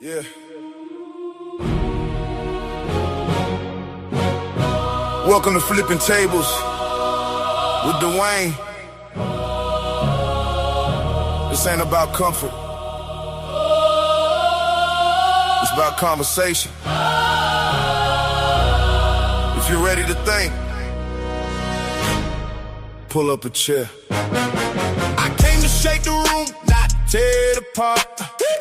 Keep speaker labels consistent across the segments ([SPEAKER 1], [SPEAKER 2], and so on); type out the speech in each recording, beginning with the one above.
[SPEAKER 1] Yeah. Welcome to Flipping Tables with Dwayne. This ain't about comfort. It's about conversation. If you're ready to think, pull up a chair. I came to shake the room, not tear it apart.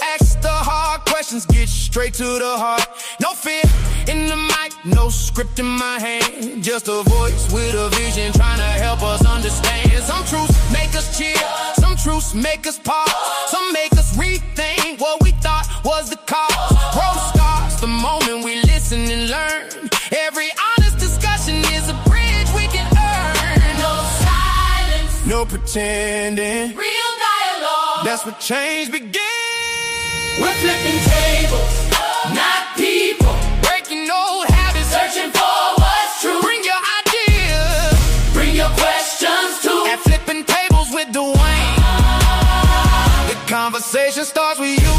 [SPEAKER 1] Ask the hard questions, get straight to the heart. No fear in the mic, no script in my hand. Just a voice with a vision trying to help us understand. Some truths make us cheer, some truths make us pause, some make us rethink what we thought was the cause. Roll scars the moment we listen and learn. Every honest discussion is a bridge we can earn. No silence, no pretending, real dialogue, that's what change begins.
[SPEAKER 2] We're flipping tables, not people.
[SPEAKER 1] Breaking old habits,
[SPEAKER 2] searching for what's true.
[SPEAKER 1] Bring your ideas,
[SPEAKER 2] bring your questions too.
[SPEAKER 1] At Flipping Tables with Dwayne. The conversation starts with you.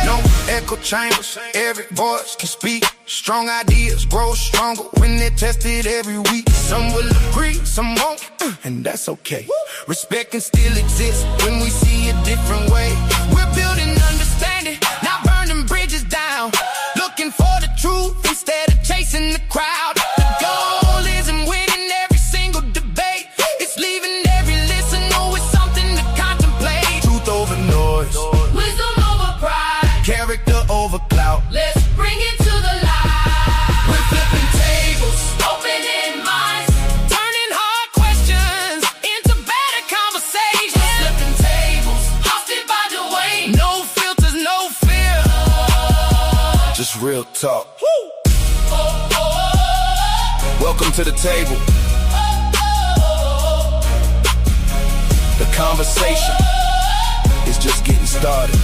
[SPEAKER 1] No echo chambers, every voice can speak. Strong ideas grow stronger when they're tested every week. Some will agree, some won't, and that's okay. Respect can still exist when we see a different way. We're building understanding, not burning bridges down. Looking for the truth instead of chasing the crowd. The goal isn't winning every single debate. It's leaving every listener with something to contemplate. Truth over noise,
[SPEAKER 2] wisdom over pride,
[SPEAKER 1] character over clout.
[SPEAKER 2] Let's bring it to the light. We're flipping tables, opening minds,
[SPEAKER 1] turning hard questions into better conversations.
[SPEAKER 2] flipping tables, hosted by Dwayne.
[SPEAKER 1] No filters, no fear, just real talk. Welcome to the table. The conversation is just getting started.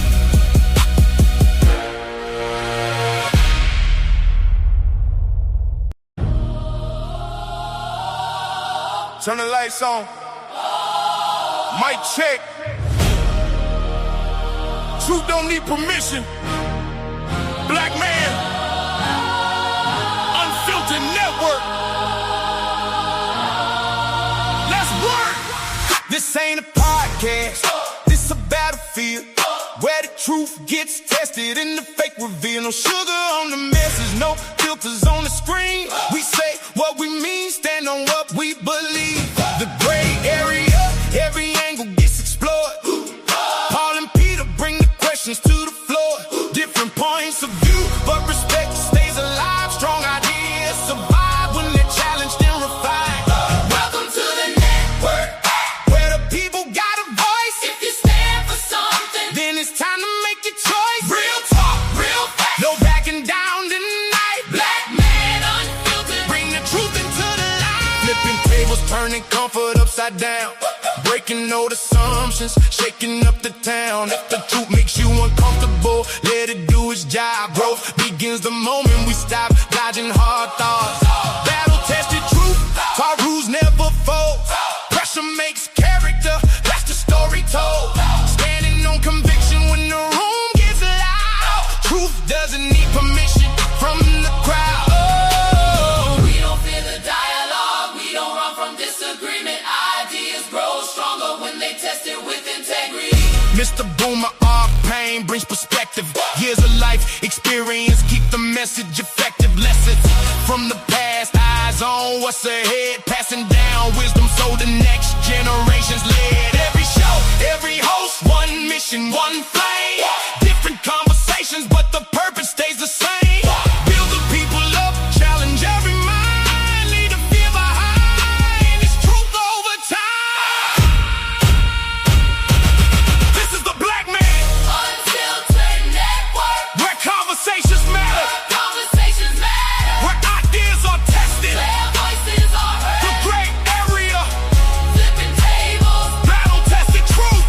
[SPEAKER 1] Turn the lights on. Mic check. Truth don't need permission. Black Man Unfiltered Network. Let's work. This ain't a podcast. This a battlefield where the truth gets tested and the fake revealed. No sugar on the message, no filters on the screen. We say what we mean, stand on what we believe. The gray area, every angle gets explored. Paul and Peter bring the questions to the floor. Different points of view, but respect stays alive. Strong ideas survive when they're challenged and refined.
[SPEAKER 2] Welcome to the network,
[SPEAKER 1] where the people got a voice.
[SPEAKER 2] if you stand for something.
[SPEAKER 1] Then it's time to make your choice.
[SPEAKER 2] Real talk, real facts.
[SPEAKER 1] No backing down tonight.
[SPEAKER 2] Black Man Unfiltered.
[SPEAKER 1] Bring the truth into the light. Flipping tables, turning comfort upside down. Breaking old assumptions, shaking up the town. If the truth makes you uncomfortable, let it do its job. Growth begins the moment we stop dodging hard thoughts. Battle-tested truth, our rules never fold. Pressure makes character, that's the story told. Standing on conviction when the room gets loud. Truth doesn't need permission from the crowd. Oh.
[SPEAKER 2] We don't fear the dialogue, we don't run from disagreement. Ideas grow stronger when they test it with integrity.
[SPEAKER 1] Mr. Boomer, our pain brings perspective. Years of life experience keep the message effective. Lessons from the past, eyes on what's ahead. Passing down wisdom so the next generation's led. Every show, every host, one mission, one flame. Different conversations, but the purpose stays the same. Build the people up, challenge every mind. Leave the fear behind, it's truth over time. This is the Black Man
[SPEAKER 2] Unfiltered Network,
[SPEAKER 1] where conversations matter,
[SPEAKER 2] conversations matter,
[SPEAKER 1] where ideas are tested.
[SPEAKER 2] their voices are
[SPEAKER 1] The
[SPEAKER 2] heard.
[SPEAKER 1] great area,
[SPEAKER 2] Flipping tables,
[SPEAKER 1] battle-tested truth.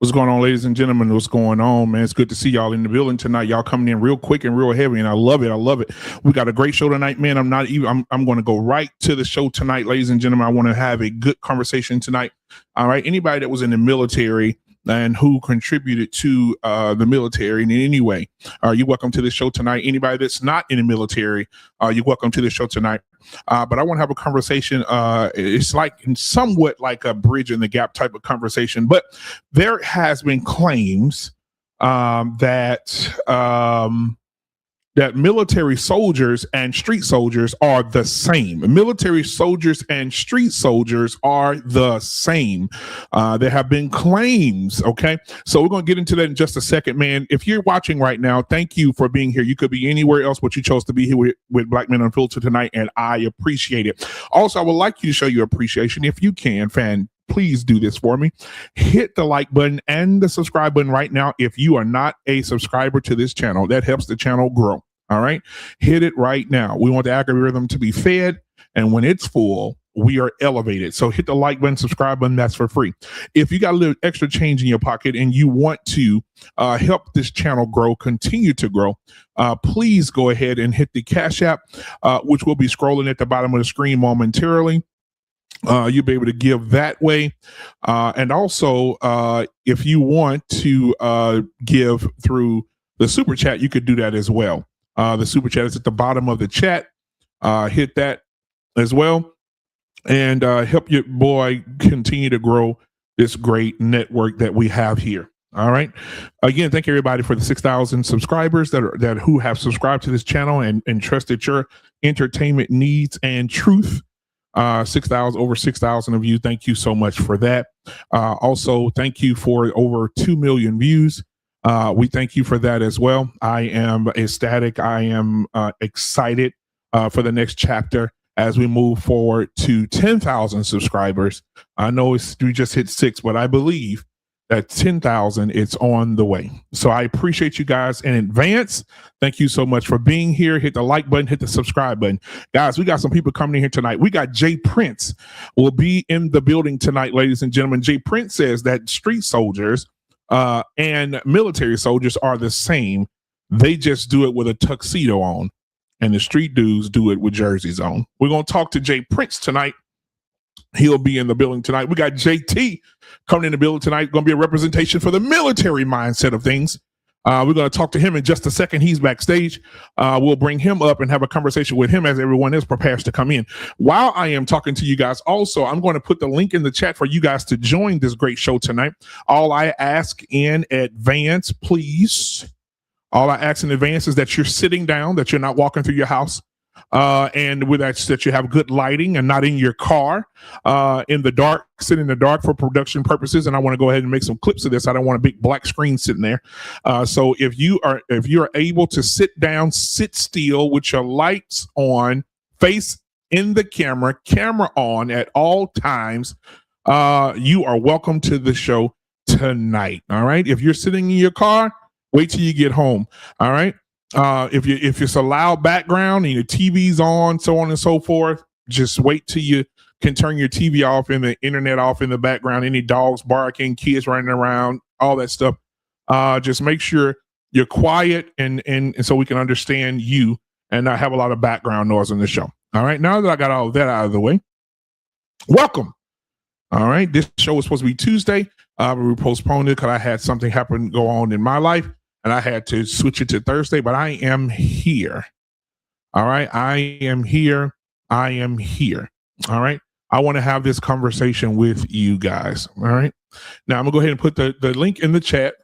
[SPEAKER 3] What's going on, ladies and gentlemen? What's going on, man? It's good to see y'all in the building tonight. Y'all coming in real quick and real heavy, and I love it. I love it. We got a great show tonight, man. I'm going to go right to the show tonight, ladies and gentlemen. I want to have a good conversation tonight. All right. Anybody that was in the military and who contributed to the military in any way, you're welcome to the show tonight. Anybody that's not in the military, you're welcome to the show tonight. But I want to have a conversation. It's like somewhat like a bridge in the gap type of conversation. But there has been claims that military soldiers and street soldiers are the same. Military soldiers and street soldiers are the same. There have been claims. Okay. So we're going to get into that in just a second, man. If you're watching right now, thank you for being here. You could be anywhere else, but you chose to be here with Black Man Unfiltered tonight, and I appreciate it. Also, I would like you to show your appreciation if you can, please do this for me. Hit the like button and the subscribe button right now. If you are not a subscriber to this channel, that helps the channel grow. All right. Hit it right now. We want the algorithm to be fed. And when it's full, we are elevated. So hit the like button, subscribe button. That's for free. If you got a little extra change in your pocket and you want to help this channel grow, continue to grow, please go ahead and hit the Cash App, which will be scrolling at the bottom of the screen momentarily. You'll be able to give that way. And also, if you want to give through the super chat, you could do that as well. The super chat is at the bottom of the chat. Hit that as well and help your boy continue to grow this great network that we have here. All right. Again, thank everybody for the 6,000 subscribers who have subscribed to this channel and trusted your entertainment needs and truth. Over 6,000 of you. Thank you so much for that. Also, thank you for over 2 million views. We thank you for that as well. I am ecstatic. I am excited for the next chapter as we move forward to 10,000 subscribers. I know we just hit 6, but I believe that 10,000, it's on the way. So I appreciate you guys in advance. Thank you so much for being here. Hit the like button, hit the subscribe button. Guys, we got some people coming in here tonight. We got Jay Prince will be in the building tonight, ladies and gentlemen. Jay Prince says that street soldiers and military soldiers are the same. They just do it with a tuxedo on, and the street dudes do it with jerseys on. We're going to talk to Jay Prince tonight. He'll be in the building tonight. We got JT coming in the building tonight. Going to be a representation for the military mindset of things. We're going to talk to him in just a second. He's backstage. We'll bring him up and have a conversation with him as everyone else prepares to come in. While I am talking to you guys, also, I'm going to put the link in the chat for you guys to join this great show tonight. All I ask in advance, please, is that you're sitting down, that you're not walking through your house. And with that you have good lighting and not in your car, in the dark, sitting in the dark for production purposes. And I want to go ahead and make some clips of this. I don't want a big black screen sitting there. So if you're able to sit down, sit still with your lights on, face in the camera on at all times, you are welcome to the show tonight. All right. If you're sitting in your car, wait till you get home. All right. If it's a loud background and your TV's on, so on and so forth, just wait till you can turn your TV off and the internet off in the background. Any dogs barking, kids running around, all that stuff. Just make sure you're quiet and so we can understand you and not have a lot of background noise on the show. All right. Now that I got all of that out of the way, welcome. All right. This show was supposed to be Tuesday. We postponed it because I had something go on in my life. And I had to switch it to Thursday, but I am here. All right. I am here. All right. I want to have this conversation with you guys. All right. Now I'm gonna go ahead and put the link in the chat.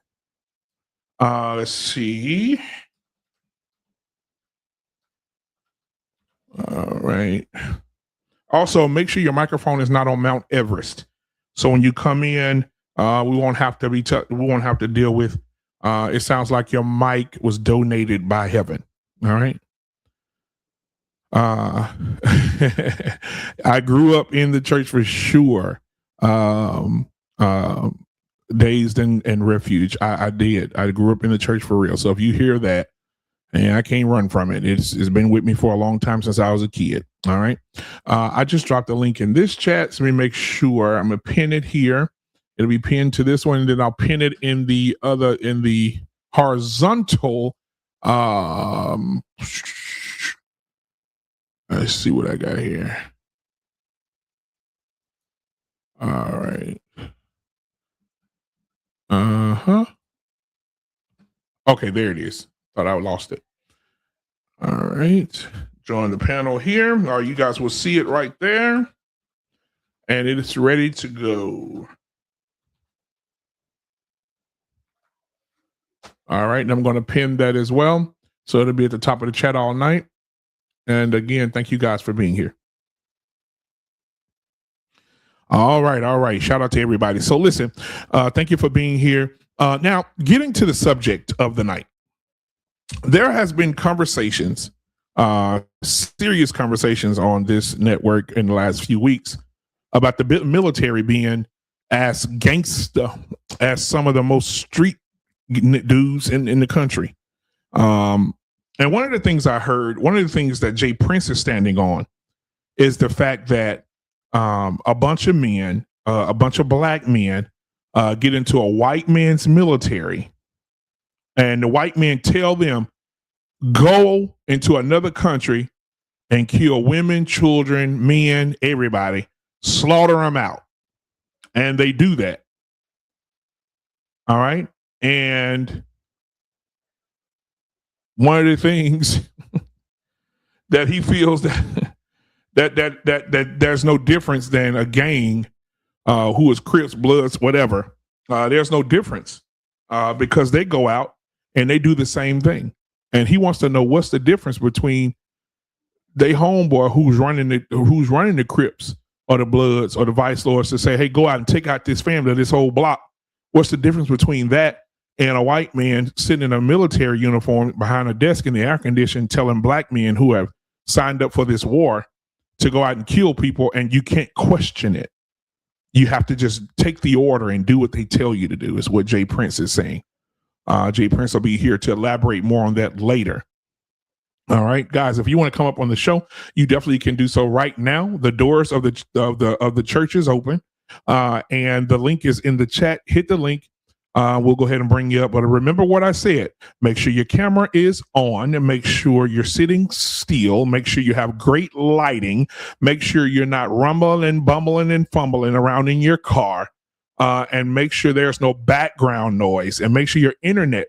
[SPEAKER 3] Let's see. All right. Also, make sure your microphone is not on Mount Everest. So when you come in, we won't have to deal with it sounds like your mic was donated by heaven. All right. I grew up in the church for sure. Dazed and refuge. I did. I grew up in the church for real. So if you hear that, and I can't run from it. It's been with me for a long time since I was a kid. All right. I just dropped the link in this chat. So let me make sure I'm gonna pin it here. It'll be pinned to this one, and then I'll pin it in the horizontal. Let's see what I got here. All right. Okay, there it is. Thought I lost it. All right. Join the panel here. You guys will see it right there. And it is ready to go. All right. And I'm going to pin that as well. So it'll be at the top of the chat all night. And again, thank you guys for being here. All right. Shout out to everybody. So listen, thank you for being here. Now, getting to the subject of the night. There has been conversations, serious conversations on this network in the last few weeks about the military being as gangster as some of the most street dudes in the country. And one of the things I heard, one of the things that Jay Prince is standing on is the fact that a bunch of men, a bunch of black men get into a white man's military, and the white men tell them, go into another country and kill women, children, men, everybody, slaughter them out. And they do that. All right. And one of the things that he feels that there's no difference than a gang who is Crips, Bloods, whatever. There's no difference because they go out and they do the same thing. And he wants to know what's the difference between they homeboy who's running the Crips or the Bloods or the Vice Lords to say, hey, go out and take out this family, this whole block. What's the difference between that and a white man sitting in a military uniform behind a desk in the air condition telling black men who have signed up for this war to go out and kill people, and you can't question it. You have to just take the order and do what they tell you to do, is what Jay Prince is saying. Jay Prince will be here to elaborate more on that later. All right, guys, if you want to come up on the show, you definitely can do so right now. The doors of the church is open, and the link is in the chat. Hit the link. We'll go ahead and bring you up. But remember what I said. Make sure your camera is on, and make sure you're sitting still. Make sure you have great lighting. Make sure you're not rumbling, bumbling, and fumbling around in your car. And make sure there's no background noise, and make sure your internet,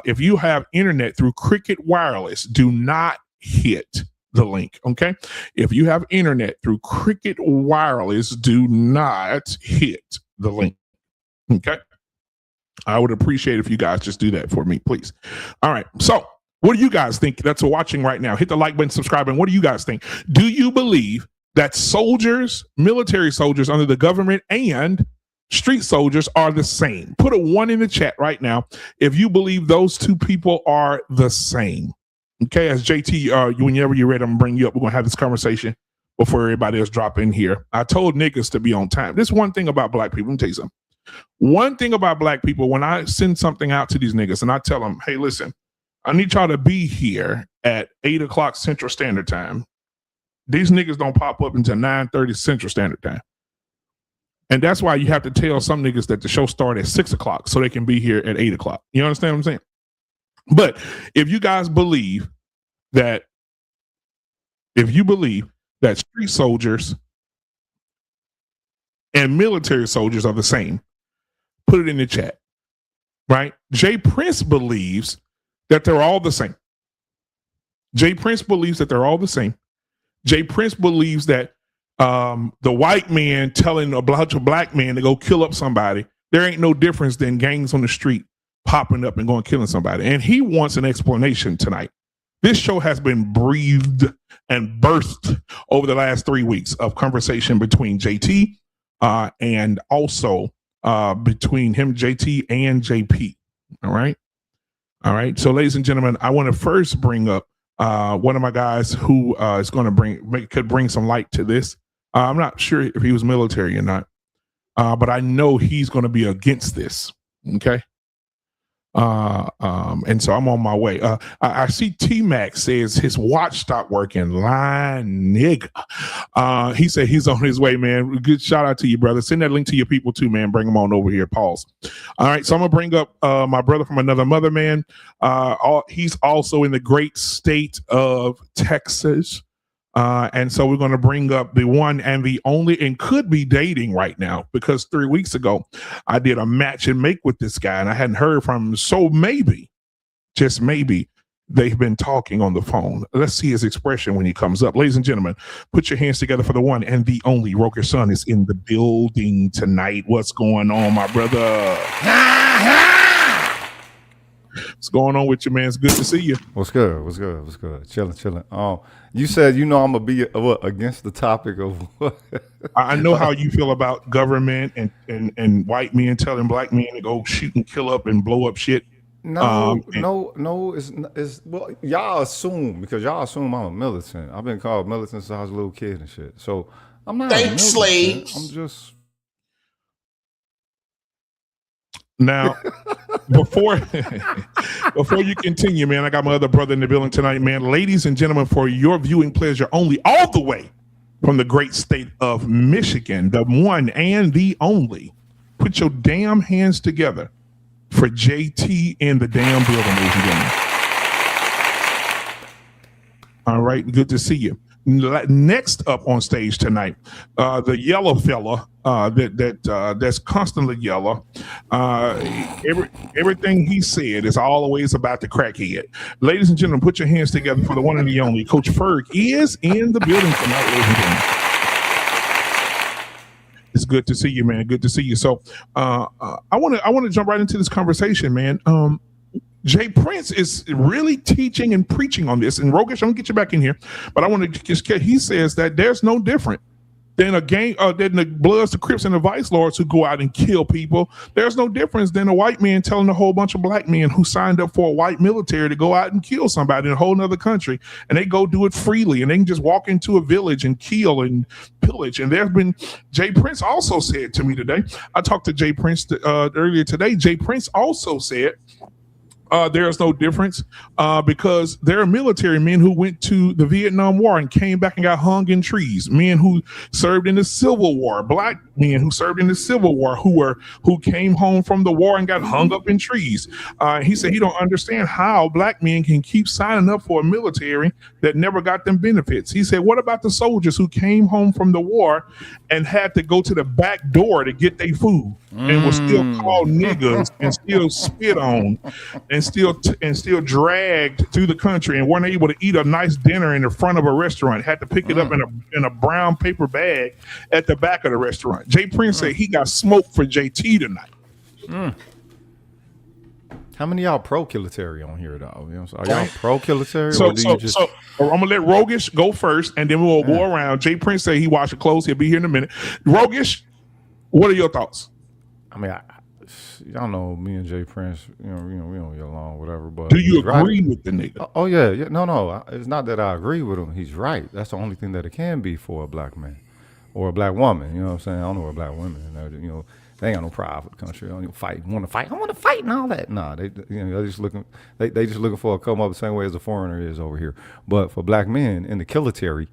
[SPEAKER 3] if you have internet through Cricket Wireless, do not hit the link. Okay. If you have internet through Cricket Wireless, do not hit the link. Okay. I would appreciate if you guys just do that for me, please. All right. So what do you guys think that's watching right now? Hit the like button, subscribe. And what do you guys think? Do you believe that soldiers, military soldiers under the government and street soldiers are the same? Put a 1 in the chat right now if you believe those two people are the same. Okay, as JT, whenever you're ready, I'm gonna bring you up. We're gonna have this conversation before everybody else drop in here. I told niggas to be on time. This one thing about black people. Let me tell you something. One thing about black people, when I send something out to these niggas and I tell them, hey, listen, I need y'all to be here at 8 o'clock Central Standard Time. These niggas don't pop up until 9:30 Central Standard Time. And that's why you have to tell some niggas that the show started at 6 o'clock so they can be here at 8 o'clock. You understand what I'm saying? But if you guys believe that, street soldiers and military soldiers are the same, put it in the chat, right? Jay Prince believes that they're all the same. Jay Prince believes that they're all the same. Jay Prince believes that the white man telling a bunch of black men to go kill up somebody, there ain't no difference than gangs on the street popping up and going killing somebody. And he wants an explanation tonight. This show has been breathed and birthed over the last 3 weeks of conversation between JT and also between him, JT, and JP. All right. All right. So, ladies and gentlemen, I want to first bring up one of my guys who is going to could bring some light to this. I'm not sure if he was military or not, but I know he's going to be against this. Okay. And so I'm on my way. I see T-Mac says his watch stopped working. Line nigga. He said he's on his way, man. Good shout out to you, brother. Send that link to your people too, man. Bring them on over here. Pause. All right, so I'm gonna bring up my brother from another mother, man. He's also in the great state of Texas. And so we're going to bring up the one and the only, and could be dating right now, because 3 weeks ago I did a match and make with this guy and I hadn't heard from him. So maybe, just maybe, they've been talking on the phone. Let's see his expression when he comes up. Ladies and gentlemen, put your hands together for the one and the only. Roker's son is in the building tonight. What's going on, my brother? What's going on with you, man? It's good to see you.
[SPEAKER 4] What's good? What's good? What's good? Chilling. You said I'm gonna be against the topic of what?
[SPEAKER 3] I know how you feel about government and white men telling black men to go shoot and kill up and blow up shit.
[SPEAKER 4] No. It's well, y'all assume, because y'all assume I'm a militant. I've been called militant since I was a little kid and shit. So I'm not.
[SPEAKER 1] Thanks, slaves.
[SPEAKER 4] I'm just.
[SPEAKER 3] Now, before you continue, man, I got my other brother in the building tonight, man. Ladies and gentlemen, for your viewing pleasure only, all the way from the great state of Michigan, the one and the only. Put your damn hands together for JT in the damn building, ladies and gentlemen. All right, good to see you. Next up on stage tonight, the yellow fella that's constantly yellow. Everything he said is always about the crackhead. Ladies and gentlemen, put your hands together for the one and the only. Coach Ferg is in the building tonight, ladies and gentlemen. It's good to see you, man. Good to see you. So I want to jump right into this conversation, man. Jay Prince is really teaching and preaching on this. And Rogish, I'm gonna get you back in here, but I want to just get, he says that there's no different than a gang, than the Bloods, the Crips, and the Vice Lords who go out and kill people. There's no difference than a white man telling a whole bunch of black men who signed up for a white military to go out and kill somebody in a whole nother country, and they go do it freely, and they can just walk into a village and kill and pillage. And there's been, Jay Prince also said to me today, I talked to Jay Prince earlier today. Jay Prince also said, there's no difference because there are military men who went to the Vietnam War and came back and got hung in trees. Men who served in the Civil War, black men who served in the Civil War, who came home from the war and got hung up in trees. He said he don't understand how black men can keep signing up for a military that never got them benefits. He said, what about the soldiers who came home from the war and had to go to the back door to get their food and was still called niggas and still spit on and still dragged through the country and weren't able to eat a nice dinner in the front of a restaurant, had to pick it up in a brown paper bag at the back of the restaurant. Jay Prince said he got smoked for JT tonight.
[SPEAKER 4] How many of y'all pro-kilitary on here, though? You know, so are y'all pro-kilitary?
[SPEAKER 3] So I'm gonna let Rogish go first, and then we'll go around. Jay Prince said he washed it clothes. He'll be here in a minute. Rogish, what are your thoughts?
[SPEAKER 4] I mean, y'all know me and Jay Prince. You know, we don't get along, whatever. But
[SPEAKER 3] do you agree with the nigga?
[SPEAKER 4] Oh yeah. No. It's not that I agree with him. He's right. That's the only thing that it can be for a black man or a black woman. You know what I'm saying? I don't know what black women. You know, they ain't got no pride for the country. They don't even fight. Want to fight? I want to fight and all that. Nah, they're just looking. They just looking for a come up the same way as a foreigner is over here. But for black men in the kilitary,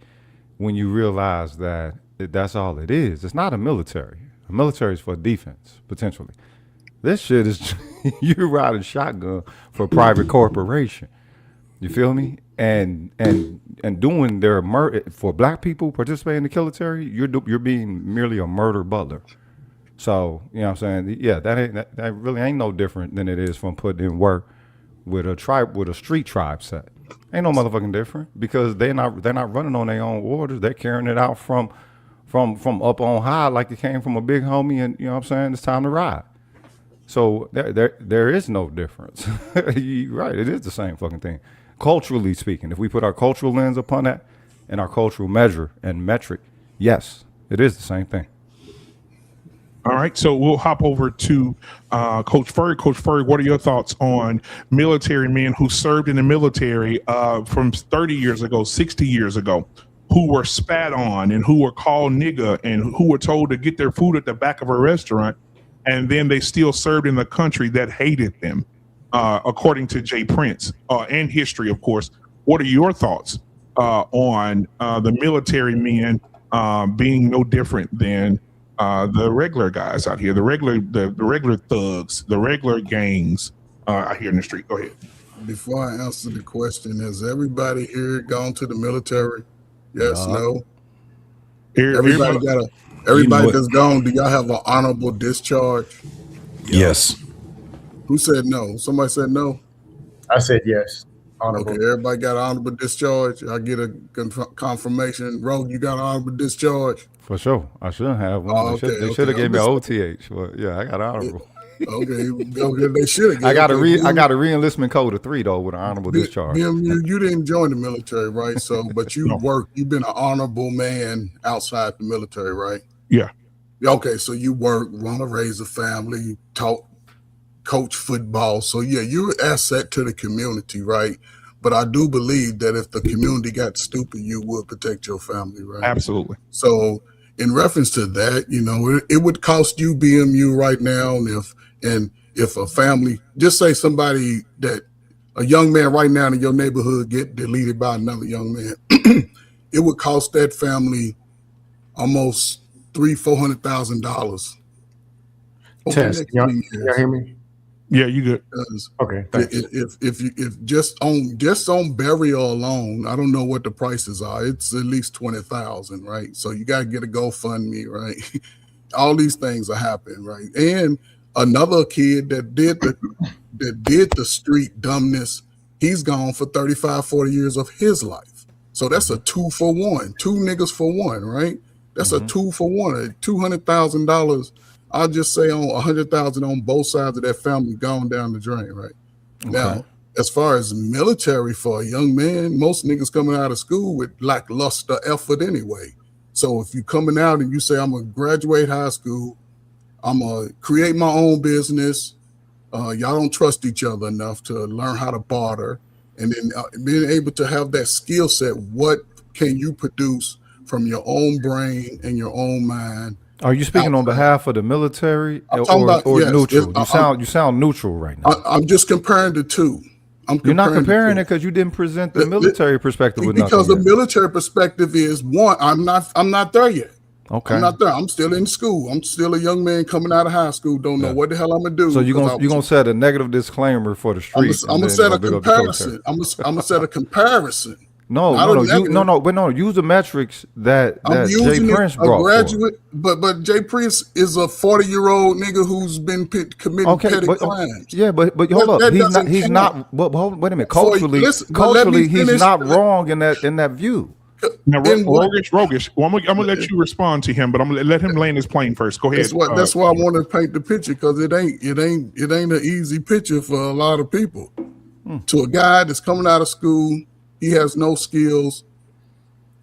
[SPEAKER 4] when you realize that that's all it is, it's not a military. A military is for defense potentially. This shit is you ride a shotgun for a private corporation. You feel me? And doing their murder for black people participating in the military, you're being merely a murder butler. So you know what I'm saying? Yeah, that really ain't no different than it is from putting in work with a street tribe set. Ain't no motherfucking different because they're not running on their own orders. They're carrying it out from up on high like it came from a big homie, and you know what I'm saying? It's time to ride. So there is no difference. You're right, it is the same fucking thing. Culturally speaking, if we put our cultural lens upon that and our cultural measure and metric, yes, it is the same thing.
[SPEAKER 3] All right, so we'll hop over to Coach Ferg. Coach Ferg, what are your thoughts on military men who served in the military from 30 years ago, 60 years ago, who were spat on and who were called nigga and who were told to get their food at the back of a restaurant, and then they still served in the country that hated them? according to Jay Prince and history, of course. What are your thoughts on the military men being no different than the regular guys out here, the regular thugs, the regular gangs out here in the street? Go ahead.
[SPEAKER 5] Before I answer the question, has everybody here gone to the military? Yes, no. Everybody that's gone, do y'all have an honorable discharge?
[SPEAKER 6] Yes.
[SPEAKER 5] Who said no? Somebody said no.
[SPEAKER 7] I said yes. Honorable.
[SPEAKER 5] Okay, everybody got an honorable discharge. I get a confirmation. Rogue, you got an honorable discharge?
[SPEAKER 4] For sure. I should have one.
[SPEAKER 5] Oh,
[SPEAKER 4] They should have gave me an OTH. But yeah, I got honorable.
[SPEAKER 5] Okay, they should have.
[SPEAKER 4] I got a re-enlistment code of 3 though with an honorable discharge.
[SPEAKER 5] You didn't join the military, right? So, but you you've been an honorable man outside the military, right?
[SPEAKER 3] Yeah.
[SPEAKER 5] Okay, so you want to raise a family, coach football. So yeah, you're an asset to the community, right? But I do believe that if the community got stupid, you would protect your family, right?
[SPEAKER 3] Absolutely.
[SPEAKER 5] So in reference to that, it would cost you BMU right now. And if a family, just say somebody a young man right now in your neighborhood get deleted by another young man, it would cost that family almost $300,000-$400,000.
[SPEAKER 7] Test. Y'all hear me?
[SPEAKER 3] Yeah, you good.
[SPEAKER 7] Okay. Thanks.
[SPEAKER 5] If just on burial alone, I don't know what the prices are. It's at least $20,000, right? So you gotta get a GoFundMe, right? All these things are happening, right? And another kid that did the street dumbness, he's gone for 35, 40 years of his life. So that's a 2 for 1, 2 niggas for 1, right? That's a 2 for 1, $200,000. I'll just say on 100,000 on both sides of that family gone down the drain, right? Okay. Now, as far as military for a young man, most niggas coming out of school with lackluster effort anyway. So if you coming out and you say, I'm gonna graduate high school, I'm gonna create my own business, y'all don't trust each other enough to learn how to barter, and then being able to have that skill set, what can you produce from your own brain and your own mind?
[SPEAKER 4] Are you speaking on behalf of the military or
[SPEAKER 5] yes,
[SPEAKER 4] neutral? You sound neutral right now.
[SPEAKER 5] I'm just comparing the two.
[SPEAKER 4] You're not comparing it because you didn't present the military perspective with nothing.
[SPEAKER 5] Because the military perspective is one. I'm not there yet.
[SPEAKER 4] Okay.
[SPEAKER 5] I'm not there. I'm still in school. I'm still a young man coming out of high school. Don't know what the hell I'm gonna do.
[SPEAKER 4] So you're gonna set a negative disclaimer for the street.
[SPEAKER 5] I'm gonna set a comparison. I'm gonna set a comparison.
[SPEAKER 4] No. Use the metrics that Jay Prince brought.
[SPEAKER 5] Graduate, but Jay Prince is a 40-year-old nigga who's been committing petty crimes.
[SPEAKER 4] Yeah, but hold up. He's not. Wait a minute. Culturally, he's not wrong in that view.
[SPEAKER 3] Now, Rogish, well, I'm gonna let you respond to him, but I'm gonna let him land his plane first. Go ahead.
[SPEAKER 5] That's why I want to paint the picture, because it ain't an easy picture for a lot of people. To a guy that's coming out of school, he has no skills.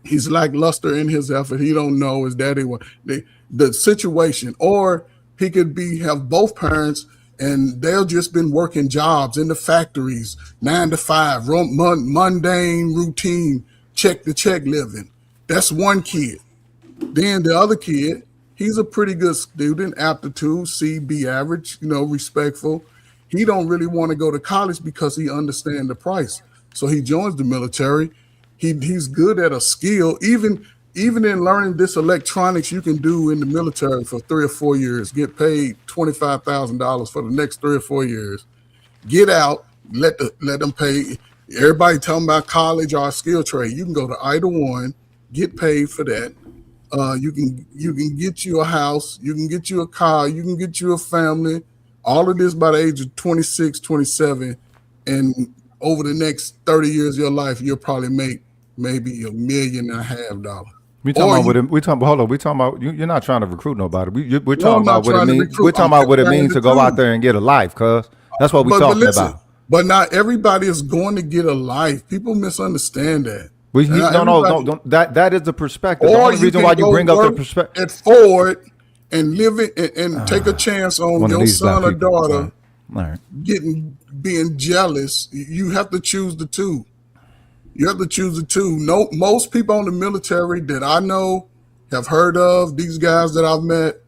[SPEAKER 5] He's lackluster in his effort. He don't know his daddy. The situation, or he could have both parents and they've just been working jobs in the factories, 9 to 5, mundane routine, check to check living. That's one kid. Then the other kid, he's a pretty good student, aptitude, C, B average, respectful. He don't really want to go to college because he understands the price. So he joins the military. He's good at a skill. Even in learning this electronics, you can do in the military for 3 or 4 years, get paid $25,000 for the next 3 or 4 years. Get out, let them pay. Everybody talking about college or skill trade. You can go to either one, get paid for that. You can get you a house, you can get you a car, you can get you a family. All of this by the age of 26, 27, and over the next 30 years of your life, you'll probably make maybe $1.5 million.
[SPEAKER 4] We talking about you're not trying to recruit nobody. We're talking about what it means. We're talking about what it means to go out there and get a life, cuz that's what we're talking about.
[SPEAKER 5] But not everybody is going to get a life. People misunderstand that.
[SPEAKER 4] No. That is the perspective. The only reason why you bring up the perspective
[SPEAKER 5] at Ford and live it and take a chance on your son or daughter being jealous. You have to choose the two. No, most people in the military that I know, have heard of, these guys that I've met,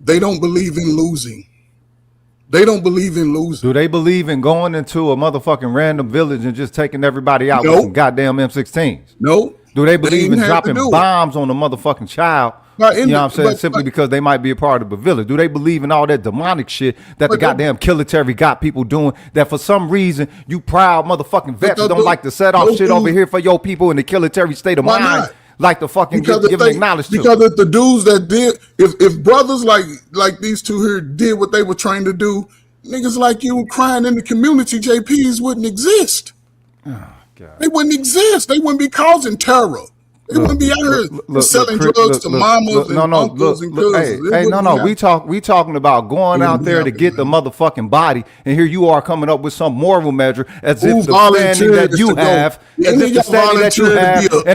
[SPEAKER 5] they don't believe in losing. They don't believe in losing.
[SPEAKER 4] Do they believe in going into a motherfucking random village and just taking everybody out with some goddamn M16s?
[SPEAKER 5] No.
[SPEAKER 4] Do they believe in dropping bombs on a motherfucking child? You know what I'm saying? Simply because they might be a part of a village. Do they believe in all that demonic shit that the goddamn military got people doing, that for some reason you proud motherfucking vets don't like to set off shit over here for your people in the military state of mind? Like the fucking give acknowledged to.
[SPEAKER 5] Because if the dudes that did, if brothers like these two here did what they were trying to do, niggas like you crying in the community, JPs wouldn't exist.
[SPEAKER 4] Oh, God.
[SPEAKER 5] They wouldn't exist. They wouldn't be causing terror. They wouldn't be out here selling drugs to mamas and uncles and cousins.
[SPEAKER 4] We talking about going out there to get the motherfucking body, and here you are coming up with some moral measure as if the standing that you have, and the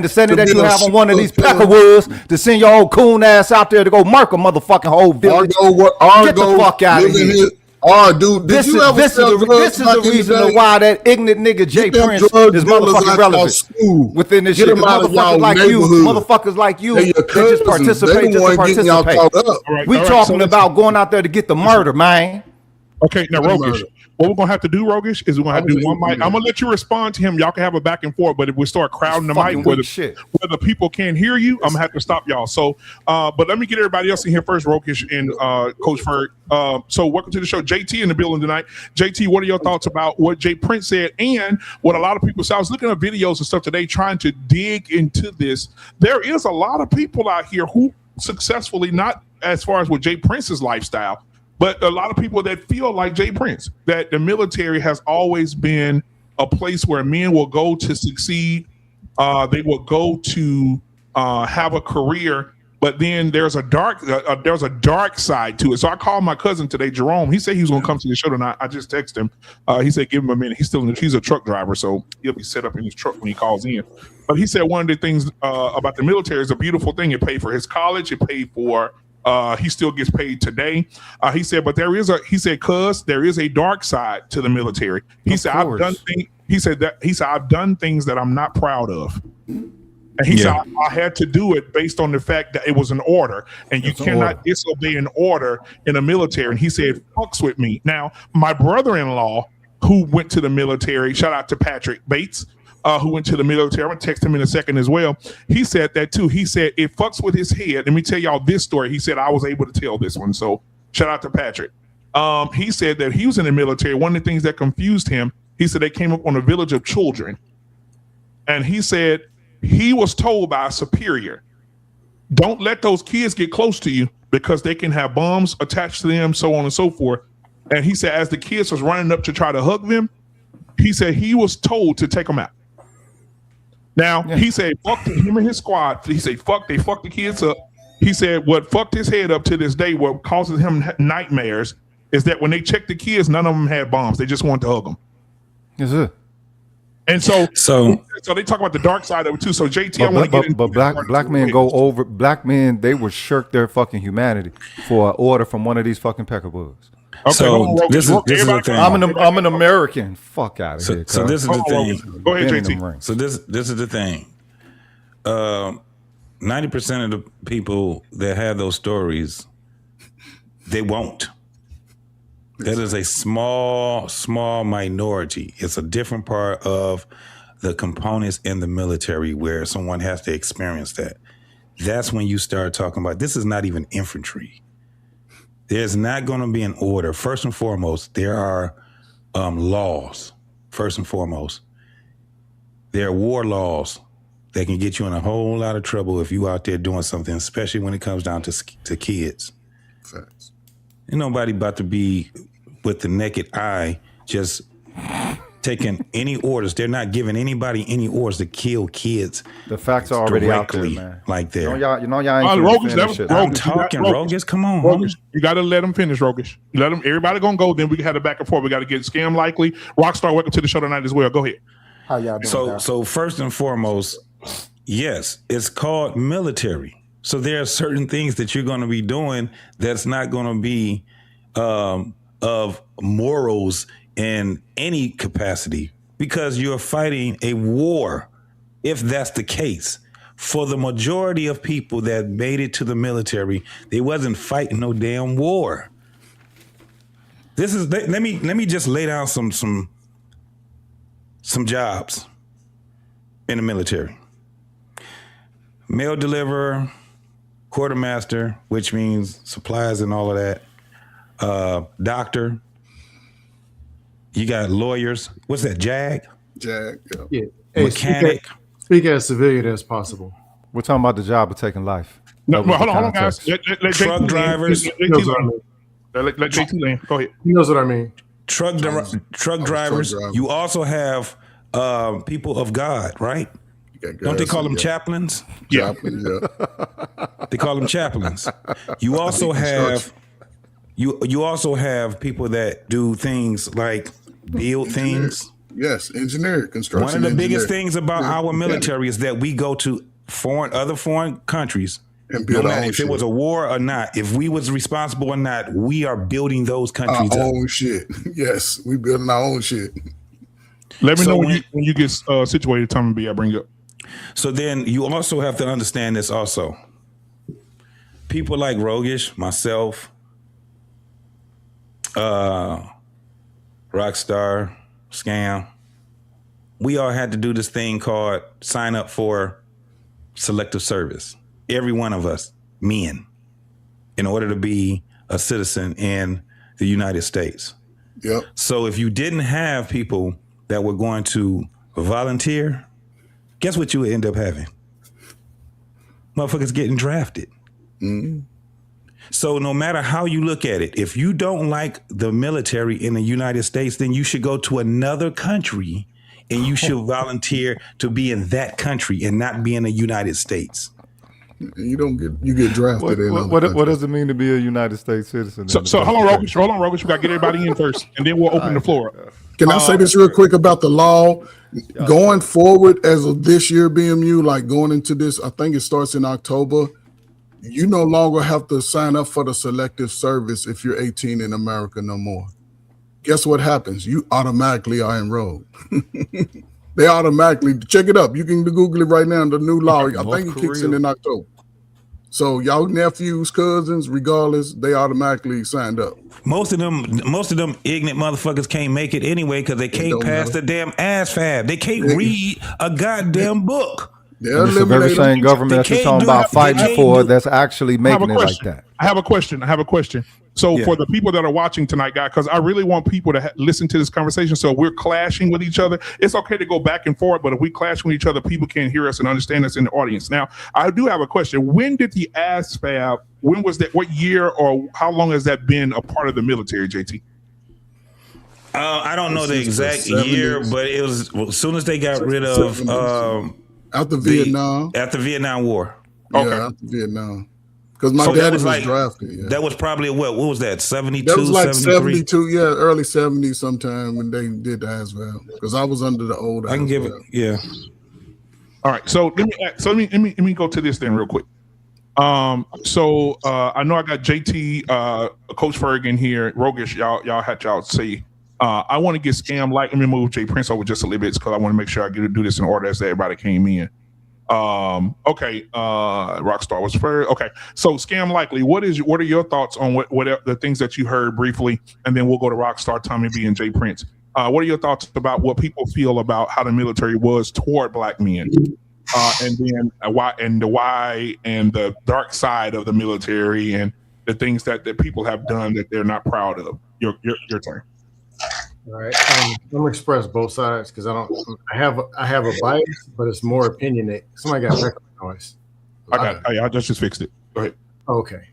[SPEAKER 4] standing that you have on one of these peckerwoods to send your old coon ass out there to go murk a motherfucking whole village. Get the fuck out of here.
[SPEAKER 5] Oh, dude, this is
[SPEAKER 4] the reason why that ignorant nigga Jay Prince is motherfucking relevant within this shit. Motherfuckers like you, they just participate just to participate. We talking about going out there to get the murder, man.
[SPEAKER 3] Okay, now Rogish, what we're gonna have to do, Rogish, is we're gonna have to do one mic. I'm gonna let you respond to him. Y'all can have a back and forth, but if we start crowding the mic where the people can't hear you, I'm gonna have to stop y'all. So, but let me get everybody else in here first, Rogish and Coach Ferg. So, welcome to the show, JT in the building tonight. JT, what are your thoughts about what Jay Prince said and what a lot of people said? I was looking at videos and stuff today, trying to dig into this. There is a lot of people out here who successfully, not as far as with Jay Prince's lifestyle, but a lot of people that feel like Jay Prince, that the military has always been a place where men will go to succeed. They will go to have a career, but then there's a dark side to it. So I called my cousin today, Jerome. He said he was going to come to the show tonight. I just texted him. He said, give him a minute. He's a truck driver, so he'll be set up in his truck when he calls in. But he said one of the things about the military is a beautiful thing. It paid for his college. It paid for he still gets paid today. He said, but there is a dark side to the military. He said, I've done things that I'm not proud of. And he said, I had to do it based on the fact that it was an order, and you cannot disobey an order in the military. And he said, fucks with me. Now, my brother-in-law who went to the military, shout out to Patrick Bates, who went to the military. I'm going to text him in a second as well. He said that too. He said it fucks with his head. Let me tell y'all this story. He said I was able to tell this one. So shout out to Patrick. He said that he was in the military. One of the things that confused him, he said they came up on a village of children. And he said he was told by a superior, don't let those kids get close to you because they can have bombs attached to them, so on and so forth. And he said as the kids was running up to try to hug them, he said he was told to take them out. Now, he said, fuck him and his squad. He said, they fucked the kids up. He said, what fucked his head up to this day, what causes him nightmares, is that when they checked the kids, none of them had bombs. They just wanted to hug them.
[SPEAKER 4] Yes, sir.
[SPEAKER 3] And so they talk about the dark side of it too. So JT, I want to get into
[SPEAKER 4] black men, they would shirk their fucking humanity for an order from one of these fucking peckerbugs.
[SPEAKER 6] Okay, so this is the thing.
[SPEAKER 4] I'm an American. Fuck out of here.
[SPEAKER 6] So this is the thing.
[SPEAKER 3] Go ahead, JT.
[SPEAKER 6] So this is the thing. 90% of the people that have those stories, they won't. That is a small minority. It's a different part of the components in the military where someone has to experience that. That's when you start talking about, this is not even infantry. There's not going to be an order. First and foremost, there are laws. First and foremost, there are war laws that can get you in a whole lot of trouble if you out there doing something, especially when it comes down to kids.
[SPEAKER 5] Facts.
[SPEAKER 6] Ain't nobody about to be with the naked eye just taking any orders. They're not giving anybody any orders to kill kids.
[SPEAKER 4] The facts are already out there, man.
[SPEAKER 6] Like there.
[SPEAKER 4] Y'all ain't
[SPEAKER 6] I'm talking, Rogish. Come on,
[SPEAKER 3] Rogish. You got to let them finish, Rogish. You let them. Everybody gonna go. Then we can have it back and forth. We got to get Scam Likely. Rockstar, welcome to the show tonight as well. Go ahead.
[SPEAKER 7] How y'all doing?
[SPEAKER 6] So first and foremost, yes, it's called military. So there are certain things that you're going to be doing that's not going to be of morals in any capacity, because you're fighting a war. If that's the case, for the majority of people that made it to the military, they wasn't fighting no damn war. This is let me just lay down some jobs in the military. Mail deliverer, quartermaster, which means supplies and all of that. Doctor. You got lawyers. What's that? JAG?
[SPEAKER 5] Jag.
[SPEAKER 7] Yeah. Hey,
[SPEAKER 6] Mechanic.
[SPEAKER 7] speak as civilian as possible.
[SPEAKER 4] We're talking about the job of taking life.
[SPEAKER 3] No,
[SPEAKER 4] That was
[SPEAKER 3] hold
[SPEAKER 4] the
[SPEAKER 3] on, guys.
[SPEAKER 4] context.
[SPEAKER 3] Let
[SPEAKER 6] Truck
[SPEAKER 3] JT
[SPEAKER 6] drivers.
[SPEAKER 3] Let
[SPEAKER 7] He knows what I
[SPEAKER 3] JT
[SPEAKER 7] mean.
[SPEAKER 3] let JT land. Go ahead.
[SPEAKER 7] He knows what I mean.
[SPEAKER 6] Truck drivers.
[SPEAKER 5] driver.
[SPEAKER 6] You also have people of God, right? Don't they call them chaplains?
[SPEAKER 3] Yeah.
[SPEAKER 6] They call them chaplains. You also have you also have people that do things like build things.
[SPEAKER 5] Yes, engineer, construction.
[SPEAKER 6] One of the
[SPEAKER 5] engineer.
[SPEAKER 6] biggest things about our military is that we go to other foreign countries.
[SPEAKER 5] And build
[SPEAKER 6] No
[SPEAKER 5] our
[SPEAKER 6] matter
[SPEAKER 5] own
[SPEAKER 6] if it was
[SPEAKER 5] shit.
[SPEAKER 6] a war or not, if we was responsible or not, we are building those countries
[SPEAKER 5] Our
[SPEAKER 6] up.
[SPEAKER 5] own shit. Yes, we building our own shit.
[SPEAKER 3] Let me
[SPEAKER 6] So
[SPEAKER 3] know
[SPEAKER 6] when-
[SPEAKER 3] when you get situated. Tell me, I bring you up.
[SPEAKER 6] So then you also have to understand this also. People like Rogish, myself, Rockstar, Scam, we all had to do this thing called sign up for selective service. Every one of us, men, in order to be a citizen in the United States.
[SPEAKER 5] Yep.
[SPEAKER 6] So if you didn't have people that were going to volunteer, guess what you would end up having? Motherfuckers getting drafted. So no matter how you look at it, if you don't like the military in the United States, then you should go to another country and you should volunteer to be in that country and not be in the United States.
[SPEAKER 5] You get drafted in.
[SPEAKER 4] What does it mean to be a United States citizen?
[SPEAKER 3] So hold on, Rogish. We gotta get everybody in first, and then we'll open the floor up.
[SPEAKER 5] Can I say this real quick about the law? Going forward, as of this year, BMU, like going into this, I think it starts in October. You no longer have to sign up for the selective service if you're 18 in America no more. Guess what happens? You automatically are enrolled. They automatically check it up. You can Google it right now. The new law, I think it kicks in October. So y'all nephews, cousins, regardless, they automatically signed up.
[SPEAKER 6] Most of them ignorant motherfuckers can't make it anyway because they can't pass the damn ASFAB. They can't read a goddamn book.
[SPEAKER 5] They'll
[SPEAKER 4] It's the very
[SPEAKER 5] eliminate them.
[SPEAKER 4] same government that you're talking about fighting for that's actually making it like that.
[SPEAKER 3] I have a question. So
[SPEAKER 6] Yeah.
[SPEAKER 3] for the people that are watching tonight, guys, because I really want people to listen to this conversation. So if we're clashing with each other, it's okay to go back and forth. But if we clash with each other, people can't hear us and understand us in the audience. Now, I do have a question. When did the ASFAB, when was that, what year or how long has that been a part of the military, JT?
[SPEAKER 6] I don't know the
[SPEAKER 5] This is the
[SPEAKER 6] exact year,
[SPEAKER 5] 70s.
[SPEAKER 6] but it was as soon as they got rid of
[SPEAKER 5] 70s. After Vietnam.
[SPEAKER 6] after Vietnam War.
[SPEAKER 3] Okay.
[SPEAKER 5] Yeah, after Vietnam. Because my
[SPEAKER 6] So that
[SPEAKER 5] daddy
[SPEAKER 6] was
[SPEAKER 5] was
[SPEAKER 6] like-
[SPEAKER 5] drafted. Yeah.
[SPEAKER 6] That was probably what was that? 72,
[SPEAKER 5] That was like
[SPEAKER 6] 73?
[SPEAKER 5] 72, yeah, early 70s sometime when they did the ASVAB. Because I was under the old
[SPEAKER 6] I can give it,
[SPEAKER 5] ASVAB.
[SPEAKER 6] yeah.
[SPEAKER 3] All right, so let me go to this then real quick. So I know I got JT, Coach Ferg in here, Rogish. Y'all had y'all say. I want to get Scam Like. Let me move Jay Prince over just a little bit because I want to make sure I get to do this in order as everybody came in. Okay, Rockstar was first. Okay, so Scam Likely, what are your thoughts on what the things that you heard briefly, and then we'll go to Rockstar, Tommy B, and Jay Prince. What are your thoughts about what people feel about how the military was toward Black men, and then why and the dark side of the military and the things that people have done that they're not proud of? Your turn.
[SPEAKER 7] All right. I'm gonna express both sides because I have a bias, but it's more opinionated. Somebody got record noise.
[SPEAKER 3] I just fixed it. Go ahead.
[SPEAKER 7] Okay.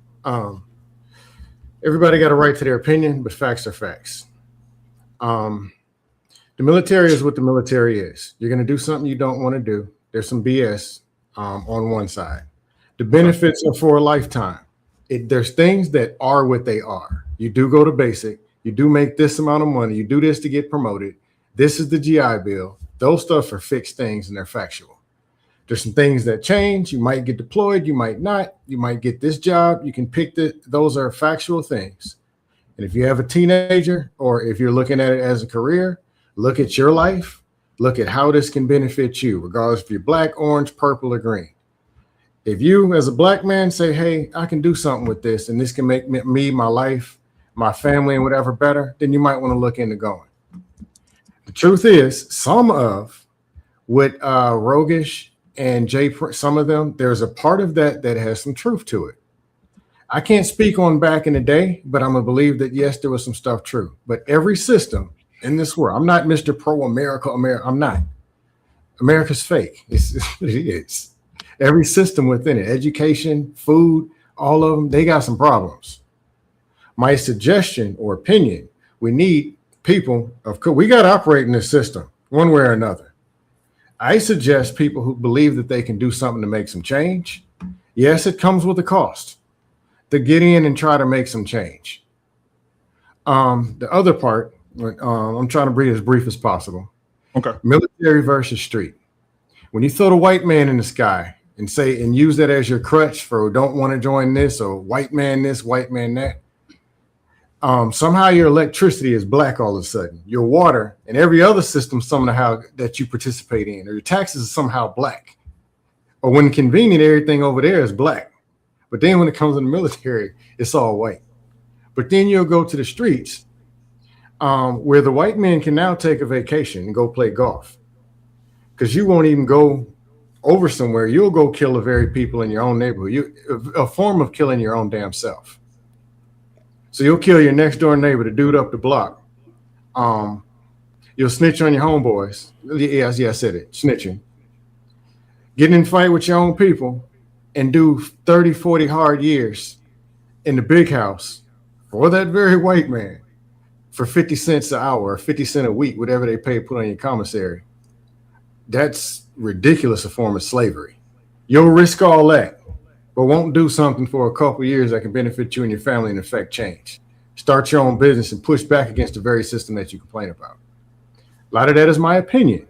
[SPEAKER 7] Everybody got a right to their opinion, but facts are facts. The military is what the military is. You're gonna do something you don't want to do. There's some BS on one side. The benefits are for a lifetime. There's things that are what they are. You do go to basic. You do make this amount of money. You do this to get promoted. This is the GI Bill. Those stuff are fixed things and they're factual. There's some things that change. You might get deployed. You might not. You might get this job. You can pick those are factual things. And if you have a teenager or if you're looking at it as a career, look at your life. Look at how this can benefit you, regardless if you're black, orange, purple, or green. If you, as a black man, say, hey, I can do something with this and this can make me, my life, my family and whatever better, then you might want to look into going. The truth is, some of what Rogish and Jay, some of them, there's a part of that has some truth to it. I can't speak on back in the day, but I'm gonna believe that yes, there was some stuff true. But every system in this world, I'm not Mr. Pro America. I'm not. America's fake. It is. Every system within it, education, food, all of them, they got some problems. My suggestion or opinion, we need people we got to operate in this system one way or another. I suggest people who believe that they can do something to make some change. Yes, it comes with a cost to get in and try to make some change. The other part, I'm trying to be as brief as possible.
[SPEAKER 3] Okay.
[SPEAKER 7] Military versus street. When you throw the white man in the sky and say and use that as your crutch for don't want to join this or white man this, white man that, somehow your electricity is black all of a sudden. Your water and every other system somehow that you participate in, or your taxes are somehow black. Or when convenient, everything over there is black. But then when it comes to the military, it's all white. But then you'll go to the streets where the white man can now take a vacation and go play golf. Because you won't even go over somewhere. You'll go kill the very people in your own neighborhood. A form of killing your own damn self. So you'll kill your next door neighbor, the dude up the block. You'll snitch on your homeboys. Yes, I said it, snitching. Get in a fight with your own people and do 30, 40 hard years in the big house for that very white man for 50 cents an hour, or 50 cents a week, whatever they pay, put on your commissary. That's ridiculous, a form of slavery. You'll risk all that, but won't do something for a couple of years that can benefit you and your family and affect change. Start your own business and push back against the very system that you complain about. A lot of that is my opinion.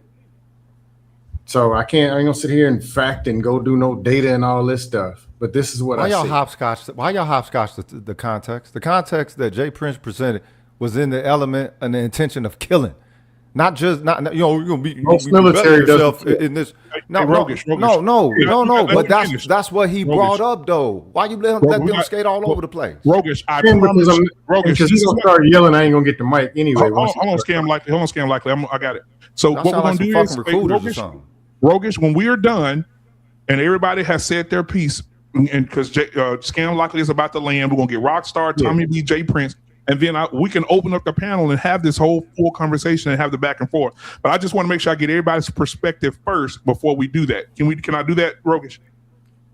[SPEAKER 7] So I ain't gonna sit here and fact and go do no data and all this stuff. But this is what I see.
[SPEAKER 4] Why y'all hopscotch the context? The context that Jay Prince presented was in the element and the intention of killing. Not just you're gonna be
[SPEAKER 7] military
[SPEAKER 4] yourself in this. No, but that's what he brought up though. Why you let them skate all over the place?
[SPEAKER 3] Rogish, I promise.
[SPEAKER 7] Because he's gonna start yelling, I ain't gonna get the mic anyway.
[SPEAKER 3] Hold on, scam likely. I got it. So what we're gonna do is Rogish, when we are done and everybody has said their piece, and because Scam Likely is about to land, we're gonna get Rockstar, Tommy B, J Prince, and then we can open up the panel and have this whole full conversation and have the back and forth. But I just want to make sure I get everybody's perspective first before we do that. Can I do that, Rogish?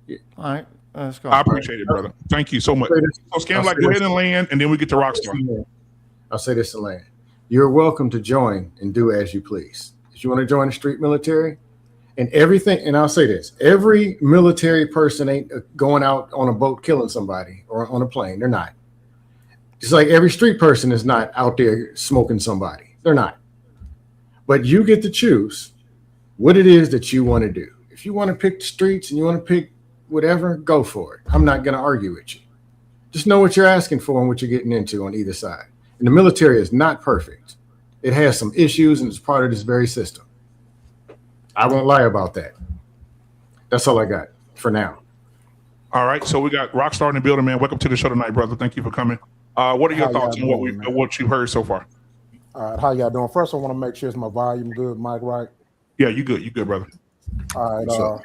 [SPEAKER 4] Yeah. All right. Let's go.
[SPEAKER 3] I appreciate it, brother. Thank you so much. So Scam Likely, go ahead and land, and then we get to Rockstar.
[SPEAKER 7] I'll say this and land. You're welcome to join and do as you please. If you want to join the street military, and everything, and I'll say this, every military person ain't going out on a boat killing somebody or on a plane. They're not. Just like every street person is not out there smoking somebody. They're not. But you get to choose what it is that you want to do. If you want to pick the streets and you want to pick whatever, go for it. I'm not going to argue with you. Just know what you're asking for and what you're getting into on either side. And the military is not perfect. It has some issues and it's part of this very system. I won't lie about that. That's all I got for now.
[SPEAKER 3] All right. So we got Rockstar in the building, man. Welcome to the show tonight, brother. Thank you for coming. What are your thoughts on what you've heard so far?
[SPEAKER 8] All right. How y'all doing? First, I want to make sure it's my volume good, Mike, right?
[SPEAKER 3] Yeah, you good. You good, brother.
[SPEAKER 8] All right.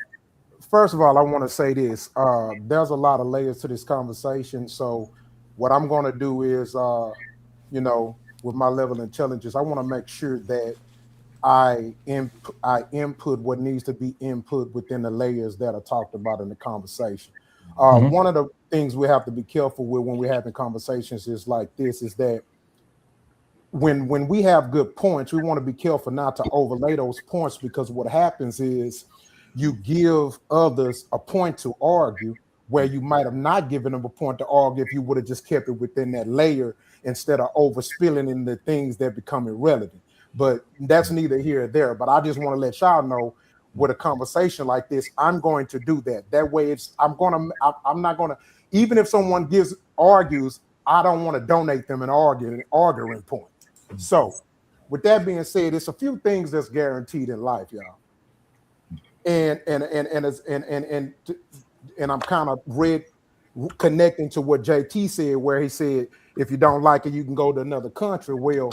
[SPEAKER 8] First of all, I want to say this. There's a lot of layers to this conversation. So what I'm going to do is, with my level of intelligence, I want to make sure that I input what needs to be input within the layers that are talked about in the conversation. One of the things we have to be careful with when we're having conversations is like this, is that when we have good points, we want to be careful not to overlay those points, because what happens is you give others a point to argue where you might have not given them a point to argue if you would have just kept it within that layer instead of overspilling in the things that become irrelevant. But that's neither here or there. But I just want to let y'all know, with a conversation like this, I'm going to do that. That way, I'm not gonna, even if someone argues, I don't want to donate them an arguing point. So, with that being said, it's a few things that's guaranteed in life, y'all. And I'm kind of connecting to what JT said, where he said, if you don't like it, you can go to another country. Well,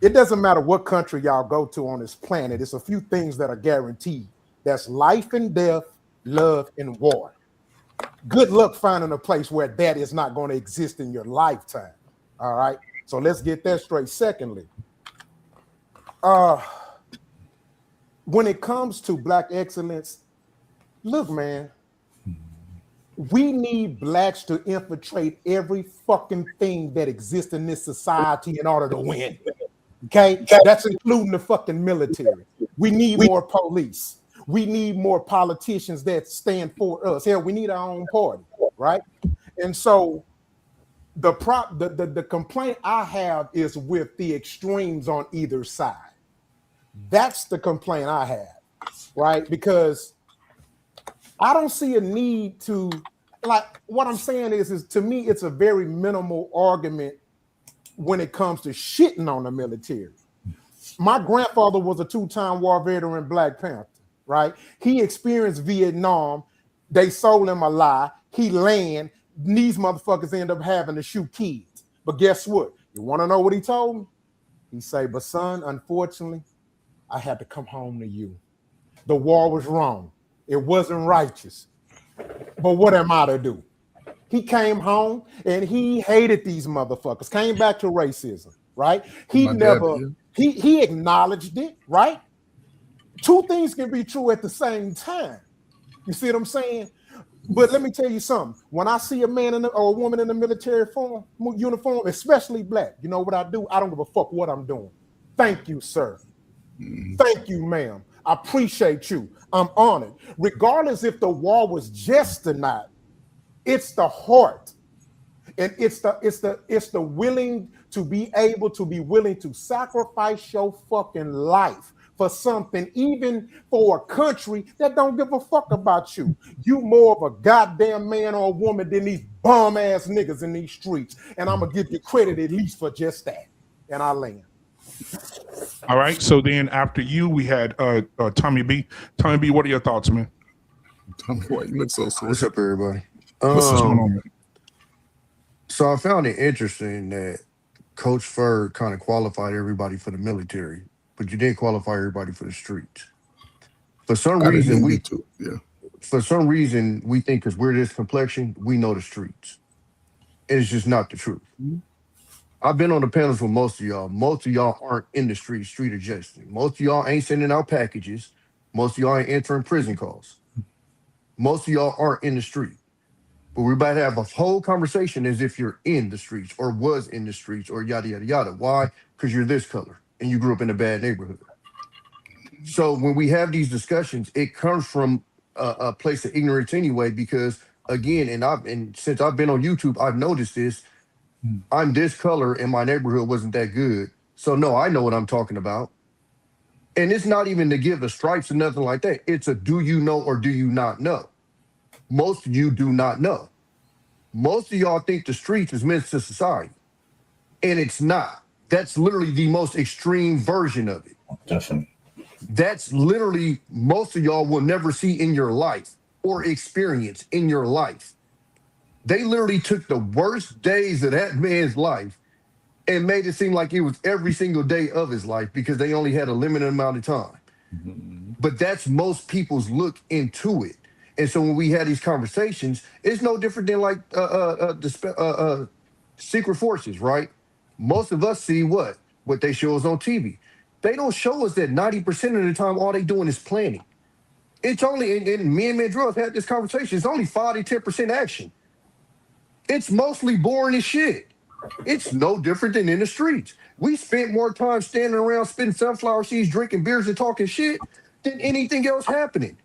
[SPEAKER 8] it doesn't matter what country y'all go to on this planet. It's a few things that are guaranteed. That's life and death, love and war. Good luck finding a place where that is not going to exist in your lifetime. All right. So let's get that straight. Secondly, when it comes to Black excellence, look, man, we need Blacks to infiltrate every fucking thing that exists in this society in order to win. Okay? That's including the fucking military. We need more police. We need more politicians that stand for us. Hell, we need our own party, right? And so the complaint I have is with the extremes on either side. That's the complaint I have, right? Because I don't see a need to, like, what I'm saying is to me, it's a very minimal argument when it comes to shitting on the military. My grandfather was a 2-time war veteran, Black Panther, right? He experienced Vietnam. They sold him a lie. He land. These motherfuckers end up having to shoot kids. But guess what? You want to know what he told me? He said, but son, unfortunately, I had to come home to you. The war was wrong. It wasn't righteous. But what am I to do? He came home and he hated these motherfuckers. Came back to racism, right? He he acknowledged it, right? Two things can be true at the same time. You see what I'm saying? But let me tell you something. When I see a man or a woman in the military uniform, especially Black, you know what I do? I don't give a fuck what I'm doing. Thank you, sir. Thank you, ma'am. I appreciate you. I'm honored. Regardless if the war was just or not, it's the heart. And it's the willing to be able to be willing to sacrifice your fucking life for something, even for a country that don't give a fuck about you. You more of a goddamn man or a woman than these bum ass niggas in these streets. And I'm gonna give you credit at least for just that. And I land.
[SPEAKER 3] All right. So then after you, we had Tommy B. Tommy B, what are your thoughts, man?
[SPEAKER 5] Tommy, why you look so sweet?
[SPEAKER 9] What's up, everybody?
[SPEAKER 3] What's going on, man?
[SPEAKER 9] So I found it interesting that Coach Ferg kind of qualified everybody for the military, but you didn't qualify everybody for the streets. For some reason, we think because we're this complexion, we know the streets. And it's just not the truth. I've been on the panels with most of y'all. Most of y'all aren't in the street adjusting. Most of y'all ain't sending out packages. Most of y'all ain't answering prison calls. Most of y'all aren't in the street. But we're about to have a whole conversation as if you're in the streets or was in the streets or yada, yada, yada. Why? Because you're this color and you grew up in a bad neighborhood. So when we have these discussions, it comes from a place of ignorance anyway, because again, and since I've been on YouTube, I've noticed this. I'm this color and my neighborhood wasn't that good. So no, I know what I'm talking about. And it's not even to give the stripes or nothing like that. It's a do you know or do you not know? Most of you do not know. Most of y'all think the streets is meant to society. And it's not. That's literally the most extreme version of it.
[SPEAKER 10] Definitely.
[SPEAKER 9] That's literally most of y'all will never see in your life or experience in your life. They literally took the worst days of that man's life and made it seem like it was every single day of his life because they only had a limited amount of time. But that's most people's look into it. And so when we had these conversations, it's no different than like secret forces, right? Most of us see what they show us on TV. They don't show us that 90% of the time all they doing is planning. It's only, and me and Mandrell have had this conversation, it's only 5 to 10% action. It's mostly boring as shit. It's no different than in the streets. We spent more time standing around spitting sunflower seeds, drinking beers and talking shit than anything else happening.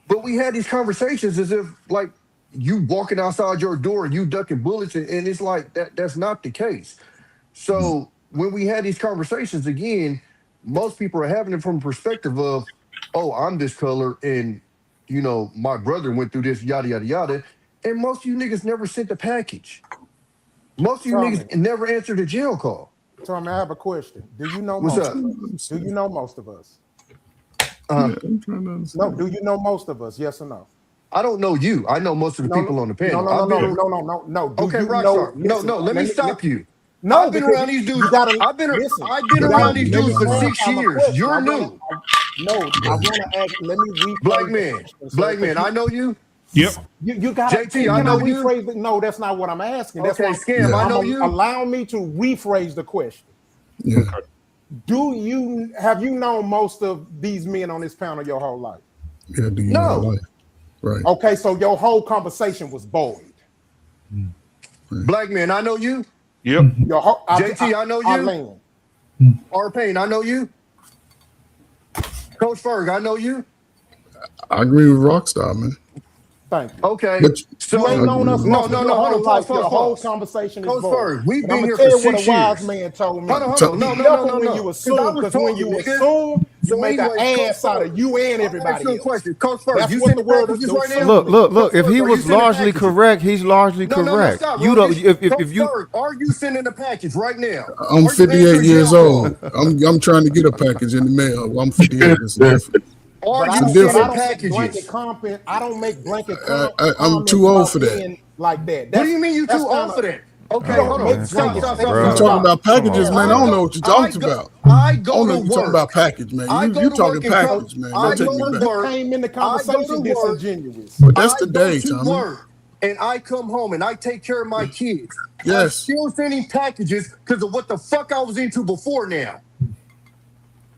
[SPEAKER 9] But we had these conversations as if like you walking outside your door and you ducking bullets, and it's like that's not the case. So when we had these conversations again, most people are having it from a perspective of, oh, I'm this color and you know, my brother went through this, yada, yada, yada. And most of you niggas never sent the package. Most of you niggas never answered a jail call.
[SPEAKER 8] Tommy, I have a question. Do you know
[SPEAKER 9] What's
[SPEAKER 8] most
[SPEAKER 9] up?
[SPEAKER 8] of us? Do you know most of us?
[SPEAKER 5] I'm trying to understand.
[SPEAKER 8] No, do you know most of us? Yes or no?
[SPEAKER 9] I don't know you. I know most of the people on the panel.
[SPEAKER 8] No. Do
[SPEAKER 9] okay,
[SPEAKER 8] you
[SPEAKER 9] Rockstar.
[SPEAKER 8] know?
[SPEAKER 9] No. Let me stop you.
[SPEAKER 8] No,
[SPEAKER 9] I've been around these dudes. I've been around these dudes for 6 years. You're new.
[SPEAKER 8] No, I want to ask. Let me rephrase.
[SPEAKER 9] Black man. I know you.
[SPEAKER 3] Yep.
[SPEAKER 8] You got
[SPEAKER 9] JT. I know you.
[SPEAKER 8] Rephrase it? No, that's not what I'm asking. That's
[SPEAKER 9] okay, Scam. I know you.
[SPEAKER 8] Allow me to rephrase the question.
[SPEAKER 5] Yeah.
[SPEAKER 8] Have you known most of these men on this panel your whole life?
[SPEAKER 5] Yeah, do you
[SPEAKER 9] No.
[SPEAKER 5] know life? Right.
[SPEAKER 8] Okay, so your whole conversation was void.
[SPEAKER 9] Black man. I know you.
[SPEAKER 3] Yep.
[SPEAKER 8] Your whole,
[SPEAKER 9] JT. I know you. R-Pain. I know you. Coach Ferg. I know you.
[SPEAKER 5] I agree with Rockstar, man.
[SPEAKER 8] Thank you.
[SPEAKER 9] Okay.
[SPEAKER 5] But
[SPEAKER 8] You ain't known us.
[SPEAKER 9] No. Hold on. Pause.
[SPEAKER 8] Your whole conversation is
[SPEAKER 9] Coach
[SPEAKER 8] void.
[SPEAKER 9] Ferg. We've
[SPEAKER 8] And
[SPEAKER 9] been
[SPEAKER 8] I'm
[SPEAKER 9] here
[SPEAKER 8] gonna
[SPEAKER 9] for
[SPEAKER 8] tell you
[SPEAKER 9] 6
[SPEAKER 8] what a wise
[SPEAKER 9] years.
[SPEAKER 8] man told me.
[SPEAKER 9] Hold on. No.
[SPEAKER 8] When you assume, because when you assume, you make an ass out of you and everybody else.
[SPEAKER 9] Question. Coach Ferg,
[SPEAKER 8] That's
[SPEAKER 9] you
[SPEAKER 8] what
[SPEAKER 9] send
[SPEAKER 8] the
[SPEAKER 9] the
[SPEAKER 8] word
[SPEAKER 9] packages
[SPEAKER 8] is.
[SPEAKER 9] right now?
[SPEAKER 4] Look. If he
[SPEAKER 9] Are you
[SPEAKER 4] was
[SPEAKER 9] sending
[SPEAKER 4] largely
[SPEAKER 9] packages?
[SPEAKER 4] correct, he's largely correct.
[SPEAKER 9] Stop,
[SPEAKER 4] You
[SPEAKER 9] bro.
[SPEAKER 4] don't. If
[SPEAKER 9] Coach
[SPEAKER 4] you.
[SPEAKER 9] Ferg, are you sending a package right now?
[SPEAKER 5] I'm
[SPEAKER 9] Are you
[SPEAKER 5] 58
[SPEAKER 9] answering
[SPEAKER 5] years
[SPEAKER 9] yes or no?
[SPEAKER 5] old. I'm trying to get a package in the mail. I'm 58. It's different.
[SPEAKER 9] Are
[SPEAKER 8] But
[SPEAKER 9] you
[SPEAKER 8] I
[SPEAKER 9] sending
[SPEAKER 8] don't make
[SPEAKER 9] packages?
[SPEAKER 8] blanket comment. I don't make blanket
[SPEAKER 5] I'm too old for that.
[SPEAKER 8] like that.
[SPEAKER 9] What do you mean you too old for that? Okay,
[SPEAKER 8] don't
[SPEAKER 9] hold
[SPEAKER 8] make
[SPEAKER 9] on. Stop.
[SPEAKER 5] You talking about packages, man? I don't know what you're talking about.
[SPEAKER 9] I
[SPEAKER 5] I
[SPEAKER 9] go
[SPEAKER 5] don't know
[SPEAKER 9] to
[SPEAKER 5] what you're talking
[SPEAKER 9] work.
[SPEAKER 5] about package, man.
[SPEAKER 9] I
[SPEAKER 5] You
[SPEAKER 9] go to
[SPEAKER 5] talking
[SPEAKER 9] work and come-
[SPEAKER 5] package, man.
[SPEAKER 9] I
[SPEAKER 5] Don't take
[SPEAKER 9] go
[SPEAKER 5] me
[SPEAKER 9] to
[SPEAKER 5] back.
[SPEAKER 9] work.
[SPEAKER 8] Came in the
[SPEAKER 9] I go
[SPEAKER 8] conversation
[SPEAKER 9] to work.
[SPEAKER 8] disingenuous.
[SPEAKER 5] But that's the
[SPEAKER 9] I go
[SPEAKER 5] day,
[SPEAKER 9] to
[SPEAKER 5] Tommy.
[SPEAKER 9] work and I come home and I take care of my kids. I'm
[SPEAKER 5] Yes.
[SPEAKER 9] still sending packages because of what the fuck I was into before now.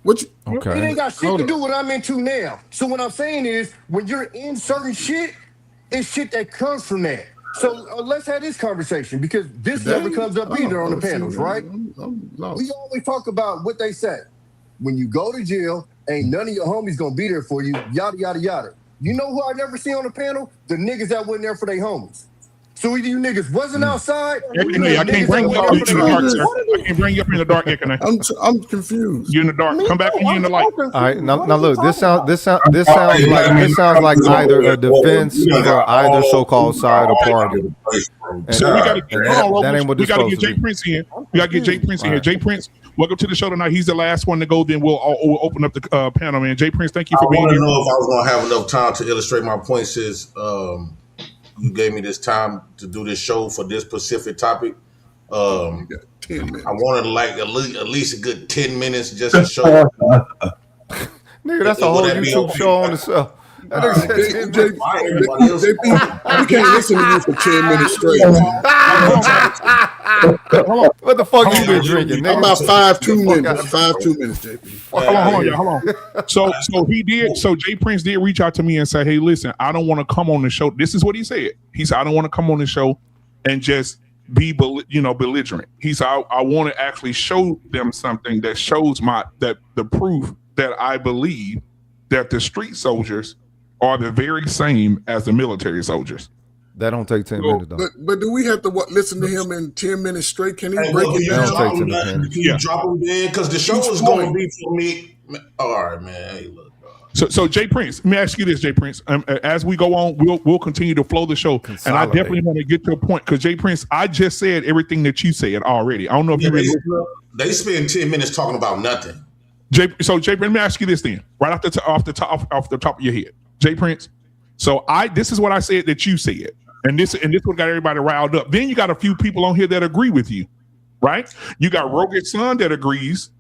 [SPEAKER 5] What you,
[SPEAKER 9] It ain't got shit
[SPEAKER 5] Hold
[SPEAKER 9] to
[SPEAKER 5] on.
[SPEAKER 9] do with what I'm into now. So what I'm saying is, when you're in certain shit, it's shit that comes from that. So let's have this conversation because this
[SPEAKER 5] Today?
[SPEAKER 9] never comes up either on the panels, right?
[SPEAKER 5] I'm lost.
[SPEAKER 9] We always talk about what they say. When you go to jail, ain't none of your homies gonna be there for you, yada, yada, yada. You know who I never see on the panel? The niggas that wasn't there for their homies. So either you niggas wasn't outside, or you
[SPEAKER 3] Ekene, I can't
[SPEAKER 9] niggas
[SPEAKER 3] bring
[SPEAKER 9] that
[SPEAKER 3] you
[SPEAKER 9] wasn't
[SPEAKER 3] up
[SPEAKER 9] there
[SPEAKER 3] in
[SPEAKER 9] for
[SPEAKER 3] the
[SPEAKER 9] their
[SPEAKER 3] dark,
[SPEAKER 9] homies.
[SPEAKER 3] sir. I can't bring you up in the dark, Ekene.
[SPEAKER 5] I'm confused.
[SPEAKER 3] You're in the dark. Come back when you're in the light.
[SPEAKER 4] All right, now look. This sounds like either a defense for either so-called side or party.
[SPEAKER 3] So we got to
[SPEAKER 4] that ain't what
[SPEAKER 3] we
[SPEAKER 4] this
[SPEAKER 3] got to
[SPEAKER 4] supposed
[SPEAKER 3] get
[SPEAKER 4] to
[SPEAKER 3] Jay
[SPEAKER 4] be.
[SPEAKER 3] Prince in. We got to get Jay Prince in here.
[SPEAKER 4] Right.
[SPEAKER 3] Jay Prince, welcome to the show tonight. He's the last one to go. Then we'll open up the panel, man. Jay Prince, thank you
[SPEAKER 10] I
[SPEAKER 3] for being
[SPEAKER 10] want to
[SPEAKER 3] here.
[SPEAKER 10] know if I was going to have enough time to illustrate my point since you gave me this time to do this show for this specific topic.
[SPEAKER 5] You got 10 minutes.
[SPEAKER 10] I wanted like at least a good 10 minutes just to show.
[SPEAKER 4] Nigga, that's a whole YouTube show on itself. That nigga said 10 minutes.
[SPEAKER 5] We can't listen to you for 10 minutes straight.
[SPEAKER 4] What the fuck you been drinking,
[SPEAKER 5] How
[SPEAKER 4] nigga?
[SPEAKER 5] about 5 2 minutes? 5 2 minutes, JP.
[SPEAKER 3] Hold on, y'all. Hold on. So he did. So Jay Prince did reach out to me and say, "Hey, listen, I don't want to come on the show." This is what he said. He said, "I don't want to come on the show and just be, belligerent." He said, "I want to actually show them something that shows the proof that I believe that the street soldiers are the very same as the military soldiers."
[SPEAKER 4] That don't take 10 minutes, though.
[SPEAKER 5] But do we have to listen to him in 10 minutes straight? Can he
[SPEAKER 10] Hey,
[SPEAKER 5] break
[SPEAKER 10] well,
[SPEAKER 5] it
[SPEAKER 10] can
[SPEAKER 5] down?
[SPEAKER 10] you drop him,
[SPEAKER 4] Take
[SPEAKER 10] man? Can you drop him in? Because the show is going to be for me. All right, man. Hey, look.
[SPEAKER 3] So Jay Prince, let me ask you this, Jay Prince. As we go on, we'll continue to flow the show, and I definitely want to get to a point because Jay Prince, I just said everything that you said already. I don't know if you really.
[SPEAKER 10] They spend 10 minutes talking about nothing.
[SPEAKER 3] Jay Prince, let me ask you this then, right off the top of your head, Jay Prince. So this is what I said that you said, and this what got everybody riled up. Then you got a few people on here that agree with you, right? You got Roget's son that agrees,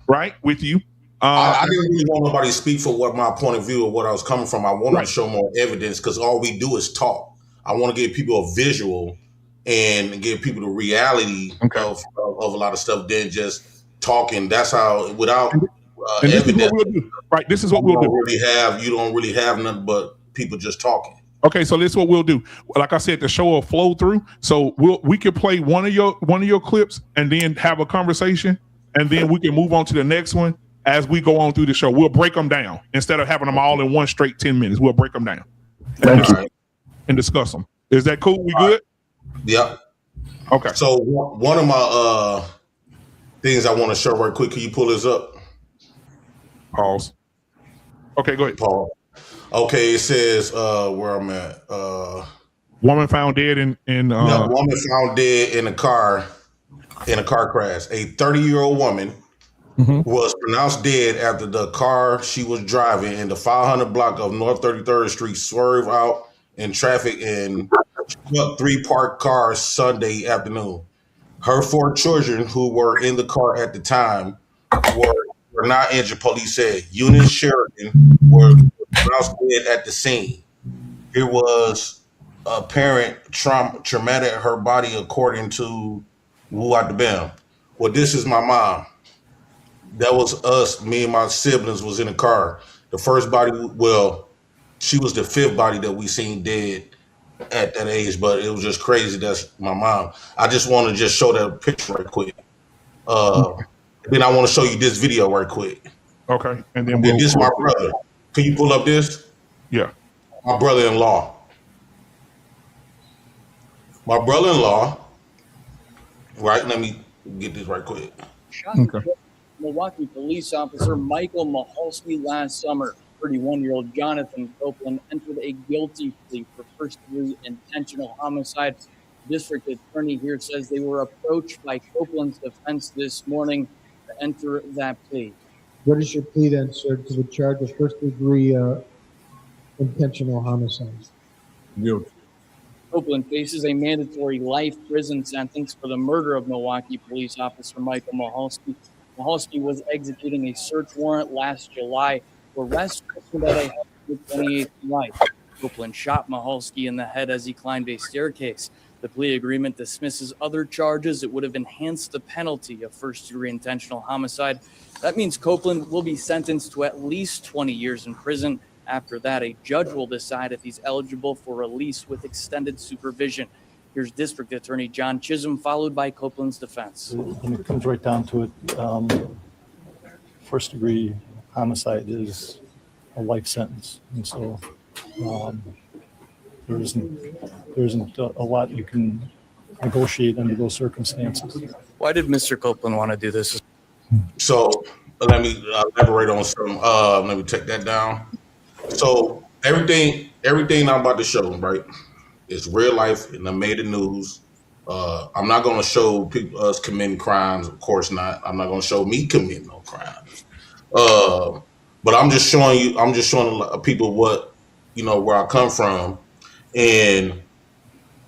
[SPEAKER 3] right, with you.
[SPEAKER 10] I didn't really want nobody to speak for what my point of view or what I was coming from. I wanted to show more evidence because all we do is talk. I want to give people a visual and give people the reality of a lot of stuff than just talking. That's how without evidence.
[SPEAKER 3] This is what we'll do.
[SPEAKER 10] You don't really have nothing but people just talking.
[SPEAKER 3] Okay, so this is what we'll do. Like I said, the show will flow through. So we can play one of your clips and then have a conversation, and then we can move on to the next one as we go on through the show. We'll break them down instead of having them all in one straight 10 minutes. We'll break them down and discuss them. Is that cool? We good?
[SPEAKER 10] Yep.
[SPEAKER 3] Okay.
[SPEAKER 10] So one of my things I want to show right quick. Can you pull this up?
[SPEAKER 3] Pause. Okay, go ahead.
[SPEAKER 10] Pause. Okay, it says where I'm at.
[SPEAKER 3] Woman found dead in
[SPEAKER 10] woman found dead in a car crash. A 30-year-old woman was pronounced dead after the car she was driving in the 500 block of North 33rd Street swerved out in traffic and struck 3 parked cars Sunday afternoon. Her 4 children who were in the car at the time were not injured, police said. Eunice Sheridan was pronounced dead at the scene. It was apparent traumatic her body, according to Wu at the Bam. Well, this is my mom. That was us. Me and my siblings was in the car. The first body, well, she was the 5th body that we seen dead at that age, but it was just crazy. That's my mom. I just want to just show that picture right quick. Then I want to show you this video right quick.
[SPEAKER 3] Okay, and then
[SPEAKER 10] this is my brother. Can you pull up this?
[SPEAKER 3] Yeah.
[SPEAKER 10] My brother-in-law. My brother-in-law. Right. Let me get this right quick.
[SPEAKER 11] Okay. Milwaukee police officer Michael Mahalski last summer. 31-year-old Jonathan Copeland entered a guilty plea for first-degree intentional homicide. District attorney here says they were approached by Copeland's defense this morning to enter that plea.
[SPEAKER 12] What is your plea then, sir, to the charge of first-degree intentional homicide?
[SPEAKER 11] Guilty. Copeland faces a mandatory life prison sentence for the murder of Milwaukee police officer Michael Mahalski. Mahalski was executing a search warrant last July for arrest that a 28th life. Copeland shot Mahalski in the head as he climbed a staircase. The plea agreement dismisses other charges. It would have enhanced the penalty of first-degree intentional homicide. That means Copeland will be sentenced to at least 20 years in prison. After that, a judge will decide if he's eligible for release with extended supervision. Here's District Attorney John Chisholm, followed by Copeland's defense.
[SPEAKER 13] When it comes right down to it, first-degree homicide is a life sentence, and so there isn't a lot you can negotiate under those circumstances.
[SPEAKER 11] Why did Mr. Copeland want to do this?
[SPEAKER 10] So let me elaborate on some. Let me take that down. So everything I'm about to show, right, is real life, and I made the news. I'm not going to show people us committing crimes. Of course not. I'm not going to show me committing no crimes. But I'm just showing you. I'm just showing people what, where I come from, and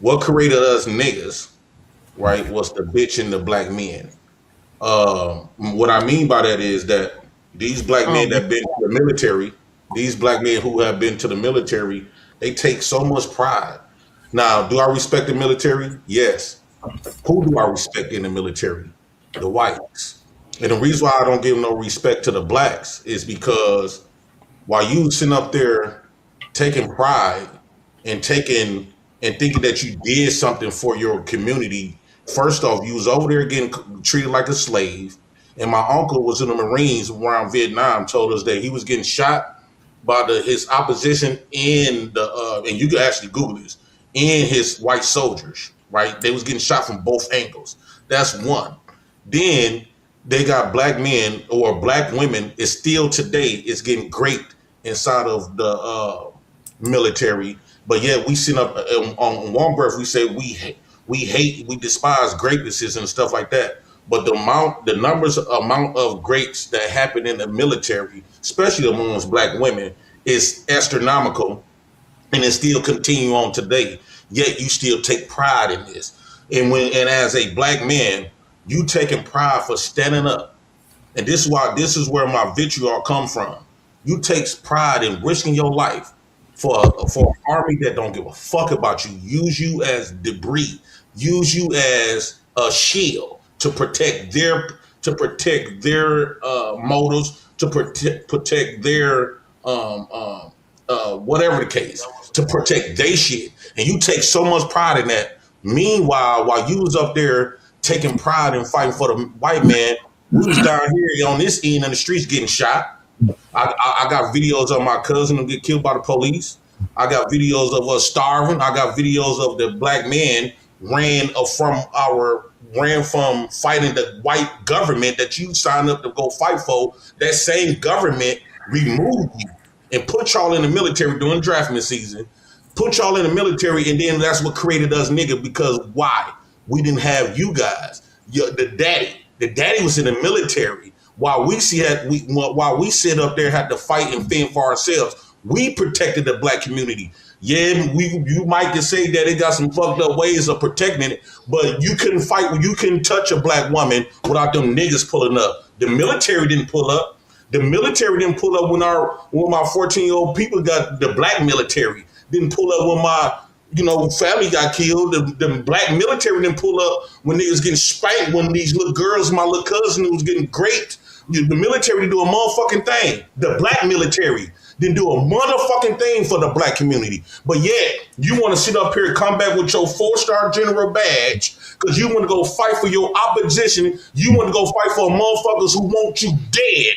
[SPEAKER 10] what created us niggas, right, was the bitch and the black men. What I mean by that is that these black men that been to the military, these black men who have been to the military, they take so much pride. Now, do I respect the military? Yes. Who do I respect in the military? The whites. And the reason why I don't give no respect to the blacks is because while you sitting up there taking pride and thinking that you did something for your community, first off, you was over there getting treated like a slave. And my uncle was in the Marines around Vietnam, told us that he was getting shot by his opposition in the and you can actually Google this, in his white soldiers, right? They was getting shot from both angles. That's one. Then they got black men or black women is still today is getting raped inside of the military. But yet we sit up on one breath, we say we hate, we despise greatnesses and stuff like that. But the amount of greats that happen in the military, especially amongst black women, is astronomical, and it still continue on today. Yet you still take pride in this. And as a black man, you taking pride for standing up. And this is where my vitriol come from. You take pride in risking your life for an army that don't give a fuck about you, use you as debris, use you as a shield to protect their motives, to protect their whatever the case, to protect their shit. And you take so much pride in that. Meanwhile, while you was up there taking pride in fighting for the white man, we was down here on this end of the streets getting shot. I got videos of my cousin who get killed by the police. I got videos of us starving. I got videos of the black man ran from fighting the white government that you signed up to go fight for. That same government removed you and put y'all in the military during drafting season. Put y'all in the military, and then that's what created us nigga. Because why? We didn't have you guys. The daddy was in the military. While we sit up there had to fight and fend for ourselves. We protected the black community. Yeah, you might just say that it got some fucked up ways of protecting it, but you couldn't fight, you couldn't touch a black woman without them niggas pulling up. The military didn't pull up. The military didn't pull up when my 14-year-old people got the black military. Didn't pull up when my family got killed. The black military didn't pull up when niggas getting spanked, when these little girls, my little cousin who was getting raped. The military didn't do a motherfucking thing. The black military didn't do a motherfucking thing for the black community. But yet, you want to sit up here and come back with your 4-star general badge because you want to go fight for your opposition. You want to go fight for motherfuckers who want you dead.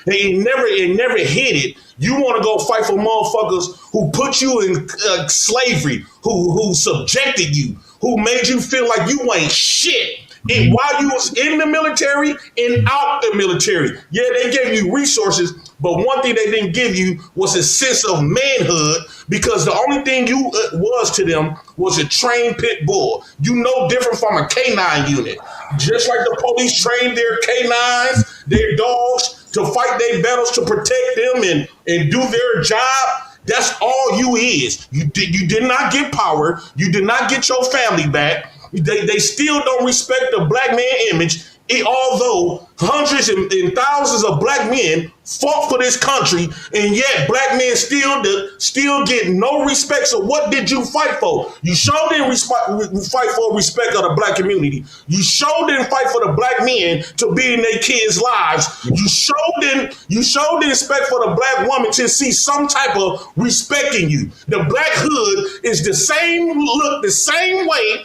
[SPEAKER 10] They never hit it. You want to go fight for motherfuckers who put you in slavery, who subjected you, who made you feel like you ain't shit. And while you was in the military and out the military, yeah, they gave you resources, but one thing they didn't give you was a sense of manhood, because the only thing you was to them was a trained pit bull. You no different from a K9 unit. Just like the police trained their K9s, their dogs, to fight their battles to protect them and do their job. That's all you is. You did not get power. You did not get your family back. They still don't respect the black man image, although hundreds and thousands of black men fought for this country, and yet black men still get no respect. So what did you fight for? You sure didn't fight for respect of the black community. You sure didn't fight for the black men to be in their kids' lives. You sure didn't respect for the black woman to see some type of respect in you. The black hood is the same look, the same way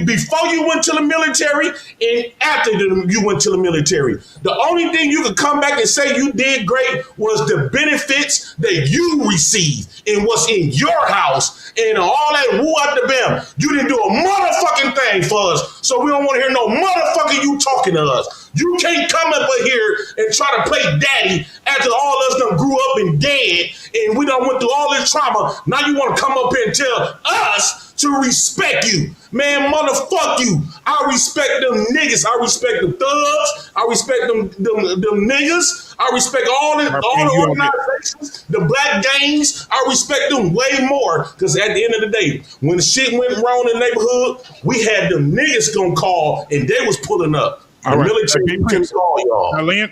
[SPEAKER 10] before you went to the military and after you went to the military. The only thing you could come back and say you did great was the benefits that you received and what's in your house and all that woo out the bam. You didn't do a motherfucking thing for us, so we don't want to hear no motherfucking you talking to us. You can't come up here and try to play daddy after all us done grew up and dead and we done went through all this trauma. Now you want to come up here and tell us to respect you. Man, motherfuck you. I respect them niggas. I respect the thugs. I respect them niggas. I respect all the organizations, the black gangs. I respect them way more, because at the end of the day, when the shit went wrong in the neighborhood, we had them niggas gonna call and they was pulling up.
[SPEAKER 3] All right.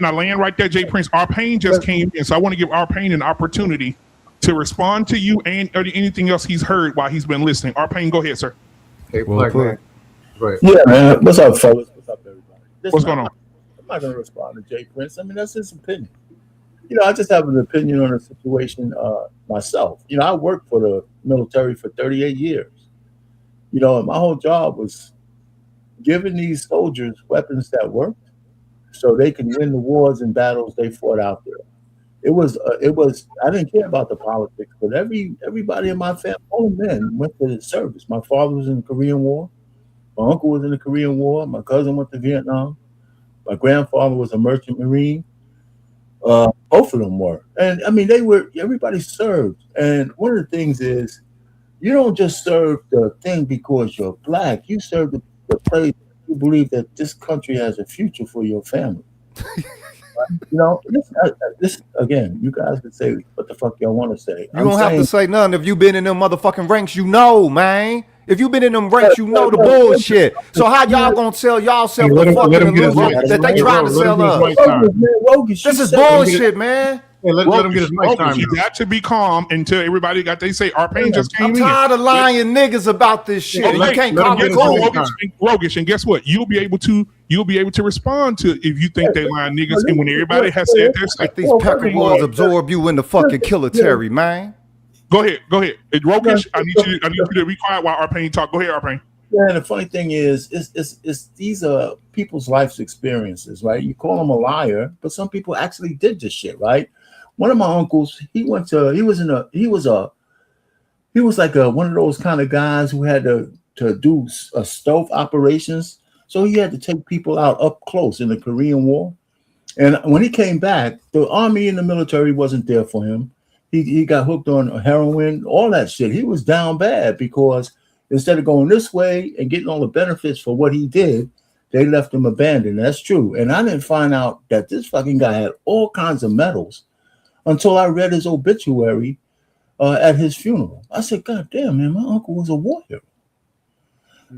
[SPEAKER 3] Now land right there, Jay Prince. R-Pain just came in, so I want to give R-Pain an opportunity to respond to you and anything else he's heard while he's been listening. R-Pain, go ahead, sir.
[SPEAKER 7] Hey, Black Man. Right.
[SPEAKER 14] Yeah, man. What's up, fellas? What's up, everybody?
[SPEAKER 3] What's going on?
[SPEAKER 14] I'm not going to respond to Jay Prince. I mean, that's his opinion. I just have an opinion on the situation myself. I worked for the military for 38 years. And my whole job was giving these soldiers weapons that worked so they can win the wars and battles they fought out there. It was. I didn't care about the politics, but everybody in my family, all men, went to the service. My father was in the Korean War. My uncle was in the Korean War. My cousin went to Vietnam. My grandfather was a merchant marine. Both of them were, and I mean, everybody served. And one of the things is, you don't just serve the thing because you're black. You serve the place. You believe that this country has a future for your family. This again, you guys can say what the fuck y'all want to say.
[SPEAKER 4] You don't have to say nothing if you've been in them motherfucking ranks, man. If you've been in them ranks, you know the bullshit. So how y'all gonna sell yourself the fucking illusion that they trying to sell us? This is bullshit, man.
[SPEAKER 8] Hey, let him get his mic time.
[SPEAKER 3] You got to be calm until everybody got. They say R-Pain just came in.
[SPEAKER 4] I'm tired of lying niggas about this shit.
[SPEAKER 3] Okay.
[SPEAKER 4] You can't call it cool.
[SPEAKER 3] Rogish, and guess what? You'll be able to respond to if you think they lying niggas. And when everybody has said their stuff,
[SPEAKER 4] like these peckerwoos absorb you in the fucking military, man.
[SPEAKER 3] Go ahead. Rogish, I need you to be quiet while R-Pain talk. Go ahead, R-Pain.
[SPEAKER 14] Yeah, and the funny thing is, it's these are people's life's experiences, right? You call them a liar, but some people actually did this shit, right? One of my uncles, he was like one of those kind of guys who had to do stealth operations. So he had to take people out up close in the Korean War. And when he came back, the army and the military wasn't there for him. He got hooked on heroin, all that shit. He was down bad because instead of going this way and getting all the benefits for what he did, they left him abandoned. That's true. And I didn't find out that this fucking guy had all kinds of medals. until I read his obituary at his funeral. I said, God damn, man, my uncle was a warrior.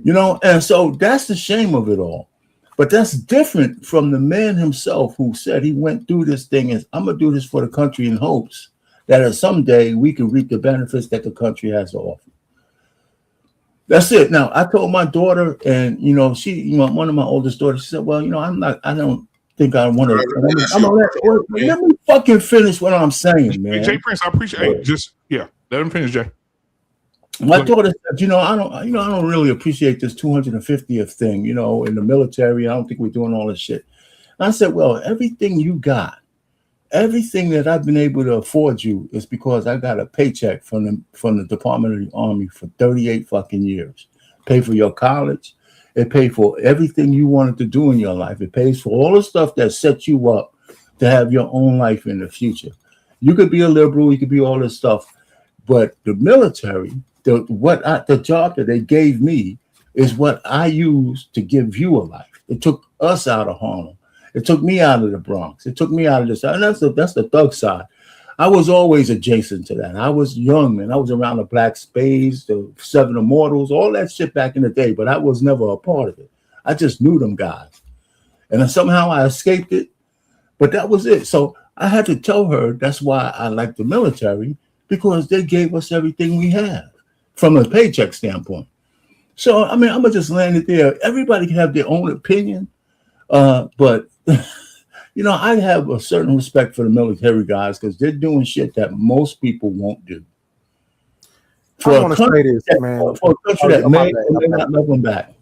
[SPEAKER 14] You know, and so that's the shame of it all. But that's different from the man himself who said he went through this thing and I'm going to do this for the country in hopes that someday we can reap the benefits that the country has to offer. That's it. Now, I told my daughter, and, you know, she, you know, one of my oldest daughters, she said, well, you know, I don't think I want to. Let me fucking finish what I'm saying, man.
[SPEAKER 3] Jay Prince, I appreciate let him finish, Jay.
[SPEAKER 14] My daughter said, you know, I don't really appreciate this 250th thing, you know, in the military. I don't think we're doing all this shit. And I said, well, everything you got, everything that I've been able to afford you is because I got a paycheck from the Department of the Army for 38 fucking years. Pay for your college. It paid for everything you wanted to do in your life. It pays for all the stuff that sets you up to have your own life in the future. You could be a liberal, you could be all this stuff, but the military, the job that they gave me is what I used to give you a life. It took us out of Harlem. It took me out of the Bronx. It took me out of this. And that's the thug side. I was always adjacent to that. I was young, man. I was around the Black Spades, the Seven Immortals, all that shit back in the day, but I was never a part of it. I just knew them guys. And then somehow I escaped it, but that was it. So I had to tell her that's why I like the military, because they gave us everything we have from a paycheck standpoint. So, I mean, I'm going to just land it there. Everybody can have their own opinion, but... You know, I have a certain respect for the military guys because they're doing shit that most people won't do.
[SPEAKER 8] I want to say this, man.
[SPEAKER 14] For a country that may not love them back.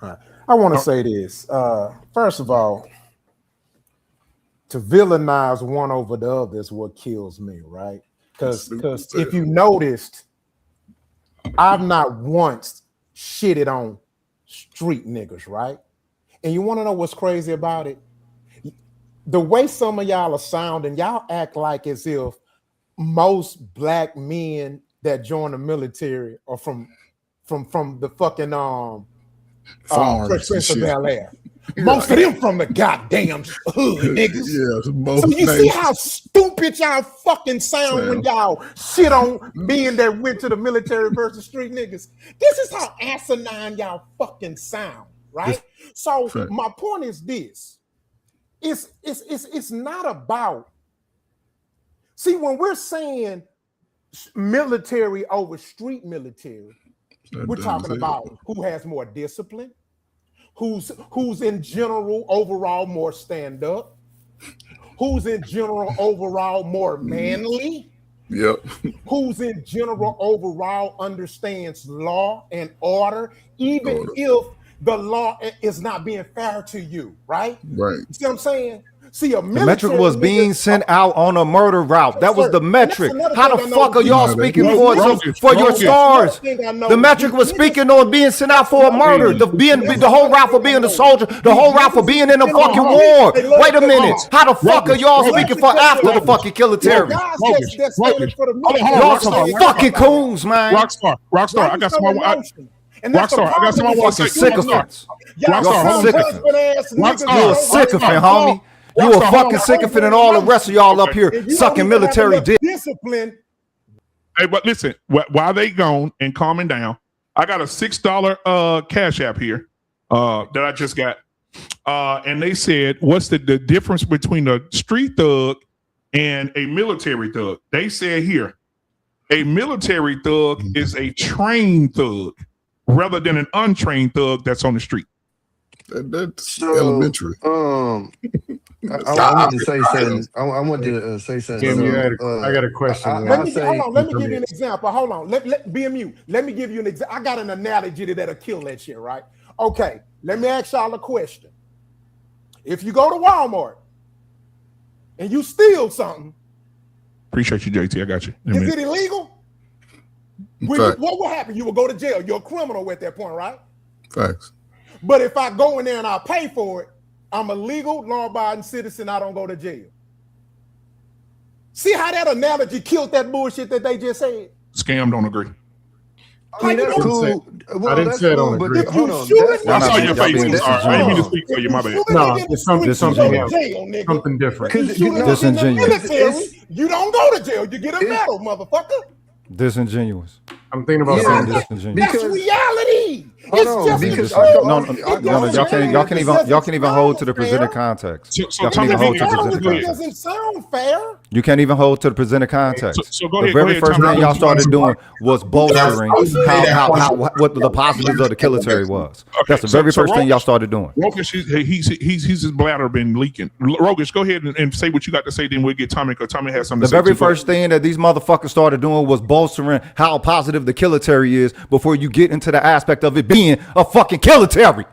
[SPEAKER 8] I want to say this. First of all, to villainize one over the other is what kills me, right? Because if you noticed, I've not once shitted on street niggas, right? And you want to know what's crazy about it? The way some of y'all are sounding, y'all act like as if most black men that join the military are from the fucking Fresh Prince of Bel-Air. Most of them from the goddamn hood, niggas.
[SPEAKER 5] Yeah,
[SPEAKER 8] so you see how stupid y'all fucking sound when y'all shit on men that went to the military versus street niggas. This is how asinine y'all fucking sound, right? So my point is this. It's not about, see, when we're saying military over street military, we're talking about who has more discipline, who's in general overall more stand up, who's in general overall more manly, who's in general overall understands law and order, even if the law is not being fair to you, right?
[SPEAKER 5] Right.
[SPEAKER 8] You see what I'm saying? See,
[SPEAKER 4] the metric was being sent out on a murder route. That was the metric. How the fuck are y'all speaking for your stars? The metric was speaking on being sent out for a murder. The whole route for being a soldier. The whole route for being in a fucking war. Wait a minute. How the fuck are y'all speaking for after the fucking military? Y'all some fucking coons, man.
[SPEAKER 3] Rockstar. I got some. Rockstar, I got someone who wants to say
[SPEAKER 4] sycophants. Rockstar, you're a sycophant, homie. You a fucking sycophant, and all the rest of y'all up here sucking military dick.
[SPEAKER 8] Discipline.
[SPEAKER 3] Hey, but listen, while they gone and calming down, I got a $6 Cash App here that I just got, and they said, "What's the difference between a street thug and a military thug?" They said here, a military thug is a trained thug, rather than an untrained thug that's on the street.
[SPEAKER 5] That's elementary.
[SPEAKER 9] I want to say something. I want to say something.
[SPEAKER 7] I got a question.
[SPEAKER 8] Let me give you an example. Hold on. Let be a mute. Let me give you an example. I got an analogy that'll kill that shit, right? Okay. Let me ask y'all a question. If you go to Walmart and you steal something,
[SPEAKER 3] appreciate you, JT. I got you.
[SPEAKER 8] Is it illegal? What will happen? You will go to jail. You're a criminal at that point, right?
[SPEAKER 5] Facts.
[SPEAKER 8] But if I go in there and I pay for it, I'm a legal, law-abiding citizen. I don't go to jail. See how that analogy killed that bullshit that they just said?
[SPEAKER 3] Scam don't agree.
[SPEAKER 9] I mean, that's cool. Well,
[SPEAKER 7] didn't
[SPEAKER 9] that's
[SPEAKER 7] say I
[SPEAKER 9] cool,
[SPEAKER 7] don't
[SPEAKER 9] but
[SPEAKER 7] agree.
[SPEAKER 9] hold on.
[SPEAKER 3] I saw your face. I'm sorry. I didn't mean to speak for you. My bad.
[SPEAKER 7] No, it's something else. Something different.
[SPEAKER 4] Disingenuous.
[SPEAKER 8] You don't go to jail. You get a medal, motherfucker.
[SPEAKER 4] Disingenuous.
[SPEAKER 7] I'm thinking about saying
[SPEAKER 4] disingenuous.
[SPEAKER 8] That's reality.
[SPEAKER 9] Hold on, because
[SPEAKER 4] y'all can't even hold to the presented context. Y'all can't even hold to the presented context.
[SPEAKER 8] Doesn't sound fair.
[SPEAKER 4] You can't even hold to the presented context.
[SPEAKER 3] So go
[SPEAKER 4] The
[SPEAKER 3] ahead.
[SPEAKER 4] very first thing y'all started doing was bolstering what the positives of the military was. That's the very first thing y'all started doing.
[SPEAKER 3] Rogish, he's his bladder been leaking. Rogish, go ahead and say what you got to say. Then we'll get Tommy because Tommy has something.
[SPEAKER 4] The very first thing that these motherfuckers started doing was bolstering how positive the military is before you get into the aspect of it being a fucking military.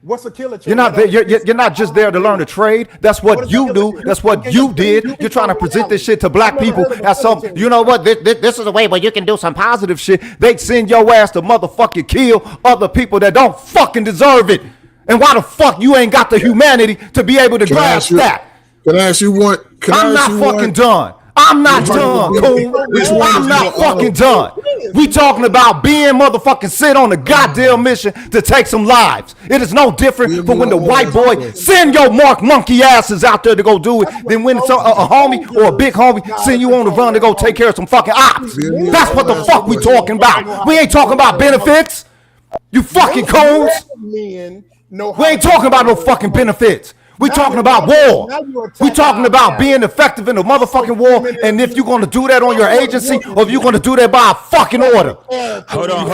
[SPEAKER 8] What's a killer?
[SPEAKER 4] You're not there. You're not just there to learn a trade. That's what you do. That's what you did. You're trying to present this shit to black people as some. You know what? This is a way where you can do some positive shit. They send your ass to motherfucking kill other people that don't fucking deserve it. And why the fuck you ain't got the humanity to be able to grasp that?
[SPEAKER 5] Can I ask you what?
[SPEAKER 4] I'm not fucking done. I'm not done, cool. I'm not fucking done. We talking about being motherfucking sit on a goddamn mission to take some lives. It is no different from when the white boy send your Mark monkey asses out there to go do it than when a homie or a big homie send you on the run to go take care of some fucking ops. That's what the fuck we talking about. We ain't talking about benefits. You fucking coons. We ain't talking about no fucking benefits. We talking about war. We talking about being effective in the motherfucking war. And if you're gonna do that on your agency, or if you're gonna do that by a fucking order, hold on.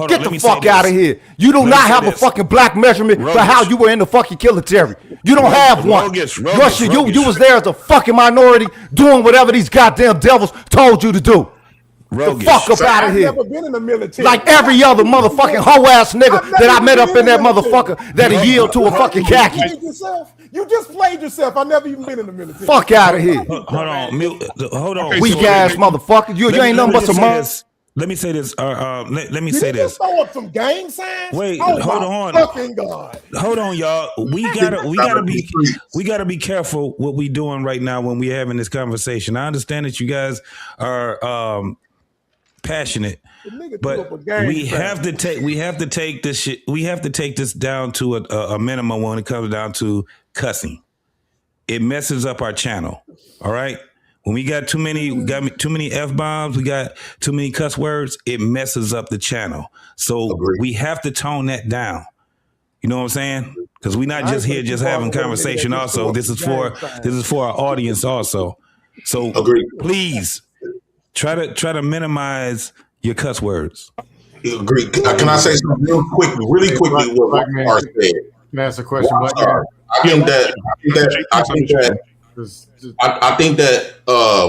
[SPEAKER 4] Get the fuck out of here. You do not have a fucking black measurement for how you were in the fucking military. You don't have one. Russia, you was there as a fucking minority doing whatever these goddamn devils told you to do. The fuck up out of here.
[SPEAKER 8] I've never been in the military.
[SPEAKER 4] Like every other motherfucking hoe ass nigga that I met up in that motherfucker that'll yield to a fucking khaki.
[SPEAKER 8] You just played yourself. I've never even been in the military.
[SPEAKER 4] Fuck out of here.
[SPEAKER 6] Hold on.
[SPEAKER 4] Weak ass motherfucker. You ain't nothing but some money.
[SPEAKER 6] Let me say this. Let me
[SPEAKER 8] Did
[SPEAKER 6] say
[SPEAKER 8] you
[SPEAKER 6] this.
[SPEAKER 8] just throw up some gang signs?
[SPEAKER 6] Wait,
[SPEAKER 8] oh,
[SPEAKER 6] hold on.
[SPEAKER 8] Fucking God.
[SPEAKER 6] Hold on, y'all. We gotta be careful what we doing right now when we having this conversation. I understand that you guys are passionate, but we have to take this shit. We have to take this down to a minimum when it comes down to cussing. It messes up our channel. All right. When we got too many F-bombs, we got too many cuss words, it messes up the channel. So we have to tone that down. You know what I'm saying? Because we're not just here just having conversation. Also, this is for our audience also. So please try to minimize your cuss words.
[SPEAKER 10] Agree. Can I say something really quickly? What Rockstar said.
[SPEAKER 7] Can I ask a question?
[SPEAKER 10] I think that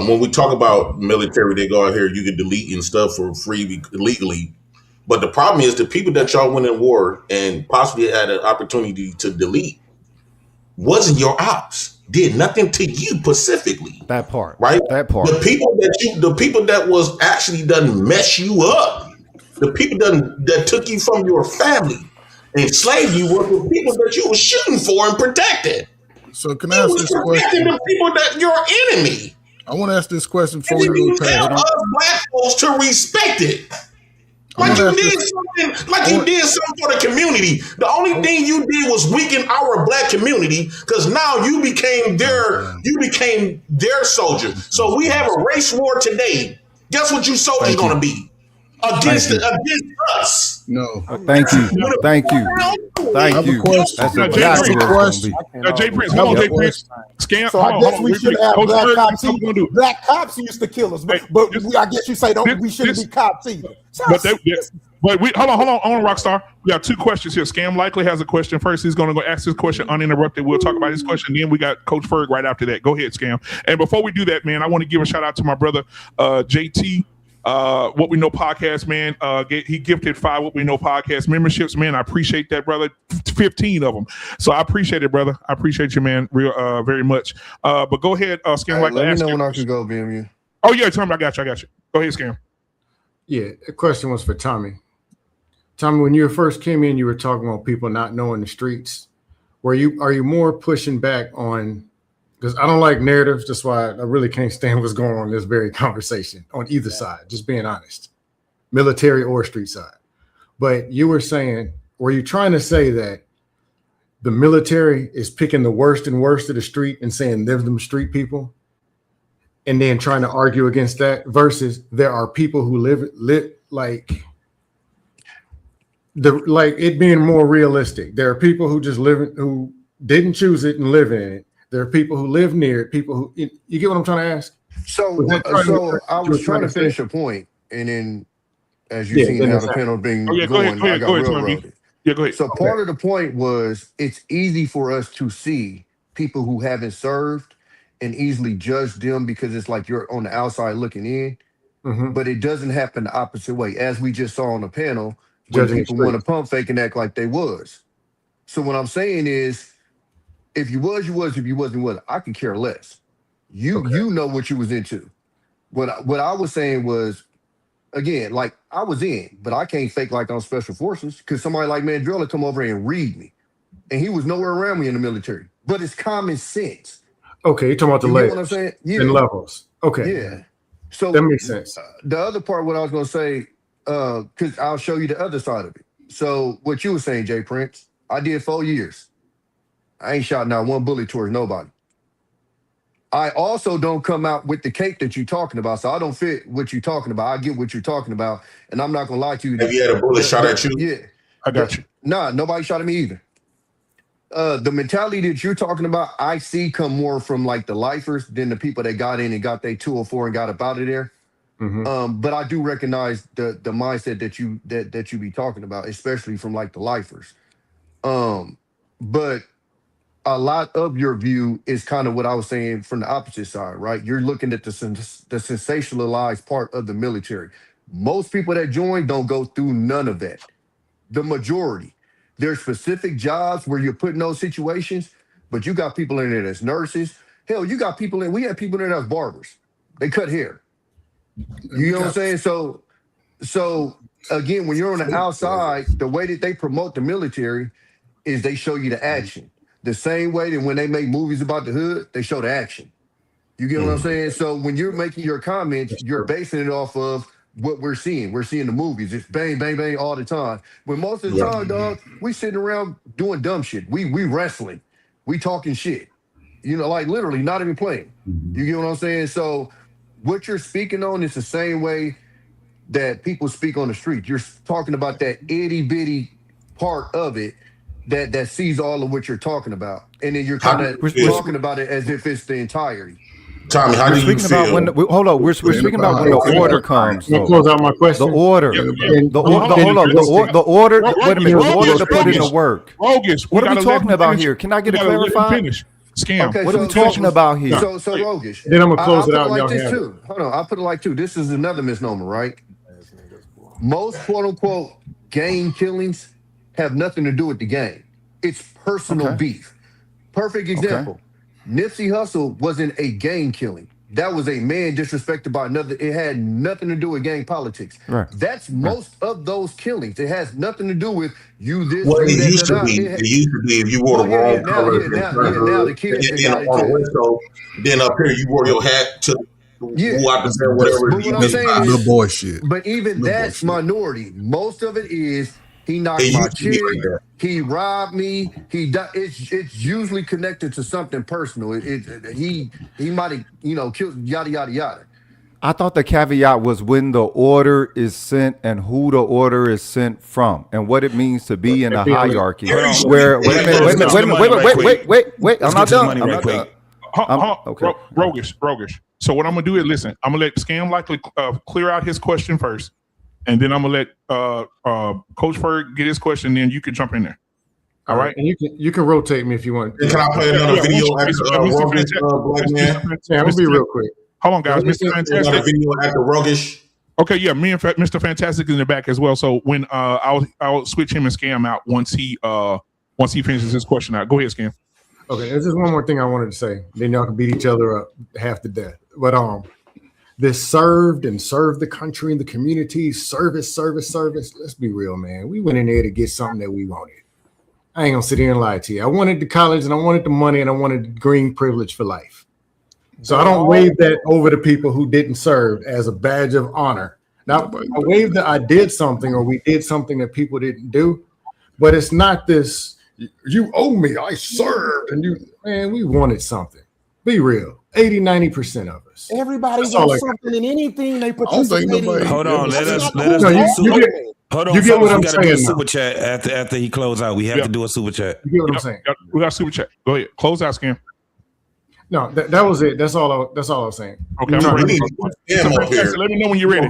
[SPEAKER 10] when we talk about military, they go out here, you can delete and stuff for free legally. But the problem is the people that y'all went in war and possibly had an opportunity to delete wasn't your ops. Did nothing to you specifically.
[SPEAKER 4] That part.
[SPEAKER 10] Right?
[SPEAKER 4] That part.
[SPEAKER 10] The people that was actually done mess you up, the people that took you from your family and enslaved you were the people that you were shooting for and protected.
[SPEAKER 5] So can I ask this question?
[SPEAKER 10] The people that your enemy.
[SPEAKER 5] I want to ask this question before
[SPEAKER 10] and
[SPEAKER 5] we
[SPEAKER 10] you
[SPEAKER 5] go
[SPEAKER 10] tell us black folks to respect it. Like you did something for the community. The only thing you did was weaken our black community because now you became their soldier. So we have a race war today. Guess what you soldiers gonna be? Against us.
[SPEAKER 5] No.
[SPEAKER 4] Thank you. That's exactly what it's gonna be.
[SPEAKER 3] Jay Prince, hold on, Jay Prince. Scam.
[SPEAKER 8] So I guess we should have black cops. Black cops used to kill us, but I guess you say we shouldn't be cops either.
[SPEAKER 3] But we hold on, Rockstar. We have two questions here. Scam likely has a question first. He's going to go ask his question uninterrupted. We'll talk about his question. Then we got Coach Ferg right after that. Go ahead, Scam. And before we do that, man, I want to give a shout out to my brother JT. What We Know podcast, man. He gifted 5 What We Know podcast memberships, man. I appreciate that, brother. 15 of them. So I appreciate it, brother. I appreciate you, man, very much. But go ahead, Scam.
[SPEAKER 9] Right, let me know when I can go, BMU.
[SPEAKER 3] Oh yeah, Tommy, I got you. Go ahead, Scam.
[SPEAKER 7] Yeah, the question was for Tommy. Tommy, when you first came in, you were talking about people not knowing the streets. Are you more pushing back on? Because I don't like narratives. That's why I really can't stand what's going on in this very conversation on either side. Just being honest. military or street side. But you were you trying to say that the military is picking the worst and worst of the street and saying they're them street people, and then trying to argue against that versus there are people who live like it being more realistic. There are people who just who didn't choose it and live in it. There are people who live near it. People who you get what I'm trying to ask.
[SPEAKER 9] So I was trying to finish a point, and then as you seen how the panel being going, I got railroaded.
[SPEAKER 3] Yeah, go ahead.
[SPEAKER 9] So part of the point was it's easy for us to see people who haven't served and easily judge them because it's like you're on the outside looking in. But it doesn't happen the opposite way, as we just saw on the panel when people want to pump fake and act like they was. So what I'm saying is, if you was, you was. If you wasn't, you wasn't. I could care less. You know what you was into. What I was saying was, again, like I was in, but I can't fake like I'm special forces because somebody like Mandrella come over and read me, and he was nowhere around me in the military. But it's common sense.
[SPEAKER 7] Okay, you're talking about the layers.
[SPEAKER 9] What I'm saying? Yeah.
[SPEAKER 7] And levels. Okay.
[SPEAKER 9] Yeah. So
[SPEAKER 7] that makes sense.
[SPEAKER 9] The other part, what I was going to say, because I'll show you the other side of it. So what you were saying, Jay Prince, I did 4 years. I ain't shot not one bullet towards nobody. I also don't come out with the cake that you're talking about, so I don't fit what you're talking about. I get what you're talking about, and I'm not going to lie to you.
[SPEAKER 10] Have you had a bullet shot at you?
[SPEAKER 9] Yeah.
[SPEAKER 3] I got you.
[SPEAKER 9] Nah, nobody shot at me either. The mentality that you're talking about, I see come more from like the lifers than the people that got in and got their 204 and got up out of there. But I do recognize the mindset that you be talking about, especially from like the lifers. But a lot of your view is kind of what I was saying from the opposite side, right? You're looking at the sensationalized part of the military. Most people that join don't go through none of that. The majority. There's specific jobs where you're put in those situations, but you got people in there that's nurses. Hell, we had people in there that's barbers. They cut hair. You know what I'm saying? So again, when you're on the outside, the way that they promote the military is they show you the action. The same way that when they make movies about the hood, they show the action. You get what I'm saying? So when you're making your comments, you're basing it off of what we're seeing. We're seeing the movies. It's bang, bang, bang all the time. When most of the time, dog, we sitting around doing dumb shit. We wrestling. We talking shit. You know, like literally not even playing. You get what I'm saying? So what you're speaking on is the same way that people speak on the street. You're talking about that itty bitty part of it that sees all of what you're talking about, and then you're kind of talking about it as if it's the entirety.
[SPEAKER 10] Tommy, how do you feel?
[SPEAKER 4] Hold on, we're speaking about when the order comes.
[SPEAKER 7] Let me close out my question.
[SPEAKER 4] The order, the order. Wait a minute, the order to put in the work.
[SPEAKER 3] Rogish,
[SPEAKER 4] what are we talking about here? Can I get a clarified?
[SPEAKER 3] Scam.
[SPEAKER 9] Okay,
[SPEAKER 4] what are we talking about here?
[SPEAKER 9] So Rogish.
[SPEAKER 7] Then I'm gonna close it out.
[SPEAKER 9] Like this too. Hold on, I'll put it like two. This is another misnomer, right? Most quote unquote gang killings have nothing to do with the gang. It's personal beef. Perfect example. Nipsey Hussle wasn't a gang killing. That was a man disrespected by another. It had nothing to do with gang politics.
[SPEAKER 4] Right.
[SPEAKER 9] That's most of those killings. It has nothing to do with you this.
[SPEAKER 10] Well,
[SPEAKER 9] it
[SPEAKER 10] used to be. It used to be if you wore the wrong color.
[SPEAKER 9] Now the kids.
[SPEAKER 10] Then up here you wore your hat to who I present whatever.
[SPEAKER 9] But what I'm saying is,
[SPEAKER 5] little boy shit.
[SPEAKER 9] But even that's minority. Most of it is he knocked my chick. He robbed me. It's usually connected to something personal. He might have killed yada yada yada.
[SPEAKER 4] I thought the caveat was when the order is sent and who the order is sent from and what it means to be in a hierarchy. Where wait a minute. I'm not done.
[SPEAKER 3] Okay. Rogish. So what I'm gonna do is listen. I'm gonna let Scam likely clear out his question first, and then I'm gonna let Coach Ferg get his question. Then you can jump in there. All right.
[SPEAKER 7] And you can rotate me if you want.
[SPEAKER 10] Can I play another video after Black Man?
[SPEAKER 7] I'm gonna be real quick.
[SPEAKER 3] Hold on, guys. Mr. Fantastic.
[SPEAKER 10] Video after Rogish.
[SPEAKER 3] Okay, yeah. Me and Mr. Fantastic is in the back as well. So when I'll switch him and Scam out once he finishes his question out. Go ahead, Scam.
[SPEAKER 7] Okay, there's just one more thing I wanted to say. Then y'all can beat each other up half to death. But this serve the country and the community, service. Let's be real, man. We went in there to get something that we wanted. I ain't gonna sit here and lie to you. I wanted the college and I wanted the money and I wanted the green privilege for life. So I don't wave that over to people who didn't serve as a badge of honor. Now, I waved that I did something or we did something that people didn't do, but it's not this, you owe me, I served, and we wanted something. Be real. 80-90% of us.
[SPEAKER 8] Everybody wants something in anything they participate in.
[SPEAKER 6] Hold on, let us hold on,
[SPEAKER 7] you get what I'm
[SPEAKER 6] we gotta do a
[SPEAKER 7] saying
[SPEAKER 6] super chat after he close out. We have to do a super chat.
[SPEAKER 7] You get what I'm saying?
[SPEAKER 3] We got a super chat. Go ahead. Close out, Scam.
[SPEAKER 7] No, that was it. That's all I was saying.
[SPEAKER 3] Okay, I'm ready. Let me know when you're ready.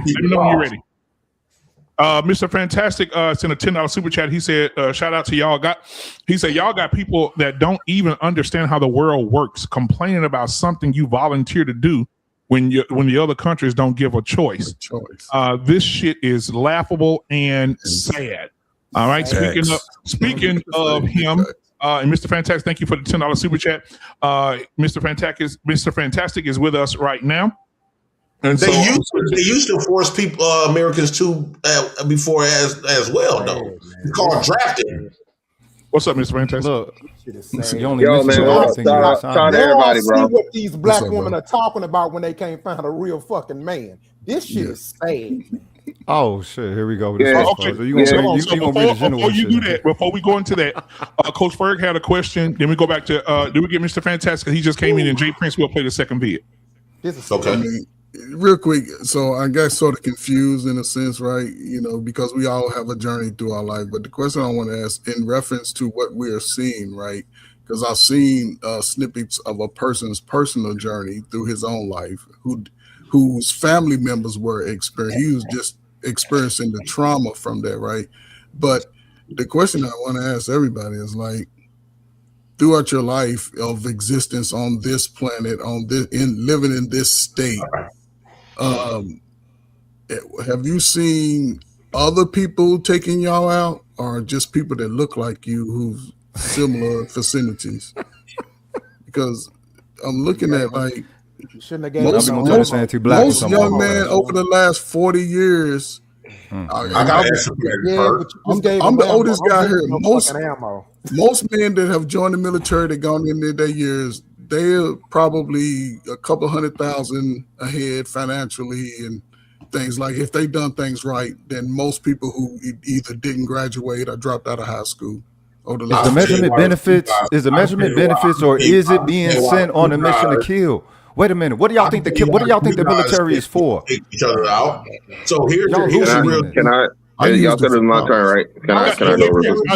[SPEAKER 3] Mr. Fantastic sent a $10 super chat. He said, shout out to y'all. He said, y'all got people that don't even understand how the world works, complaining about something you volunteer to do when the other countries don't give a choice. This shit is laughable and sad. All right. Speaking of him, and Mr. Fantastic, thank you for the $10 super chat. Mr. Fantastic is with us right now. And
[SPEAKER 10] they used to force people, Americans to before as well, though. It's called drafting.
[SPEAKER 3] What's up, Mr. Fantastic?
[SPEAKER 4] Look,
[SPEAKER 8] Shout out to everybody, bro. See what these black women are talking about when they can't find a real fucking man. This shit is sad.
[SPEAKER 4] Oh shit! Here we go.
[SPEAKER 3] Before you do that, before we go into that, Coach Ferg had a question. Then we go back to do we get Mr. Fantastic? He just came in, and Jay Prince will play the second vid.
[SPEAKER 5] Okay. Real quick, so I got sort of confused in a sense, right? Because we all have a journey through our life. But the question I want to ask in reference to what we are seeing, right? Because I've seen snippets of a person's personal journey through his own life, whose family members were experiencing. He was just experiencing the trauma from that, right? But the question I want to ask everybody is like, throughout your life of existence on this planet, living in this state, have you seen other people taking y'all out, or just people that look like you who've similar vicinities? Because I'm looking at like most young men over the last 40 years. I'm the oldest guy here. Most men that have joined the military that gone in their years, they're probably a couple 100,000 ahead financially and things like. If they done things right, then most people who either didn't graduate or dropped out of high school.
[SPEAKER 4] Is the measurement benefits, or is it being sent on a mission to kill? Wait a minute. What do y'all think the military is for?
[SPEAKER 10] Take each other out. So here's
[SPEAKER 15] Y'all said it was my turn, right? Can I go real quick?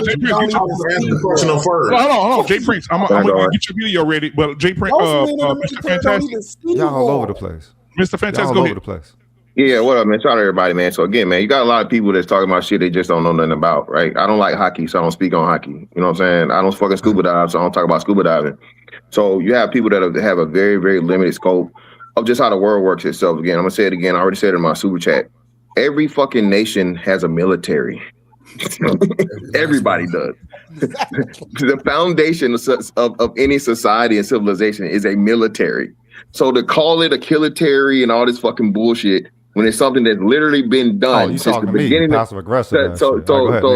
[SPEAKER 3] Hold on. Jay Prince, I'm gonna get your video ready. But Jay Prince, Mr. Fantastic,
[SPEAKER 4] y'all all over the place.
[SPEAKER 3] Mr. Fantastic, go ahead.
[SPEAKER 15] Yeah, what up, man? Shout out to everybody, man. So again, man, you got a lot of people that's talking about shit they just don't know nothing about, right? I don't like hockey, so I don't speak on hockey. You know what I'm saying? I don't fucking scuba dive, so I don't talk about scuba diving. So you have people that have a very, very limited scope of just how the world works itself. Again, I'm gonna say it again. I already said it in my super chat. Every fucking nation has a military. Everybody does. The foundation of any society and civilization is a military. So to call it a kilitary and all this fucking bullshit when it's something that's literally been done since the beginning.
[SPEAKER 4] Passive aggressive.
[SPEAKER 15] So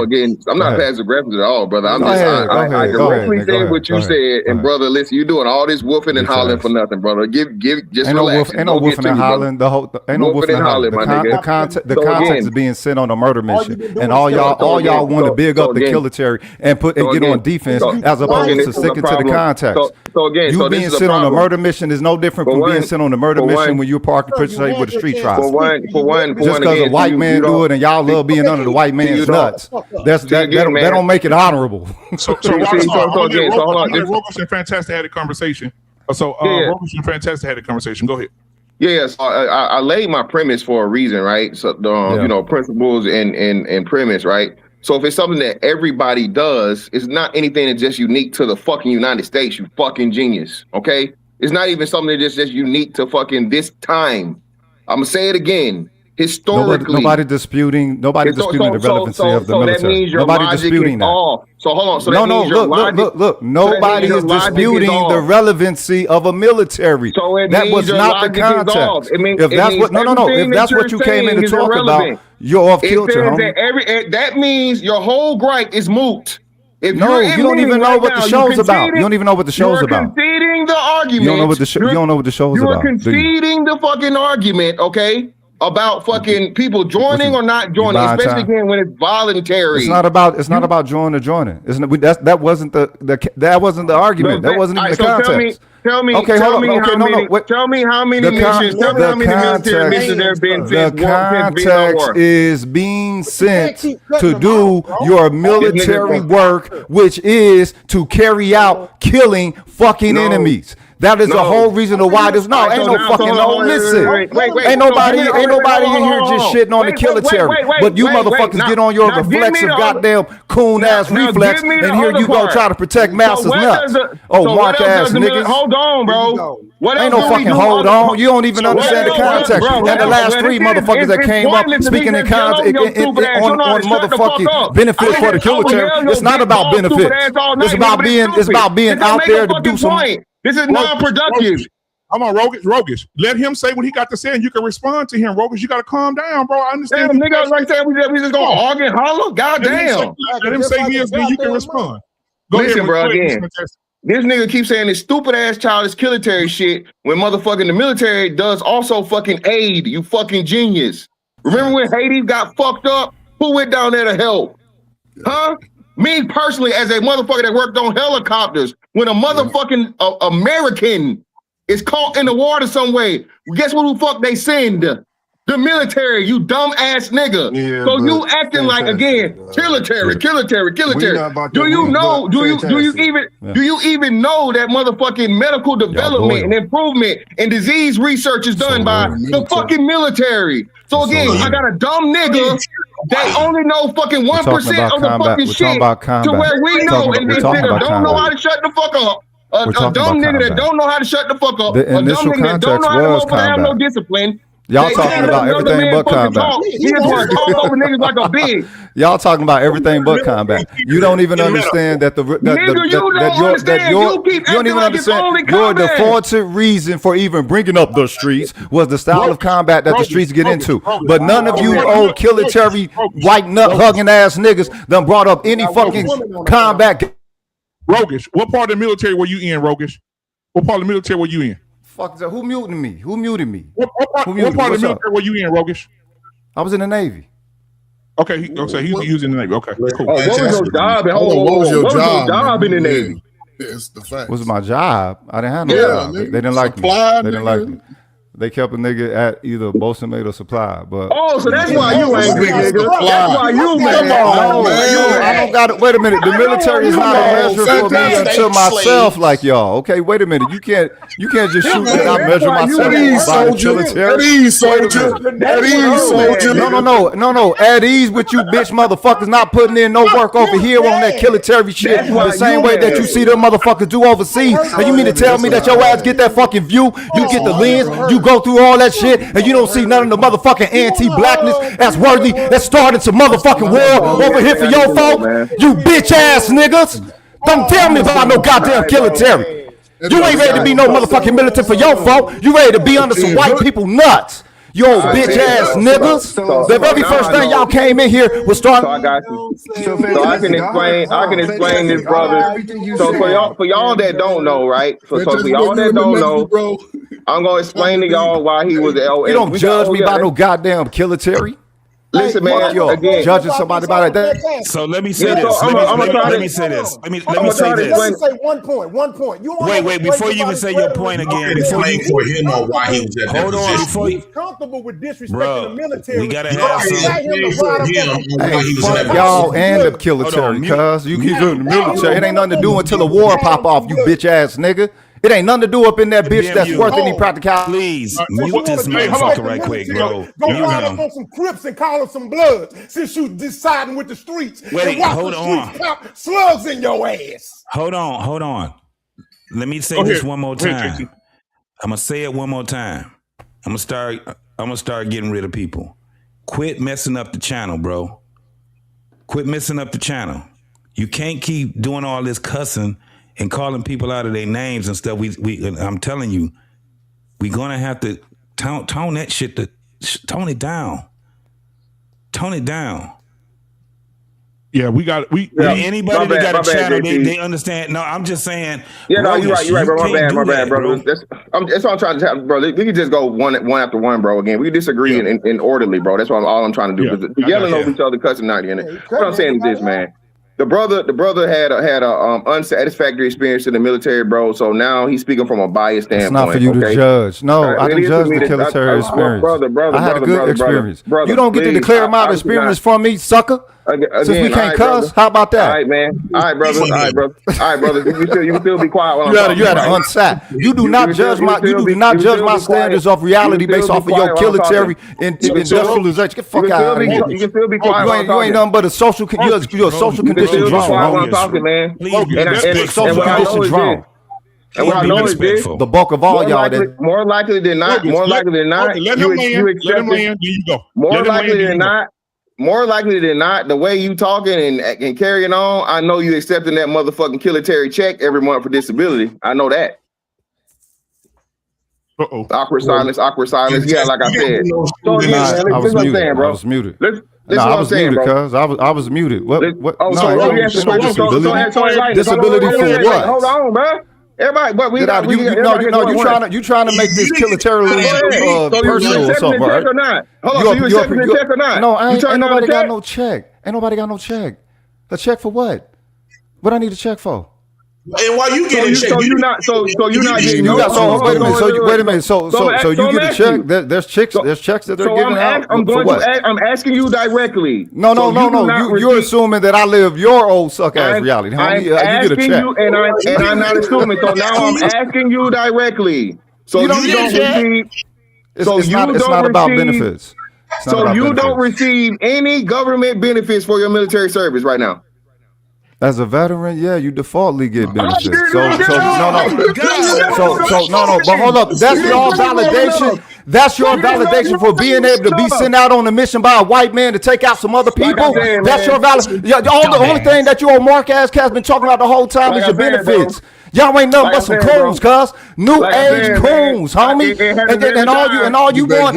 [SPEAKER 15] again, I'm not passive aggressive at all, brother. I directly said what you said, and brother, listen, you're doing all this woofing and hollering for nothing, brother. Just relax.
[SPEAKER 4] Ain't no woofing and hollering. Ain't no woofing and hollering. The context is being sent on a murder mission, and all y'all want to big up the kilitary and get on defense as opposed to sticking to the context. You being sent on a murder mission is no different from being sent on a murder mission when you're participating with a street trial.
[SPEAKER 15] Just
[SPEAKER 4] because a white man do it and y'all love being under the white man's nuts, that don't make it honorable.
[SPEAKER 3] So Roberts and Fantastic had a conversation. Roberts and Fantastic had a conversation. Go ahead.
[SPEAKER 15] Yeah, so I laid my premise for a reason, right? So principles and premise, right? So if it's something that everybody does, it's not anything that's just unique to the fucking United States, you fucking genius, okay? It's not even something that's just unique to fucking this time. I'm gonna say it again. Historically,
[SPEAKER 4] nobody disputing the relevancy of the military. Nobody disputing that.
[SPEAKER 15] So hold on. So
[SPEAKER 4] look. Nobody is disputing the relevancy of a military.
[SPEAKER 15] So
[SPEAKER 4] that was not the context. If that's what you came in to talk about, you're off kilter, homie.
[SPEAKER 15] That means your whole gripe is moot.
[SPEAKER 4] You don't even know what the show's about. You don't even know what the show's about.
[SPEAKER 15] You're conceding the argument.
[SPEAKER 4] You don't know what the show's about.
[SPEAKER 15] You're conceding the fucking argument, okay? about fucking people joining or not joining, especially again when it's voluntary.
[SPEAKER 4] It's not about joining or joining. That wasn't the argument. That wasn't even the context.
[SPEAKER 15] Tell me how many missions military missions there have been since
[SPEAKER 4] the context is being sent to do your military work, which is to carry out killing fucking enemies. That is the whole reason why there's ain't nobody in here just shitting on the military. But you motherfuckers get on your reflexive goddamn coon ass reflex, and here you go try to protect Mouse's nuts. Mark ass niggas.
[SPEAKER 15] Hold on, bro.
[SPEAKER 4] Ain't no fucking hold on. You don't even understand the context. And the last three motherfuckers that came up speaking in context on motherfucking benefits for the military. It's not about benefits. It's about being out there to do some.
[SPEAKER 15] This is non-productive.
[SPEAKER 3] Come on, Rogish. Let him say what he got to say, and you can respond to him. Rogish, you got to calm down, bro. I understand.
[SPEAKER 15] Damn, nigga, like that, we just gonna argue and holler. Goddamn.
[SPEAKER 3] Let him say his, then you can respond.
[SPEAKER 15] Listen, bro. Again, this nigga keeps saying this stupid ass childish military shit when motherfucking the military does also fucking aid. You fucking genius. Remember when Haiti got fucked up? Who went down there to help? Huh? Me personally, as a motherfucker that worked on helicopters, when a motherfucking American is caught in the water some way, guess what? Who fuck they send? The military, you dumb ass nigga. Yeah, so you acting like again, military. Do you know? Do you even know that motherfucking medical development and improvement and disease research is done by the fucking military? So again, I got a dumb nigga that only know fucking 1% of the fucking shit to where we know, and this nigga don't know how to shut the fuck up. A dumb nigga that don't know how to shut the fuck up. A dumb nigga that don't know how to have no discipline.
[SPEAKER 4] Y'all talking about everything but combat.
[SPEAKER 15] He just want to talk over niggas like a big.
[SPEAKER 4] Y'all talking about everything but combat. You don't even understand that you don't even understand your defaulted reason for even bringing up the streets was the style of combat that the streets get into. But none of you old military white nut hugging ass niggas done brought up any fucking combat.
[SPEAKER 3] Rogish, what part of the military were you in, Rogish? What part of the military were you in?
[SPEAKER 4] Fuck that. Who muted me? Who muted me?
[SPEAKER 3] What part of the military were you in, Rogish?
[SPEAKER 4] I was in the Navy.
[SPEAKER 3] Okay, he was using the Navy. Okay, cool.
[SPEAKER 15] What was your job? What was your job in the Navy?
[SPEAKER 5] It's the fact.
[SPEAKER 4] What was my job? I didn't have no job. They didn't like me. They didn't like me. They kept a nigga at either bosun mate or supply. But
[SPEAKER 15] so that's why you angry, nigga. That's why you mad.
[SPEAKER 4] I don't got it. Wait a minute. The military is not a measure for me unto myself like y'all. Okay, wait a minute. You can't just shoot and I measure myself by the military.
[SPEAKER 5] At ease, soldier. At ease, soldier.
[SPEAKER 4] No. At ease with you bitch motherfuckers not putting in no work over here on that military shit the same way that you see them motherfuckers do overseas. And you mean to tell me that your ass get that fucking view? You get the lens, you go through all that shit, and you don't see none of the motherfucking anti-blackness that's worthy that started some motherfucking war over here for your folk. You bitch ass niggas. Don't tell me about no goddamn military. You ain't ready to be no motherfucking military for your folk. You ready to be under some white people nuts. You old bitch ass niggas. The very first thing y'all came in here was starting.
[SPEAKER 15] So I got you. So I can explain this, brother. So for y'all that don't know, right? So for y'all that don't know, I'm gonna explain to y'all why he was the LA.
[SPEAKER 4] You don't judge me by no goddamn military.
[SPEAKER 15] Listen, man. Again,
[SPEAKER 4] judging somebody by that.
[SPEAKER 6] So let me say this. Let me say this. Let me say this.
[SPEAKER 8] Let me say one point.
[SPEAKER 6] Wait. Before you even say your point again, before you
[SPEAKER 10] for him on why he was at that
[SPEAKER 6] hold on, before you
[SPEAKER 8] comfortable with disrespecting the military.
[SPEAKER 6] We gotta have some.
[SPEAKER 4] Y'all and the military, cuz you keep doing the military. It ain't nothing to do until the war pop off, you bitch ass nigga. It ain't nothing to do up in that bitch that's worth any practicality.
[SPEAKER 6] Please mute this motherfucker right quick, bro.
[SPEAKER 8] Go ride up on some Crips and call them some Bloods since you deciding with the streets.
[SPEAKER 6] Wait, hold on.
[SPEAKER 8] Pop slugs in your ass.
[SPEAKER 6] Hold on. Let me say this one more time. I'm gonna say it one more time. I'm gonna start getting rid of people. Quit messing up the channel, bro. Quit messing up the channel. You can't keep doing all this cussing and calling people out of their names and stuff. I'm telling you, we're gonna have to tone that shit tone it down. Tone it down.
[SPEAKER 3] Yeah, anybody
[SPEAKER 15] that got
[SPEAKER 3] a
[SPEAKER 15] channel,
[SPEAKER 6] they understand. No, I'm just saying.
[SPEAKER 15] Yeah, no, you're right, bro. My bad, brother. That's what I'm trying to tell, bro. We can just go one after one, bro. Again, we disagree in orderly, bro. That's all I'm trying to do. Because yelling over each other, cussing out in it. What I'm saying is this, man. The brother had a unsatisfactory experience in the military, bro. So now he's speaking from a biased standpoint.
[SPEAKER 4] It's not for you to judge. No, I can judge the military experience.
[SPEAKER 15] Brother,
[SPEAKER 4] I had a good experience.
[SPEAKER 15] Brother,
[SPEAKER 4] you don't get to declare my experience from me, sucker. Since we can't cuss, how about that?
[SPEAKER 15] All right, man. All right, brother. You can still be quiet while I'm talking.
[SPEAKER 4] You had to unsat. You do not judge my standards of reality based off of your military industrialization. Get the fuck out of here.
[SPEAKER 15] You can still be quiet.
[SPEAKER 4] You ain't nothing but a social. You're a social condition drone.
[SPEAKER 15] I'm talking, man.
[SPEAKER 4] Social condition drone.
[SPEAKER 15] And what I know is this:
[SPEAKER 4] the bulk of all y'all.
[SPEAKER 15] More likely than not, you accept it. More likely than not, the way you talking and carrying on, I know you accepting that motherfucking military check every month for disability. I know that. Awkward silence. Yeah, like I said.
[SPEAKER 4] I was muted. I was muted, cuz. I was muted. What? Disability for what?
[SPEAKER 15] Hold on, bro. Everybody, but
[SPEAKER 4] you trying to make this militarism personal or something, right?
[SPEAKER 15] Or not? Hold on, so you accepting the check or not?
[SPEAKER 4] No, ain't nobody got no check. Ain't nobody got no check. A check for what? What I need a check for?
[SPEAKER 10] And why you getting check?
[SPEAKER 15] You're not getting.
[SPEAKER 4] Wait a minute. So you get a check. There's checks that they're giving out.
[SPEAKER 15] I'm asking you directly.
[SPEAKER 4] No. You're assuming that I live your old suck ass reality. You get a check.
[SPEAKER 15] And I'm not assuming. So now I'm asking you directly. So you don't receive.
[SPEAKER 4] It's not about benefits.
[SPEAKER 15] So you don't receive any government benefits for your military service right now.
[SPEAKER 4] As a veteran, yeah, you defaultly get benefits. No. But hold up, that's your validation. That's your validation for being able to be sent out on a mission by a white man to take out some other people. That's your validation. The only thing that your Mark ass has been talking about the whole time is your benefits. Y'all ain't nothing but some coons, cuz new age coons, homie. And all you want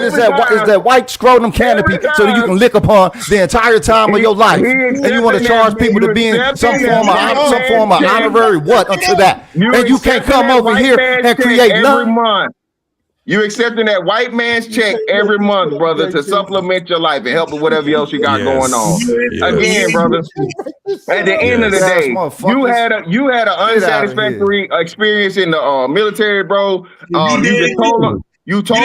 [SPEAKER 4] is that white scrotum canopy so that you can lick upon the entire time of your life. And you want to charge people to be in some form of honorary what unto that. And you can't come over here and create none.
[SPEAKER 15] You accepting that white man's check every month, brother, to supplement your life and help with whatever else you got going on. Again, brother. At the end of the day, you had an unsatisfactory experience in the military, bro. You told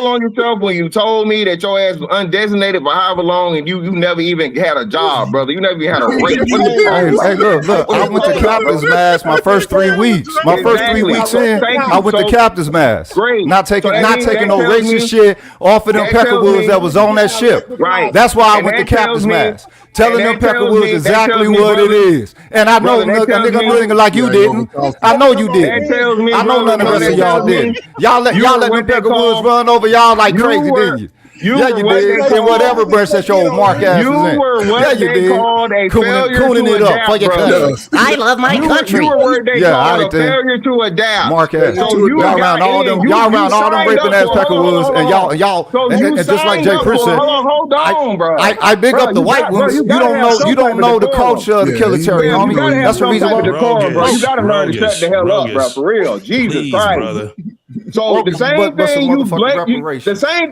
[SPEAKER 15] on yourself when you told me that your ass was undesignated for however long, and you never even had a job, brother. You never even had a rate.
[SPEAKER 4] Hey, look. I went to captain's mass my first 3 weeks. My first 3 weeks in, I went to captain's mass.
[SPEAKER 15] Great.
[SPEAKER 4] Not taking no racist shit off of them Peckerwoods that was on that ship.
[SPEAKER 15] Right.
[SPEAKER 4] That's why I went to captain's mass. Telling them Peckerwoods exactly what it is. And I know a nigga like you didn't. I know you didn't. I know none of the rest of y'all didn't. Y'all let them Peckerwoods run over y'all like crazy, didn't you? Yeah, you did. In whatever branch that your old Mark ass
[SPEAKER 15] was in. You were what they called a failure to adapt, brother.
[SPEAKER 16] I love my country.
[SPEAKER 15] You were what they called a failure to adapt.
[SPEAKER 4] Mark ass. Y'all around all them raping ass Peckerwoods, and y'all, and just like Jay Prince said,
[SPEAKER 15] hold on, bro.
[SPEAKER 4] I big up the white ones. You don't know the culture of the military, homie. That's the reason why.
[SPEAKER 15] You gotta learn to shut the hell up, bro. For real, Jesus Christ. So the same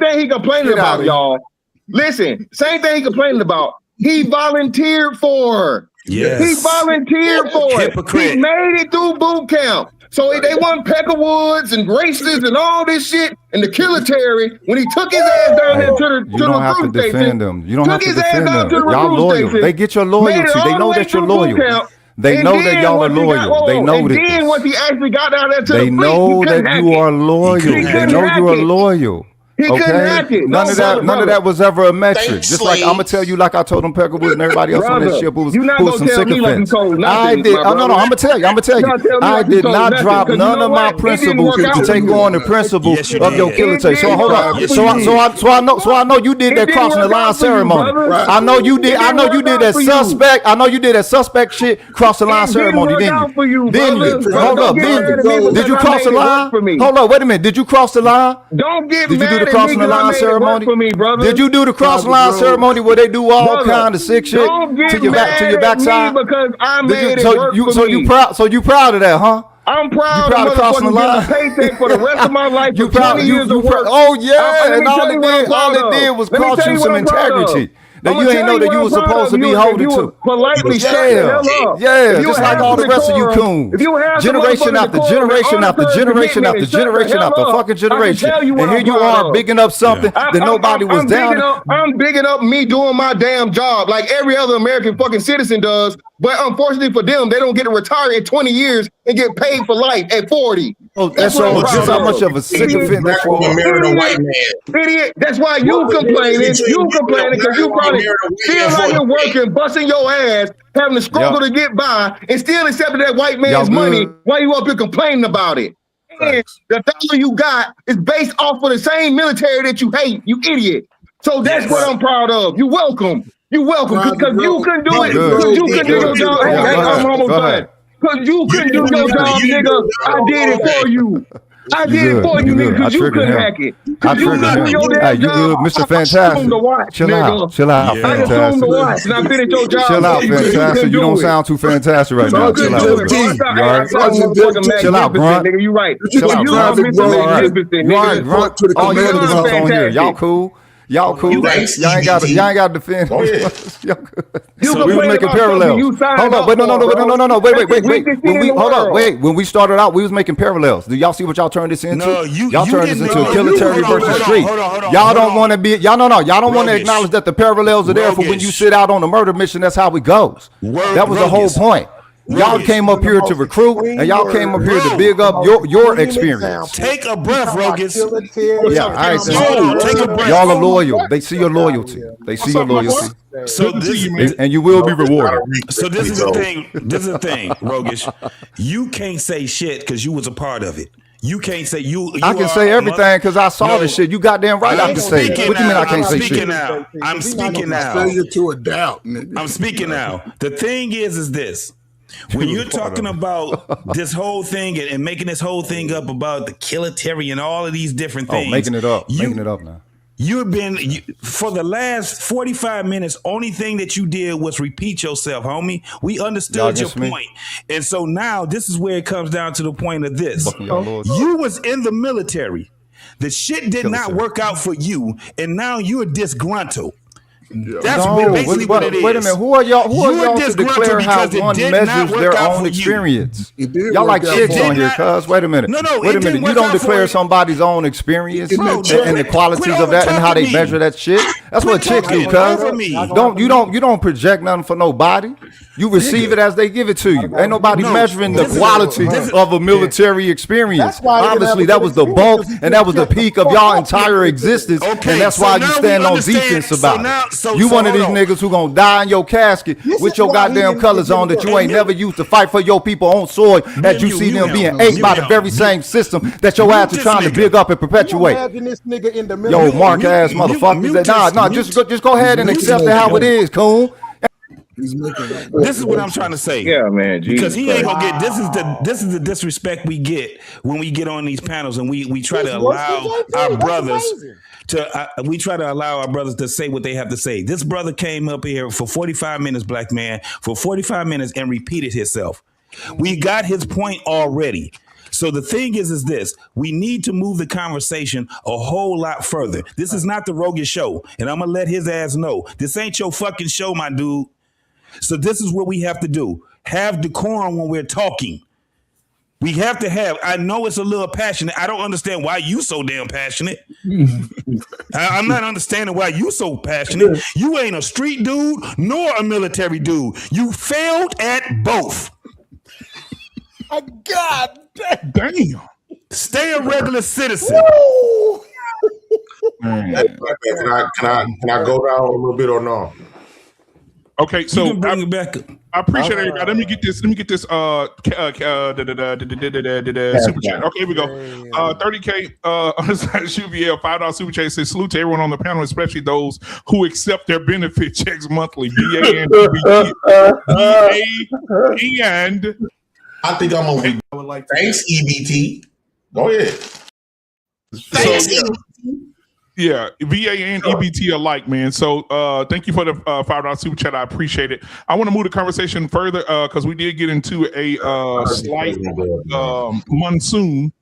[SPEAKER 15] thing he complaining about, y'all. Listen, same thing he complaining about. He volunteered for.
[SPEAKER 6] Yes.
[SPEAKER 15] He volunteered for
[SPEAKER 6] Hypocrite.
[SPEAKER 15] it. He made it through boot camp. So they want Peckerwoods and racists and all this shit and the military when he took his ass down there to the
[SPEAKER 4] You don't have to defend them. You don't have to defend them. Y'all loyal. They get your loyalty. They know that you're loyal. They know that y'all are loyal. They know that.
[SPEAKER 15] Then once he actually got down there to
[SPEAKER 4] they know that you are loyal. They know you are loyal. Okay, none of that was ever a metric. Just like I'm gonna tell you, like I told them Peckerwood and everybody else on that ship who was some sycophants. I did. No, I'm gonna tell you. I did not drop none of my principles to take on the principles of your military. So hold on. So I know you did that crossing the line ceremony. I know you did that suspect. I know you did that suspect shit cross the line ceremony. Didn't you? Hold up. Did you cross the line? Hold up. Wait a minute. Did you cross the line?
[SPEAKER 15] Don't get
[SPEAKER 4] mad
[SPEAKER 9] crossing the line ceremony?
[SPEAKER 15] For me, brother.
[SPEAKER 9] Did you do the crossing line ceremony where they do all kind of sick shit to your backside?
[SPEAKER 15] Because I made it work for me.
[SPEAKER 9] So you proud of that, huh?
[SPEAKER 15] I'm proud of
[SPEAKER 9] crossing the line.
[SPEAKER 15] Getting a paycheck for the rest of my life.
[SPEAKER 9] You
[SPEAKER 15] for 20 years of work.
[SPEAKER 9] Oh yeah, and all it did was cost you some integrity. Now you ain't know that you were supposed to be holding to.
[SPEAKER 15] Politely shut the hell up.
[SPEAKER 9] Yeah, just like all the rest of you coons. Generation after generation after generation after generation after fucking generation. And here you are bigging up something that nobody was down.
[SPEAKER 15] I'm bigging up me doing my damn job like every other American fucking citizen does. But unfortunately for them, they don't get to retire in 20 years and get paid for life at 40.
[SPEAKER 9] Oh, that's so just how much of a sycophant that you are.
[SPEAKER 10] Married a white man.
[SPEAKER 15] Idiot. That's why you complaining. You complaining because you probably feel like you're working, busting your ass, having to struggle to get by, and still accepting that white man's money while you up here complaining about it. And the dollar you got is based off of the same military that you hate, you idiot. So that's what I'm proud of. You're welcome. You're welcome because you couldn't do it. Because you couldn't do your job. Hey, I'm almost done. Because you couldn't do your job, nigga. I did it for you. I did it for you, nigga, because you couldn't hack it.
[SPEAKER 9] I triggered him. You good, Mr. Fantastic. Chill out, Fantastic.
[SPEAKER 15] I assumed to watch, and I finished your job.
[SPEAKER 9] Chill out, Fantastic. You don't sound too fantastic right now. Chill out. Chill out, Grunt.
[SPEAKER 15] Nigga, you right.
[SPEAKER 9] Chill out, Grunt. You all right, Grunt? All you other grunts on here, y'all cool? Y'all cool? Y'all ain't got to defend. So we was making parallels. Hold up, no. Wait. When we started out, we was making parallels. Do y'all see what y'all turned this into?
[SPEAKER 6] No,
[SPEAKER 9] y'all turned this into a military versus street. Y'all don't want to be. Y'all don't want to acknowledge that the parallels are there for when you sit out on a murder mission. That's how it goes. That was the whole point. Y'all came up here to recruit, and y'all came up here to big up your experience.
[SPEAKER 6] Take a breath, Rogus.
[SPEAKER 9] Yeah, all right.
[SPEAKER 6] Take a breath.
[SPEAKER 9] Y'all are loyal. They see your loyalty. They see your loyalty.
[SPEAKER 6] So
[SPEAKER 9] and you will be rewarded.
[SPEAKER 6] So this is the thing. This is the thing, Rogish. You can't say shit because you was a part of it. You can't say you
[SPEAKER 9] I can say everything because I saw the shit. You goddamn right I can say it. What do you mean I can't say shit?
[SPEAKER 6] I'm speaking now.
[SPEAKER 5] Failure to a doubt, nigga.
[SPEAKER 6] I'm speaking now. The thing is this. When you're talking about this whole thing and making this whole thing up about the military and all of these different things.
[SPEAKER 9] Oh, making it up now.
[SPEAKER 6] You've been, for the last 45 minutes, only thing that you did was repeat yourself, homie. We understood your point. And so now this is where it comes down to the point of this. You was in the military. The shit did not work out for you. And now you're disgruntled. That's basically what it is.
[SPEAKER 9] Wait a minute. Who are y'all to declare how one measures their own experience? Y'all like chicks on here, cuz. Wait a minute. Wait a minute. You don't declare somebody's own experience and the qualities of that and how they measure that shit. That's what chicks do, cuz. You don't project nothing for nobody. You receive it as they give it to you. Ain't nobody measuring the quality of a military experience. Obviously, that was the bulk and that was the peak of y'all entire existence. And that's why you stand on defense about it. You one of these niggas who gonna die in your casket with your goddamn colors on that you ain't never used to fight for your people on soil as you see them being ate by the very same system that your ass is trying to big up and perpetuate. Yo, mark ass motherfuckers. Nah, just go ahead and accept it how it is, coon.
[SPEAKER 6] This is what I'm trying to say.
[SPEAKER 15] Yeah, man.
[SPEAKER 6] Because he ain't gonna get this is the disrespect we get when we get on these panels and we try to allow our brothers to say what they have to say. This brother came up here for 45 minutes, Black Man, for 45 minutes and repeated himself. We got his point already. So the thing is this, we need to move the conversation a whole lot further. This is not the Rogan show, and I'm gonna let his ass know. This ain't your fucking show, my dude. So this is what we have to do. Have decorum when we're talking. We have to have, I know it's a little passionate. I don't understand why you so damn passionate. I'm not understanding why you so passionate. You ain't a street dude nor a military dude. You failed at both.
[SPEAKER 8] God
[SPEAKER 3] damn.
[SPEAKER 6] Stay a regular citizen.
[SPEAKER 10] Can I go down a little bit or no?
[SPEAKER 3] Okay, so
[SPEAKER 6] bring it back.
[SPEAKER 3] I appreciate everybody. Let me get this super chat. Okay, here we go. 30K on the side of ShuVL, $5 super chat says salute to everyone on the panel, especially those who accept their benefit checks monthly. BA and
[SPEAKER 10] I think I'm gonna be thanks, EBT. Go ahead.
[SPEAKER 3] Thanks, EBT. Yeah, VA and EBT alike, man. So thank you for the $5 super chat. I appreciate it. I want to move the conversation further because we did get into a slight monsoon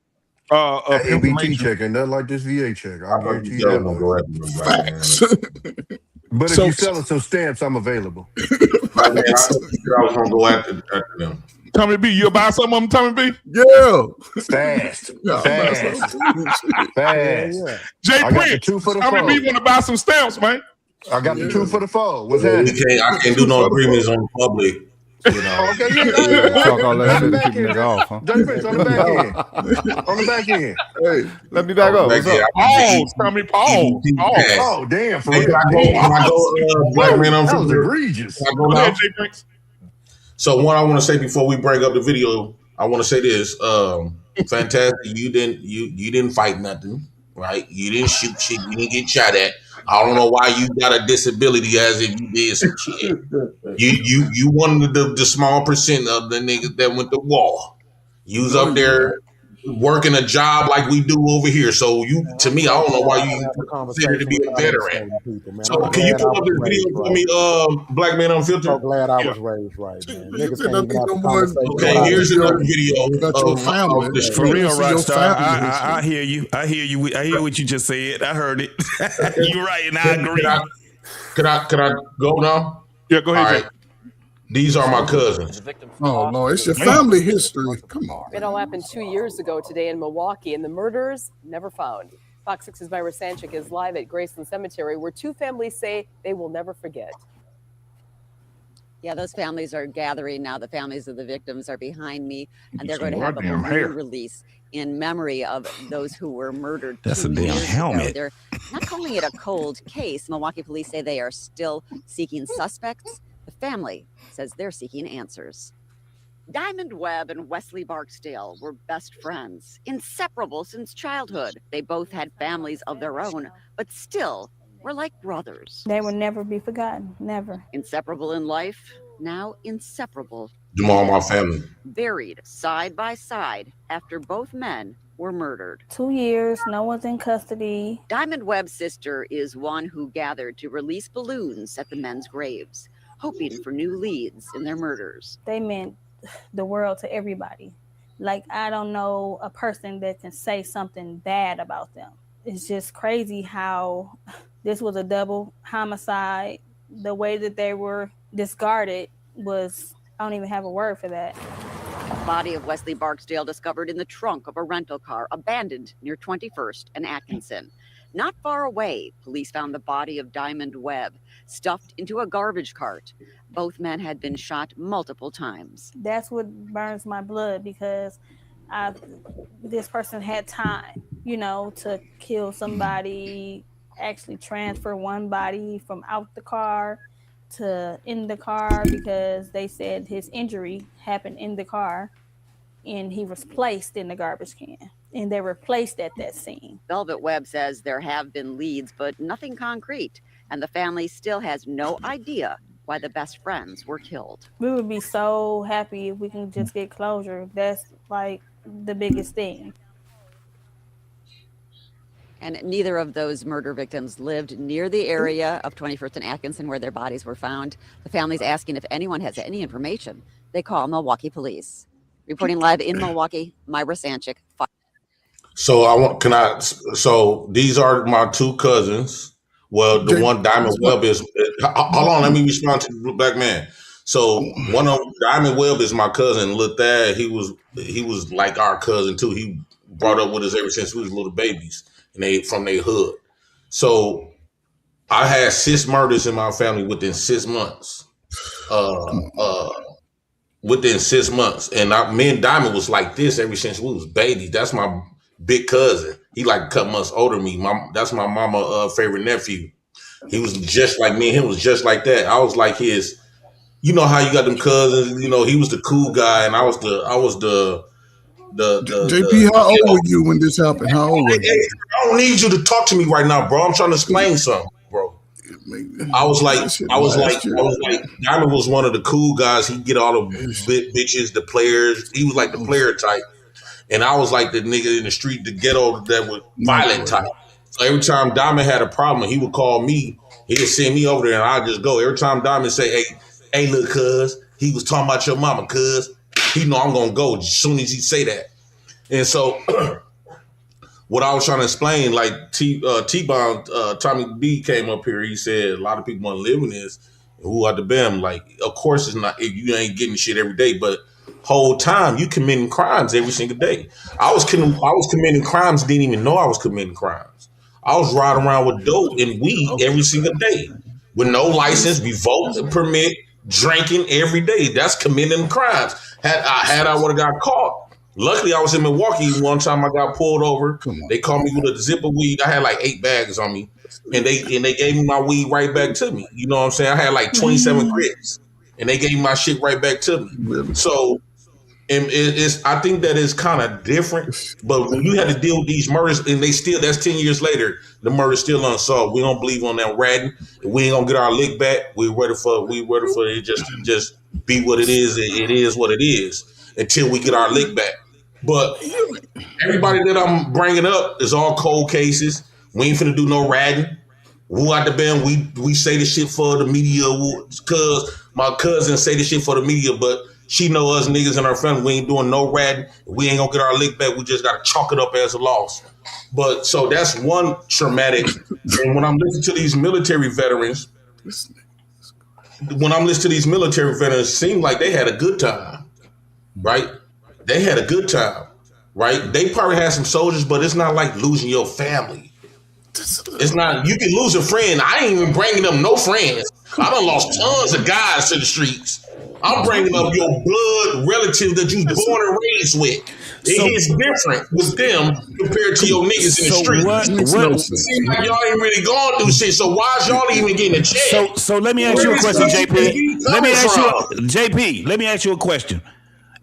[SPEAKER 3] of
[SPEAKER 9] That ABT
[SPEAKER 3] information.
[SPEAKER 9] check ain't nothing like this VA check. I guarantee you
[SPEAKER 10] that
[SPEAKER 9] that.
[SPEAKER 5] Facts.
[SPEAKER 9] But if
[SPEAKER 3] So-
[SPEAKER 9] you're selling some stamps, I'm available.
[SPEAKER 10] I was gonna go after them.
[SPEAKER 3] Tommy B, you'll buy some of them, Tommy B?
[SPEAKER 5] Yeah.
[SPEAKER 9] Fast.
[SPEAKER 5] Yeah,
[SPEAKER 9] Fast. Fast.
[SPEAKER 3] Jay
[SPEAKER 9] I got the
[SPEAKER 3] Prince,
[SPEAKER 9] 2 for the
[SPEAKER 3] Tommy B
[SPEAKER 9] fold.
[SPEAKER 3] want to buy some stamps, man.
[SPEAKER 9] I got the 2 for the fold. What's
[SPEAKER 10] I
[SPEAKER 9] happening?
[SPEAKER 10] can't do no agreements on public. You know.
[SPEAKER 9] Okay, yeah.
[SPEAKER 4] Talk all that
[SPEAKER 9] On the
[SPEAKER 4] shit to
[SPEAKER 9] back
[SPEAKER 4] keep
[SPEAKER 9] end,
[SPEAKER 4] nigga off, huh?
[SPEAKER 9] Jay Prince, on the back end. On the back end.
[SPEAKER 5] Hey,
[SPEAKER 4] Let me back up. What's up?
[SPEAKER 3] Pause, Tommy, pause.
[SPEAKER 9] Oh, damn, for
[SPEAKER 10] Hey,
[SPEAKER 9] real.
[SPEAKER 10] can I go Black Man
[SPEAKER 9] That was
[SPEAKER 10] Unfiltered?
[SPEAKER 9] egregious.
[SPEAKER 10] Can I go
[SPEAKER 3] Go
[SPEAKER 10] now?
[SPEAKER 3] ahead, Jay Prince.
[SPEAKER 10] So what I want to say before we bring up the video, I want to say this. Fantastic, you didn't fight nothing, right? You didn't shoot shit, you didn't get shot at. I don't know why you got a disability as if you did some shit. You one of the small percent of the niggas that went to war. You was up there working a job like we do over here. So to me, I don't know why you consider to be a veteran. So can you pull up this video for me, Black Man Unfiltered?
[SPEAKER 8] So glad I was raised right, man. Niggas can't even have a conversation.
[SPEAKER 10] Okay, here's another video
[SPEAKER 5] your family.
[SPEAKER 10] of the
[SPEAKER 16] For real,
[SPEAKER 5] See your
[SPEAKER 16] Rockstar.
[SPEAKER 5] family
[SPEAKER 16] I hear you. I hear you. I hear what you just said. I heard it. You're right, and I agree.
[SPEAKER 10] Can I go now?
[SPEAKER 3] Yeah, go ahead.
[SPEAKER 10] All right. These are my cousins.
[SPEAKER 5] Oh, Lord, it's your family history. Come on.
[SPEAKER 17] It all happened 2 years ago today in Milwaukee, and the murderers never found. Fox 6's Myra Sanchik is live at Graceland Cemetery, where two families say they will never forget.
[SPEAKER 18] Yeah, those families are gathering now. The families of the victims are behind me, and they're going to have a
[SPEAKER 3] goddamn
[SPEAKER 18] balloon
[SPEAKER 3] hair.
[SPEAKER 18] release in memory of those who were murdered.
[SPEAKER 16] That's
[SPEAKER 18] 2
[SPEAKER 16] a damn
[SPEAKER 18] years ago.
[SPEAKER 16] helmet.
[SPEAKER 18] They're not calling it a cold case. Milwaukee police say they are still seeking suspects. The family says they're seeking answers. Diamond Webb and Wesley Barksdale were best friends, inseparable since childhood. They both had families of their own, but still were like brothers.
[SPEAKER 19] They will never be forgotten. Never.
[SPEAKER 18] Inseparable in life, now inseparable.
[SPEAKER 10] Jamal, my family.
[SPEAKER 18] Buried side by side after both men were murdered.
[SPEAKER 19] 2 years, no one's in custody.
[SPEAKER 18] Diamond Webb's sister is one who gathered to release balloons at the men's graves, hoping for new leads in their murders.
[SPEAKER 19] They meant the world to everybody. Like, I don't know a person that can say something bad about them. It's just crazy how this was a double homicide. The way that they were discarded was, I don't even have a word for that.
[SPEAKER 18] The body of Wesley Barksdale discovered in the trunk of a rental car, abandoned near 21st and Atkinson. Not far away, police found the body of Diamond Webb, stuffed into a garbage cart. Both men had been shot multiple times.
[SPEAKER 19] That's what burns my blood, because this person had time, to kill somebody, actually transfer one body from out the car to in the car, because they said his injury happened in the car and he was placed in the garbage can, and they were placed at that scene.
[SPEAKER 18] Velvet Webb says there have been leads, but nothing concrete, and the family still has no idea why the best friends were killed.
[SPEAKER 19] We would be so happy if we can just get closure. That's like the biggest thing.
[SPEAKER 18] And neither of those murder victims lived near the area of 21st and Atkinson where their bodies were found. The family's asking if anyone has any information. They call Milwaukee police. Reporting live in Milwaukee, Myra Sanchik.
[SPEAKER 10] So these are my two cousins. Well, the one Diamond Webb is. Hold on, let me respond to the Black Man. So one of Diamond Webb is my cousin. Look, that he was like our cousin too. He brought up with us ever since we was little babies, and they from their hood. So I had 6 murders in my family within 6 months. Within 6 months, and me and Diamond was like this ever since we was babies. That's my big cousin. He like a couple months older than me. That's my mama favorite nephew. He was just like me, and him was just like that. I was like his. You know how you got them cousins. He was the cool guy, and I was the
[SPEAKER 5] JP, how old were you when this happened? How old were you?
[SPEAKER 10] I don't need you to talk to me right now, bro. I'm trying to explain something, bro. I was like, Diamond was one of the cool guys. He'd get all the bitches, the players. He was like the player type. And I was like the nigga in the street, the ghetto that was violent type. So every time Diamond had a problem, he would call me. He'd send me over there, and I'd just go. Every time Diamond say, hey, look, cuz, he was talking about your mama, cuz. He know I'm going to go as soon as he say that. And so what I was trying to explain, like T-Bomb, Tommy B came up here. He said a lot of people want to live in this. Who are the BAM? Like, of course, it's not. You ain't getting shit every day, but whole time you committing crimes every single day. I was committing crimes, didn't even know I was committing crimes. I was riding around with dope and weed every single day with no license, revoked permit, drinking every day. That's committing crimes. Had I would have got caught. Luckily, I was in Milwaukee one time. I got pulled over. They called me with a zip of weed. I had like 8 bags on me, and they gave me my weed right back to me. You know what I'm saying? I had like 27 grips, and they gave me my shit right back to me. So, and I think that is kind of different. But when you had to deal with these murders, and that's 10 years later, the murder's still unsolved. We don't believe on that ratting. We ain't gonna get our lick back. We ready for it just be what it is. It is what it is until we get our lick back. But everybody that I'm bringing up is all cold cases. We ain't finna do no ratting. Who out the band? We say the shit for the media. Cause my cousin say the shit for the media, but she know us niggas in our family. We ain't doing no ratting. We ain't gonna get our lick back. We just gotta chalk it up as a loss. But so that's one traumatic. And when I'm listening to these military veterans, it seemed like they had a good time, right? They had a good time, right? They probably had some soldiers, but it's not like losing your family. It's not, you can lose a friend. I ain't even bringing up no friends. I done lost tons of guys to the streets. I'm bringing up your blood relative that you born and raised with. It's different with them compared to your niggas in the street. It seems like y'all ain't really going through shit, so why is y'all even getting a check?
[SPEAKER 16] So let me ask you a question, JP. Let me ask you a question.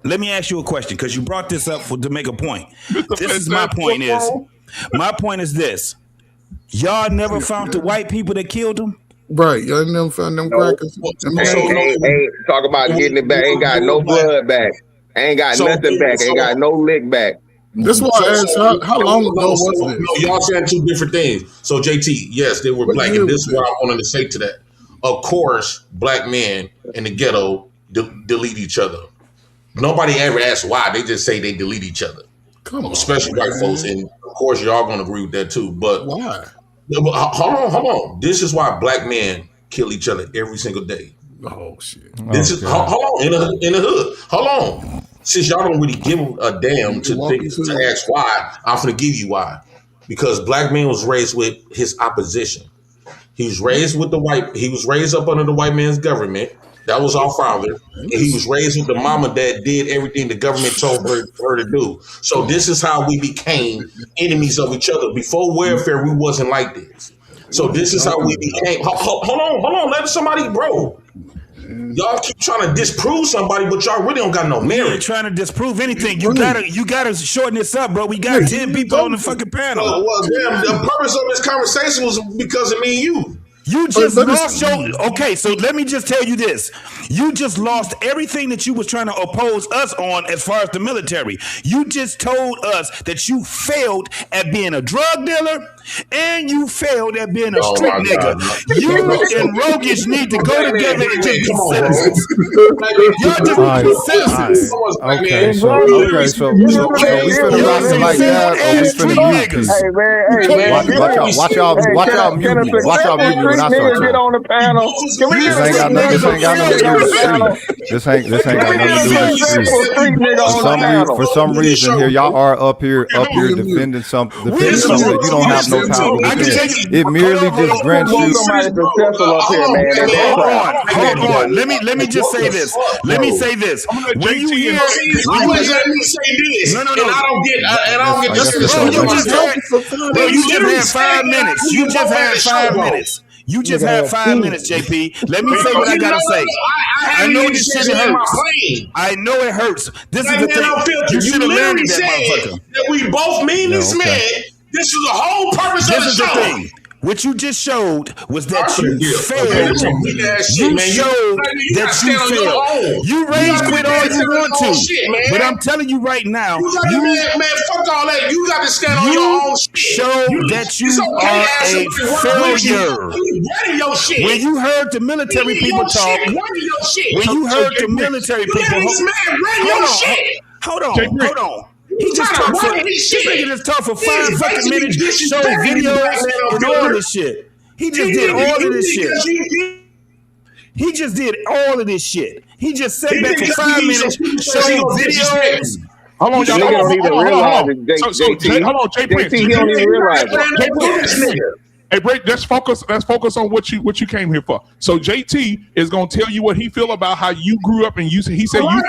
[SPEAKER 16] Let me ask you a question, because you brought this up to make a point. This is my point is this. Y'all never found the white people that killed them?
[SPEAKER 5] Right. Y'all never found them crackers.
[SPEAKER 15] Ain't talk about getting it back. Ain't got no blood back. Ain't got nothing back. Ain't got no lick back.
[SPEAKER 5] That's why I asked how long ago was this?
[SPEAKER 10] No, y'all saying two different things. So JT, yes, they were black, and this is what I wanted to say to that. Of course, black men in the ghetto delete each other. Nobody ever asks why. They just say they delete each other. Especially white folks. And of course, y'all going to agree with that too. But
[SPEAKER 5] why?
[SPEAKER 10] Hold on. This is why black men kill each other every single day.
[SPEAKER 5] Oh, shit.
[SPEAKER 10] Hold on. In the hood. Hold on. Since y'all don't really give a damn to ask why, I'm going to give you why. Because black man was raised with his opposition. He was raised up under the white man's government. That was our father. And he was raised with the mama that did everything the government told her to do. So this is how we became enemies of each other. Before welfare, we wasn't like this. So this is how we became. Hold on. Let somebody, bro. Y'all keep trying to disprove somebody, but y'all really don't got no merit.
[SPEAKER 16] We ain't trying to disprove anything. You gotta shorten this up, bro. We got 10 people on the fucking panel.
[SPEAKER 10] Well, damn, the purpose of this conversation was because of me and you.
[SPEAKER 16] You just lost okay, so let me just tell you this. You just lost everything that you was trying to oppose us on as far as the military. You just told us that you failed at being a drug dealer and you failed at being a street nigga. You and Rogish need to go together and just be citizens. Y'all just be citizens.
[SPEAKER 4] Okay, so we finna rock it like that, or we finna mute people? Watch y'all mute me. Watch y'all mute me when I start
[SPEAKER 20] get on the panel.
[SPEAKER 4] This ain't got nothing to do with the street. This ain't got nothing to do with the street. For some reason here, y'all are up here defending something that you don't have no power to defend. It merely just grants you.
[SPEAKER 16] Hold on. Let me just say this. When you hear,
[SPEAKER 10] let me say this. No. And I don't get this.
[SPEAKER 16] You just had 5 minutes. You just had 5 minutes. You just had 5 minutes, JP. Let me say what I gotta say. I know this shit hurts. I know it hurts. This is the thing. You should have landed that motherfucker.
[SPEAKER 10] That we both mean this man. This is the whole purpose of the show.
[SPEAKER 16] What you just showed was that you failed.
[SPEAKER 10] You
[SPEAKER 16] showed that you failed. You rage quit all you want to, but I'm telling you right now,
[SPEAKER 10] man, fuck all that. You got to stand on your own shit.
[SPEAKER 16] Show that you are a failure. When you heard the military people talk, when you heard the military people, hold on. He just talked for this nigga just talked for 5 fucking minutes, show videos and all this shit. He just did all of this shit. He just did all of this shit. He just sat back for 5 minutes, showed videos.
[SPEAKER 15] Hold on, y'all don't even realize it.
[SPEAKER 3] Hold on, Jay Prince.
[SPEAKER 15] He don't even realize it.
[SPEAKER 3] Hey, Brett, let's focus on what you came here for. So JT is gonna tell you what he feel about how you grew up, and he said
[SPEAKER 10] so why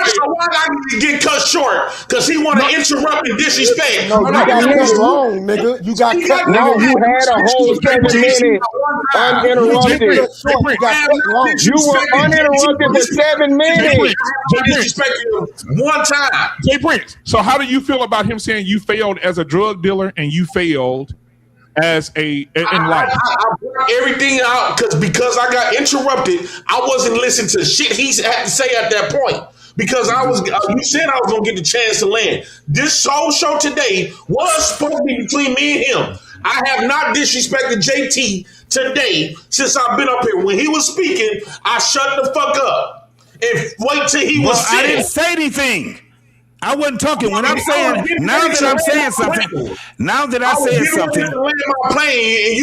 [SPEAKER 10] I need to get cut short? Because he want to interrupt and disrespect.
[SPEAKER 8] No, you got cut long, nigga. You got cut long.
[SPEAKER 15] You had a whole 7 minutes uninterrupted. You were uninterrupted for 7 minutes.
[SPEAKER 10] One time.
[SPEAKER 3] Jay Prince. So how do you feel about him saying you failed as a drug dealer and you failed as in life?
[SPEAKER 10] I brought everything out because I got interrupted. I wasn't listening to shit he had to say at that point because you said I was gonna get the chance to land. This whole show today was supposed to be between me and him. I have not disrespected JT today since I've been up here. When he was speaking, I shut the fuck up and wait till he was.
[SPEAKER 16] I didn't say anything. I wasn't talking. When I'm saying now that I'm saying something,
[SPEAKER 10] my plane and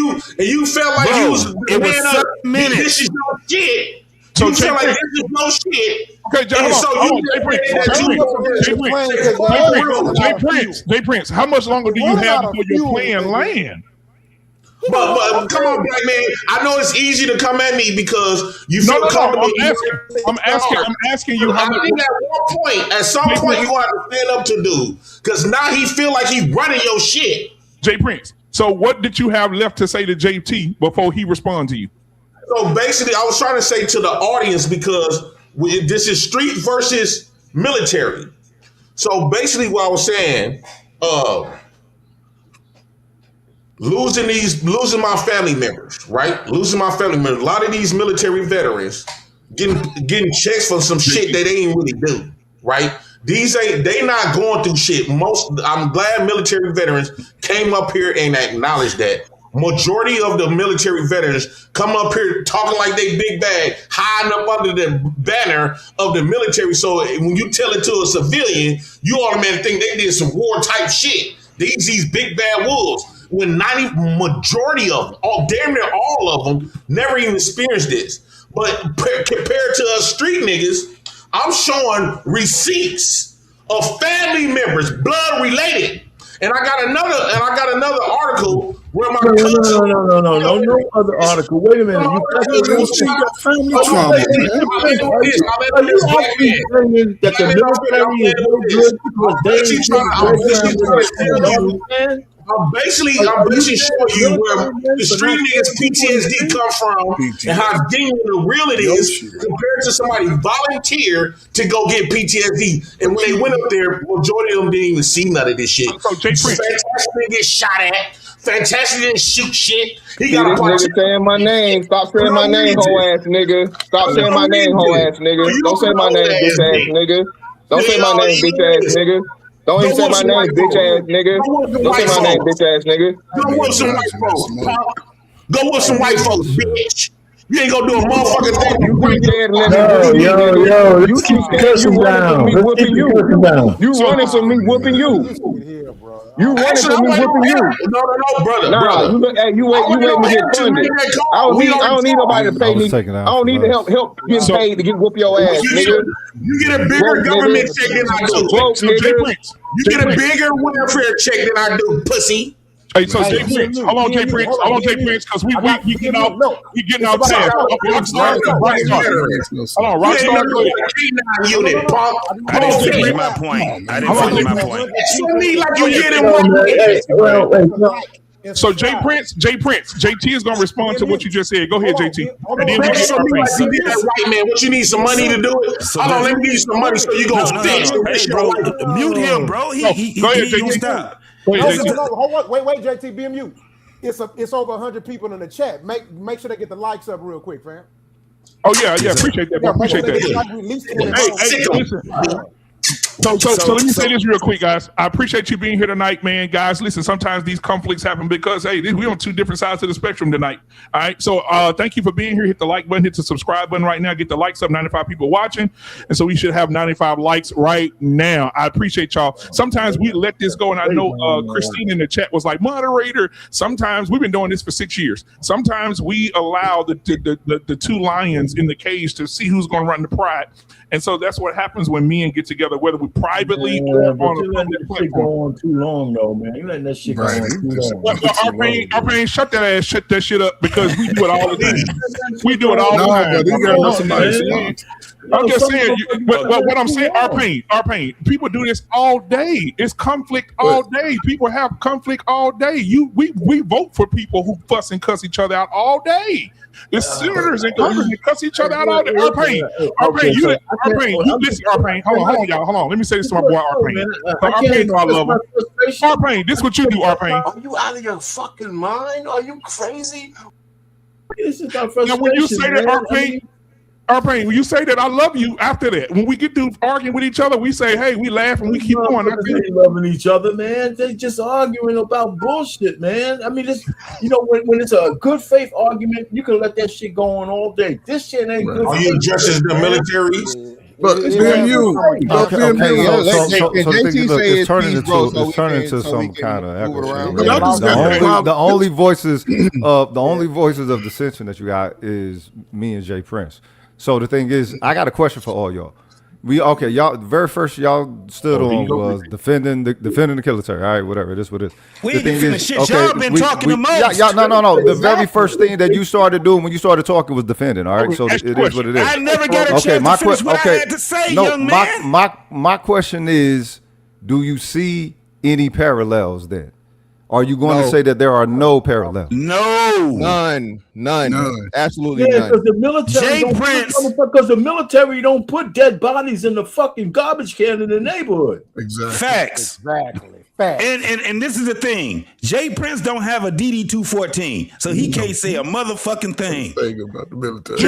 [SPEAKER 10] you felt like you was
[SPEAKER 16] it was 7 minutes.
[SPEAKER 10] This is no shit.
[SPEAKER 3] So
[SPEAKER 10] you felt like this is no shit.
[SPEAKER 3] Okay, Jay Prince, how much longer do you have before your plan land?
[SPEAKER 10] But come on, Black Man. I know it's easy to come at me because you feel comfortable.
[SPEAKER 3] I'm asking you how much.
[SPEAKER 10] I think at some point you want to stand up to dude because now he feel like he's running your shit.
[SPEAKER 3] Jay Prince. So what did you have left to say to JT before he responded to you?
[SPEAKER 10] So basically, I was trying to say to the audience because this is street versus military. So basically, what I was saying, losing my family members, right? Losing my family members. A lot of these military veterans getting checks for some shit that they ain't really do, right? They not going through shit. I'm glad military veterans came up here and acknowledged that. Majority of the military veterans come up here talking like they big bag, hiding up under the banner of the military. So when you tell it to a civilian, you automatically think they did some war type shit. These big bad wolves. When majority of them, damn near all of them, never even experienced this. But compared to us street niggas, I'm showing receipts of family members, blood related. And I got another article where my cousin.
[SPEAKER 14] No other article. Wait a minute. You got family trauma. Are you actually saying that the military is no good?
[SPEAKER 10] I'm basically showing you where the street niggas PTSD come from and how genuine and real it is compared to somebody volunteer to go get PTSD. And when they went up there, majority of them didn't even see none of this shit. Fantastic didn't get shot at. Fantastic didn't shoot shit. He got a
[SPEAKER 15] nigga saying my name. Stop saying my name, hoe ass nigga. Stop saying my name, hoe ass nigga. Don't say my name, bitch ass nigga. Don't say my name, bitch ass nigga. Don't even say my name, bitch ass nigga. Don't say my name, bitch ass nigga.
[SPEAKER 10] Go with some white folks. Go with some white folks, bitch. You ain't gonna do a motherfucking thing.
[SPEAKER 14] Yo, you keep cursing down.
[SPEAKER 15] You running from me whooping you. You running from me whooping you.
[SPEAKER 10] No, brother.
[SPEAKER 15] Nah, you make me get funded. I don't need nobody to pay me. I don't need to help get paid to get whoop your ass, nigga.
[SPEAKER 10] You get a bigger government check than I do. You get a bigger welfare check than I do, pussy.
[SPEAKER 3] Hey, so Jay Prince, hold on, Jay Prince, because we getting out fast. Rockstar. Hold on, Rockstar.
[SPEAKER 10] Unit, punk.
[SPEAKER 16] I didn't finish my point.
[SPEAKER 10] Show me like you get in one.
[SPEAKER 3] So Jay Prince, JT is gonna respond to what you just said. Go ahead, JT. And then we
[SPEAKER 10] show me like you did that right, man. What you need some money to do it? Hold on, let me give you some money so you go fix.
[SPEAKER 16] Hey, bro, mute him, bro.
[SPEAKER 3] Go ahead, JT.
[SPEAKER 16] Stop.
[SPEAKER 8] No, wait, JT, be a mute. it's over 100 people in the chat. Make sure they get the likes up real quick, fam.
[SPEAKER 3] Oh yeah, appreciate that, bro. Appreciate that. Hey, listen. So let me say this real quick, guys. I appreciate you being here tonight, man. Guys, listen, sometimes these conflicts happen because, hey, we're on two different sides of the spectrum tonight. All right. So thank you for being here. Hit the like button, hit the subscribe button right now. Get the likes up, 95 people watching. And so we should have 95 likes right now. I appreciate y'all. Sometimes we let this go. And I know Christine in the chat was like, moderator. Sometimes we've been doing this for 6 years. Sometimes we allow the two lions in the cage to see who's going to run the pride. And so that's what happens when men get together, whether we privately or on a public platform.
[SPEAKER 14] Go on too long, though, man. You letting that shit go on too long.
[SPEAKER 3] Our pain, shut that shit up because we do it all the time. We do it all the time. I'm just saying, what I'm saying, our pain. People do this all day. It's conflict all day. People have conflict all day. We vote for people who fuss and cuss each other out all day. The senators and congressmen cuss each other out all day. Our pain. You listen, our pain. Hold on, y'all. Hold on. Let me say this to my boy, our pain. Our pain, I love him. Our pain. This is what you do, our pain.
[SPEAKER 20] Are you out of your fucking mind? Are you crazy?
[SPEAKER 14] This is our frustration.
[SPEAKER 3] Now, when you say that, our pain, when you say that I love you after that, when we get through arguing with each other, we say, hey, we laugh and we keep going.
[SPEAKER 14] They loving each other, man. They just arguing about bullshit, man. I mean, when it's a good faith argument, you can let that shit go on all day. This shit ain't good.
[SPEAKER 10] Are you addressing the military?
[SPEAKER 5] But then
[SPEAKER 4] it's turning into some kind of echo. The only voices of dissension that you got is me and Jay Prince. So the thing is, I got a question for all y'all. Y'all. The very first y'all stood on was defending the military. All right, whatever. It is what it is.
[SPEAKER 16] We ain't defending shit. Y'all been talking the most.
[SPEAKER 4] No. The very first thing that you started doing when you started talking was defending. All right, so it is what it is.
[SPEAKER 16] I never got a chance to finish what I had to say, young man.
[SPEAKER 4] My question is, do you see any parallels then? Are you going to say that there are no parallels?
[SPEAKER 16] No,
[SPEAKER 20] none. Absolutely
[SPEAKER 14] none.
[SPEAKER 20] Because
[SPEAKER 14] the military don't put dead bodies in the fucking garbage can in the neighborhood.
[SPEAKER 5] Exactly.
[SPEAKER 16] Facts.
[SPEAKER 8] Exactly.
[SPEAKER 16] And this is the thing. Jay Prince don't have a DD-214, so he can't say a motherfucking thing.
[SPEAKER 5] About the military.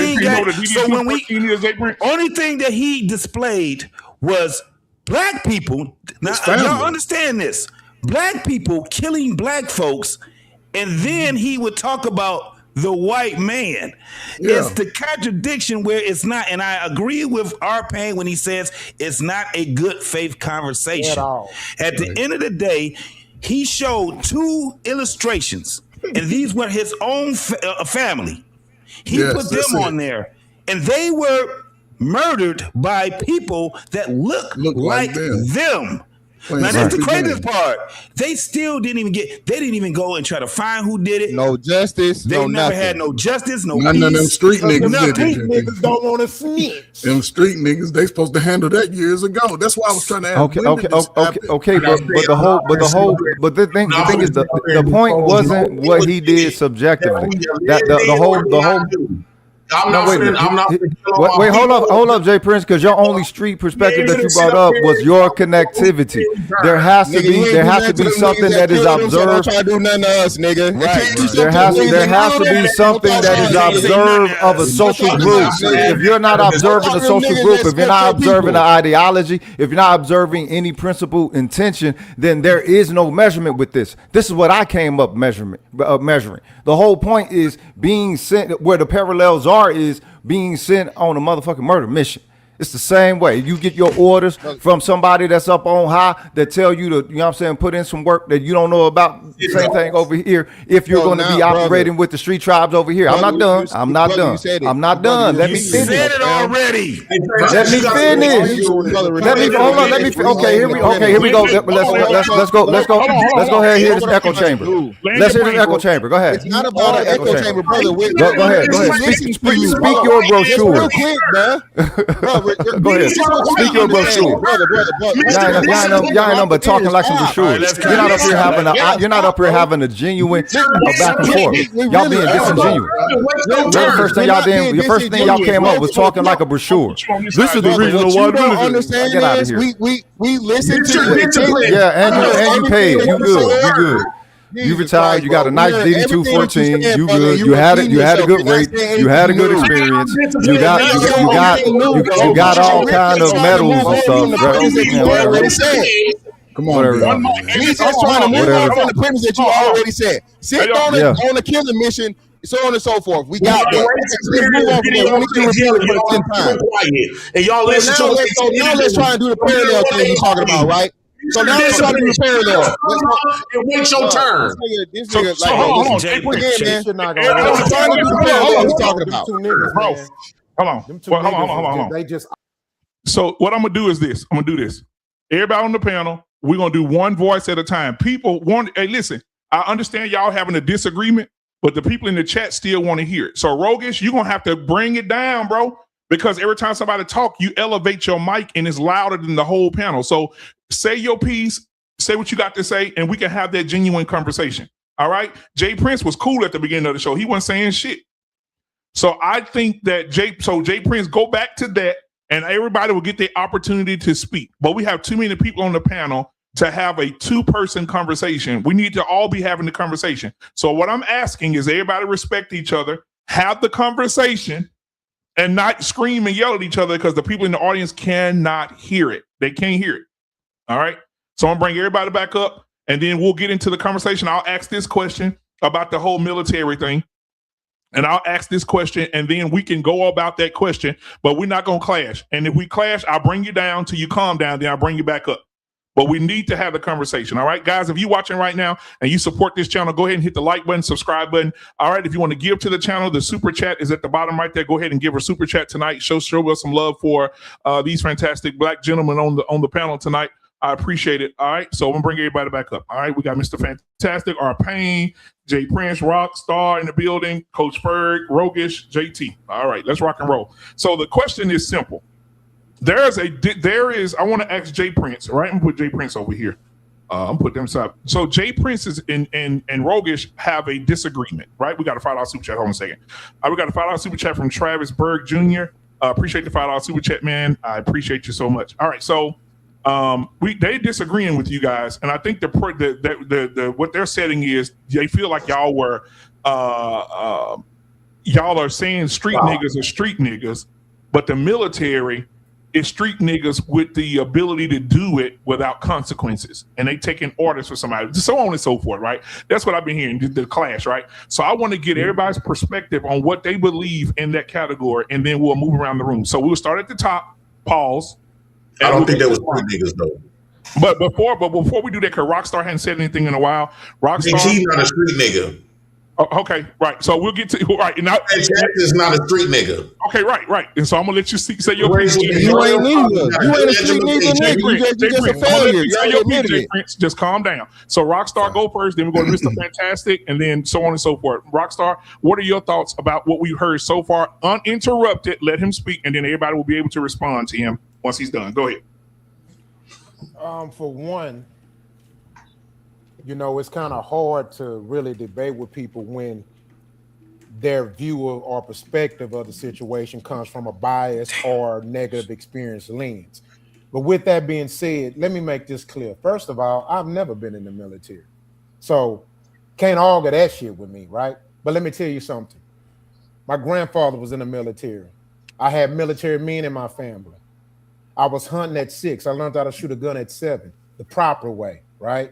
[SPEAKER 16] Only thing that he displayed was black people. Now y'all understand this. Black people killing black folks, and then he would talk about the white man. Yeah. It's the contradiction where it's not, and I agree with R-Pain when he says it's not a good faith conversation. At the end of the day, he showed two illustrations, and these were his own family. He put them on there, and they were murdered by people that look like them. Now that's the craziest part. They still didn't even go and try to find who did it.
[SPEAKER 20] No justice.
[SPEAKER 16] They never had no justice, no
[SPEAKER 5] None of them street niggas
[SPEAKER 8] did it. Niggas don't want to snitch.
[SPEAKER 5] Them street niggas, they supposed to handle that years ago. That's why I was trying to ask.
[SPEAKER 4] But the thing is, the point wasn't what he did subjectively. Wait, hold up, Jay Prince, because your only street perspective that you brought up was your connectivity. There has to be something that is observed.
[SPEAKER 20] Try to do nothing to us, nigga.
[SPEAKER 4] Right. There has to be something that is observed of a social group. If you're not observing a social group, if you're not observing an ideology, if you're not observing any principle intention, then there is no measurement with this. This is what I came up measuring. The whole point is being sent where the parallels are is being sent on a motherfucking murder mission. It's the same way. You get your orders from somebody that's up on high that tell you to, you know what I'm saying, put in some work that you don't know about. Same thing over here. If you're going to be operating with the street tribes over here. I'm not done. I'm not done. Let me finish.
[SPEAKER 16] You said it already.
[SPEAKER 4] Let me finish. Okay, here we go. Let's go ahead and hear this echo chamber. Let's hear this echo chamber. Go ahead.
[SPEAKER 20] It's not about an echo chamber, brother.
[SPEAKER 4] Go ahead. Speak your brochure.
[SPEAKER 20] Real quick, bro.
[SPEAKER 4] Go ahead. Speak your brochure. Y'all ain't but talking like some brochure. You're not up here having a genuine back and forth. Y'all being disingenuous. The first thing y'all came up was talking like a brochure. This is the reason why. Get out of here.
[SPEAKER 20] We listen to it.
[SPEAKER 4] Yeah, and you paid. You good. You retired. You got a nice DD-214. You good. You had it. You had a good rate. You had a good experience. You got all kind of medals and stuff.
[SPEAKER 20] Come on, he's just trying to move on from the premise that you already said. Sit on a killing mission, so on and so forth. We got that. Let's move on from there. We can repeat it for the 10th time.
[SPEAKER 10] And y'all listen to
[SPEAKER 20] it. So now let's try and do the parallel thing you're talking about, right? So now let's try to do the parallel.
[SPEAKER 10] It waits your turn.
[SPEAKER 20] This nigga, hold on. Again, man. I'm trying to do the parallel he's talking about.
[SPEAKER 3] Hold on.
[SPEAKER 8] They just.
[SPEAKER 3] So what I'm gonna do is this. I'm gonna do this. Everybody on the panel, we're gonna do one voice at a time. People want. Hey, listen. I understand y'all having a disagreement, but the people in the chat still want to hear it. So Rogish, you're gonna have to bring it down, bro. Because every time somebody talk, you elevate your mic and it's louder than the whole panel. So say your piece, say what you got to say, and we can have that genuine conversation. All right. Jay Prince was cool at the beginning of the show. He wasn't saying shit. So I think that Jay Prince, go back to that and everybody will get the opportunity to speak. But we have too many people on the panel to have a two-person conversation. We need to all be having the conversation. So what I'm asking is everybody respect each other, have the conversation, and not scream and yell at each other because the people in the audience cannot hear it. They can't hear it. All right. So I'm gonna bring everybody back up and then we'll get into the conversation. I'll ask this question about the whole military thing. And I'll ask this question and then we can go about that question, but we're not gonna clash. And if we clash, I'll bring you down till you calm down, then I'll bring you back up. But we need to have the conversation. All right, guys, if you're watching right now and you support this channel, go ahead and hit the like button, subscribe button. All right, if you want to give to the channel, the super chat is at the bottom right there. Go ahead and give a super chat tonight. Show us some love for these fantastic black gentlemen on the panel tonight. I appreciate it. All right, so I'm gonna bring everybody back up. All right, we got Mr. Fantastic, R. Payne, Jay Prince, Rockstar in the building, Coach Ferg, Rogish, JT. All right, let's rock and roll. So the question is simple. I want to ask Jay Prince, right? I'm gonna put Jay Prince over here. I'm put them aside. So Jay Prince and Rogish have a disagreement, right? We got a $5 super chat. Hold on a second. We got a $5 super chat from Travis Berg Jr. Appreciate the $5 super chat, man. I appreciate you so much. All right, so they disagreeing with you guys, and I think the what they're setting is they feel like y'all were y'all are saying street niggas are street niggas, but the military is street niggas with the ability to do it without consequences, and they taking orders for somebody, so on and so forth, right? That's what I've been hearing, the clash, right? So I want to get everybody's perspective on what they believe in that category, and then we'll move around the room. So we'll start at the top, pause.
[SPEAKER 10] I don't think that was street niggas though.
[SPEAKER 3] But before we do that, because Rockstar hadn't said anything in a while. Rockstar,
[SPEAKER 10] he's not a street nigga.
[SPEAKER 3] Oh, okay, right. So we'll get to right now.
[SPEAKER 10] Jack is not a street nigga.
[SPEAKER 3] Okay, right. And so I'm gonna let you say your piece.
[SPEAKER 20] You ain't neither. You ain't a street nigga. You just a failure. You admitted it.
[SPEAKER 3] Just calm down. So Rockstar, go first. Then we're going to Mr. Fantastic, and then so on and so forth. Rockstar, what are your thoughts about what we've heard so far? Uninterrupted. Let him speak, and then everybody will be able to respond to him once he's done. Go ahead.
[SPEAKER 8] For one, you know, it's kind of hard to really debate with people when their view or perspective of the situation comes from a bias or negative experience lens. But with that being said, let me make this clear. First of all, I've never been in the military. So can't argue that shit with me, right? But let me tell you something. My grandfather was in the military. I had military men in my family. I was hunting at 6. I learned how to shoot a gun at 7, the proper way, right?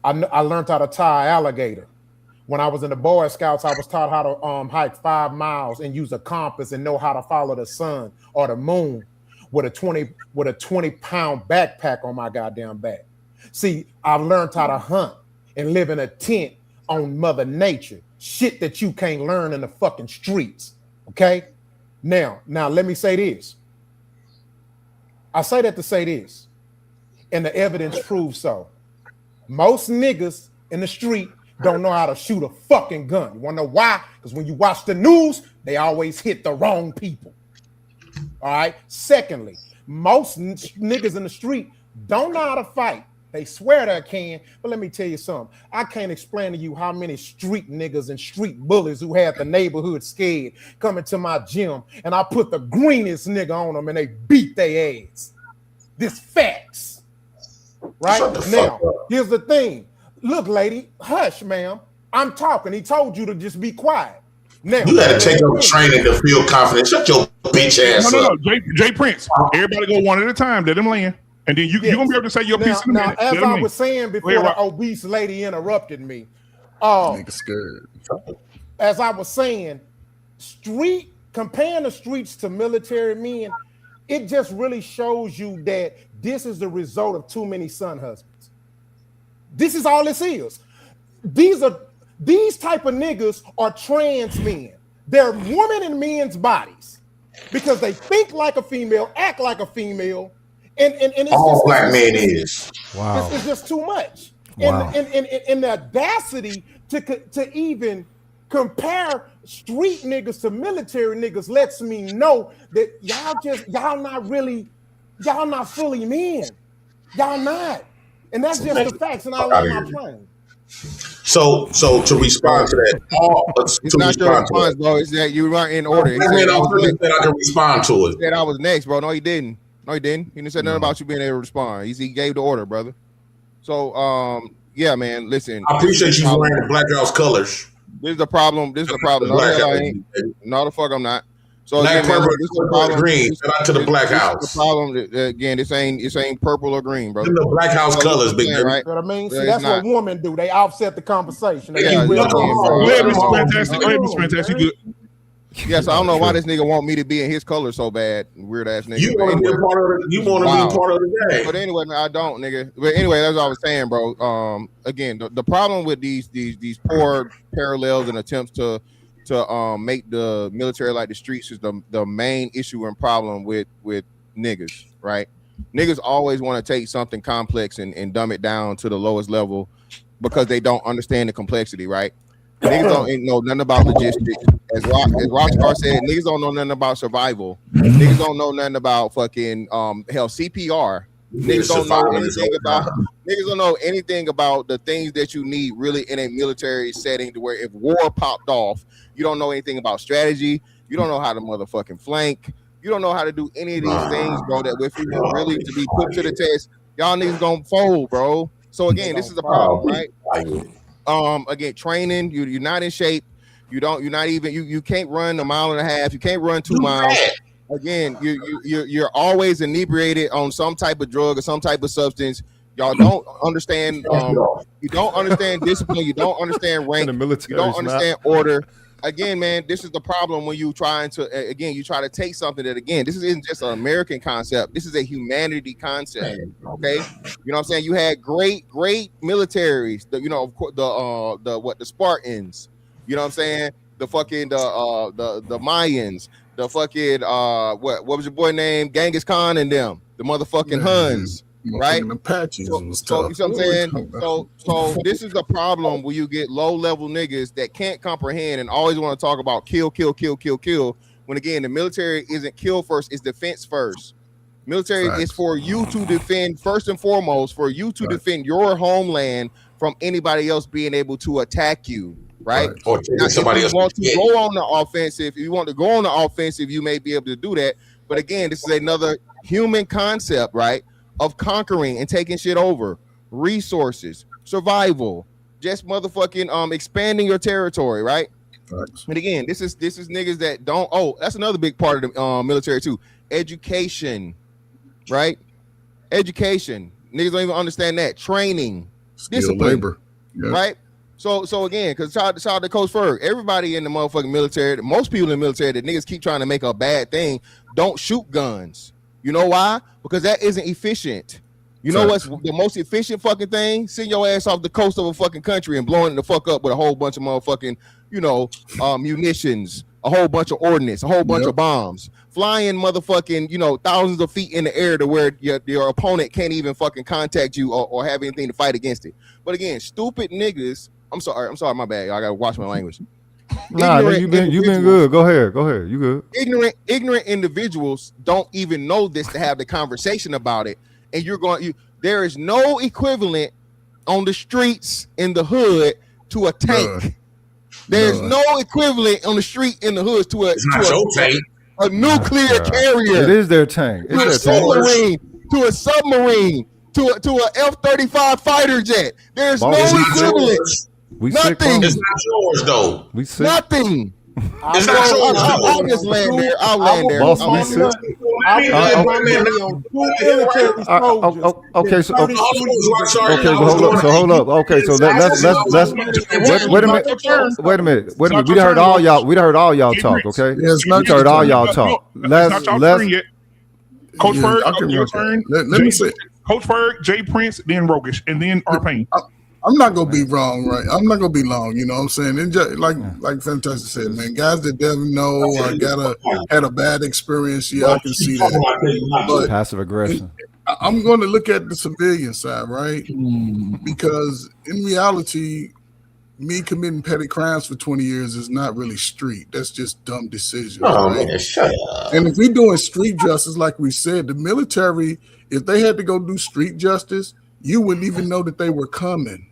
[SPEAKER 8] I learned how to tie an alligator. When I was in the Boy Scouts, I was taught how to hike 5 miles and use a compass and know how to follow the sun or the moon with a 20-pound backpack on my goddamn back. See, I've learned how to hunt and live in a tent on Mother Nature, shit that you can't learn in the fucking streets. Okay? Now let me say this. I say that to say this, and the evidence proves so. Most niggas in the street don't know how to shoot a fucking gun. You wanna know why? Because when you watch the news, they always hit the wrong people. All right. Secondly, most niggas in the street don't know how to fight. They swear they can, but let me tell you something. I can't explain to you how many street niggas and street bullies who had the neighborhood scared coming to my gym, and I put the greenest nigga on them and they beat their ass. This facts. Right now, here's the thing. Look, lady, hush, ma'am. I'm talking. He told you to just be quiet. Now,
[SPEAKER 10] You got to take up training to feel confident. Shut your bitch ass up.
[SPEAKER 3] No. Jay Prince. Everybody go one at a time. Let him land. And then you're going to be able to say your piece in a minute.
[SPEAKER 8] As I was saying before the obese lady interrupted me,
[SPEAKER 5] scared.
[SPEAKER 8] As I was saying, comparing the streets to military men, it just really shows you that this is the result of too many son husbands. This is all this is. These type of niggas are trans men. They're women in men's bodies because they think like a female, act like a female, and it's
[SPEAKER 10] all
[SPEAKER 8] just,
[SPEAKER 10] black men is.
[SPEAKER 4] Wow.
[SPEAKER 8] It's just too much.
[SPEAKER 4] Wow.
[SPEAKER 8] And the audacity to even compare street niggas to military niggas lets me know that y'all not fully men. Y'all not. And that's just the facts, and I love my plane.
[SPEAKER 10] So to respond to that,
[SPEAKER 20] it's not your response, bro. It's that you weren't in order. He said
[SPEAKER 10] I can respond to it.
[SPEAKER 20] He said I was next, bro. No, he didn't. He didn't say nothing about you being able to respond. He gave the order, brother. So, yeah, man. Listen,
[SPEAKER 10] I appreciate you wearing the Black House colors.
[SPEAKER 20] This is the problem. No, I ain't. No, the fuck I'm not. So
[SPEAKER 10] Black,
[SPEAKER 20] again,
[SPEAKER 10] purple,
[SPEAKER 20] this is the problem.
[SPEAKER 10] green. Shout out to the Black House.
[SPEAKER 20] The problem again. This ain't purple or green, bro.
[SPEAKER 10] The Black House colors, big man.
[SPEAKER 8] Right? What I mean, see, that's what women do. They offset the conversation.
[SPEAKER 3] Go ahead, Mr. Fantastic. Go ahead, Mr. Fantastic. You good?
[SPEAKER 20] Yes, I don't know why this nigga want me to be in his color so bad. Weird ass nigga.
[SPEAKER 10] You want to be a part of the game.
[SPEAKER 20] But anyway, man, I don't, nigga. But anyway, that's what I was saying, bro. Again, the problem with these poor parallels and attempts to make the military like the streets is the main issue and problem with niggas, right? Niggas always want to take something complex and dumb it down to the lowest level because they don't understand the complexity, right? Niggas don't know nothing about logistics. As Rockstar said, niggas don't know nothing about survival. Niggas don't know nothing about fucking hell CPR. Niggas don't know anything about the things that you need really in a military setting to where if war popped off, you don't know anything about strategy. You don't know how to motherfucking flank. You don't know how to do any of these things, bro, that if you really to be put to the test, y'all niggas gonna fold, bro. So again, this is the problem, right? Again, training, you're not in shape. You can't run a mile and a half. You can't run 2 miles. Again, you're always inebriated on some type of drug or some type of substance. Y'all don't understand. You don't understand discipline. You don't understand rank. You don't understand order. Again, man, this is the problem when you try to take something that, again, this isn't just an American concept. This is a humanity concept. Okay, you know what I'm saying? You had great militaries. Of course, the Spartans. You know what I'm saying? The fucking the Mayans. The fucking what was your boy name? Genghis Khan and them. The motherfucking Huns. Right?
[SPEAKER 5] Apaches
[SPEAKER 20] so, you know what I'm saying? So this is the problem where you get low-level niggas that can't comprehend and always want to talk about kill. When again, the military isn't kill first, it's defense first. Military is for you to defend first and foremost, for you to defend your homeland from anybody else being able to attack you. Right?
[SPEAKER 10] Or somebody else.
[SPEAKER 20] Want to go on the offensive, if you want to go on the offensive, you may be able to do that. But again, this is another human concept, right? Of conquering and taking shit over, resources, survival, just motherfucking expanding your territory, right? And again, this is niggas that don't. Oh, that's another big part of the military too. Education, right? Education. Niggas don't even understand that. Training, discipline,
[SPEAKER 5] labor,
[SPEAKER 20] right? So again, because shout out to Coach Ferg, everybody in the motherfucking military, most people in the military that niggas keep trying to make a bad thing, don't shoot guns. You know why? Because that isn't efficient. You know what's the most efficient fucking thing? Send your ass off the coast of a fucking country and blowing it the fuck up with a whole bunch of motherfucking, munitions, a whole bunch of ordnance, a whole bunch of bombs, flying motherfucking, thousands of feet in the air to where your opponent can't even fucking contact you or have anything to fight against it. But again, stupid niggas. I'm sorry, my bad. I gotta watch my language.
[SPEAKER 4] Nah, you've been good. Go ahead. You good.
[SPEAKER 20] Ignorant individuals don't even know this to have the conversation about it. And there is no equivalent on the streets in the hood to a tank. There's no equivalent on the street in the hood to a nuclear carrier.
[SPEAKER 4] It is their tank.
[SPEAKER 20] To a submarine, to a F-35 fighter jet. There's no
[SPEAKER 10] It's not
[SPEAKER 20] equivalent.
[SPEAKER 10] yours.
[SPEAKER 20] Nothing.
[SPEAKER 10] It's not yours though.
[SPEAKER 4] We sick.
[SPEAKER 20] Nothing.
[SPEAKER 10] It's not yours though.
[SPEAKER 20] I'll just land there. I'll land there.
[SPEAKER 4] Boss,
[SPEAKER 20] I'll
[SPEAKER 4] we
[SPEAKER 20] land
[SPEAKER 4] sick.
[SPEAKER 20] there.
[SPEAKER 4] Okay, so
[SPEAKER 10] hold
[SPEAKER 4] up. Okay, so let's wait a minute. We done heard all y'all talk. Okay, we heard all y'all talk. Let's
[SPEAKER 3] Coach Ferg, your
[SPEAKER 5] okay.
[SPEAKER 3] turn.
[SPEAKER 5] Let me say,
[SPEAKER 3] Coach Ferg, Jay Prince, then Rogish, and then R-Pain.
[SPEAKER 5] I'm not gonna be wrong, right? I'm not gonna be long. You know what I'm saying? And just, like Fantastic said, man, guys that don't know or had a bad experience, yeah, I can see that. But
[SPEAKER 4] passive aggression.
[SPEAKER 5] I'm going to look at the civilian side, right? Because in reality, me committing petty crimes for 20 years is not really street. That's just dumb decisions.
[SPEAKER 10] Oh,
[SPEAKER 5] right?
[SPEAKER 10] man, shut up.
[SPEAKER 5] And if we're doing street justice, like we said, the military, if they had to go do street justice, you wouldn't even know that they were coming.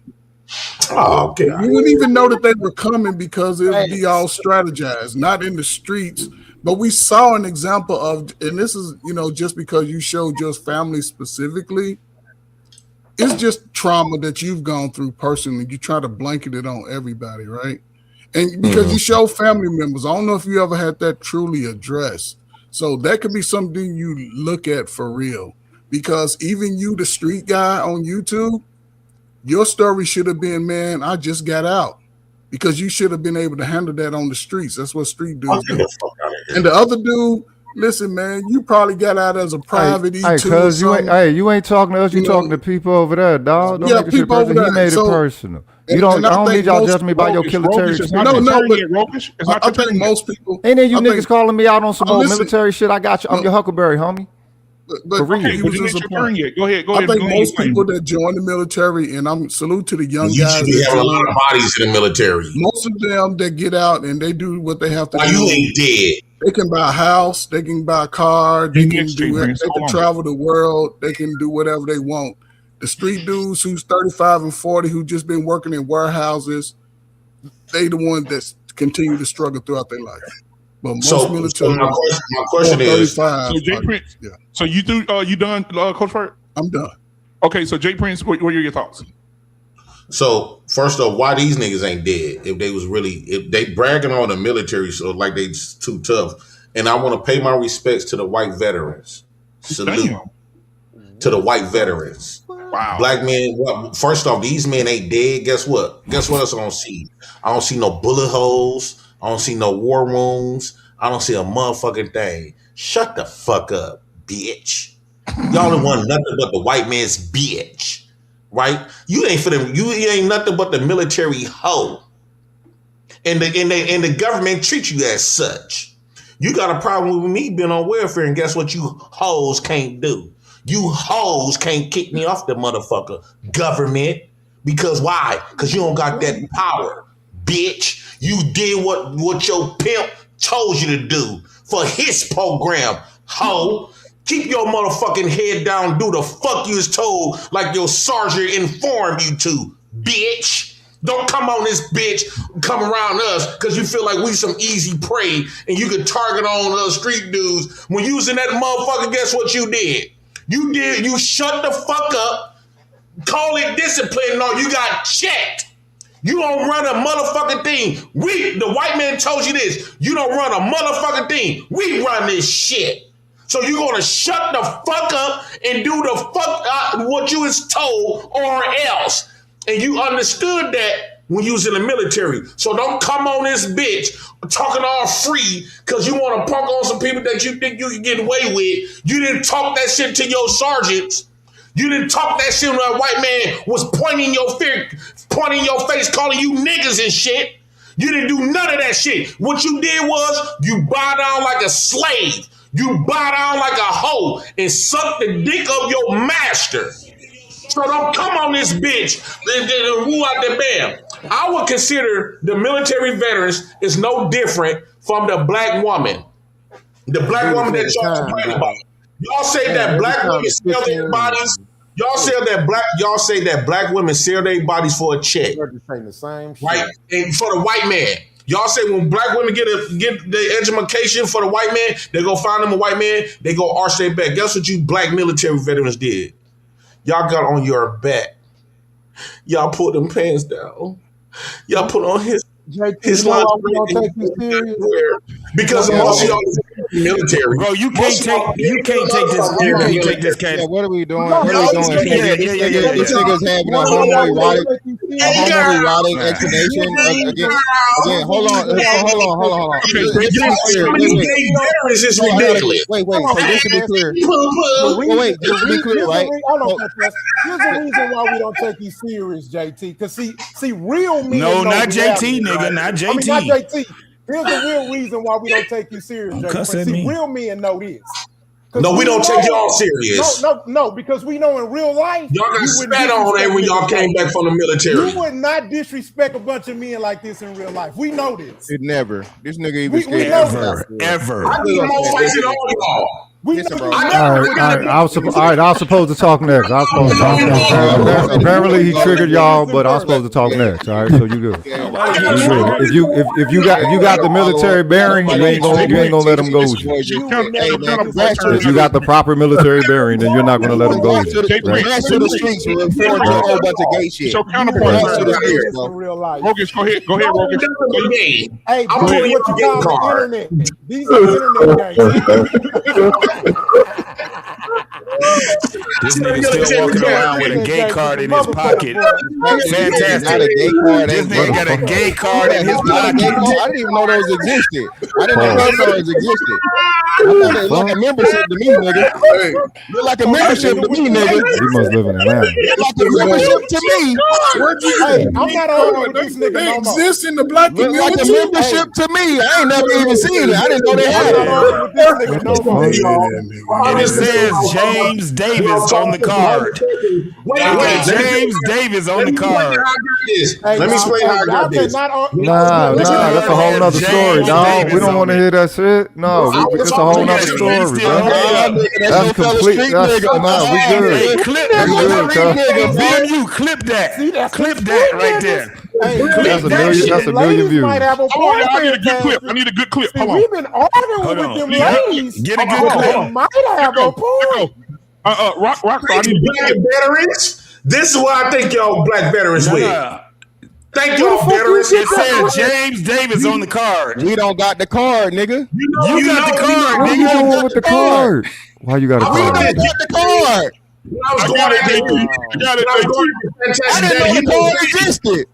[SPEAKER 10] Oh, okay.
[SPEAKER 5] You wouldn't even know that they were coming because it would be all strategized, not in the streets. But we saw an example of, and this is, just because you showed your family specifically, it's just trauma that you've gone through personally. You try to blanket it on everybody, right? And because you show family members, I don't know if you ever had that truly addressed. So that could be something you look at for real. Because even you, the street guy on YouTube, your story should have been, man, I just got out. Because you should have been able to handle that on the streets. That's what street dudes do. And the other dude, listen, man, you probably got out as a private E2.
[SPEAKER 4] Hey, cuz you ain't talking to us, you talking to people over there, dog. Don't make it shit personal. He made it personal. I don't need y'all judging me by your military experience.
[SPEAKER 5] I think most people.
[SPEAKER 4] Ain't there you niggas calling me out on some old military shit? I got you. I'm your Huckleberry, homie.
[SPEAKER 5] But
[SPEAKER 3] Go ahead. Go ahead.
[SPEAKER 5] I think most people that join the military, and I'm salute to the young
[SPEAKER 10] You
[SPEAKER 5] guys.
[SPEAKER 10] should have a lot of bodies in the military.
[SPEAKER 5] Most of them that get out and they do what they have to do.
[SPEAKER 10] You ain't dead.
[SPEAKER 5] They can buy a house, they can buy a car, they can travel the world, they can do whatever they want. The street dudes who's 35 and 40 who just been working in warehouses, they the ones that continue to struggle throughout their life. But most military.
[SPEAKER 10] My question is,
[SPEAKER 3] so Jay Prince.
[SPEAKER 5] Yeah.
[SPEAKER 3] So you done, Coach Ferg?
[SPEAKER 5] I'm done.
[SPEAKER 3] Okay, so Jay Prince, what are your thoughts?
[SPEAKER 10] So first off, why these niggas ain't dead? If they bragging on the military, so like they just too tough. And I want to pay my respects to the white veterans. Salute to the white veterans.
[SPEAKER 3] Wow.
[SPEAKER 10] Black men. First off, these men ain't dead. Guess what? Guess what else I don't see? I don't see no bullet holes. I don't see no war wounds. I don't see a motherfucking thing. Shut the fuck up, bitch. Y'all don't want nothing but the white man's bitch. Right? You ain't for them. You ain't nothing but the military hoe. And the government treats you as such. You got a problem with me being on welfare, and guess what you hoes can't do? You hoes can't kick me off the motherfucker government. Because why? Because you don't got that power, bitch. You did what your pimp told you to do for his program, hoe. Keep your motherfucking head down. Do the fuck you was told like your sergeant informed you to, bitch. Don't come on this bitch, come around us because you feel like we some easy prey and you can target on us street dudes. When you was in that motherfucker, guess what you did? You shut the fuck up, call it discipline, no, you got checked. You don't run a motherfucking thing. The white man told you this. You don't run a motherfucking thing. We run this shit. So you're going to shut the fuck up and do the fuck what you was told or else. And you understood that when you was in the military. So don't come on this bitch talking all free because you want to punk on some people that you think you can get away with. You didn't talk that shit to your sergeants. You didn't talk that shit when that white man was pointing your face, calling you niggas and shit. You didn't do none of that shit. What you did was you bow down like a slave. You bow down like a hoe and suck the dick of your master. So don't come on this bitch and woo out the bam. I would consider the military veterans is no different from the black woman. The black woman that y'all complain about. Y'all say that black women sell their bodies. Y'all say that black women sell their bodies for a check.
[SPEAKER 8] They're just saying the same shit.
[SPEAKER 10] Right? And for the white man. Y'all say when black women get the education for the white man, they go find them a white man, they go arch their back. Guess what you black military veterans did? Y'all got on your back. Y'all put them pants down. Y'all put on his lingerie because most of y'all is military.
[SPEAKER 16] Bro, you can't take this cat.
[SPEAKER 20] Yeah, what are we doing? What are we doing? This nigga's having a homoerotic explanation. Again, hold on. Wait. So just to be clear. Wait, just to be clear, right?
[SPEAKER 8] Here's the reason why we don't take you serious, JT. Because see, real men.
[SPEAKER 16] No, not JT, nigga, not JT.
[SPEAKER 8] I mean, not JT. Here's the real reason why we don't take you serious, JT. See, real men know this.
[SPEAKER 10] No, we don't take y'all serious.
[SPEAKER 8] No, because we know in real life
[SPEAKER 10] y'all got spat on there when y'all came back from the military.
[SPEAKER 8] You would not disrespect a bunch of men like this in real life. We know this.
[SPEAKER 20] It never. This nigga even scared.
[SPEAKER 16] Ever.
[SPEAKER 10] I need more fights than all y'all.
[SPEAKER 20] Listen, bro.
[SPEAKER 4] All right. I was supposed to talk next. Apparently, he triggered y'all, but I was supposed to talk next. All right, so you good. If you got the military bearing, you ain't gonna let him go with you. If you got the proper military bearing, then you're not gonna let him go with you.
[SPEAKER 20] Back to the streets with a whole bunch of gay shit.
[SPEAKER 3] Your counterpart. Rogus, go ahead, Rogus.
[SPEAKER 8] Hey, I'm putting what you call the internet. These are internet gangs.
[SPEAKER 16] This nigga still walking around with a gay card in his pocket. Fantastic. This nigga got a gay card in his pocket.
[SPEAKER 20] I didn't even know those existed. I didn't know those existed. I thought they like a membership to me, nigga. You're like a membership to me, nigga.
[SPEAKER 4] You must live in Atlanta.
[SPEAKER 20] You're like a membership to me.
[SPEAKER 8] Hey, I'm not arguing with this nigga
[SPEAKER 5] They
[SPEAKER 8] no more.
[SPEAKER 5] exist in the black
[SPEAKER 20] Look
[SPEAKER 5] community.
[SPEAKER 20] like a membership to me. I ain't never even seen it. I didn't know they had it.
[SPEAKER 16] And it says James Davis on the card. James Davis on the card.
[SPEAKER 10] Let me explain how I got this.
[SPEAKER 4] Nah, that's a whole nother story, dog. We don't want to hear that shit. No, it's a whole nother story, bro. That's complete. We good.
[SPEAKER 16] Clip that. You clip that. Clip that right there.
[SPEAKER 4] That's a million views.
[SPEAKER 3] I need a good clip. I need a good clip. Hold on.
[SPEAKER 8] We've been arguing with them ladies.
[SPEAKER 16] Get a good clip.
[SPEAKER 8] Might have a point.
[SPEAKER 3] Rockstar, I need
[SPEAKER 10] black veterans. This is what I think y'all black veterans with. Thank y'all veterans.
[SPEAKER 16] It says James Davis on the card.
[SPEAKER 20] We don't got the card, nigga.
[SPEAKER 16] You got the card,
[SPEAKER 4] What are you doing with the card? Why you got a
[SPEAKER 20] We don't
[SPEAKER 4] card?
[SPEAKER 20] got the card.
[SPEAKER 10] I was going
[SPEAKER 20] I didn't know the card existed.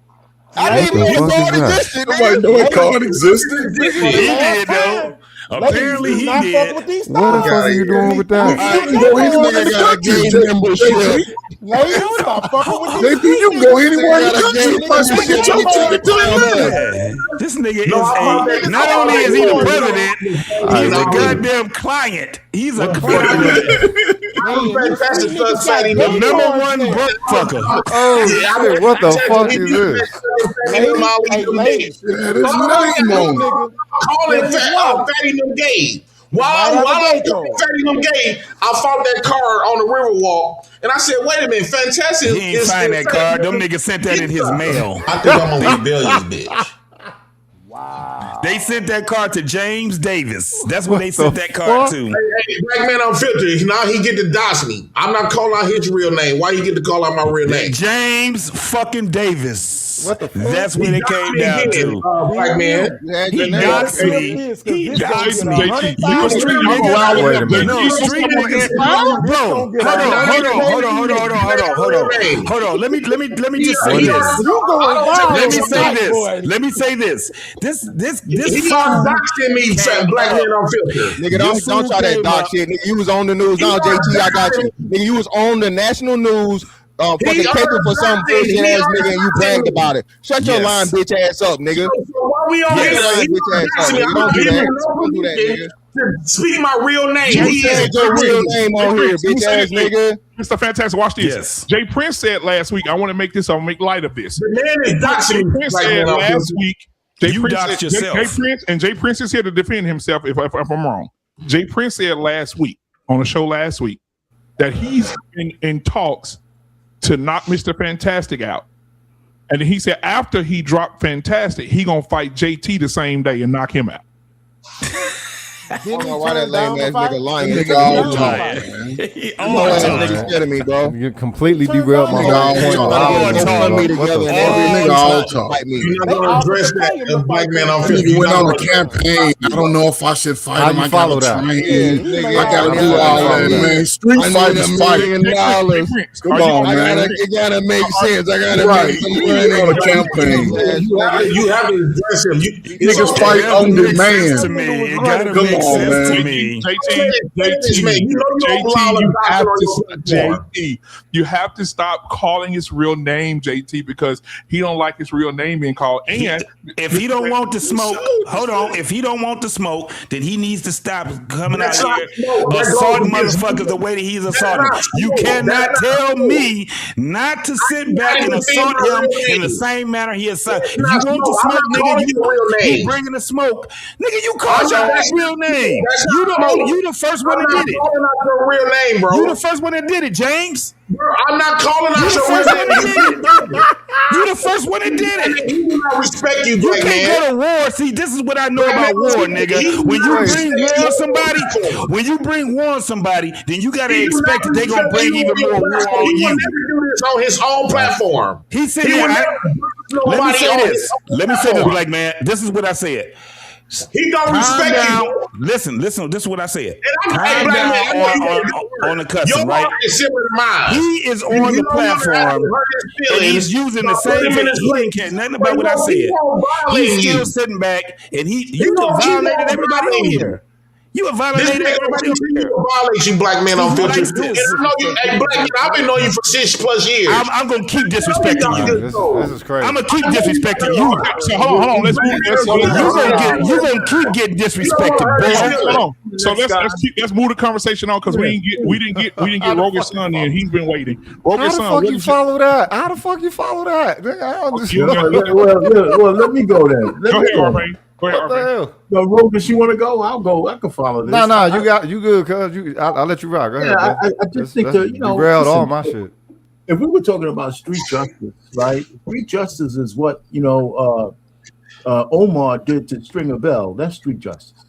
[SPEAKER 20] I didn't know the card existed.
[SPEAKER 5] Nobody know what card existed.
[SPEAKER 16] He did though. Apparently he did.
[SPEAKER 4] What the fuck are you doing with that?
[SPEAKER 20] This nigga got a gay membership.
[SPEAKER 8] Ladies, stop fucking with
[SPEAKER 5] Maybe
[SPEAKER 8] these
[SPEAKER 5] you can go anywhere in the country. First, we get your ticket to Atlanta.
[SPEAKER 16] This nigga is not only is he the president, he's a goddamn client. He's a client. The number one broke fucker.
[SPEAKER 4] Oh shit! What the fuck is this?
[SPEAKER 8] ladies.
[SPEAKER 5] There's nothing on
[SPEAKER 10] calling Fatty them gay. While I'm Fatty them gay, I found that card on the Riverwalk, and I said, "Wait a minute, Fantastic."
[SPEAKER 16] He ain't find that card. Them niggas sent that in his mail.
[SPEAKER 10] I think I'm a rebellious bitch.
[SPEAKER 8] Wow.
[SPEAKER 16] They sent that card to James Davis. That's what they sent that card to.
[SPEAKER 10] Hey, Black Man Unfiltered. Now he get to dox me. I'm not calling out his real name. Why you get to call out my real name?
[SPEAKER 16] James fucking Davis.
[SPEAKER 8] What the fuck?
[SPEAKER 16] That's what it came down to.
[SPEAKER 10] Black man.
[SPEAKER 16] He doxed me. He doxed me.
[SPEAKER 4] Wait a minute.
[SPEAKER 16] No, street niggas. Bro, hold on. Let me just say this. Let me say this. This
[SPEAKER 10] He's doxing me, Black Man Unfiltered.
[SPEAKER 20] Nigga, don't try that dog shit. Nigga, you was on the news. No, JT, I got you. Nigga, you was on the national news. Fucking caping for some pussy ass nigga, and you bragged about it. Shut your lying bitch ass up, nigga.
[SPEAKER 10] Why we on here?
[SPEAKER 20] Don't do that, nigga.
[SPEAKER 10] Speak my real name.
[SPEAKER 20] He said your real name on here, bitch ass nigga.
[SPEAKER 3] Mr. Fantastic, watch this.
[SPEAKER 16] Yes.
[SPEAKER 3] Jay Prince said last week, I want to make this, I'll make light of this.
[SPEAKER 10] The man is doxing
[SPEAKER 3] Jay
[SPEAKER 10] me.
[SPEAKER 3] Prince said last week,
[SPEAKER 16] You doxed yourself.
[SPEAKER 3] Jay Prince is here to defend himself if I'm wrong. Jay Prince said last week, on the show last week, that he's in talks to knock Mr. Fantastic out. And he said after he dropped Fantastic, he gonna fight JT the same day and knock him out.
[SPEAKER 20] don't know why that lame ass nigga lying.
[SPEAKER 5] Nigga all talk, man.
[SPEAKER 20] Nigga scared of me, bro.
[SPEAKER 4] You completely derailed my whole point.
[SPEAKER 5] Nigga all talk.
[SPEAKER 10] You're not gonna address that, Black Man Unfiltered.
[SPEAKER 5] Nigga went on the campaign. I don't know if I should fight him. I gotta train. I gotta do all that, man. Street fight is fighting. Come on, man.
[SPEAKER 20] It gotta make sense. I gotta
[SPEAKER 5] make
[SPEAKER 20] some
[SPEAKER 5] money on the campaign.
[SPEAKER 10] You have to address him.
[SPEAKER 5] Niggas fight on demand.
[SPEAKER 3] Come on, man. JT, you have to stop calling his real name, JT, because he don't like his real name being called. And
[SPEAKER 16] if he don't want to smoke, hold on. If he don't want to smoke, then he needs to stop coming out here assaulting motherfuckers the way that he's assaulting. You cannot tell me not to sit back and assault him in the same manner he assaulted. If you want to smoke, nigga, you bringing the smoke, nigga. You called your real name. You the first one that did it.
[SPEAKER 10] I'm not your real name, bro.
[SPEAKER 16] You the first one that did it, James.
[SPEAKER 10] Bro, I'm not calling out your real name.
[SPEAKER 16] You the first one that did it.
[SPEAKER 10] He do not respect you,
[SPEAKER 16] You
[SPEAKER 10] Black
[SPEAKER 16] can't
[SPEAKER 10] man.
[SPEAKER 16] go to war. See, this is what I know about war, nigga. When you bring war on somebody, then you gotta expect that they gonna bring even more war on you.
[SPEAKER 10] He will never do this on his own platform.
[SPEAKER 16] He said, let me say this, Black Man. This is what I said.
[SPEAKER 10] He don't respect you.
[SPEAKER 16] Listen, this is what I said.
[SPEAKER 10] Calm
[SPEAKER 16] down on the cussing, right? He is on the platform and he's using the same thing. He didn't care nothing about what I said. He's still sitting back and you violated everybody on here. You have violated everybody on here.
[SPEAKER 10] Violation, Black Man Unfiltered. Hey, Black Man, I've been knowing you for 6+ years.
[SPEAKER 16] I'm gonna keep disrespecting you.
[SPEAKER 4] This is crazy.
[SPEAKER 16] I'm gonna keep disrespecting you.
[SPEAKER 3] So hold on.
[SPEAKER 16] You gonna keep getting disrespected, boy.
[SPEAKER 3] Hold on. So let's move the conversation on because we didn't get Rogan's son in. He's been waiting. Rogan's son.
[SPEAKER 4] How the fuck you follow that? How the fuck you follow that?
[SPEAKER 14] Well, let me go then.
[SPEAKER 3] Go ahead, Armand.
[SPEAKER 4] What the hell?
[SPEAKER 14] No, Rogan, you want to go? I'll go. I can follow this.
[SPEAKER 4] No, you good, cuz I'll let you rock. Go ahead.
[SPEAKER 14] I just think that,
[SPEAKER 4] you derailed all my shit.
[SPEAKER 14] If we were talking about street justice, right? Street justice is what Omar did to Stringer Bell. That's street justice.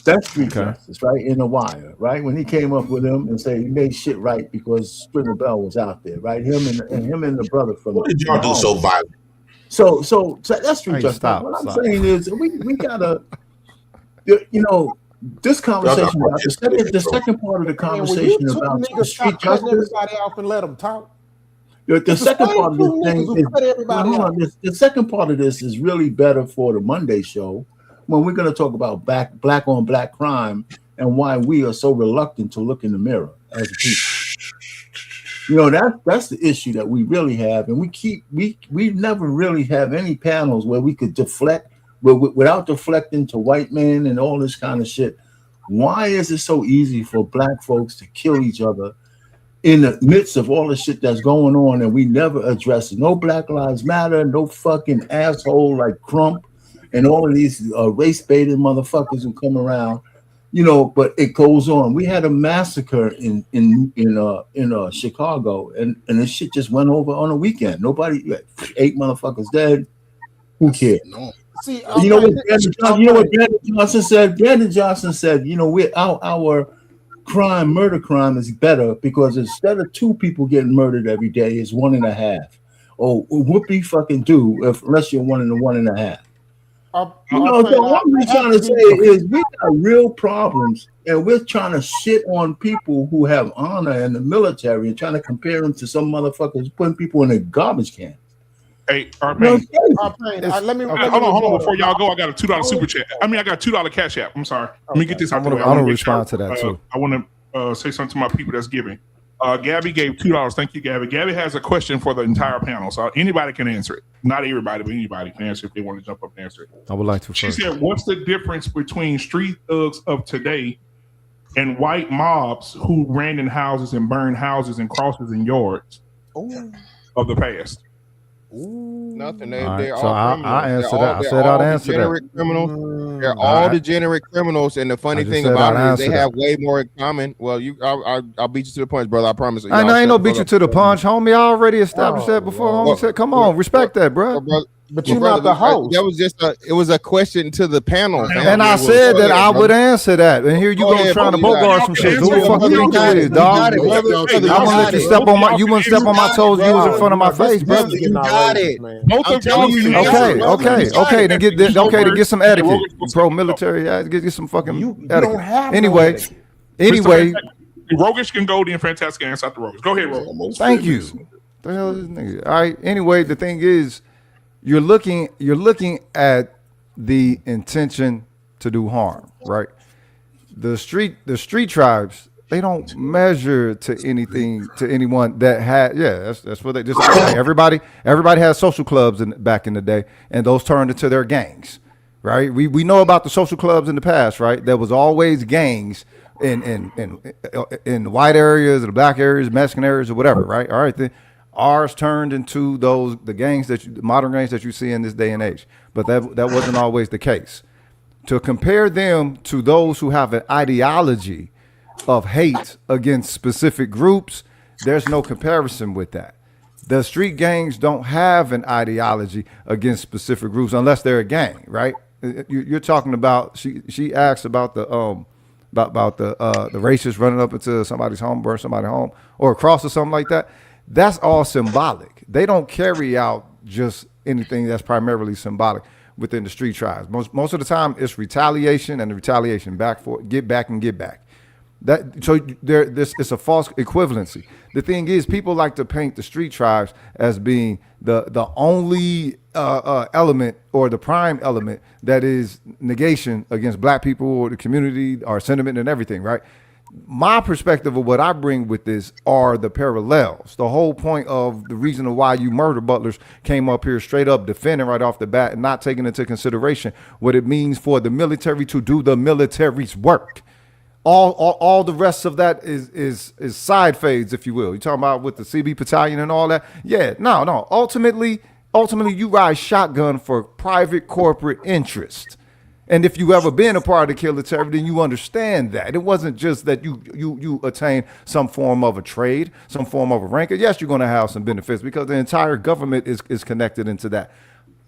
[SPEAKER 14] That's street justice, right? In The Wire, right? When he came up with him and said he made shit right because Stringer Bell was out there, right? Him and the brother from.
[SPEAKER 10] What did y'all do so violent?
[SPEAKER 14] So that's true. What I'm saying is we gotta, this conversation about the second part of the conversation about the street justice.
[SPEAKER 8] Everybody off and let them talk.
[SPEAKER 14] The second part of this thing is the second part of this is really better for the Monday show when we're going to talk about black on black crime and why we are so reluctant to look in the mirror as a people. That's the issue that we really have, and we never really have any panels where we could deflect, without deflecting to white men and all this kind of shit. Why is it so easy for black folks to kill each other in the midst of all the shit that's going on, and we never address it? No Black Lives Matter, no fucking asshole like Crump, and all of these race-baited motherfuckers who come around. But it goes on. We had a massacre in Chicago, and this shit just went over on a weekend. 8 motherfuckers dead. Who cares? No.
[SPEAKER 8] See,
[SPEAKER 14] what Brandon Johnson said? Brandon Johnson said, our murder crime is better because instead of 2 people getting murdered every day, it's 1.5. Oh, whoopie fucking do unless you're 1 in the 1.5. So what we're trying to say is we got real problems, and we're trying to shit on people who have honor in the military and trying to compare them to some motherfuckers putting people in a garbage can.
[SPEAKER 3] Hey, Armand.
[SPEAKER 8] Let me
[SPEAKER 3] hold on. Before y'all go, I got a $2 super chat. I got a $2 cash app. I'm sorry. Let me get this out the way.
[SPEAKER 4] I want to respond to that too.
[SPEAKER 3] I want to say something to my people that's giving. Gabby gave $2. Thank you, Gabby. Gabby has a question for the entire panel, so anybody can answer it. Not everybody, but anybody can answer if they want to jump up and answer it.
[SPEAKER 4] I would like to.
[SPEAKER 3] She said, "What's the difference between street thugs of today and white mobs who ran in houses and burned houses and crosses and yards of the past?"
[SPEAKER 20] Nothing.
[SPEAKER 4] They're
[SPEAKER 20] all
[SPEAKER 4] criminals. I answer that. I said I'd answer that.
[SPEAKER 20] Criminals. They're all degenerate criminals, and the funny thing about it is they have way more in common. Well, I'll beat you to the punch, brother. I promise.
[SPEAKER 4] I ain't no beat you to the punch, homie. I already established that before. Homie said, "Come on, respect that, bro."
[SPEAKER 8] But you're not the host.
[SPEAKER 20] That was just it was a question to the panel.
[SPEAKER 4] And I said that I would answer that. And here you go trying to bogart some shit. Who the fuck you think you is, dog? I'm gonna let you step on my. You wouldn't step on my toes. You was in front of my face, brother.
[SPEAKER 14] You got it.
[SPEAKER 3] Both of y'all.
[SPEAKER 4] Okay. Then get some etiquette. Pro military. Get some fucking etiquette. Anyway.
[SPEAKER 3] Rogish can go, then Fantastic answer after Rogish. Go ahead, Rogish.
[SPEAKER 4] Thank you. The hell is this nigga? All right. Anyway, the thing is, you're looking at the intention to do harm, right? The street tribes, they don't measure to anything to anyone that had. Yeah, that's what they just say. Everybody had social clubs back in the day, and those turned into their gangs, right? We know about the social clubs in the past, right? There was always gangs in the white areas, the black areas, Mexican areas, or whatever, right? All right, then ours turned into the gangs modern gangs that you see in this day and age, but that wasn't always the case. To compare them to those who have an ideology of hate against specific groups, there's no comparison with that. The street gangs don't have an ideology against specific groups unless they're a gang, right? You're talking about. She asked about the racists running up into somebody's home, burn somebody's home, or a cross or something like that. That's all symbolic. They don't carry out just anything that's primarily symbolic within the street tribes. Most of the time, it's retaliation and the retaliation get back. It's a false equivalency. The thing is, people like to paint the street tribes as being the only element or the prime element that is negation against black people or the community, our sentiment and everything, right? My perspective of what I bring with this are the parallels. The whole point of the reason why you murder butlers came up here straight up defending right off the bat and not taking into consideration what it means for the military to do the military's work. All the rest of that is side fades, if you will. You're talking about with the CB battalion and all that. Yeah, no. Ultimately, you ride shotgun for private corporate interest. And if you ever been a part of the killer terror, then you understand that. It wasn't just that you attain some form of a trade, some form of a rank. Yes, you're going to have some benefits because the entire government is connected into that.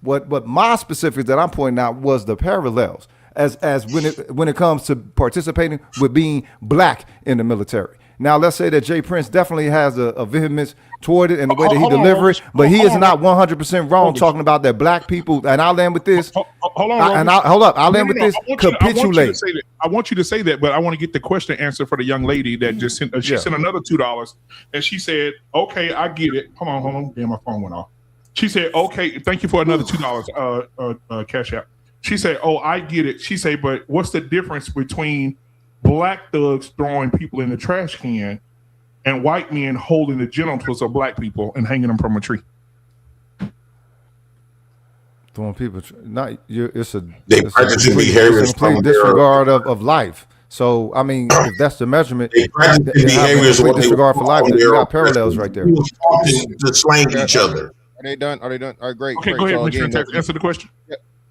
[SPEAKER 4] What my specifics that I'm pointing out was the parallels as when it comes to participating with being black in the military. Now, let's say that Jay Prince definitely has a vehemence toward it and the way that he delivers it, but he is not 100% wrong talking about that black people. And I'll land with this.
[SPEAKER 3] Hold on.
[SPEAKER 4] I'll land with this. Capitulate.
[SPEAKER 3] I want you to say that, but I want to get the question answered for the young lady that just sent. She sent another $2, and she said, "Okay, I get it." Hold on. Damn, my phone went off. She said, "Okay, thank you for another $2, Cash App." She said, "Oh, I get it." She said, "But what's the difference between black thugs throwing people in the trash can and white men holding the genitals of black people and hanging them from a tree?"
[SPEAKER 4] Throwing people, it's a
[SPEAKER 15] complete
[SPEAKER 4] disregard of life. So, I mean, if that's the measurement, disregard for life, then you got parallels right there.
[SPEAKER 10] To slang each other.
[SPEAKER 20] Are they done? All right, great.
[SPEAKER 3] Okay, go ahead, Mr. Text. Answer the question.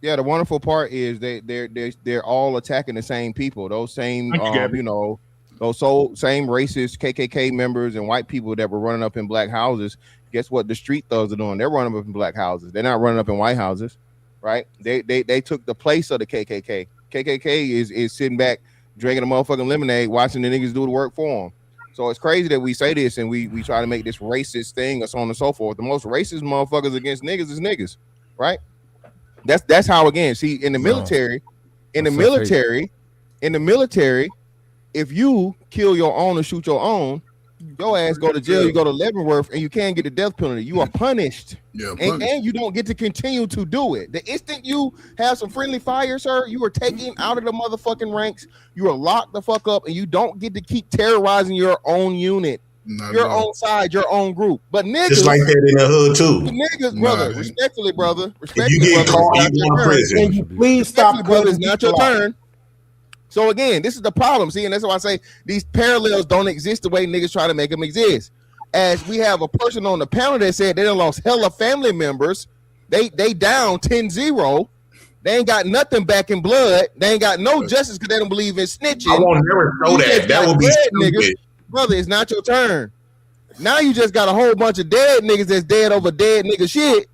[SPEAKER 20] Yeah, the wonderful part is they're all attacking the same people. Those same, those same racist KKK members and white people that were running up in black houses. Guess what? The street thugs are doing. They're running up in black houses. They're not running up in white houses, right? They took the place of the KKK. KKK is sitting back drinking a motherfucking lemonade, watching the niggas do the work for them. So it's crazy that we say this and we try to make this racist thing or so on and so forth. The most racist motherfuckers against niggas is niggas, right? That's how, again, see, in the military, if you kill your own or shoot your own, your ass go to jail, you go to Leavenworth, and you can't get the death penalty. You are punished. And you don't get to continue to do it. The instant you have some friendly fire, sir, you are taken out of the motherfucking ranks. You are locked the fuck up, and you don't get to keep terrorizing your own unit. Own side, your own group. But niggas,
[SPEAKER 10] just like that in the hood too.
[SPEAKER 20] Niggas, brother, respectfully, brother.
[SPEAKER 10] If you get caught, you go to prison.
[SPEAKER 20] Please stop, brother. It's not your turn. So again, this is the problem. See, and that's why I say these parallels don't exist the way niggas try to make them exist. As we have a person on the panel that said they done lost hella family members. They down 10-0. They ain't got nothing back in blood. They ain't got no justice because they don't believe in snitching.
[SPEAKER 10] I won't never know that. That would be stupid.
[SPEAKER 20] Niggas. Brother, it's not your turn. Now you just got a whole bunch of dead niggas that's dead over dead nigga shit.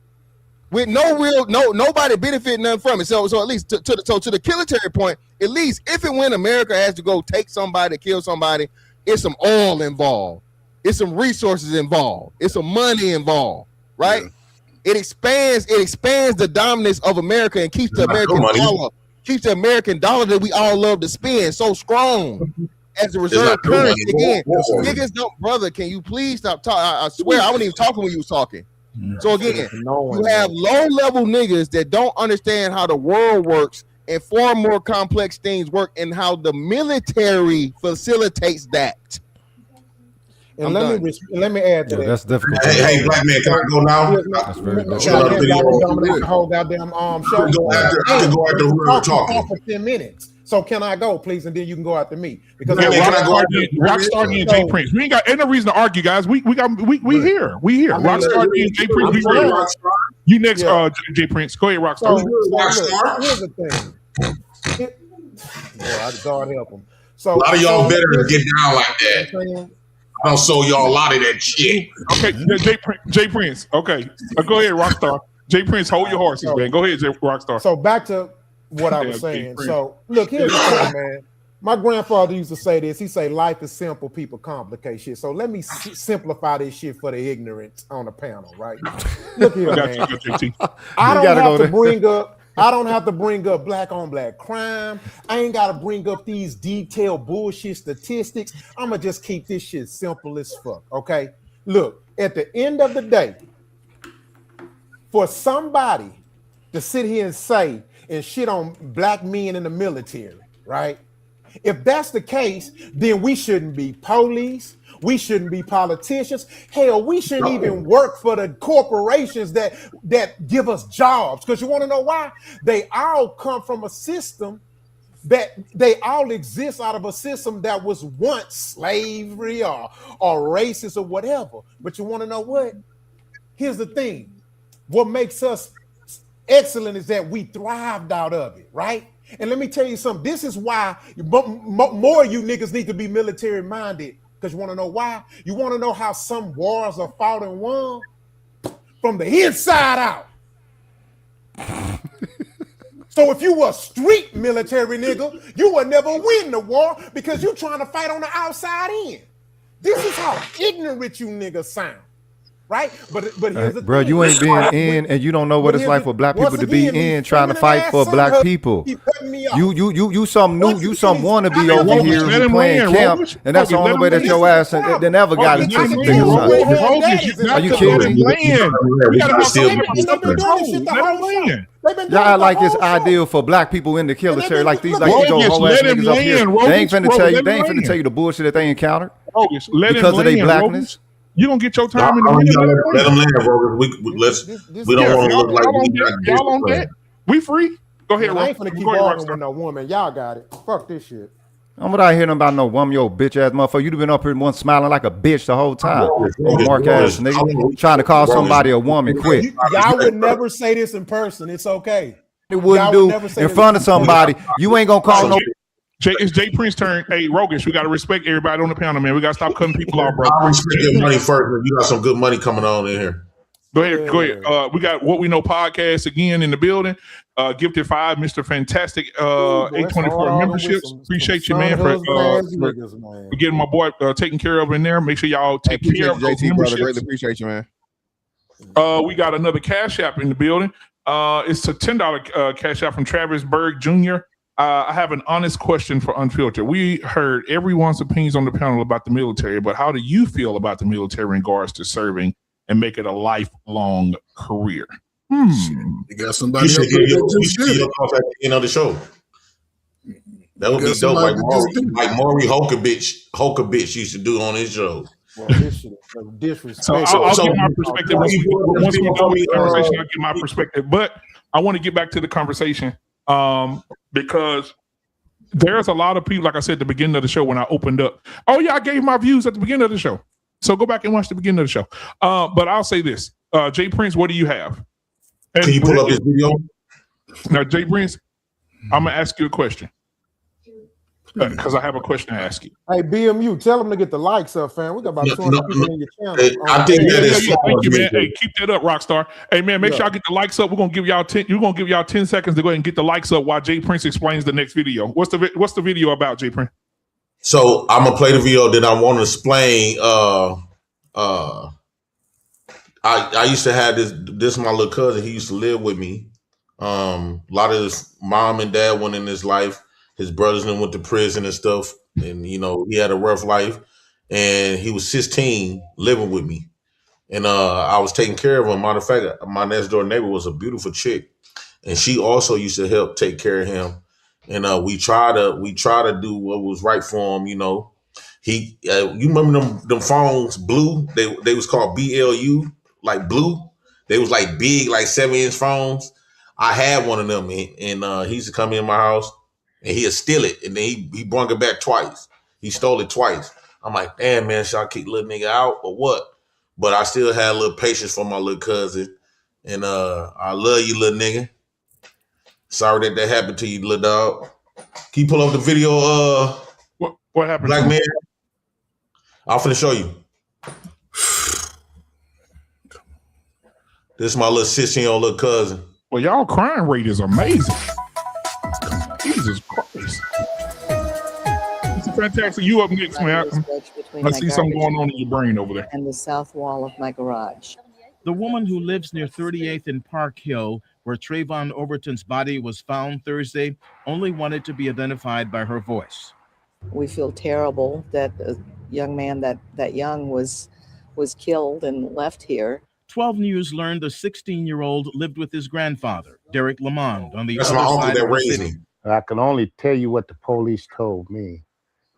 [SPEAKER 20] with nobody benefiting nothing from it. So at least to the military point, at least if and when America has to go take somebody, kill somebody, it's some oil involved, it's some resources involved, it's some money involved, right? Yeah. It expands the dominance of America and keeps the American dollar that we all love to spend so strong as a reserve currency. Again, niggas don't, brother, can you please stop talking? I swear I wasn't even talking when you was talking. So again, you have low-level niggas that don't understand how the world works and far more complex things work and how the military facilitates that.
[SPEAKER 8] And let me add to that.
[SPEAKER 4] That's difficult.
[SPEAKER 10] Hey, Black Man, can I go now?
[SPEAKER 4] That's very
[SPEAKER 8] difficult. The whole goddamn show.
[SPEAKER 10] I can go after whoever talking
[SPEAKER 8] for 10 minutes. So can I go, please? And then you can go after me. Because
[SPEAKER 3] Rockstar and Jay Prince. We ain't got no reason to argue, guys. We here. We here. Rockstar and Jay Prince. We ready. You next, Jay Prince. Go ahead, Rockstar.
[SPEAKER 8] Here's the thing. God help him. So
[SPEAKER 10] a lot of y'all better get down like that. I don't show y'all a lot of that shit.
[SPEAKER 3] Okay, Jay Prince. Okay, go ahead, Rockstar. Jay Prince, hold your horses, man. Go ahead, Rockstar.
[SPEAKER 8] So back to what I was saying. So look, here's the thing, man. My grandfather used to say this. He say, "Life is simple, people complicate shit." So let me simplify this shit for the ignorant on the panel, right? Look here, man. I don't have to bring up black on black crime. I ain't got to bring up these detailed bullshit statistics. I'm going to just keep this shit simple as fuck, okay? Look, at the end of the day, for somebody to sit here and say and shit on black men in the military, right? If that's the case, then we shouldn't be police. We shouldn't be politicians. Hell, we shouldn't even work for the corporations that give us jobs. Because you want to know why? They all come from a system that they all exist out of a system that was once slavery or racist or whatever. But you want to know what? Here's the thing. What makes us excellent is that we thrived out of it, right? And let me tell you something. This is why more of you niggas need to be military minded. Because you want to know why? You want to know how some wars are fought and won? From the inside out. So if you were a street military nigga, you would never win the war because you're trying to fight on the outside in. This is how ignorant you niggas sound. Right? But here's the
[SPEAKER 4] bro,
[SPEAKER 8] thing.
[SPEAKER 4] you ain't been in and you don't know what it's like for black people to be in trying to fight for black people. You some wannabe over here who playing camp, and that's the only way that your ass they never got into some things. Are you kidding me? Y'all like it's ideal for black people in the military, like these whole ass niggas up here. They ain't finna tell you the bullshit that they encountered because of their blackness.
[SPEAKER 3] You gonna get your time in the
[SPEAKER 10] let them land, bro. We don't want to look like
[SPEAKER 3] y'all on that. We free. Go ahead,
[SPEAKER 8] I ain't finna keep arguing with no woman. Y'all got it. Fuck this shit.
[SPEAKER 4] I'm not hearing about no woman, yo bitch ass motherfucker. You've been up here one smiling like a bitch the whole time. Mark ass nigga trying to call somebody a woman. Quit.
[SPEAKER 8] Y'all would never say this in person. It's okay.
[SPEAKER 4] It wouldn't do in front of somebody. You ain't gonna call no.
[SPEAKER 3] It's Jay Prince's turn. Hey, Rogish, we got to respect everybody on the panel, man. We got to stop cutting people off, bro.
[SPEAKER 10] I respect your money first. You got some good money coming on in here.
[SPEAKER 3] Go ahead. We got What We Know podcast again in the building. Gifted 5, Mr. Fantastic, 824 memberships. Appreciate you, man, for getting my boy taken care of in there. Make sure y'all take care of those memberships.
[SPEAKER 20] Greatly appreciate you, man.
[SPEAKER 3] We got another Cash App in the building. It's a $10 Cash App from Travis Berg Jr. I have an honest question for Unfiltered. We heard everyone's opinions on the panel about the military, but how do you feel about the military in regards to serving and make it a lifelong career?
[SPEAKER 5] You got somebody
[SPEAKER 10] you should get your off at the end of the show. That would be dope, like Maury Holkovich used to do on his show.
[SPEAKER 8] Well, this shit is disrespect.
[SPEAKER 3] So I'll get my perspective once we go the conversation. I'll get my perspective, but I want to get back to the conversation. Because there's a lot of people, like I said at the beginning of the show when I opened up. Oh yeah, I gave my views at the beginning of the show. So go back and watch the beginning of the show. But I'll say this, Jay Prince, what do you have? And
[SPEAKER 10] can you pull up his video?
[SPEAKER 3] Now, Jay Prince, I'm gonna ask you a question. Because I have a question to ask you.
[SPEAKER 8] Hey, BMU, tell them to get the likes up, fam. We got about 200 people in your channel.
[SPEAKER 10] I think that is
[SPEAKER 3] Thank you, man. Hey, keep that up, Rockstar. Hey, man, make sure y'all get the likes up. We're gonna give y'all 10. You're gonna give y'all 10 seconds to go ahead and get the likes up while Jay Prince explains the next video. What's the video about, Jay Prince?
[SPEAKER 10] So I'm gonna play the video that I want to explain. I used to have this my little cousin. He used to live with me. A lot of his mom and dad went in his life. His brothers then went to prison and stuff. And he had a rough life. And he was 16 living with me. And I was taking care of him. Matter of fact, my next door neighbor was a beautiful chick. And she also used to help take care of him. And we try to do what was right for him, He you remember them phones blue? They was called BLU, like blue. They was like big, like 7-inch phones. I had one of them, and he used to come in my house and he'd steal it, and then he brought it back twice. He stole it twice. I'm like, damn, man, should I kick little nigga out or what? But I still had a little patience for my little cousin, and I love you, little nigga. Sorry that happened to you, little dog. Can you pull up the video?
[SPEAKER 3] What happened?
[SPEAKER 10] Black Man. I'm finna show you. This is my little 16-year-old little cousin.
[SPEAKER 3] Well, y'all crime rate is amazing. Jesus Christ. It's fantastic. You up next, man. I see something going on in your brain over there.
[SPEAKER 21] And the south wall of my garage.
[SPEAKER 22] The woman who lives near 38th and Park Hill, where Trayvon Overton's body was found Thursday, only wanted to be identified by her voice.
[SPEAKER 21] We feel terrible that a young man that young was killed and left here.
[SPEAKER 22] 12 News learned the 16-year-old lived with his grandfather, Derek Lamond, on the
[SPEAKER 10] That's
[SPEAKER 22] other
[SPEAKER 10] my uncle
[SPEAKER 22] side
[SPEAKER 10] that
[SPEAKER 22] of the
[SPEAKER 10] raised
[SPEAKER 22] city.
[SPEAKER 10] me.
[SPEAKER 23] I can only tell you what the police told me,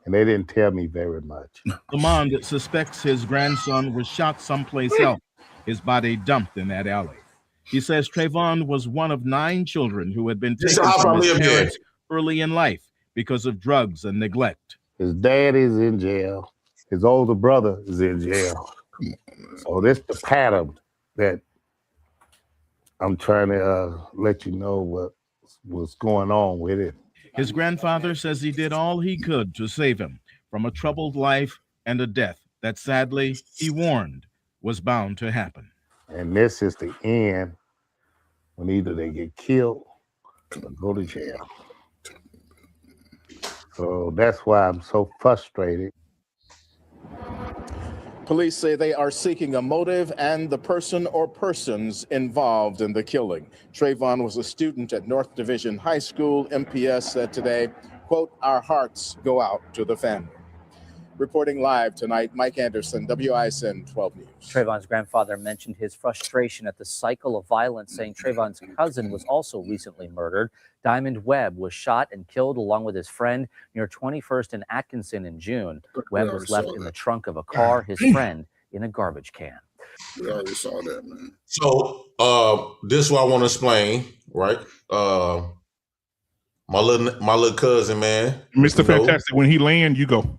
[SPEAKER 23] and they didn't tell me very much.
[SPEAKER 22] Lamond suspects his grandson was shot someplace else, his body dumped in that alley. He says Trayvon was one of 9 children who had been taken from his parents early in life because of drugs and neglect.
[SPEAKER 23] His dad is in jail. His older brother is in jail. So this the pattern that I'm trying to let you know what was going on with it.
[SPEAKER 22] His grandfather says he did all he could to save him from a troubled life and a death that sadly, he warned, was bound to happen.
[SPEAKER 23] And this is the end when either they get killed or go to jail. So that's why I'm so frustrated.
[SPEAKER 24] Police say they are seeking a motive and the person or persons involved in the killing. Trayvon was a student at North Division High School. MPS said today, quote, "Our hearts go out to the family." Reporting live tonight, Mike Anderson, WISN 12 News.
[SPEAKER 25] Trayvon's grandfather mentioned his frustration at the cycle of violence, saying Trayvon's cousin was also recently murdered. Diamond Webb was shot and killed along with his friend near 21st and Atkinson in June. Webb was left in the trunk of a car, his friend in a garbage can.
[SPEAKER 5] We already saw that, man.
[SPEAKER 10] So this is what I want to explain, right? My little cousin, man.
[SPEAKER 3] Mr. Fantastic, when he land, you go.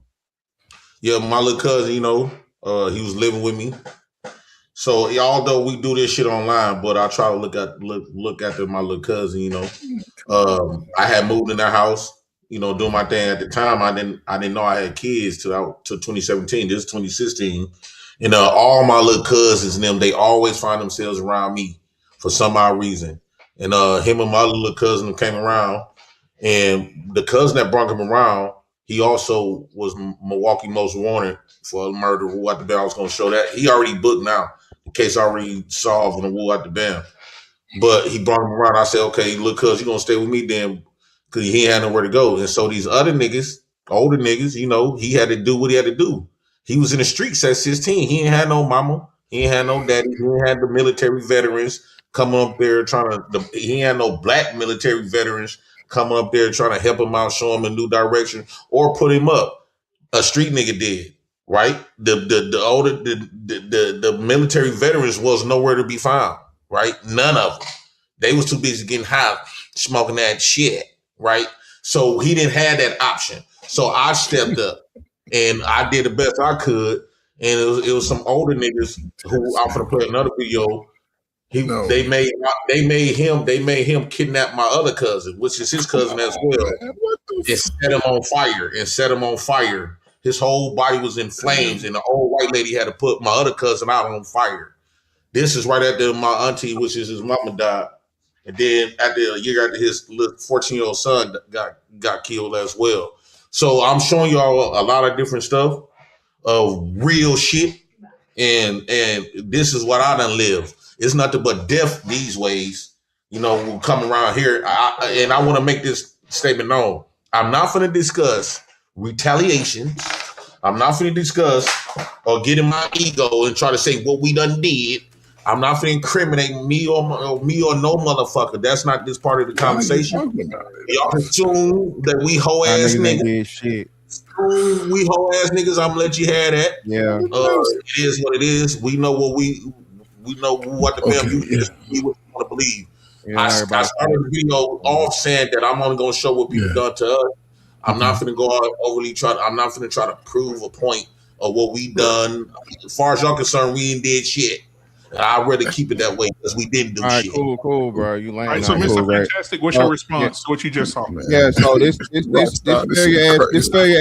[SPEAKER 10] Yeah, my little cousin, he was living with me. So although we do this shit online, but I try to look after my little cousin, I had moved in that house, doing my thing at the time. I didn't know I had kids till 2017. This is 2016. And all my little cousins and them, they always find themselves around me for some odd reason. And him and my little cousin came around, and the cousin that brought him around, he also was Milwaukee Most Wanted for a murder. Wu at the Bam. I was going to show that. He already booked now. The case already solved on the Wu at the Bam. But he brought him around. I said, okay, look, cuz you going to stay with me then, because he ain't had nowhere to go. And so these other niggas, older niggas, he had to do what he had to do. He was in the streets at 16. He ain't had no mama. He ain't had no daddy. He ain't had the military veterans coming up there he ain't had no black military veterans coming up there trying to help him out, show him a new direction, or put him up. A street nigga did, right? The military veterans was nowhere to be found, right? None of them. They was too busy getting high, smoking that shit, right? So he didn't have that option. So I stepped up and I did the best I could. And it was some older niggas who I'm gonna play another video. They made him kidnap my other cousin, which is his cousin as well, and set him on fire. His whole body was in flames, and the old white lady had to put my other cousin out on fire. This is right after my auntie, which is his mama, died. And then after a year after his little 14-year-old son got killed as well. So I'm showing y'all a lot of different stuff of real shit. And this is what I done live. It's nothing but death these ways, will come around here. And I want to make this statement known. I'm not going to discuss retaliation. I'm not going to discuss or get in my ego and try to say what we done did. I'm not going to incriminate me or no motherfucker. That's not this part of the conversation. Y'all assume that we hoe ass niggas.
[SPEAKER 20] Shit.
[SPEAKER 10] We hoe ass niggas. I'm gonna let you have that.
[SPEAKER 20] Yeah.
[SPEAKER 10] It is what it is. We know what the damn we want to believe.
[SPEAKER 20] Yeah,
[SPEAKER 10] I started the video off saying that I'm only gonna show what people done to us. I'm not gonna go out overly I'm not gonna try to prove a point of what we done. As far as y'all concerned, we ain't did shit. I'd rather keep it that way because we didn't do shit.
[SPEAKER 20] Cool, bro. You lame.
[SPEAKER 3] All right, so Mr. Fantastic, what's your response to what you just saw?
[SPEAKER 20] Yeah, so this failure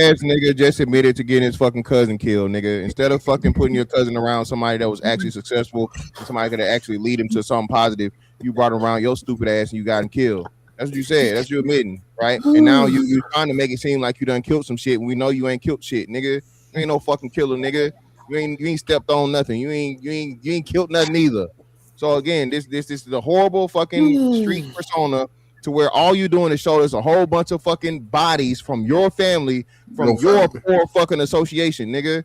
[SPEAKER 20] ass nigga just admitted to getting his fucking cousin killed, nigga. Instead of fucking putting your cousin around somebody that was actually successful and somebody could actually lead him to something positive, you brought him around your stupid ass and you got him killed. That's what you said. That's you admitting, right? And now you trying to make it seem like you done killed some shit when we know you ain't killed shit, nigga. You ain't no fucking killer, nigga. You ain't stepped on nothing. You ain't killed nothing either. So again, this is the horrible fucking street persona to where all you doing is show us a whole bunch of fucking bodies from your family, from your poor fucking association, nigga.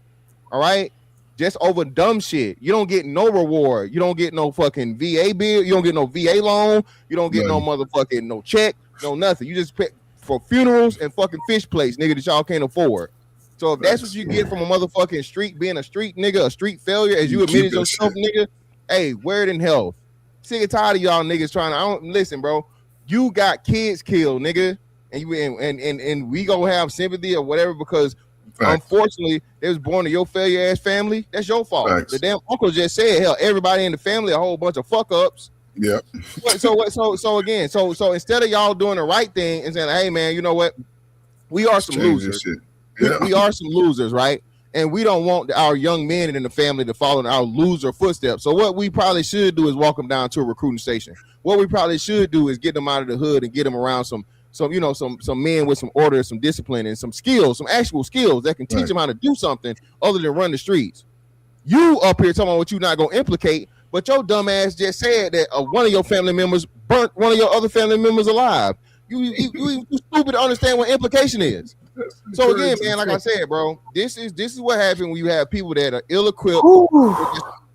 [SPEAKER 20] All right? Just over dumb shit. You don't get no reward. You don't get no fucking VA bill. You don't get no VA loan. You don't get no motherfucking no check, no nothing. You just pay for funerals and fucking fish plates, nigga, that y'all can't afford. So if that's what you get from a motherfucking street, being a street nigga, a street failure, as you admitted yourself, nigga, hey, where it in hell? Sick and tired of y'all niggas trying to. Listen, bro. You got kids killed, nigga, and we gonna have sympathy or whatever because unfortunately they was born to your failure ass family. That's your fault. The damn uncle just said, hell, everybody in the family a whole bunch of fuck ups.
[SPEAKER 5] Yep.
[SPEAKER 20] So again, so instead of y'all doing the right thing and saying, hey man, you know what? We are some losers. We are some losers, right? And we don't want our young men in the family to follow in our loser footsteps. So what we probably should do is walk them down to a recruiting station. What we probably should do is get them out of the hood and get them around some men with some order, some discipline, and some skills, some actual skills that can teach them how to do something other than run the streets. You up here talking about what you're not gonna implicate, but your dumb ass just said that one of your family members burnt one of your other family members alive. You stupid to understand what implication is. So again, man, like I said, bro, this is what happens when you have people that are ill-equipped,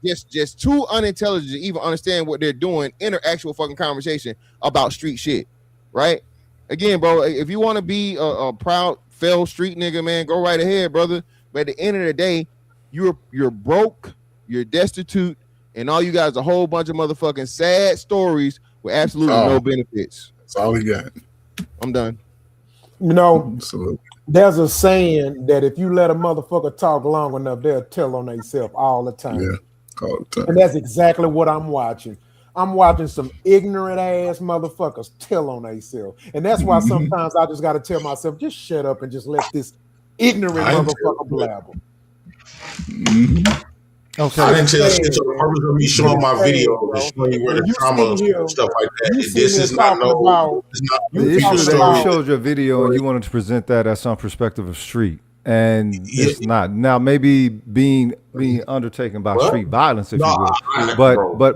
[SPEAKER 20] just too unintelligent to even understand what they're doing in an actual fucking conversation about street shit, right? Again, bro, if you want to be a proud, fail street nigga, man, go right ahead, brother. But at the end of the day, you're broke, you're destitute, and all you got is a whole bunch of motherfucking sad stories with absolutely no benefits.
[SPEAKER 5] That's all he got.
[SPEAKER 20] I'm done.
[SPEAKER 8] You know,
[SPEAKER 5] Absolutely.
[SPEAKER 8] There's a saying that if you let a motherfucker talk long enough, they'll tell on themselves all the time.
[SPEAKER 5] Yeah, all the time.
[SPEAKER 8] And that's exactly what I'm watching. I'm watching some ignorant ass motherfuckers tell on themselves. And that's why sometimes I just got to tell myself, just shut up and just let this ignorant motherfucker blabber.
[SPEAKER 10] Okay. I didn't tell shit, so the purpose of me showing my video is showing you where the trauma and stuff like that. This is not no.
[SPEAKER 4] The issue is that you showed your video and you wanted to present that as some perspective of street, and it's not. Now maybe being undertaken by street violence, if you will, but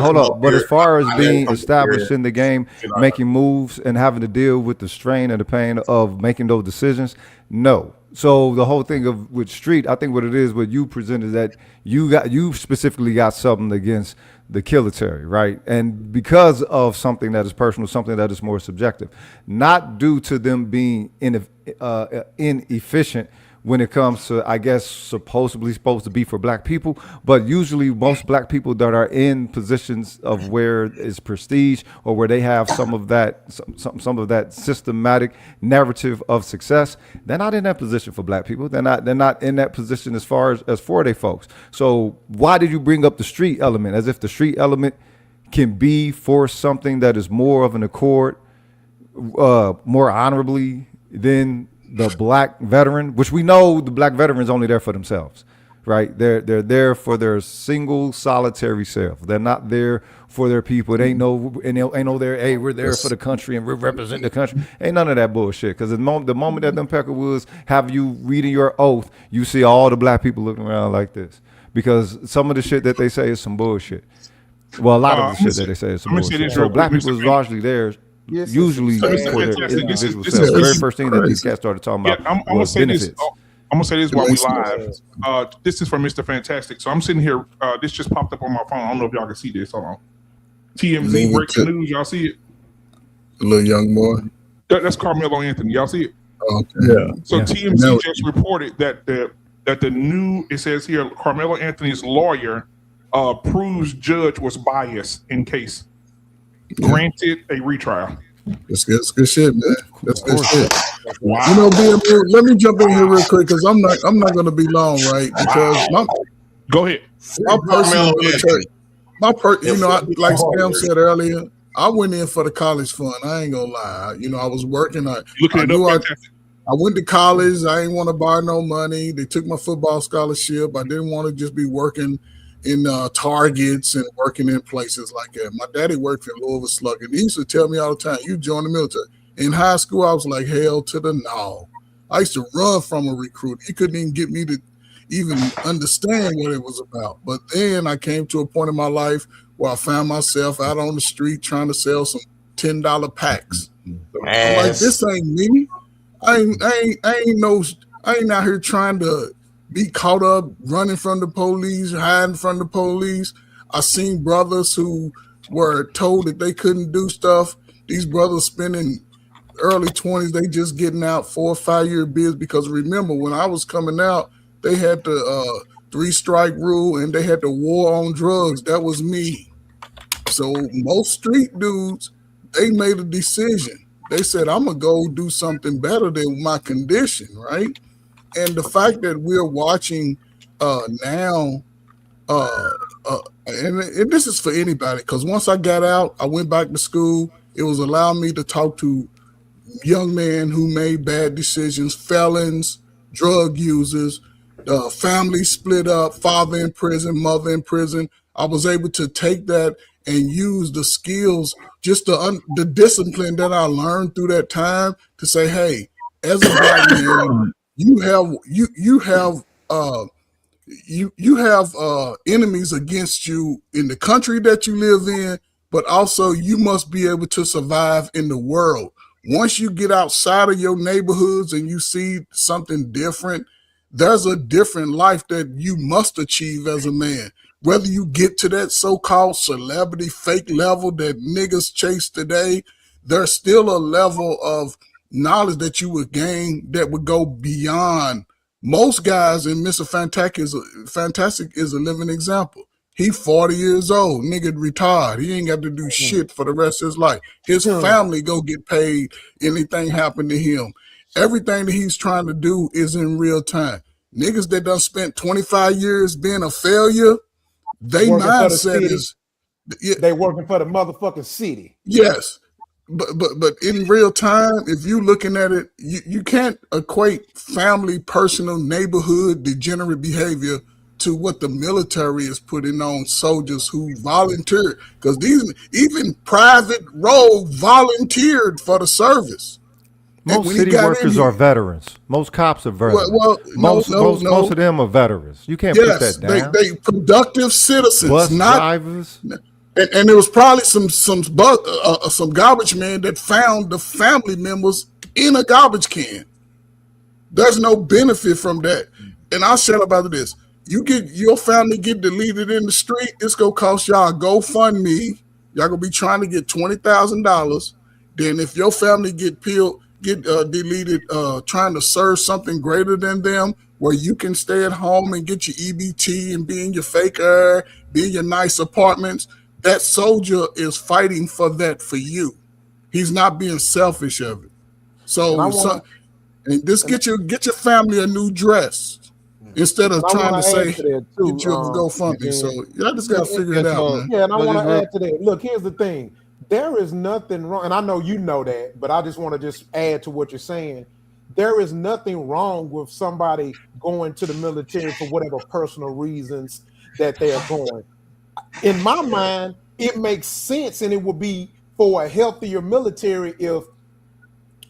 [SPEAKER 4] hold up. But as far as being established in the game, making moves and having to deal with the strain and the pain of making those decisions, no. So the whole thing with street, I think what it is, what you presented, that you specifically got something against the military, right? And because of something that is personal, something that is more subjective, not due to them being inefficient when it comes to, I guess, supposed to be for black people, but usually most black people that are in positions of where it's prestige or where they have some of that systematic narrative of success, they're not in that position for black people. They're not in that position as far as for they folks. So why did you bring up the street element as if the street element can be for something that is more of an accord, more honorably than the black veteran, which we know the black veteran is only there for themselves, right? They're there for their single solitary self. They're not there for their people. It ain't no there. Hey, we're there for the country and we represent the country. Ain't none of that bullshit. Because the moment that them Peckerwoods have you reading your oath, you see all the black people looking around like this, because some of the shit that they say is some bullshit. Well, a lot of the shit that they say is some bullshit. So black people is largely there. Usually for their individual self. The very first thing that these cats started talking about was benefits.
[SPEAKER 3] I'm gonna say this while we live. This is from Mr. Fantastic. So I'm sitting here. This just popped up on my phone. I don't know if y'all can see this. Hold on. TMZ breaking news. Y'all see it?
[SPEAKER 5] The little young boy.
[SPEAKER 3] That's Carmelo Anthony. Y'all see it?
[SPEAKER 5] Okay. Yeah.
[SPEAKER 3] So TMZ just reported that the new, it says here, Carmelo Anthony's lawyer proves judge was biased in case. Granted a retrial.
[SPEAKER 5] That's good shit, man. That's good shit. Wow. You know, let me jump in here real quick because I'm not going to be long, right? Because
[SPEAKER 3] go ahead.
[SPEAKER 5] My personal military, like Sam said earlier, I went in for the college fund. I ain't gonna lie. You know, I was working. I went to college. I ain't want to borrow no money. They took my football scholarship. I didn't want to just be working in Targets and working in places like that. My daddy worked for Louisville Slugger, and he used to tell me all the time, you join the military. In high school, I was like, hell to the no. I used to run from a recruit. He couldn't even get me to even understand what it was about. But then I came to a point in my life where I found myself out on the street trying to sell some $10 packs. I'm like, this ain't me. I ain't out here trying to be caught up running from the police, hiding from the police. I seen brothers who were told that they couldn't do stuff. These brothers spending early 20s, they just getting out 4 or 5 year bids, because remember when I was coming out, they had the 3-strike rule and they had the war on drugs. That was me. So most street dudes, they made a decision. They said, I'm gonna go do something better than my condition, right? And the fact that we're watching now, and this is for anybody, because once I got out, I went back to school. It was allowing me to talk to young men who made bad decisions, felons, drug users, family split up, father in prison, mother in prison. I was able to take that and use the skills, just the discipline that I learned through that time to say, hey, as a black man, you have enemies against you in the country that you live in, but also you must be able to survive in the world. Once you get outside of your neighborhoods and you see something different, there's a different life that you must achieve as a man. Whether you get to that so-called celebrity fake level that niggas chase today, there's still a level of knowledge that you would gain that would go beyond most guys. And Mr. Fantastic is a living example. He 40 years old, nigga retired. He ain't got to do shit for the rest of his life. His family go get paid. Anything happen to him. Everything that he's trying to do is in real time. Niggas that done spent 25 years being a failure, they mindset is
[SPEAKER 8] they working for the motherfucking city.
[SPEAKER 5] Yes. But in real time, if you looking at it, you can't equate family, personal, neighborhood, degenerate behavior to what the military is putting on soldiers who volunteered. Because even Private Rowe volunteered for the service.
[SPEAKER 4] Most city workers are veterans. Most cops are veterans. Most of them are veterans. You can't put that down.
[SPEAKER 5] They productive citizens,
[SPEAKER 4] bus drivers.
[SPEAKER 5] And there was probably some garbage man that found the family members in a garbage can. There's no benefit from that. And I'll shut up about this. Your family get deleted in the street, it's gonna cost y'all a GoFundMe. Y'all gonna be trying to get $20,000. Then if your family get deleted, trying to serve something greater than them, where you can stay at home and get your EBT and be in your fake air, be in your nice apartments. That soldier is fighting for that for you. He's not being selfish of it. So, get your family a new dress. instead of
[SPEAKER 8] I
[SPEAKER 5] trying
[SPEAKER 8] wanna
[SPEAKER 5] to say,
[SPEAKER 8] add to that too,
[SPEAKER 5] get you a GoFundMe. So y'all just got to figure it out, man.
[SPEAKER 8] Yeah, and I want to add to that. Look, here's the thing. There is nothing wrong, and I know you know that, but I just want to just add to what you're saying. There is nothing wrong with somebody going to the military for whatever personal reasons that they are going. In my mind, it makes sense, and it would be for a healthier military if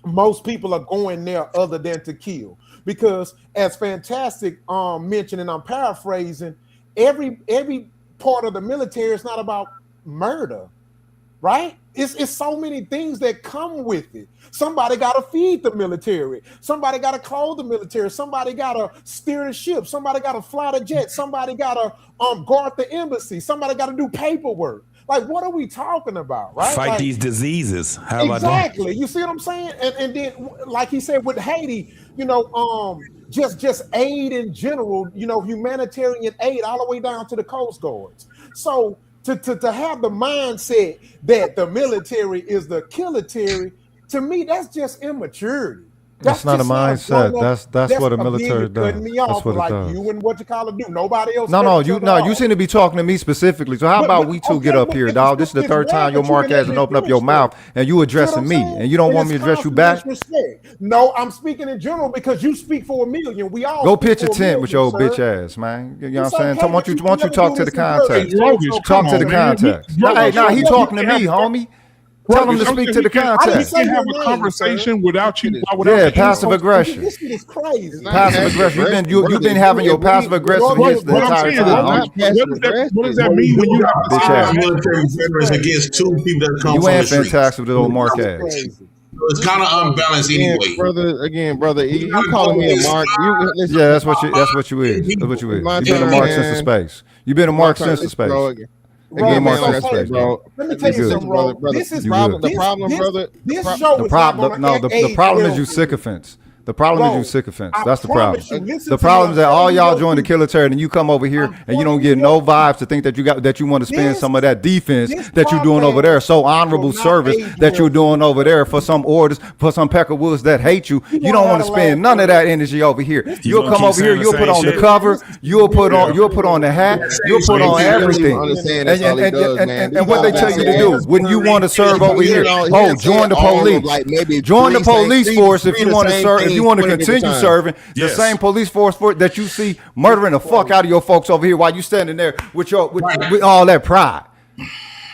[SPEAKER 8] most people are going there other than to kill. Because as Fantastic mentioned, and I'm paraphrasing, every part of the military is not about murder, right? It's so many things that come with it. Somebody got to feed the military. Somebody got to clothe the military. Somebody got to steer the ship. Somebody got to fly the jet. Somebody got to guard the embassy. Somebody got to do paperwork. Like, what are we talking about, right?
[SPEAKER 16] Fight
[SPEAKER 8] like,
[SPEAKER 16] these diseases. How about that?
[SPEAKER 8] Exactly. You see what I'm saying? And then, like he said with Haiti, just aid in general, humanitarian aid all the way down to the Coast Guards. So to have the mindset that the military is the killetary, to me, that's just immaturity.
[SPEAKER 4] That's not a mindset. That's what a military does.
[SPEAKER 8] Cutting me off
[SPEAKER 4] That's what it
[SPEAKER 8] like
[SPEAKER 4] does.
[SPEAKER 8] you and what you call it do. Nobody else.
[SPEAKER 4] You seem to be talking to me specifically. So how about we two get up here, dog? This is the third time your mark hasn't opened up your mouth and you addressing me, and you don't want me to address you back.
[SPEAKER 8] No, I'm speaking in general because you speak for a million. We all
[SPEAKER 4] go pitch a tent with your bitch ass, man. You know what I'm saying? Why don't you talk to the context? Talk to the context. Nah, he talking to me, homie. Tell him to speak to the context.
[SPEAKER 3] We can have a conversation without you.
[SPEAKER 4] Yeah, passive aggression.
[SPEAKER 8] This shit is crazy.
[SPEAKER 4] Passive aggression. You've been having your passive aggressive hits the entire time.
[SPEAKER 3] What does that mean when you have
[SPEAKER 4] bitch ass?
[SPEAKER 10] Military veterans against two people that come
[SPEAKER 4] You
[SPEAKER 10] from the
[SPEAKER 4] ain't
[SPEAKER 10] streets?
[SPEAKER 4] fantastic with the old mark ass.
[SPEAKER 10] It's kind of unbalanced anyway.
[SPEAKER 20] Brother, you calling me a mark?
[SPEAKER 4] Yeah, that's what you is. That's what you is. You've been a mark since the space. You've been a mark since the space.
[SPEAKER 20] Again, man,
[SPEAKER 4] bro.
[SPEAKER 8] Let me tell you something, bro. This is
[SPEAKER 20] the problem, brother.
[SPEAKER 4] The problem is you sycophants. The problem is you sycophants. That's the problem. The problem is that all y'all join the military and you come over here and you don't get no vibes to think that you want to spend some of that defense that you're doing over there. So honorable service that you're doing over there for some orders, for some Peckerwoods that hate you. You don't want to spend none of that energy over here. You'll come over here, you'll put on the cover, you'll put on the hat, you'll put on everything. And what they tell you to do when you want to serve over here, join the police. Join the police force if you want to serve. If you want to continue serving the same police force that you see murdering the fuck out of your folks over here while you standing there with all that pride.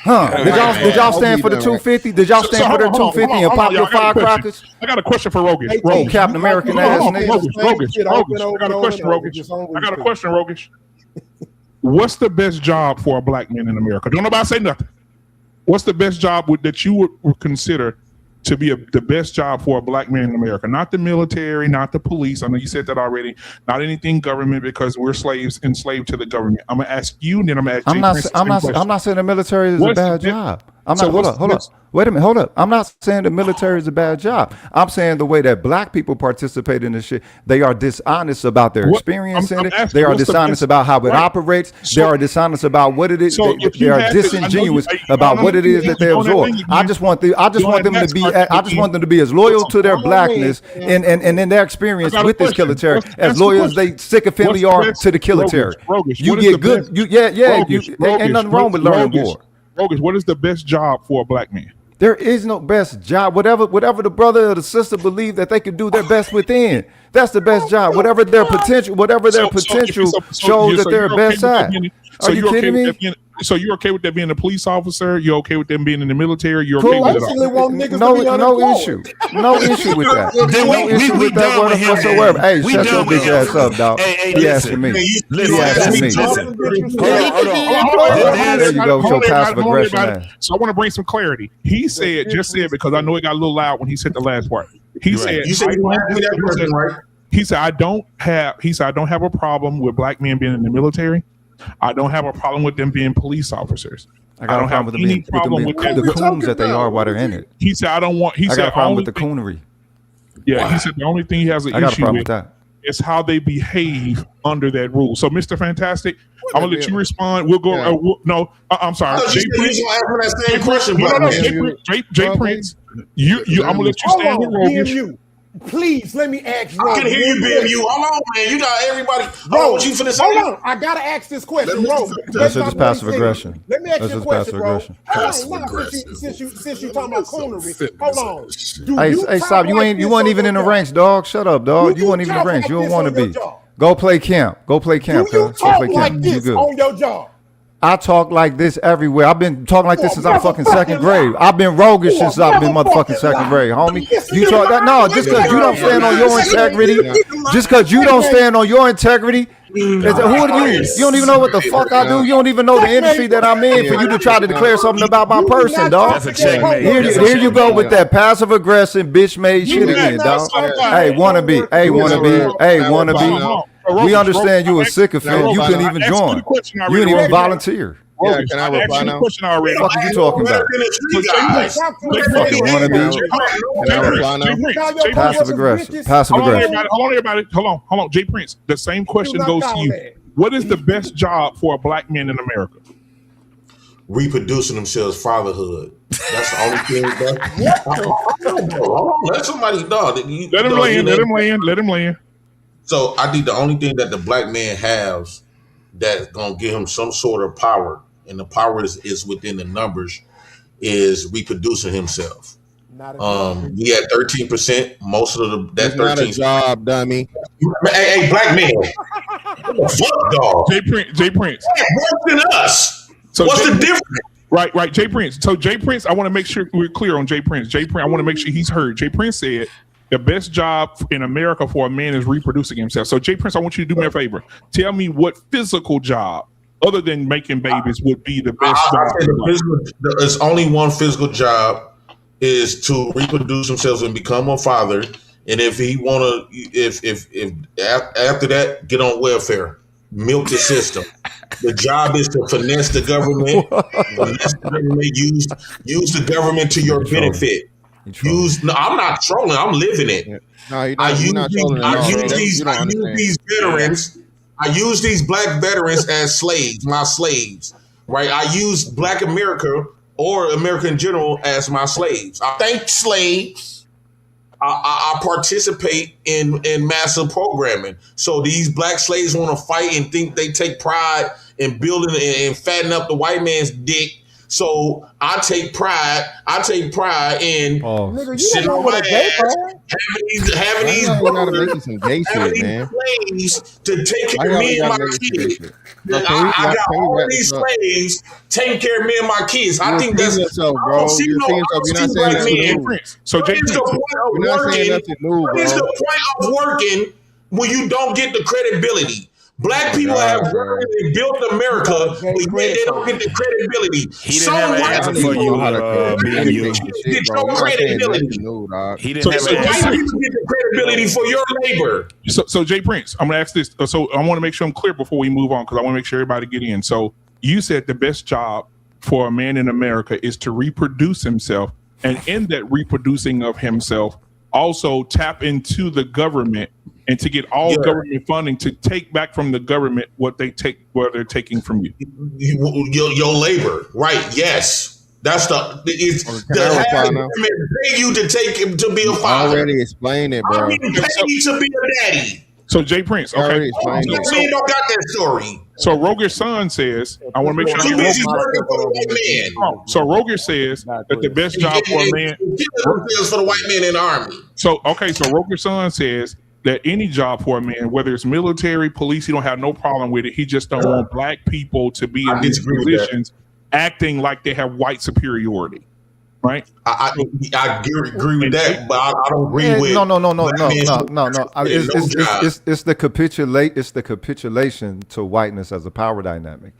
[SPEAKER 4] Did y'all stand for the 250? Did y'all stand for the 250 and pop your firecrackers?
[SPEAKER 3] I got a question for Rogish.
[SPEAKER 4] Oh, Captain American ass niggas.
[SPEAKER 3] Rogish. I got a question, Rogish. I got a question, Rogish. What's the best job for a black man in America? Don't nobody say nothing. What's the best job that you would consider to be the best job for a black man in America? Not the military, not the police. I know you said that already. Not anything government, because we're enslaved to the government. I'm gonna ask you, and then I'm gonna ask
[SPEAKER 4] I'm not saying the military is a bad job. Hold up. Wait a minute, hold up. I'm not saying the military is a bad job. I'm saying the way that black people participate in this shit, they are dishonest about their experience in it. They are dishonest about how it operates. They are dishonest about what it is. They are disingenuous about what it is that they absorb. I just want them to be as loyal to their blackness and in their experience with this military as loyal as they sycophantly are to the military. You get good. Ain't nothing wrong with learning war.
[SPEAKER 3] Rogish, what is the best job for a black man?
[SPEAKER 4] There is no best job. Whatever the brother or the sister believe that they can do their best within, that's the best job. Whatever their potential shows that they're best at. Are you kidding me?
[SPEAKER 3] So you're okay with that being a police officer? You're okay with them being in the military? You're okay with it all?
[SPEAKER 4] No issue. No issue with that. No issue with that whatsoever. Hey, shut your bitch ass up, dog. He asking me. He asking me. There you go with your passive aggression.
[SPEAKER 3] So I want to bring some clarity. He said, because I know it got a little loud when he said the last part. He said, I don't have a problem with black men being in the military. I don't have a problem with them being police officers.
[SPEAKER 4] I don't have any problem with the coons that they are while they're in it.
[SPEAKER 3] He said, I don't want.
[SPEAKER 4] I got a problem with the coonery.
[SPEAKER 3] Yeah, he said the only thing he has an issue with is how they behave under that rule. So, Mr. Fantastic, I'm gonna let you respond. We'll go. No, I'm sorry. Jay Prince. Jay Prince. I'm gonna let you stand with Rogish.
[SPEAKER 8] Please let me ask you.
[SPEAKER 10] I can hear you, BMU. Hold on, man. You got everybody.
[SPEAKER 8] Bro,
[SPEAKER 10] What you finna say?
[SPEAKER 8] hold on. I gotta ask this question, bro.
[SPEAKER 4] That's just passive aggression.
[SPEAKER 8] Let me ask
[SPEAKER 4] That's
[SPEAKER 8] you a
[SPEAKER 4] just
[SPEAKER 8] question,
[SPEAKER 4] passive
[SPEAKER 8] bro.
[SPEAKER 4] aggression.
[SPEAKER 8] Hold on, since you talking about coonery, hold on.
[SPEAKER 4] Hey, stop! You weren't even in the ranks, dog. Shut up, dog. You weren't even in the ranks. You don't want to be. Go play camp. Go play camp.
[SPEAKER 8] Do you
[SPEAKER 4] Go
[SPEAKER 8] talk
[SPEAKER 4] play
[SPEAKER 8] like
[SPEAKER 4] camp. You
[SPEAKER 8] this
[SPEAKER 4] good?
[SPEAKER 8] on your job?
[SPEAKER 4] I talk like this everywhere. I've been talking like this since I'm fucking second grade. I've been roguish since I've been motherfucking second grade, homie. You talk that? No, just because you don't stand on your integrity, just because you don't stand on your integrity. Who are you? You don't even know what the fuck I do. You don't even know the industry that I'm in for you to try to declare something about my person, dog.
[SPEAKER 16] That's a checkmate.
[SPEAKER 4] Here you go with that passive aggressive bitch made shit again, dog. Hey, wannabe. Hey, wannabe. Hey, wannabe. We understand you a sycophant. You couldn't even join. You didn't even volunteer.
[SPEAKER 20] Yeah, can I reply now?
[SPEAKER 3] Question already.
[SPEAKER 4] What are you talking about? Passive aggressive. Passive aggressive.
[SPEAKER 3] Hold on, everybody. Hold on. Jay Prince. The same question goes to you. What is the best job for a black man in America?
[SPEAKER 10] Reproducing themselves, fatherhood. That's the only thing. Let somebody know.
[SPEAKER 3] Let him land.
[SPEAKER 10] So I think the only thing that the black man has that's gonna give him some sort of power, and the power is within the numbers, is reproducing himself. He had 13%. Most of that 13%.
[SPEAKER 20] Not a job, dummy.
[SPEAKER 10] Hey, black man. What the fuck, dog?
[SPEAKER 3] Jay Prince.
[SPEAKER 10] Worse than us.
[SPEAKER 3] So
[SPEAKER 10] what's
[SPEAKER 3] Jay
[SPEAKER 10] the difference?
[SPEAKER 3] Right, Jay Prince. So Jay Prince, I want to make sure we're clear on Jay Prince. I want to make sure he's heard. Jay Prince said the best job in America for a man is reproducing himself. So Jay Prince, I want you to do me a favor. Tell me what physical job, other than making babies, would be the best job.
[SPEAKER 10] There's only one physical job, is to reproduce themselves and become a father. And if he wanna, if after that, get on welfare, milk the system. The job is to finesse the government, use the government to your benefit. No, I'm not trolling. I'm living it.
[SPEAKER 20] No,
[SPEAKER 10] I use these veterans. I use these black veterans as slaves, my slaves. Right? I use Black America or America in general as my slaves. I thank slaves. I participate in massive programming. So these black slaves want to fight and think they take pride in building and fattening up the white man's dick. So I take pride in sitting on my ass, having these slaves to take care of me and my kids. I got all these slaves taking care of me and my kids. I think that's bro. So what is the point of working when you don't get the credibility? Black people have worked and built America, but yet they don't get the credibility.
[SPEAKER 16] He didn't have an answer for you,
[SPEAKER 10] get your credibility.
[SPEAKER 16] He didn't have an answer.
[SPEAKER 10] White people get the credibility for your labor.
[SPEAKER 3] So Jay Prince, I'm gonna ask this. So I want to make sure I'm clear before we move on, because I want to make sure everybody get in. So you said the best job for a man in America is to reproduce himself, and in that reproducing of himself, also tap into the government and to get all government funding to take back from the government what they're taking from you.
[SPEAKER 10] Your labor, right? Yes, that's the pay you to be a father.
[SPEAKER 20] Already explained it, bro.
[SPEAKER 10] I'm getting paid to be a daddy.
[SPEAKER 3] So Jay Prince, okay.
[SPEAKER 10] You don't got that story.
[SPEAKER 3] So Roger's son says, I want to make sure. So Roger says that the best job for a man
[SPEAKER 10] for the white man in the army.
[SPEAKER 3] So Roger's son says that any job for a man, whether it's military, police, he don't have no problem with it. He just don't want black people to be in these positions acting like they have white superiority. Right?
[SPEAKER 10] I agree with that, but I don't agree with
[SPEAKER 4] no. It's the capitulation to whiteness as a power dynamic.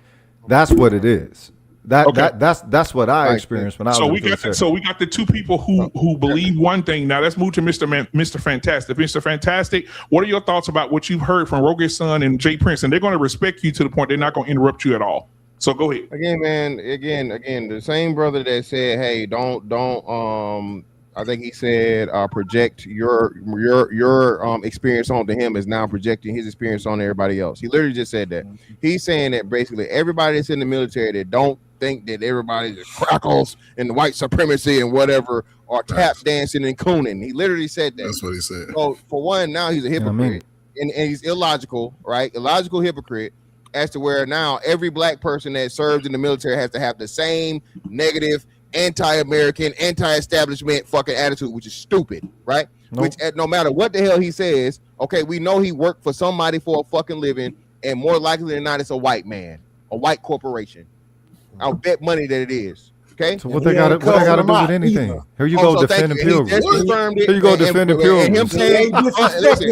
[SPEAKER 4] That's what it is. That's what I experienced when I was in the military.
[SPEAKER 3] So we got the two people who believe one thing. Now let's move to Mr. Fantastic. Mr. Fantastic, what are your thoughts about what you've heard from Roger's son and Jay Prince? And they're going to respect you to the point they're not going to interrupt you at all. So go ahead.
[SPEAKER 20] Again, man. Again, the same brother that said, "Hey, don't." I think he said, "Project your experience onto him," is now projecting his experience on everybody else. He literally just said that. He's saying that basically everybody that's in the military that don't think that everybody just crackles and white supremacy and whatever, or tap dancing and cooning. He literally said that.
[SPEAKER 5] That's what he said.
[SPEAKER 20] So for one, now he's a hypocrite, and he's illogical, right? Illogical hypocrite, as to where now every black person that serves in the military has to have the same negative, anti-American, anti-establishment fucking attitude, which is stupid, right? Nope. Which no matter what the hell he says, okay, we know he worked for somebody for a fucking living, and more likely than not, it's a white man, a white corporation. I'll bet money that it is. Okay.
[SPEAKER 4] So what they got to do with anything? Either. Here you go defending Pilgrims. Here you go defending Pilgrims.
[SPEAKER 20] And him saying, listen,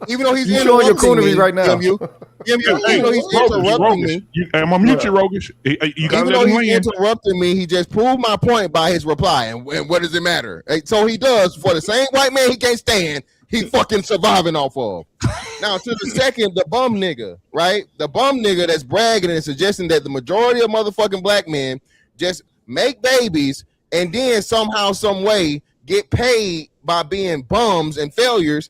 [SPEAKER 20] even though he's
[SPEAKER 4] showing your coonery right now.
[SPEAKER 20] Even though he's interrupting me.
[SPEAKER 3] I'm gonna mute you, Rogish.
[SPEAKER 20] Even though he's interrupting me, he just proved my point by his reply. And what does it matter? So he does for the same white man he can't stand. He fucking surviving off of. Now to the second, the bum nigga, right? The bum nigga that's bragging and suggesting that the majority of motherfucking black men just make babies and then somehow, some way get paid by being bums and failures.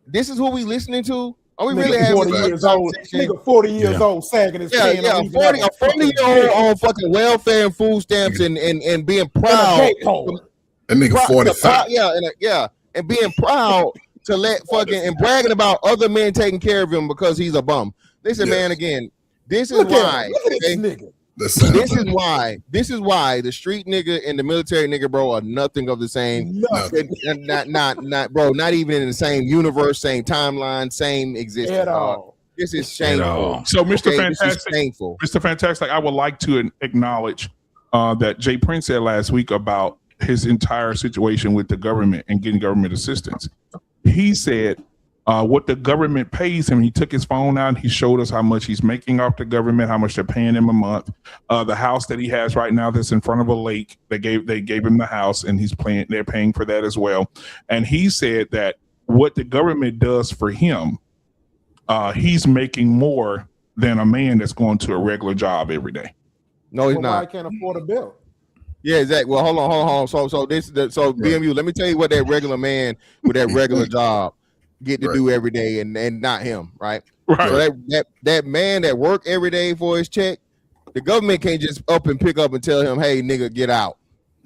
[SPEAKER 20] This is who we listening to? Are we really having
[SPEAKER 8] 40 years old? Nigga 40 years old sagging his pants.
[SPEAKER 20] Yeah, 40-year-old on fucking welfare and food stamps and being proud.
[SPEAKER 5] That nigga 45.
[SPEAKER 20] And being proud to let fucking and bragging about other men taking care of him because he's a bum. Listen, man, again, this is why.
[SPEAKER 8] Look at this nigga.
[SPEAKER 20] This is why the street nigga and the military nigga, bro, are nothing of the same. Not bro, not even in the same universe, same timeline, same existence at all. This is shameful.
[SPEAKER 3] So, Mr. Fantastic, Mr. Fantastic, I would like to acknowledge that Jay Prince said last week about his entire situation with the government and getting government assistance. He said what the government pays him. He took his phone out and he showed us how much he's making off the government, how much they're paying him a month. The house that he has right now that's in front of a lake, they gave him the house and they're paying for that as well. And he said that what the government does for him, he's making more than a man that's going to a regular job every day.
[SPEAKER 20] No, he's not.
[SPEAKER 8] I can't afford a bill.
[SPEAKER 20] Yeah, exactly. Well, hold on. So BMU, let me tell you what that regular man with that regular job get to do every day, and not him, right? So that man that work every day for his check, the government can't just up and pick up and tell him, hey, nigga, get out.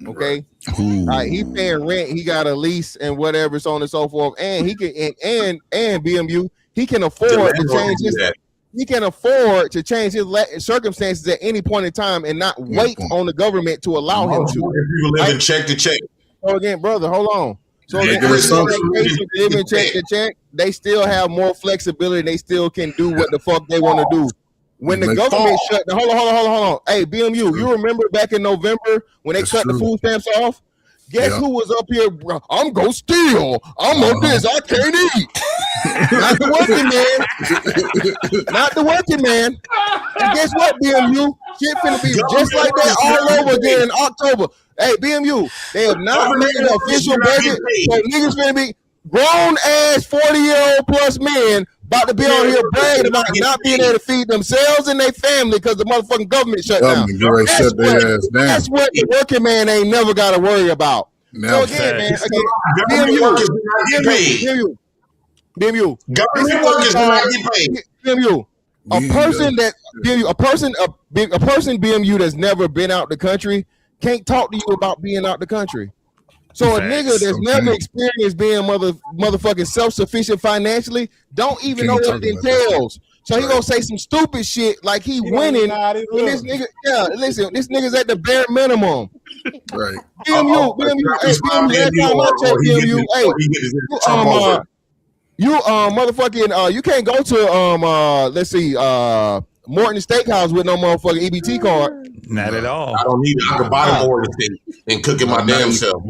[SPEAKER 20] Okay. Right. He paying rent, he got a lease and whatever, so on and so forth. And he can and BMU, he can afford to change his circumstances at any point in time and not wait on the government to allow him to.
[SPEAKER 10] People living check to check.
[SPEAKER 20] So again, brother, hold on. So again, living check to check, they still have more flexibility. They still can do what the fuck they want to do. When the government shut, hold on. Hey, BMU, you remember back in November when they cut the food stamps off? Guess who was up here? I'm gonna steal. I'm on this. I can't eat. Not the working man. And guess what, BMU? Shit finna be just like that all over again in October. Hey, BMU, they have not made an official budget. So niggas finna be grown ass 40-year-old plus men about to be on here bragging about not being able to feed themselves and their family because the motherfucking government shut down. That's what the working man ain't never got to worry about. So again, man, BMU, a person BMU that's never been out the country can't talk to you about being out the country. So a nigga that's never experienced being motherfucking self-sufficient financially don't even know what it entails. So he gonna say some stupid shit like he winning. And this nigga, listen, this nigga's at the bare minimum.
[SPEAKER 5] Right.
[SPEAKER 20] BMU, last time I checked BMU, you motherfucking you can't go to let's see, Morton Steakhouse with no motherfucking EBT card.
[SPEAKER 16] Not at all.
[SPEAKER 10] I don't need it. I can buy the Morton and cook it my damn self.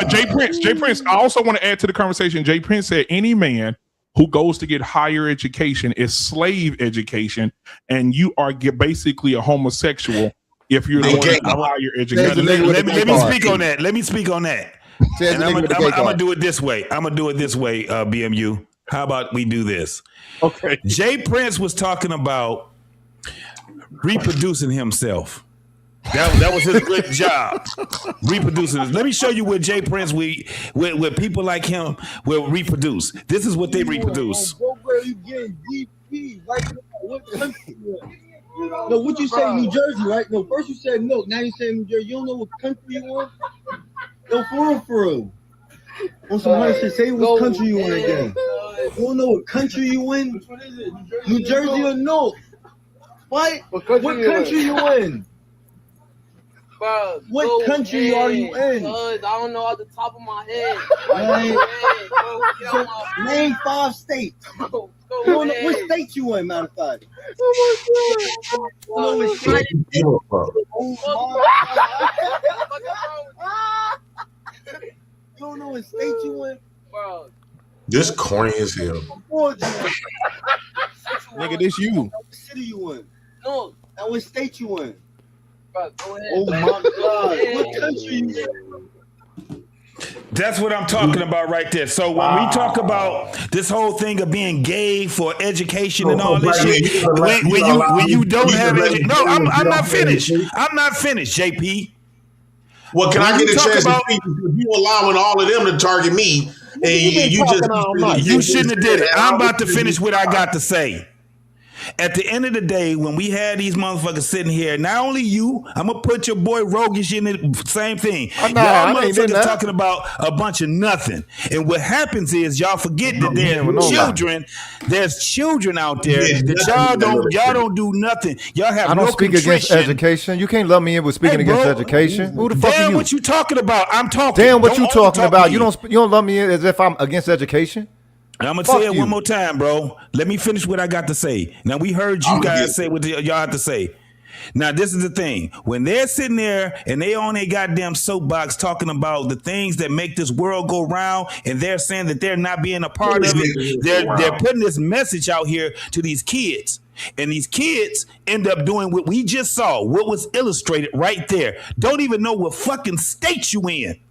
[SPEAKER 3] Jay Prince, I also want to add to the conversation. Jay Prince said any man who goes to get higher education is slave education, and you are basically a homosexual if you're the higher education.
[SPEAKER 16] Let me speak on that. Let me speak on that. And I'm gonna do it this way. BMU. How about we do this?
[SPEAKER 3] Okay.
[SPEAKER 16] Jay Prince was talking about reproducing himself. That was his good job, reproducing. Let me show you where Jay Prince, where people like him will reproduce. This is what they reproduce.
[SPEAKER 1] No, what you say, New Jersey, right? No, first you said milk, now you say New Jersey. You don't know what country you in? No, for real. On some hundred shit, say what country you in again. You don't know what country you in? Which one is it? New Jersey or no? What? What country you in?
[SPEAKER 2] Bro,
[SPEAKER 1] what country are you in?
[SPEAKER 2] Cause I don't know off the top of my head.
[SPEAKER 1] Name 5 states. You don't know what state you in, matter of fact.
[SPEAKER 2] Oh my God.
[SPEAKER 1] You don't know what state you in?
[SPEAKER 2] Bro.
[SPEAKER 10] This corny as hell.
[SPEAKER 20] Nigga, this you.
[SPEAKER 1] What city you in?
[SPEAKER 2] No.
[SPEAKER 1] And what state you in?
[SPEAKER 2] Bro, go ahead.
[SPEAKER 1] Oh my God. What country you in?
[SPEAKER 16] That's what I'm talking about right there. So when we talk about this whole thing of being gay for education and all this shit, when you don't have education, no, I'm not finished. I'm not finished, JP.
[SPEAKER 10] Well, can I get a chance to speak? You allowing all of them to target me, and
[SPEAKER 16] you shouldn't have did it. I'm about to finish what I got to say. At the end of the day, when we had these motherfuckers sitting here, not only you, I'm gonna put your boy Rogish in the same thing. Y'all motherfuckers talking about a bunch of nothing. And what happens is y'all forget that there's children out there that y'all don't do nothing. Y'all have
[SPEAKER 4] I don't speak against education. You can't love me in with speaking against education. Who the fuck are you?
[SPEAKER 16] What you talking about? I'm talking.
[SPEAKER 4] Damn, what you talking about? You don't love me as if I'm against education.
[SPEAKER 16] And I'm gonna say it one more time, bro. Let me finish what I got to say. Now we heard you guys say what y'all have to say. Now this is the thing: when they're sitting there and they on their goddamn soapbox talking about the things that make this world go round, and they're saying that they're not being a part of it, they're putting this message out here to these kids. And these kids end up doing what we just saw, what was illustrated right there. Don't even know what fucking state you in.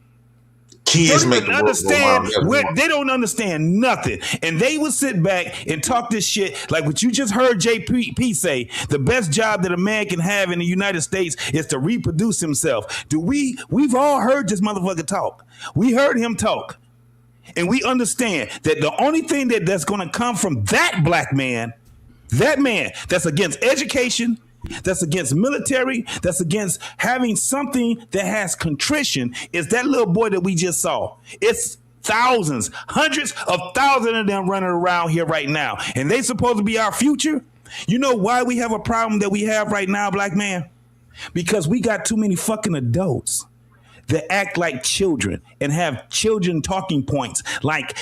[SPEAKER 10] Kids make
[SPEAKER 16] they don't understand nothing, and they will sit back and talk this shit like what you just heard JP say. The best job that a man can have in the United States is to reproduce himself. We've all heard this motherfucker talk. We heard him talk, and we understand that the only thing that's going to come from that black man, that's against education, that's against military, that's against having something that has contrition, is that little boy that we just saw. It's thousands, hundreds of thousands of them running around here right now, and they supposed to be our future. You know why we have a problem that we have right now, black man? Because we got too many fucking adults that act like children and have children talking points like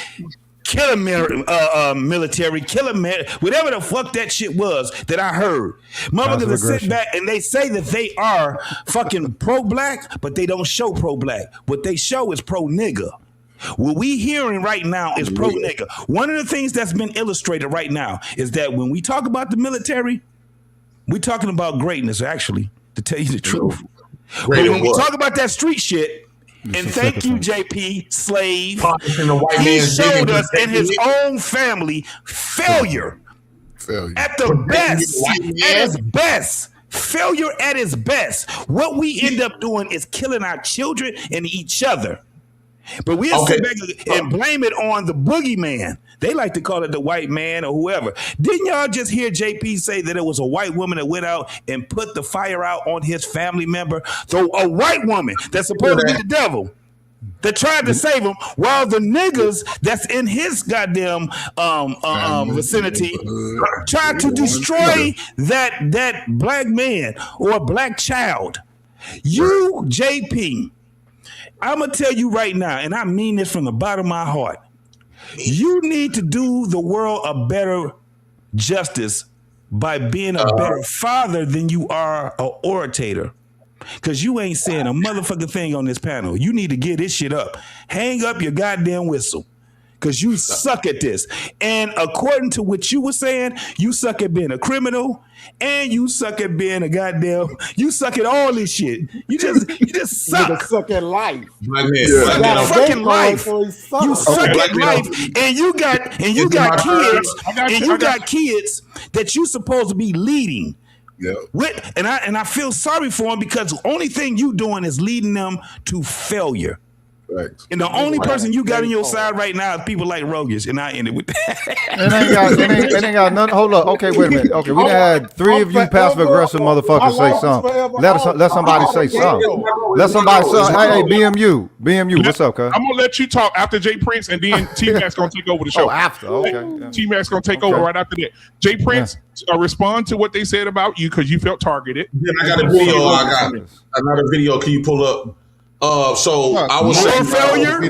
[SPEAKER 16] kill military, whatever the fuck that shit was that I heard. Motherfuckers that sit back and they say that they are fucking pro-black, but they don't show pro-black. What they show is pro-nigga. What we hearing right now is pro-nigga. One of the things that's been illustrated right now is that when we talk about the military, we're talking about greatness, actually, to tell you the truth. But when we talk about that street shit, and thank you, JP, slave. He showed us in his own family failure. At the best. At his best. Failure at his best. What we end up doing is killing our children and each other. But we'll sit back and blame it on the boogeyman. They like to call it the white man or whoever. Didn't y'all just hear JP say that it was a white woman that went out and put the fire out on his family member? So a white woman that's supposed to be the devil that tried to save him, while the niggas that's in his goddamn vicinity tried to destroy that black man or black child. You, JP, I'm going to tell you right now, and I mean this from the bottom of my heart, you need to do the world a better justice by being a better father than you are an orator. Because you ain't saying a motherfucking thing on this panel. You need to get this shit up. Hang up your goddamn whistle. Because you suck at this. And according to what you were saying, you suck at being a criminal, and you suck at being a goddamn, you suck at all this shit. You just suck.
[SPEAKER 8] You suck at life.
[SPEAKER 16] You suck at fucking life. You suck at life, and you got kids that you supposed to be leading. Yeah. And I feel sorry for them, because the only thing you doing is leading them to failure. And the only person you got on your side right now is people like Rogish, and I ended with that.
[SPEAKER 4] It ain't got nothing. Hold up. Okay, wait a minute. Okay, we done had 3 of you passive aggressive motherfuckers say something. Let somebody say something. Let somebody say, hey, BMU, what's up, cuz?
[SPEAKER 3] I'm gonna let you talk after Jay Prince, and then T-Mac's gonna take over the show.
[SPEAKER 4] Oh, after, okay.
[SPEAKER 3] T-Mac's gonna take over right after that. Jay Prince, respond to what they said about you because you felt targeted.
[SPEAKER 10] Then I got a video. I got another video. Can you pull up? So I was
[SPEAKER 16] more failure.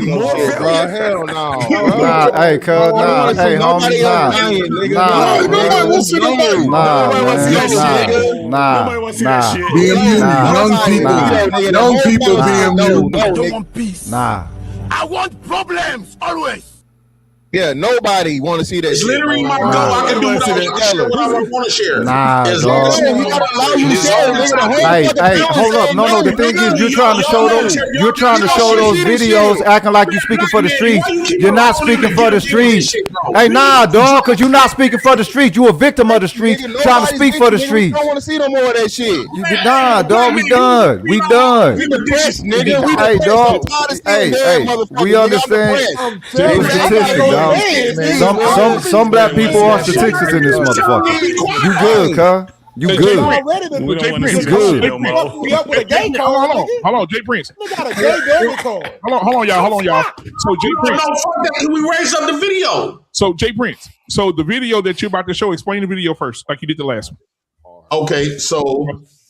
[SPEAKER 20] Hell no.
[SPEAKER 4] Nah, hey, cuz, nah, hey, homie,
[SPEAKER 5] young people BMU.
[SPEAKER 4] Nah.
[SPEAKER 20] I want problems always. Yeah, nobody want to see that.
[SPEAKER 10] It's
[SPEAKER 20] shit,
[SPEAKER 10] literally my
[SPEAKER 20] bro.
[SPEAKER 10] goal. I can do what I want to share.
[SPEAKER 4] Nah,
[SPEAKER 10] as long as
[SPEAKER 4] dog.
[SPEAKER 10] we gotta allow you to share.
[SPEAKER 4] Hey, hold up. No, the thing is, you're trying to show those videos acting like you're speaking for the streets. You're not speaking for the streets. Hey, nah, dog, because you're not speaking for the streets. You a victim of the streets trying to speak for the streets.
[SPEAKER 20] I don't want to see no more of that shit.
[SPEAKER 4] Nah, dog, we done. We done.
[SPEAKER 20] We depressed, nigga.
[SPEAKER 4] Hey, dog. Hey, we understand the statistics, dog. Some black people are statistics in this motherfucker. You good, cuz? You good.
[SPEAKER 3] You good. Hold on, Jay Prince. Hold on, y'all. So Jay Prince.
[SPEAKER 10] Can we raise up the video?
[SPEAKER 3] So Jay Prince. So the video that you're about to show, explain the video first, like you did the last one.
[SPEAKER 10] Okay, so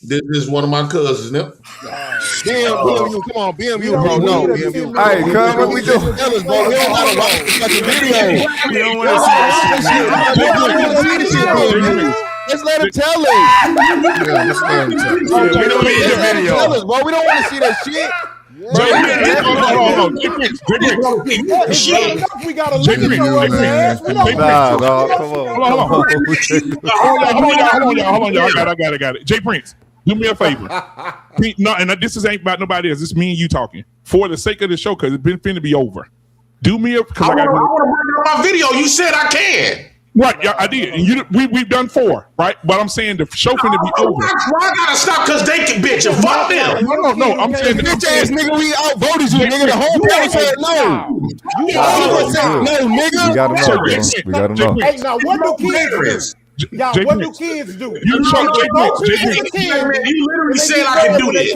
[SPEAKER 10] this is one of my cousins.
[SPEAKER 20] BMU, come on, BMU, bro. No, BMU.
[SPEAKER 4] Hey, cuz, what we doing?
[SPEAKER 20] Tell us, bro. We don't gotta watch the fucking video.
[SPEAKER 16] We don't want to see that shit.
[SPEAKER 20] Let's let him tell us.
[SPEAKER 16] We don't need the video.
[SPEAKER 20] Tell us, bro. We don't want to see that shit.
[SPEAKER 8] We gotta look at your ass.
[SPEAKER 4] Nah, dog. Come on.
[SPEAKER 3] Hold on, y'all. I got it. Jay Prince, do me a favor. No, and this ain't about nobody else. It's me and you talking. For the sake of the show, because it's been finna be over. Do me a.
[SPEAKER 10] I want to bring up my video. You said I can.
[SPEAKER 3] Right, yeah, I did. And we've done 4, right? But I'm saying the show finna be over.
[SPEAKER 10] I gotta stop because they can bitch and fuck them.
[SPEAKER 3] No. I'm saying the
[SPEAKER 20] bitch ass nigga, we outvoted you, nigga. The whole panel said no. No, nigga.
[SPEAKER 4] We gotta know, We gotta know.
[SPEAKER 8] Hey, now what do kids do? Y'all, what do kids do?
[SPEAKER 3] You
[SPEAKER 10] literally said I can do this.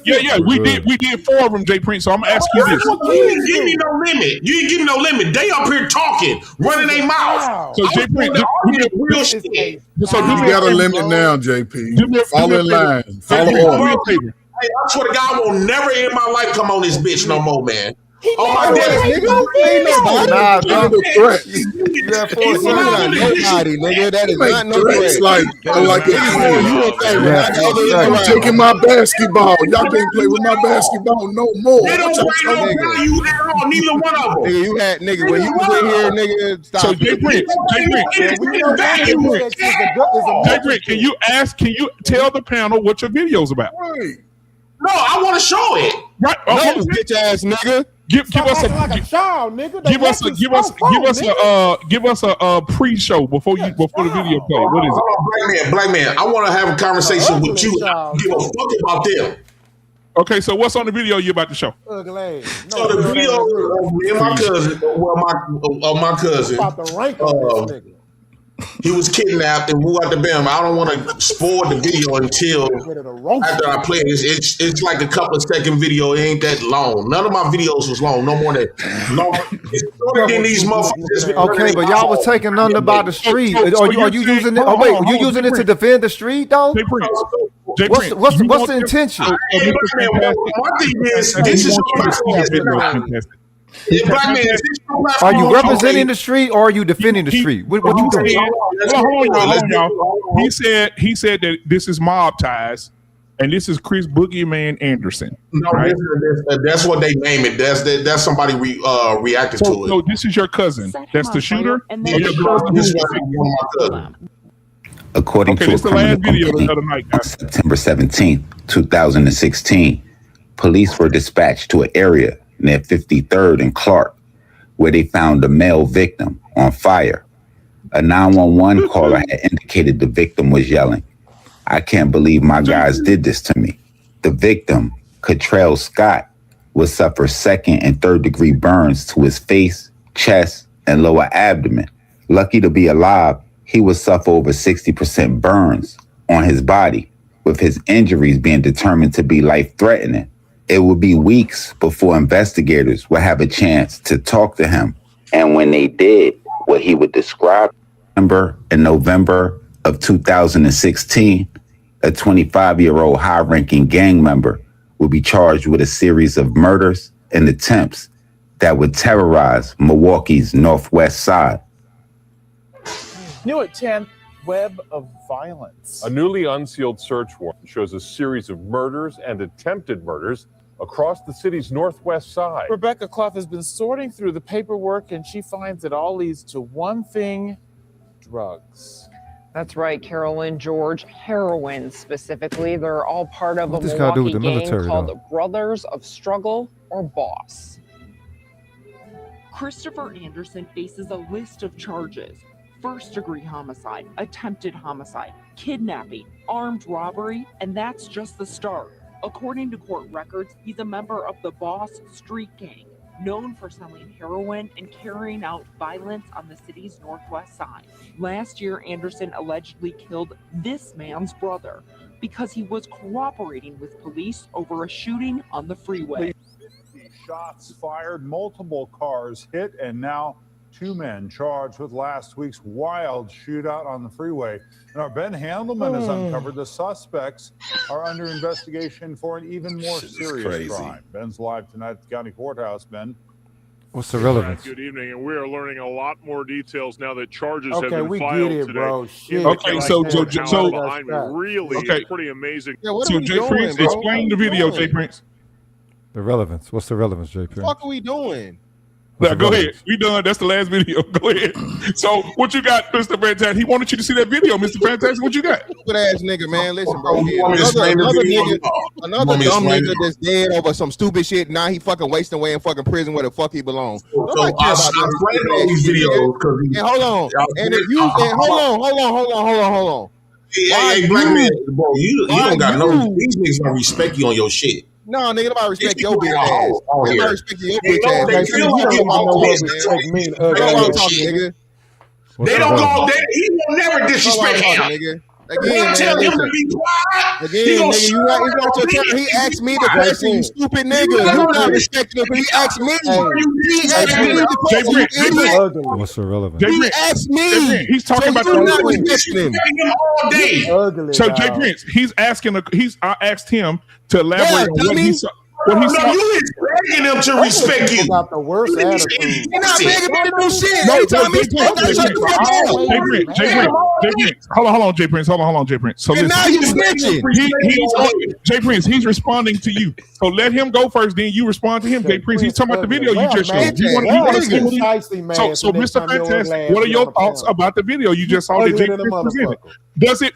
[SPEAKER 3] Yeah, we did 4 of them, Jay Prince. So I'm asking you this.
[SPEAKER 10] You didn't give me no limit. You didn't give me no limit. They up here talking, running their mouth.
[SPEAKER 3] So Jay Prince,
[SPEAKER 10] real shit.
[SPEAKER 5] So you got a limit now, JP. Follow in line. Follow order.
[SPEAKER 10] Hey, I swear to God, I will never in my life come on this bitch no more, man. Oh my
[SPEAKER 20] God, nigga!
[SPEAKER 4] Nah, dog.
[SPEAKER 5] Threat.
[SPEAKER 20] Nobody, nigga. That is not no threat.
[SPEAKER 5] I'm taking my basketball. Y'all can't play with my basketball no more.
[SPEAKER 10] They don't play no value at all. Neither one of them.
[SPEAKER 20] Nigga, you had nigga when you was in here, nigga. Stop.
[SPEAKER 3] So Jay Prince, can you tell the panel what your video's about?
[SPEAKER 10] No, I want to show it.
[SPEAKER 3] Right?
[SPEAKER 20] No, bitch ass nigga.
[SPEAKER 3] Give us a pre-show before the video play. What is it?
[SPEAKER 10] Black man, I want to have a conversation with you. I don't give a fuck about them.
[SPEAKER 3] Okay, so what's on the video you about to show?
[SPEAKER 10] So the video of me and my cousin, my cousin.
[SPEAKER 8] About to rank on this nigga.
[SPEAKER 10] He was kidnapped and moved out the band. I don't want to spoil the video until after I play it. It's like a couple of second video. It ain't that long. None of my videos was long. No more than long. It's shorter than these motherfuckers.
[SPEAKER 4] Okay, but y'all was taking nothing about the street. Are you using it? Oh wait, you using it to defend the street, though? What's the intention?
[SPEAKER 10] One thing is, this is Black man,
[SPEAKER 4] are you representing the street or are you defending the street? What you doing?
[SPEAKER 3] Hold on, y'all. He said that this is mob ties, and this is Chris Boogeyman Anderson.
[SPEAKER 10] No, right? That's what they name it. That's somebody reacted to it.
[SPEAKER 3] So this is your cousin. That's the shooter.
[SPEAKER 6] According to a criminal on September 17th, 2016, police were dispatched to an area near 53rd and Clark, where they found a male victim on fire. A 911 caller had indicated the victim was yelling, "I can't believe my guys did this to me." The victim, Catrell Scott, would suffer second and third degree burns to his face, chest, and lower abdomen. Lucky to be alive, he would suffer over 60% burns on his body, with his injuries being determined to be life-threatening. It would be weeks before investigators would have a chance to talk to him. And when they did, what he would describe in November of 2016, a 25-year-old high-ranking gang member would be charged with a series of murders and attempts that would terrorize Milwaukee's Northwest Side.
[SPEAKER 7] New at 10, web of violence.
[SPEAKER 9] A newly unsealed search warrant shows a series of murders and attempted murders across the city's Northwest Side.
[SPEAKER 7] Rebecca Clough has been sorting through the paperwork, and she finds it all leads to one thing: drugs.
[SPEAKER 11] That's right, Carolyn, George. Heroin, specifically. They're all part of
[SPEAKER 4] What
[SPEAKER 11] a
[SPEAKER 4] this got to do with
[SPEAKER 11] Milwaukee
[SPEAKER 4] the
[SPEAKER 11] gang
[SPEAKER 4] military,
[SPEAKER 11] called
[SPEAKER 4] though?
[SPEAKER 11] Brothers of Struggle, or BOSS.
[SPEAKER 12] Christopher Anderson faces a list of charges: first-degree homicide, attempted homicide, kidnapping, armed robbery, and that's just the start. According to court records, he's a member of the Boss Street Gang, known for selling heroin and carrying out violence on the city's Northwest Side. Last year, Anderson allegedly killed this man's brother because he was cooperating with police over a shooting on the freeway.
[SPEAKER 13] Shots fired, multiple cars hit, and now 2 men charged with last week's wild shootout on the freeway. And our Ben Handelman has uncovered the suspects are under investigation for an even more serious crime. Ben's live tonight at the county courthouse. Ben.
[SPEAKER 4] What's the relevance?
[SPEAKER 26] Good evening, and we are learning a lot more details now that charges have
[SPEAKER 8] Okay,
[SPEAKER 26] been
[SPEAKER 8] we
[SPEAKER 26] filed
[SPEAKER 8] get it,
[SPEAKER 26] today.
[SPEAKER 8] bro. Shit.
[SPEAKER 26] Okay,
[SPEAKER 3] so
[SPEAKER 26] behind me, really,
[SPEAKER 3] okay.
[SPEAKER 26] it's pretty amazing.
[SPEAKER 20] Yeah, what
[SPEAKER 3] So
[SPEAKER 20] are we
[SPEAKER 3] Jay
[SPEAKER 20] doing,
[SPEAKER 3] Prince,
[SPEAKER 20] bro?
[SPEAKER 3] explain the video, Jay Prince.
[SPEAKER 4] The relevance. What's the relevance, Jay Prince?
[SPEAKER 20] What are we doing?
[SPEAKER 3] Now, go ahead. We done. That's the last video. Go ahead. So, what you got, Mr. Fantastic? He wanted you to see that video, Mr. Fantastic. What you got?
[SPEAKER 20] Stupid ass nigga, man. Listen, bro.
[SPEAKER 10] You want me to explain the video?
[SPEAKER 20] Another
[SPEAKER 10] You want me to
[SPEAKER 20] dumb
[SPEAKER 10] explain
[SPEAKER 20] nigga
[SPEAKER 10] it?
[SPEAKER 20] that's dead over some stupid shit. Now he fucking wasting away in fucking prison where the fuck he belongs.
[SPEAKER 10] So
[SPEAKER 20] Nobody
[SPEAKER 10] I
[SPEAKER 20] care about that
[SPEAKER 10] explained
[SPEAKER 20] stupid
[SPEAKER 10] all
[SPEAKER 20] ass
[SPEAKER 10] these
[SPEAKER 20] shit,
[SPEAKER 10] videos
[SPEAKER 20] nigga.
[SPEAKER 10] because
[SPEAKER 20] And hold on. And if you and hold on.
[SPEAKER 10] Hey, black man, bro, you don't got no. These niggas don't respect you on your shit.
[SPEAKER 20] No, nigga, nobody respect
[SPEAKER 10] These
[SPEAKER 20] your
[SPEAKER 10] people
[SPEAKER 20] bitch
[SPEAKER 10] are
[SPEAKER 20] ass.
[SPEAKER 10] all
[SPEAKER 20] Nobody
[SPEAKER 10] here.
[SPEAKER 20] respect your
[SPEAKER 10] They
[SPEAKER 20] bitch
[SPEAKER 10] know
[SPEAKER 20] ass.
[SPEAKER 10] they
[SPEAKER 20] Like,
[SPEAKER 10] feel
[SPEAKER 20] you
[SPEAKER 10] like
[SPEAKER 20] don't
[SPEAKER 10] you
[SPEAKER 20] know
[SPEAKER 10] all
[SPEAKER 20] what
[SPEAKER 10] this.
[SPEAKER 20] business.
[SPEAKER 10] That's
[SPEAKER 20] That's what I'm talking, nigga.
[SPEAKER 10] They don't go. He will never disrespect him.
[SPEAKER 20] Nigga.
[SPEAKER 10] When
[SPEAKER 20] Again,
[SPEAKER 10] I
[SPEAKER 20] man,
[SPEAKER 10] tell him to
[SPEAKER 20] listen.
[SPEAKER 10] be quiet, he
[SPEAKER 20] Again,
[SPEAKER 10] gonna
[SPEAKER 20] nigga,
[SPEAKER 10] shut
[SPEAKER 20] you right.
[SPEAKER 10] up
[SPEAKER 20] It's not your
[SPEAKER 10] and
[SPEAKER 20] turn. He
[SPEAKER 10] be
[SPEAKER 20] asked me the
[SPEAKER 10] quiet.
[SPEAKER 20] question, you stupid
[SPEAKER 10] You
[SPEAKER 20] nigga.
[SPEAKER 10] never
[SPEAKER 20] You not
[SPEAKER 10] did.
[SPEAKER 20] respecting him. He asked me. He
[SPEAKER 3] Jay
[SPEAKER 20] asked me the
[SPEAKER 3] Prince,
[SPEAKER 20] question, you idiot.
[SPEAKER 4] What's the relevance?
[SPEAKER 3] Jay
[SPEAKER 20] He
[SPEAKER 3] Prince,
[SPEAKER 20] asked
[SPEAKER 3] Jay
[SPEAKER 20] me.
[SPEAKER 3] Prince, he's talking
[SPEAKER 20] So
[SPEAKER 3] about
[SPEAKER 20] you're not
[SPEAKER 3] the
[SPEAKER 20] respecting him.
[SPEAKER 10] all day.
[SPEAKER 8] Ugly.
[SPEAKER 3] So Jay
[SPEAKER 8] dog.
[SPEAKER 3] Prince, he's asking. I asked him to elaborate on what he
[SPEAKER 20] dummy.
[SPEAKER 3] saw. What he saw.
[SPEAKER 10] No, you is begging him to respect you.
[SPEAKER 8] Got the worst
[SPEAKER 10] You
[SPEAKER 8] attitude.
[SPEAKER 20] You're not begging me to do shit.
[SPEAKER 3] No,
[SPEAKER 20] Anytime
[SPEAKER 3] Jay
[SPEAKER 20] he talk, I
[SPEAKER 3] Prince,
[SPEAKER 20] shut the fuck up.
[SPEAKER 3] Jay Prince, Jay Prince. Hold on, Jay Prince. Hold on, Jay Prince. So
[SPEAKER 20] And
[SPEAKER 3] listen.
[SPEAKER 20] now you snitching.
[SPEAKER 3] Jay Prince, he's responding to you. So let him go first, then you respond to him. Jay Prince, he's talking about the video you just showed. You want to see what he- So Mr. Fantastic, what are your thoughts about the video you just saw that Jay Prince presented? Does it?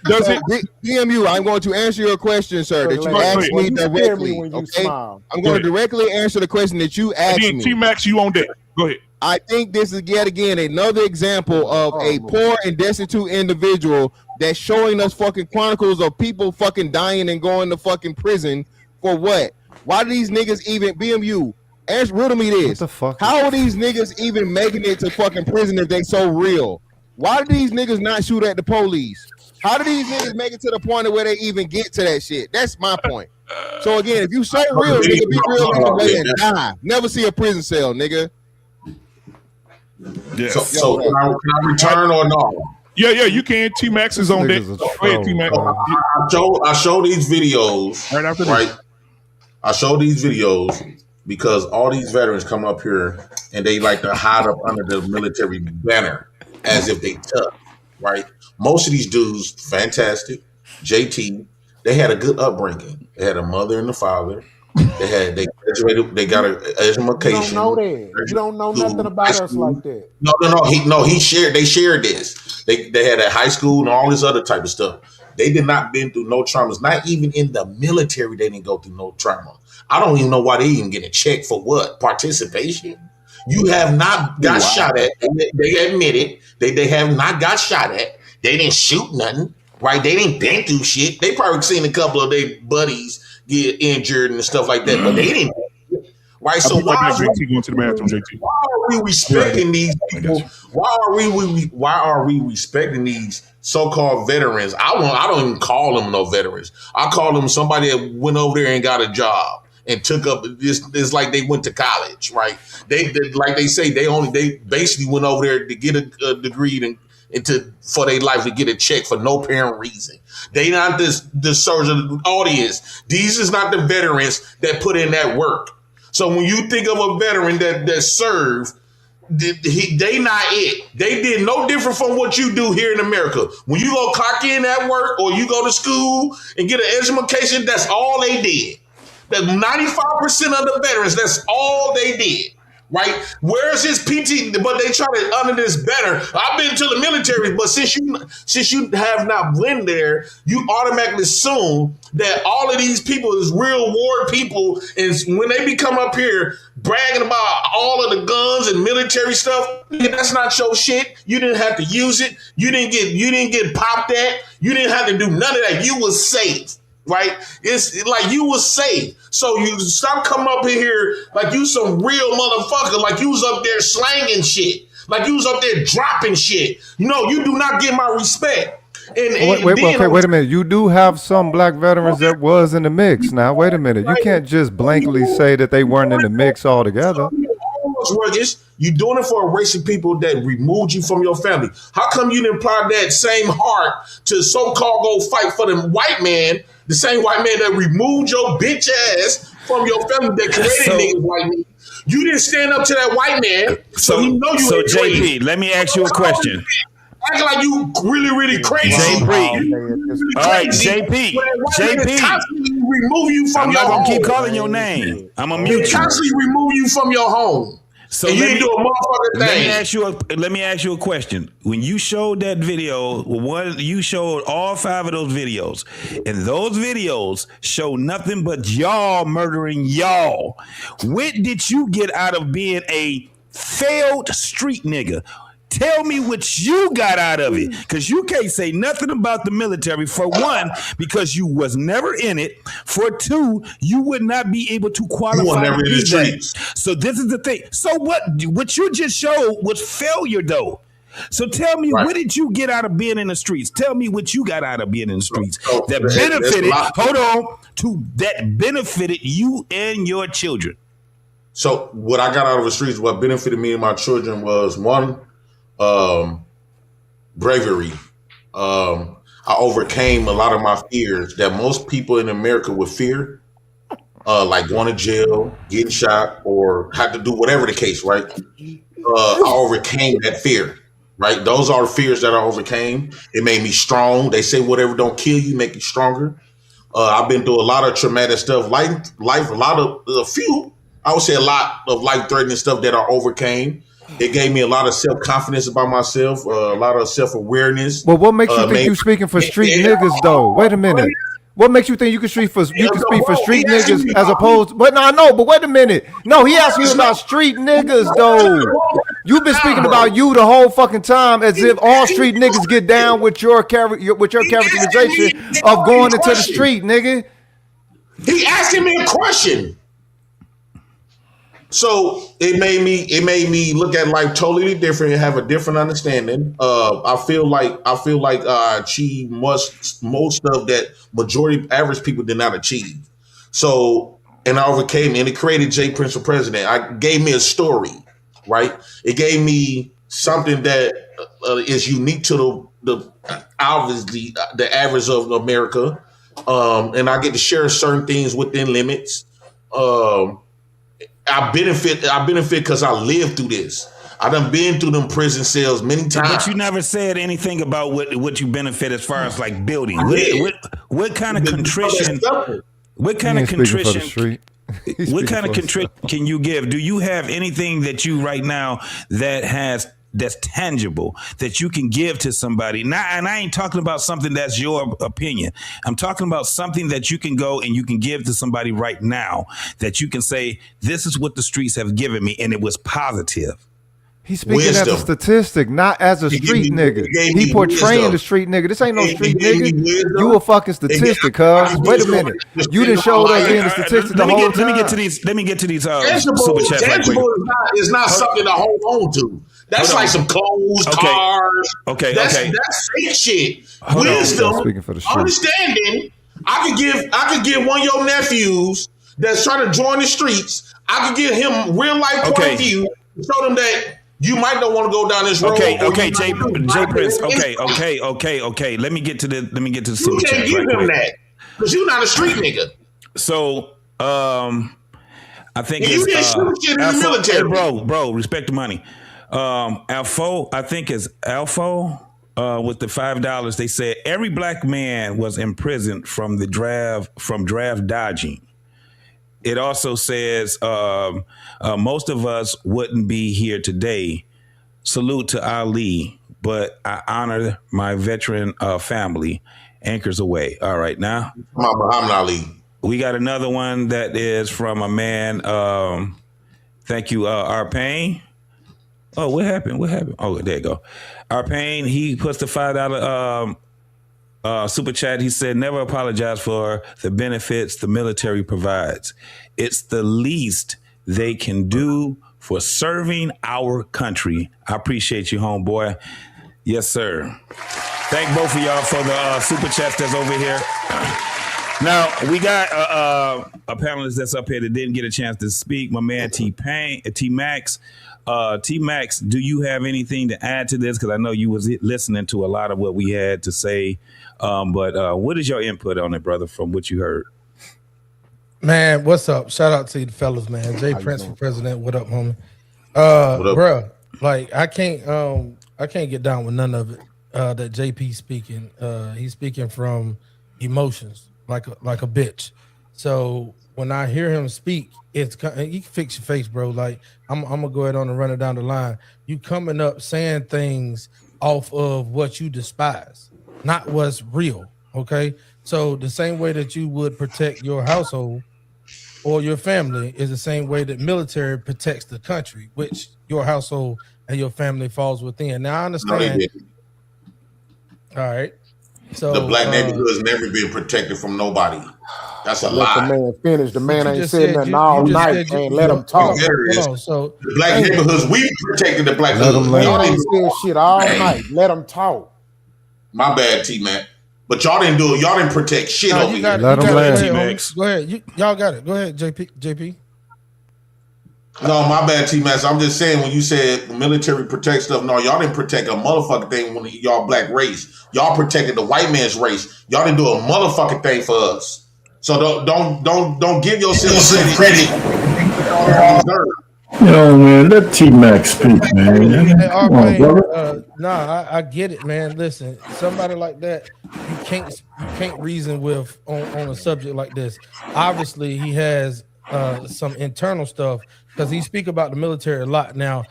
[SPEAKER 20] DMU, I'm going to answer your question, sir, that you
[SPEAKER 3] Go ahead.
[SPEAKER 20] asked me directly. Okay, I'm going to directly answer the question that you asked
[SPEAKER 3] And then
[SPEAKER 20] me.
[SPEAKER 3] T-Max, you on deck. Go ahead.
[SPEAKER 20] I think this is yet again another example of a poor and destitute individual that's showing us fucking chronicles of people fucking dying and going to fucking prison for what? Why do these niggas even BMU? Riddle me this. How are these niggas even making it to fucking prison if they so real? Why do these niggas not shoot at the police? How do these niggas make it to the point of where they even get to that shit? That's my point. So again, if you so real, nigga, be real in the way and die. Never see a prison cell, nigga.
[SPEAKER 3] Yeah.
[SPEAKER 10] So can I return or no?
[SPEAKER 3] Yeah, you can. T-Max is on deck. Go ahead, T-Max.
[SPEAKER 10] I show these videos
[SPEAKER 3] right after
[SPEAKER 10] this. I show these videos because all these veterans come up here and they like to hide up under the military banner as if they tough, right? Most of these dudes, fantastic, JT, they had a good upbringing. They had a mother and a father. They graduated. They got an education.
[SPEAKER 8] You don't know that. You don't know nothing about us like that.
[SPEAKER 10] No. They shared this. They had a high school and all this other type of stuff. They did not been through no traumas. Not even in the military, they didn't go through no trauma. I don't even know why they even get a check for what participation. You have not got shot at. They admit it. They have not got shot at. They didn't shoot nothing. Right? They didn't been through shit. They probably seen a couple of their buddies get injured and stuff like that, but they didn't. right? So why are we respecting these people? Why are we respecting these so-called veterans? I don't even call them no veterans. I call them somebody that went over there and got a job and took up this. It's like they went to college, right? They like they say they basically went over there to get a degree for their life, to get a check for no apparent reason. They not the surgeon audience. These is not the veterans that put in that work. So when you think of a veteran that served, they not it. They did no different from what you do here in America. When you go clock in at work or you go to school and get an education, that's all they did. That 95% of the veterans, that's all they did. Right? Where's his PT? But they try to honor this better. I've been to the military, but since you have not been there, you automatically assume that all of these people is real war people, and when they become up here bragging about all of the guns and military stuff, that's not your shit. You didn't have to use it. You didn't get popped at. You didn't have to do none of that. You was safe. Right? It's like you was safe. So you stop coming up in here like you some real motherfucker, like you was up there slanging shit, like you was up there dropping shit. No, you do not get my respect.
[SPEAKER 4] Wait a minute. You do have some black veterans that was in the mix. Now, wait a minute. You can't just blankly say that they weren't in the mix altogether.
[SPEAKER 10] You doing it for a race of people that removed you from your family. How come you didn't apply that same heart to so-called go fight for the white man, the same white man that removed your bitch ass from your family, that created niggas like me? You didn't stand up to that white man, so you know you.
[SPEAKER 16] So
[SPEAKER 10] ain't
[SPEAKER 16] JP,
[SPEAKER 10] crazy.
[SPEAKER 16] let me ask you a question.
[SPEAKER 10] Act like you really crazy.
[SPEAKER 16] JP. All right, JP.
[SPEAKER 10] Constantly remove you from
[SPEAKER 16] I'm
[SPEAKER 10] your
[SPEAKER 16] not
[SPEAKER 10] home.
[SPEAKER 16] gonna keep calling your name. I'm gonna mute you.
[SPEAKER 10] Constantly remove you from your home.
[SPEAKER 16] So
[SPEAKER 10] and you didn't do a motherfucking thing.
[SPEAKER 16] Let me ask you a question. When you showed that video, you showed all 5 of those videos, and those videos show nothing but y'all murdering y'all. What did you get out of being a failed street nigga? Tell me what you got out of it, because you can't say nothing about the military. For one, because you was never in it. For 2, you would not be able to qualify to do that. So this is the thing. So what you just showed was failure, though. So tell me, what did you get out of being in the streets? Tell me what you got out of being in the streets that benefited you and your children.
[SPEAKER 10] So what I got out of the streets, what benefited me and my children was, one, bravery. I overcame a lot of my fears that most people in America would fear, like going to jail, getting shot, or have to do whatever the case, right? I overcame that fear, right? Those are the fears that I overcame. It made me strong. They say whatever don't kill you, make you stronger. I've been through a lot of traumatic stuff, life, I would say a lot of life-threatening stuff that I overcame. It gave me a lot of self-confidence about myself, a lot of self-awareness.
[SPEAKER 4] Well, what makes you think you speaking for street niggas, though? Wait a minute. What makes you think you can speak for street niggas as opposed? But no, I know. But wait a minute. No, he asked you about street niggas, though. You've been speaking about you the whole fucking time, as if all street niggas get down with your characterization of going into the street, nigga.
[SPEAKER 10] He asking me a question. So it made me look at life totally different and have a different understanding. I feel like I achieved most of that majority average people did not achieve. So, and I overcame it, and it created J. Prince for president. It gave me a story, right? It gave me something that is unique to the obviously the average of America, and I get to share certain things within limits. I benefit because I lived through this. I done been through them prison cells many times.
[SPEAKER 16] But you never said anything about what you benefit as far as like building. What kind of contrition? What kind of contrition? What kind of contrition can you give? Do you have anything that you right now that's tangible that you can give to somebody? And I ain't talking about something that's your opinion. I'm talking about something that you can go and you can give to somebody right now that you can say, this is what the streets have given me, and it was positive.
[SPEAKER 4] He's speaking as a statistic, not as a street nigga. He portraying the street nigga. This ain't no street nigga. You a fucking statistic, cuz. Wait a minute. You done showed us being a statistic the whole time.
[SPEAKER 16] Let me get to these
[SPEAKER 10] tangible,
[SPEAKER 16] super chats right quick.
[SPEAKER 10] is not something to hold on to. That's like some clothes, cars. That's fake shit. Wisdom, understanding. I could give one of your nephews that's trying to join the streets. I could give him real life point of view. Show them that you might not want to go down this road.
[SPEAKER 16] Jay Prince. Okay. Let me get to the super chat.
[SPEAKER 10] You can't give him that because you're not a street nigga.
[SPEAKER 16] So, I think
[SPEAKER 10] you didn't shoot shit in the military,
[SPEAKER 16] bro. Respect the money. Alfo, I think it's Alfo. With the $5, they said every black man was imprisoned from draft dodging. It also says most of us wouldn't be here today. Salute to Ali, but I honor my veteran family. Anchors away. All right, now
[SPEAKER 10] Muhammad Ali. We
[SPEAKER 16] got another one that is from a man. Thank you, Arpain. Oh, what happened? Oh, there you go. Arpain, he puts the $5 super chat. He said, never apologize for the benefits the military provides. It's the least they can do for serving our country. I appreciate you, homeboy. Yes, sir. Thank both of y'all for the super chats that's over here. Now, we got a panelist that's up here that didn't get a chance to speak. My man T-Max. T-Max, do you have anything to add to this? Because I know you was listening to a lot of what we had to say. But what is your input on it, brother, from what you heard?
[SPEAKER 14] Man, what's up? Shout out to you fellas, man. Jay Prince for president. What up, homie? Bruh, like I can't get down with none of it that JP speaking. He's speaking from emotions like a bitch. So when I hear him speak, you can fix your face, bro. Like I'm gonna go ahead on and run it down the line. You coming up saying things off of what you despise, not what's real. Okay, so the same way that you would protect your household or your family is the same way that military protects the country, which your household and your family falls within. Now I understand. All right. So
[SPEAKER 10] the black neighborhood has never been protected from nobody. That's a lie.
[SPEAKER 8] Let the man finish. The man ain't said nothing all night. And let him talk.
[SPEAKER 10] So the black neighborhoods, we protected the black hood.
[SPEAKER 8] Man ain't said shit all night. Let him talk.
[SPEAKER 10] My bad, T-Mac. But y'all didn't do it. Y'all didn't protect shit over here.
[SPEAKER 14] Let him land, T-Max. Go ahead. Y'all got it. Go ahead, JP.
[SPEAKER 10] No, my bad, T-Max. I'm just saying when you said the military protects stuff, no, y'all didn't protect a motherfucking thing when y'all black race. Y'all protected the white man's race. Y'all didn't do a motherfucking thing for us. So don't give yourself credit.
[SPEAKER 15] Yo, man, let T-Mac speak, man.
[SPEAKER 14] Hey, come on, brother. I get it, man. Listen, somebody like that, you can't reason with on a subject like this. Obviously, he has some internal stuff because he speak about the military a lot. Now,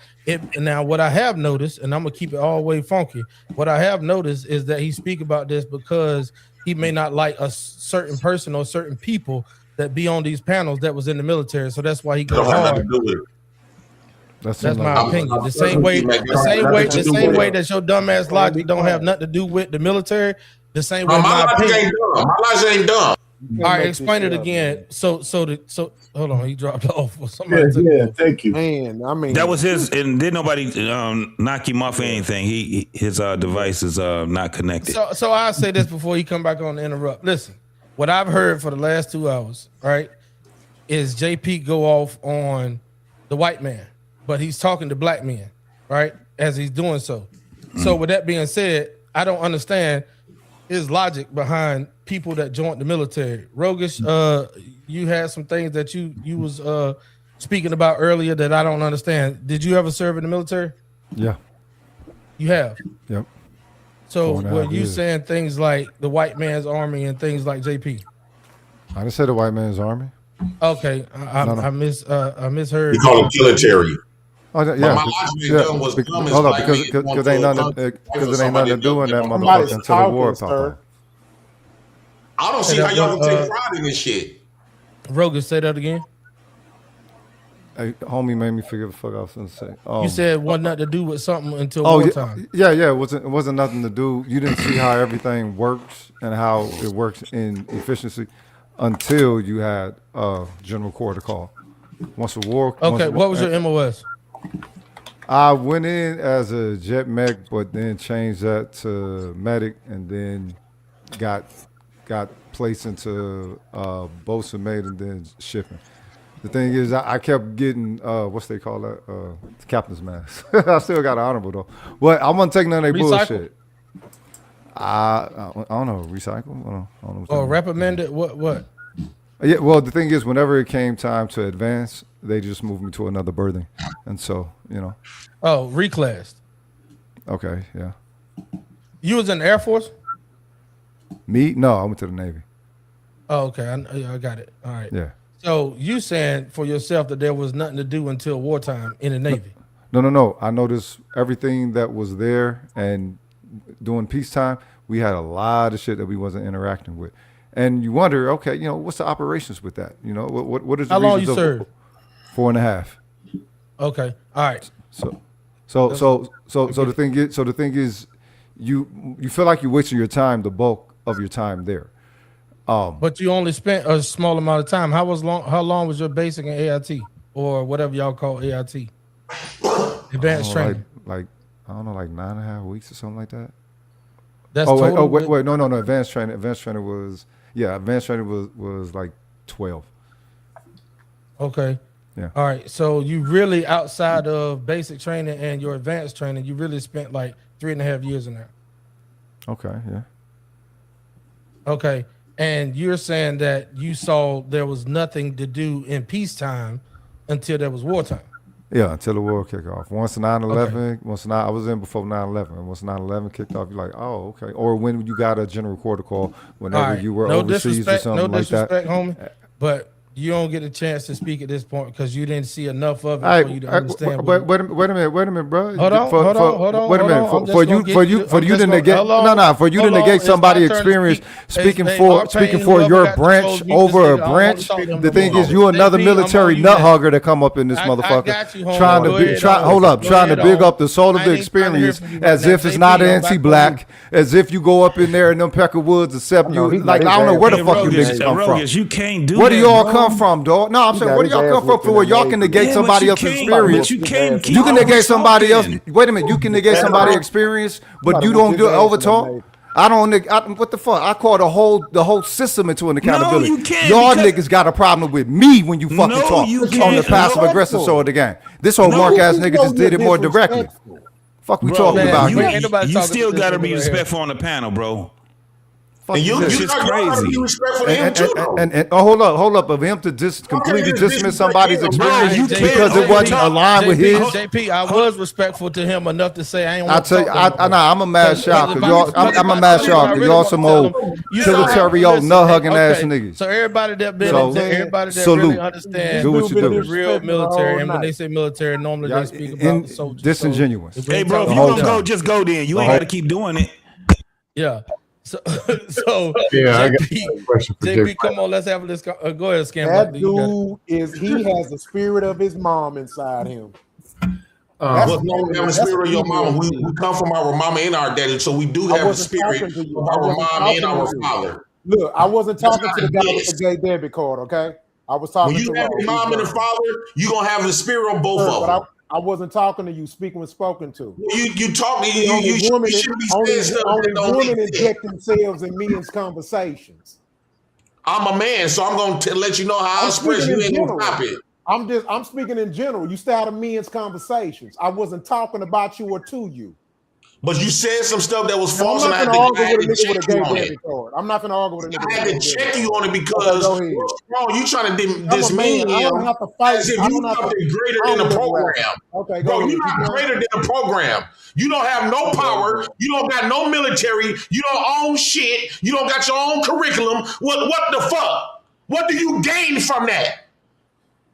[SPEAKER 14] what I have noticed, and I'm gonna keep it all the way funky. What I have noticed is that he speak about this because he may not like a certain person or certain people that be on these panels that was in the military. So that's why he goes hard. That's my opinion. The same way that your dumbass logic don't have nothing to do with the military. The same way
[SPEAKER 10] my logic ain't dumb. My logic ain't dumb.
[SPEAKER 14] All right, explain it again. So hold on, he dropped off.
[SPEAKER 15] Thank you.
[SPEAKER 8] Man, I mean
[SPEAKER 16] that was his, and did nobody knock him off or anything. His device is not connected.
[SPEAKER 14] So I'll say this before he come back on to interrupt. Listen, what I've heard for the last 2 hours, right, is JP go off on the white man, but he's talking to black men, right, as he's doing so. So with that being said, I don't understand his logic behind people that joined the military. Rogish, you had some things that you was speaking about earlier that I don't understand. Did you ever serve in the military?
[SPEAKER 4] Yeah.
[SPEAKER 14] You have?
[SPEAKER 4] Yep.
[SPEAKER 14] So were you saying things like the white man's army and things like JP?
[SPEAKER 4] I didn't say the white man's army.
[SPEAKER 14] Okay. I misheard.
[SPEAKER 10] You call it military.
[SPEAKER 4] Oh, yeah. Hold on, because it ain't nothing to do in that motherfucker until the war popped up.
[SPEAKER 10] I don't see how y'all can take pride in this shit.
[SPEAKER 14] Rogan, say that again.
[SPEAKER 4] Hey, homie made me figure the fuck I was gonna say.
[SPEAKER 14] You said wasn't nothing to do with something until wartime.
[SPEAKER 4] Yeah. It wasn't nothing to do. You didn't see how everything works and how it works in efficiency until you had general quarter call. Once the war.
[SPEAKER 14] Okay, what was your MOS?
[SPEAKER 4] I went in as a jet mech, but then changed that to medic, and then got placed into bosun mate, and then shipping. The thing is, I kept getting what's they call that? Captain's mask. I still got an honorable though. But I wasn't taking none of their bullshit. I don't know. Recycle? I don't know.
[SPEAKER 14] Oh, reprimanded? What?
[SPEAKER 4] Yeah. Well, the thing is, whenever it came time to advance, they just moved me to another berthing, and so
[SPEAKER 14] Oh, reclassed.
[SPEAKER 4] Okay. Yeah.
[SPEAKER 14] You was in the Air Force?
[SPEAKER 4] Me? No, I went to the Navy.
[SPEAKER 14] Oh, okay. I got it. All right.
[SPEAKER 4] Yeah.
[SPEAKER 14] So you saying for yourself that there was nothing to do until wartime in the Navy?
[SPEAKER 4] No. I noticed everything that was there, and during peacetime, we had a lot of shit that we wasn't interacting with. And you wonder, okay, what's the operations with that? What is the
[SPEAKER 14] How long you
[SPEAKER 4] reasons
[SPEAKER 14] served?
[SPEAKER 4] 4.5.
[SPEAKER 14] Okay. All right.
[SPEAKER 4] So the thing is, you feel like you're wasting your time, the bulk of your time there.
[SPEAKER 14] But you only spent a small amount of time. How long was your basic in AIT or whatever y'all call AIT? Advanced training.
[SPEAKER 4] Like I don't know, like 9.5 weeks or something like that.
[SPEAKER 14] That's
[SPEAKER 4] wait, no. Advanced training was like 12.
[SPEAKER 14] Okay.
[SPEAKER 4] Yeah.
[SPEAKER 14] All right. So you really, outside of basic training and your advanced training, you really spent like 3.5 years in there.
[SPEAKER 4] Okay. Yeah.
[SPEAKER 14] Okay. And you're saying that you saw there was nothing to do in peacetime until there was wartime.
[SPEAKER 4] Yeah, until the war kicked off. Once 9/11, I was in before 9/11. Once 9/11 kicked off, you're like, oh, okay. Or when you got a general quarter call, whenever you were overseas or something like that.
[SPEAKER 14] No disrespect, homie, but you don't get a chance to speak at this point because you didn't see enough of it for you to understand.
[SPEAKER 4] Wait a minute, bro.
[SPEAKER 14] Hold on.
[SPEAKER 4] Wait a minute. For you to negate somebody's experience speaking for your branch over a branch. The thing is, you another military nut hugger that come up in this motherfucker trying to big up the soul of the experience as if it's not anti-black, as if you go up in there and them Pecker Woods accept you. Like I don't know where the fuck you niggas come from.
[SPEAKER 16] You can't do
[SPEAKER 4] where
[SPEAKER 16] that,
[SPEAKER 4] do y'all
[SPEAKER 16] bro.
[SPEAKER 4] come from, dog? No, I'm saying, where do y'all come from for where y'all can negate somebody else's experience? You can negate somebody else. Wait a minute, you can negate somebody's experience, but you don't do overtalk. I don't. What the fuck? I call the whole system into an accountability.
[SPEAKER 16] No, you can't.
[SPEAKER 4] Y'all niggas got a problem with me when you fucking talk on the passive aggressive side of the game. This whole mark ass nigga just did it more directly. Fuck, we talking about?
[SPEAKER 16] You still gotta be respectful on the panel, bro.
[SPEAKER 10] And you
[SPEAKER 16] just crazy.
[SPEAKER 10] Be respectful to him too, though.
[SPEAKER 4] And hold up, of him to just completely dismiss somebody's experience because it wasn't aligned with his.
[SPEAKER 14] JP, I was respectful to him enough to say I ain't.
[SPEAKER 4] I tell you, I'm a mad shocker. I'm a mad shocker. Y'all some old military old nut hugging ass niggas.
[SPEAKER 14] So everybody that really understands
[SPEAKER 4] do what you do.
[SPEAKER 14] Real military, and when they say military, normally they speak about the soldiers.
[SPEAKER 4] Disingenuous.
[SPEAKER 16] Hey, bro, if you gonna go, just go then. You ain't got to keep doing it.
[SPEAKER 14] Yeah. So
[SPEAKER 15] yeah, I got a question for
[SPEAKER 14] JP, come on, let's have this. Go ahead, Scam.
[SPEAKER 8] That dude he has the spirit of his mom inside him.
[SPEAKER 10] What's wrong with having the spirit of your mama? We come from our mama and our daddy, so we do have the spirit of our mom and our father.
[SPEAKER 8] Look, I wasn't talking to the guy with the gay debit card, okay? I was talking
[SPEAKER 10] when you
[SPEAKER 8] to
[SPEAKER 10] have your mom and a father, you're gonna have the spirit of both of them.
[SPEAKER 8] I wasn't talking to you, speaking when spoken to.
[SPEAKER 10] You talking, you shouldn't be saying stuff that don't
[SPEAKER 8] women
[SPEAKER 10] make sense.
[SPEAKER 8] inject themselves in men's conversations.
[SPEAKER 10] I'm a man, so I'm gonna let you know how I express. You ain't gonna stop it.
[SPEAKER 8] I'm speaking in general. You started men's conversations. I wasn't talking about you or to you.
[SPEAKER 10] But you said some stuff that was false,
[SPEAKER 8] I'm
[SPEAKER 10] and
[SPEAKER 8] not
[SPEAKER 10] I
[SPEAKER 8] going to
[SPEAKER 10] had
[SPEAKER 8] argue with a
[SPEAKER 10] to
[SPEAKER 8] nigga with
[SPEAKER 10] check
[SPEAKER 8] a
[SPEAKER 10] you
[SPEAKER 8] gay
[SPEAKER 10] on it.
[SPEAKER 8] debit card. I'm not going to argue with a nigga.
[SPEAKER 10] I had to check you on it because what's wrong? You trying to dismean
[SPEAKER 8] I don't
[SPEAKER 10] him
[SPEAKER 8] have to fight.
[SPEAKER 10] as if you something greater than the program.
[SPEAKER 8] Okay,
[SPEAKER 10] bro, you're not greater than the program. You don't have no power. You don't got no military. You don't own shit. You don't got your own curriculum. What the fuck? What do you gain from that?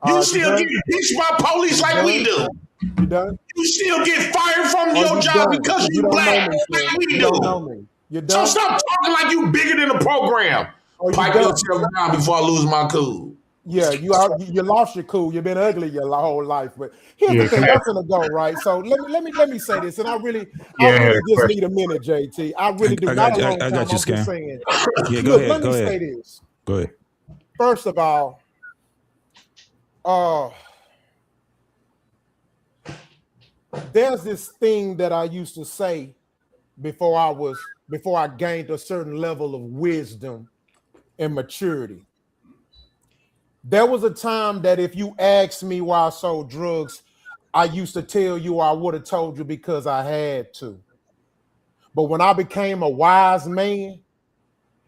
[SPEAKER 10] You still get beached by police like we do.
[SPEAKER 8] You done?
[SPEAKER 10] You still get fired from your job because you black like we do. So stop talking like you bigger than the program. Pipe yourself down before I lose my cool.
[SPEAKER 8] Yeah, you lost your cool. You've been ugly your whole life. But here's the thing, I'm gonna go right. So let me say this, and I really just need a minute, JT. I really do. Not a long time. I'm just saying.
[SPEAKER 16] Yeah,
[SPEAKER 8] Look, let me say this.
[SPEAKER 16] Go ahead.
[SPEAKER 8] First of all, there's this thing that I used to say before I gained a certain level of wisdom and maturity. There was a time that if you asked me why I sold drugs, I used to tell you I would have told you because I had to. But when I became a wise man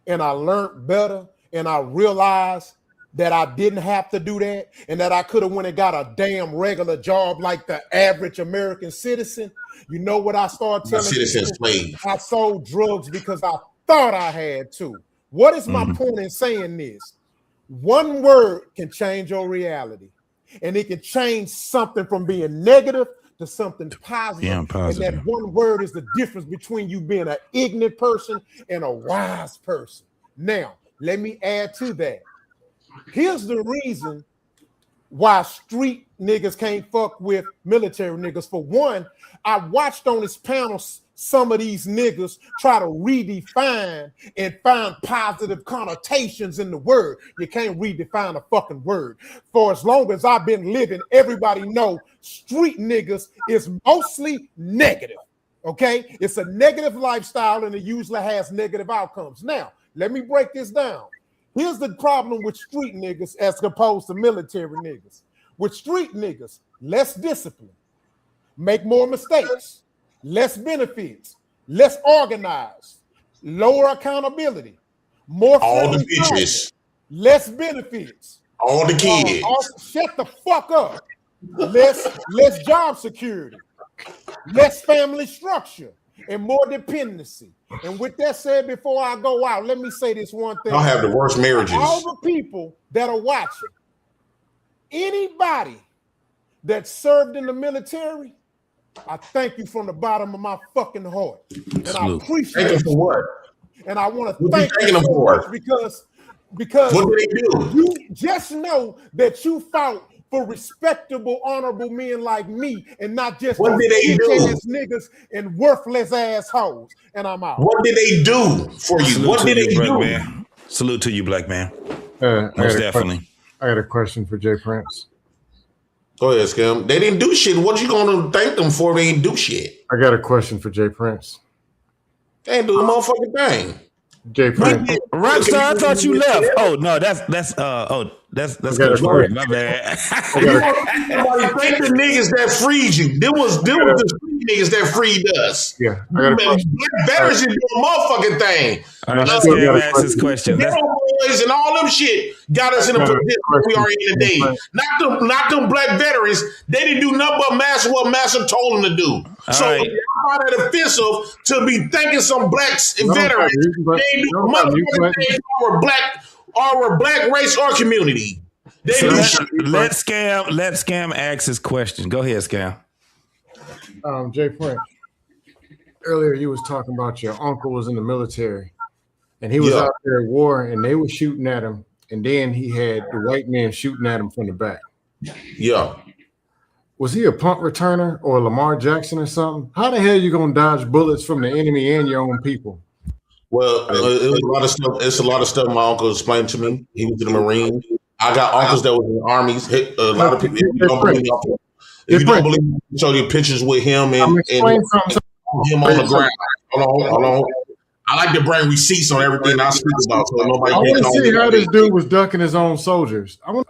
[SPEAKER 8] and I learned better and I realized that I didn't have to do that and that I could have went and got a damn regular job like the average American citizen, you know what I started telling people? I sold drugs because I thought I had to. What is my point in saying this? One word can change your reality, and it can change something from being negative to something positive.
[SPEAKER 16] Yeah, positive.
[SPEAKER 8] And that one word is the difference between you being an ignorant person and a wise person. Now, let me add to that. Here's the reason why street niggas can't fuck with military niggas. For one, I watched on this panel some of these niggas try to redefine and find positive connotations in the word. You can't redefine a fucking word. For as long as I've been living, everybody know street niggas is mostly negative, okay? It's a negative lifestyle and it usually has negative outcomes. Now, let me break this down. Here's the problem with street niggas as opposed to military niggas. With street niggas, less discipline, make more mistakes, less benefits, less organized, lower accountability, more
[SPEAKER 10] all the bitches,
[SPEAKER 8] less benefits,
[SPEAKER 10] all the kids.
[SPEAKER 8] Shut the fuck up. Less job security, less family structure, and more dependency. And with that said, before I go out, let me say this one thing.
[SPEAKER 10] I'll have the worst marriages.
[SPEAKER 8] All the people that are watching, anybody that served in the military, I thank you from the bottom of my fucking heart. And I appreciate
[SPEAKER 10] it. For what?
[SPEAKER 8] And I want to thank you so much because
[SPEAKER 10] what did they do?
[SPEAKER 8] You just know that you fought for respectable, honorable men like me and not just
[SPEAKER 10] what did they do?
[SPEAKER 8] Ass niggas and worthless assholes. And I'm out.
[SPEAKER 10] What did they do for you?
[SPEAKER 16] Salute
[SPEAKER 10] what did they do?
[SPEAKER 16] Man. Salute to you, black man. Most definitely.
[SPEAKER 15] I got a question for Jay Prince.
[SPEAKER 10] Go ahead, Skim. They didn't do shit. What you gonna thank them for? They didn't do shit.
[SPEAKER 15] I got a question for Jay Prince.
[SPEAKER 10] They ain't do a motherfucking thing.
[SPEAKER 15] Jay Prince.
[SPEAKER 16] Rockstar, I thought you left. Oh no, that's Coach Martin. My bad.
[SPEAKER 10] Nobody thank the niggas that freed you. There was the street niggas that freed us.
[SPEAKER 15] Yeah,
[SPEAKER 10] Black veterans didn't do a motherfucking thing.
[SPEAKER 16] All right, let's ask this question.
[SPEAKER 10] Boys and all them shit got us in the position we are in today. Not them black veterans. They didn't do nothing but master what master told them to do. So I find it offensive to be thanking some black veterans. They do motherfucking things our black race or community.
[SPEAKER 16] So let Scam ask his question. Go ahead, Scam.
[SPEAKER 15] Jay Prince. Earlier you was talking about your uncle was in the military and he was out there at war and they were shooting at him and then he had the white men shooting at him from the back.
[SPEAKER 10] Yeah.
[SPEAKER 15] Was he a punt returner or Lamar Jackson or something? How the hell you gonna dodge bullets from the enemy and your own people?
[SPEAKER 10] Well, it was a lot of stuff. It's a lot of stuff my uncle explained to me. He was in the Marines. I got uncles that was in the armies. A lot of people. If you don't believe me, I show you pictures with him and him on the ground. Hold on. I like to bring receipts on everything I speak about, so nobody.
[SPEAKER 15] I want to see how this dude was ducking his own soldiers. I want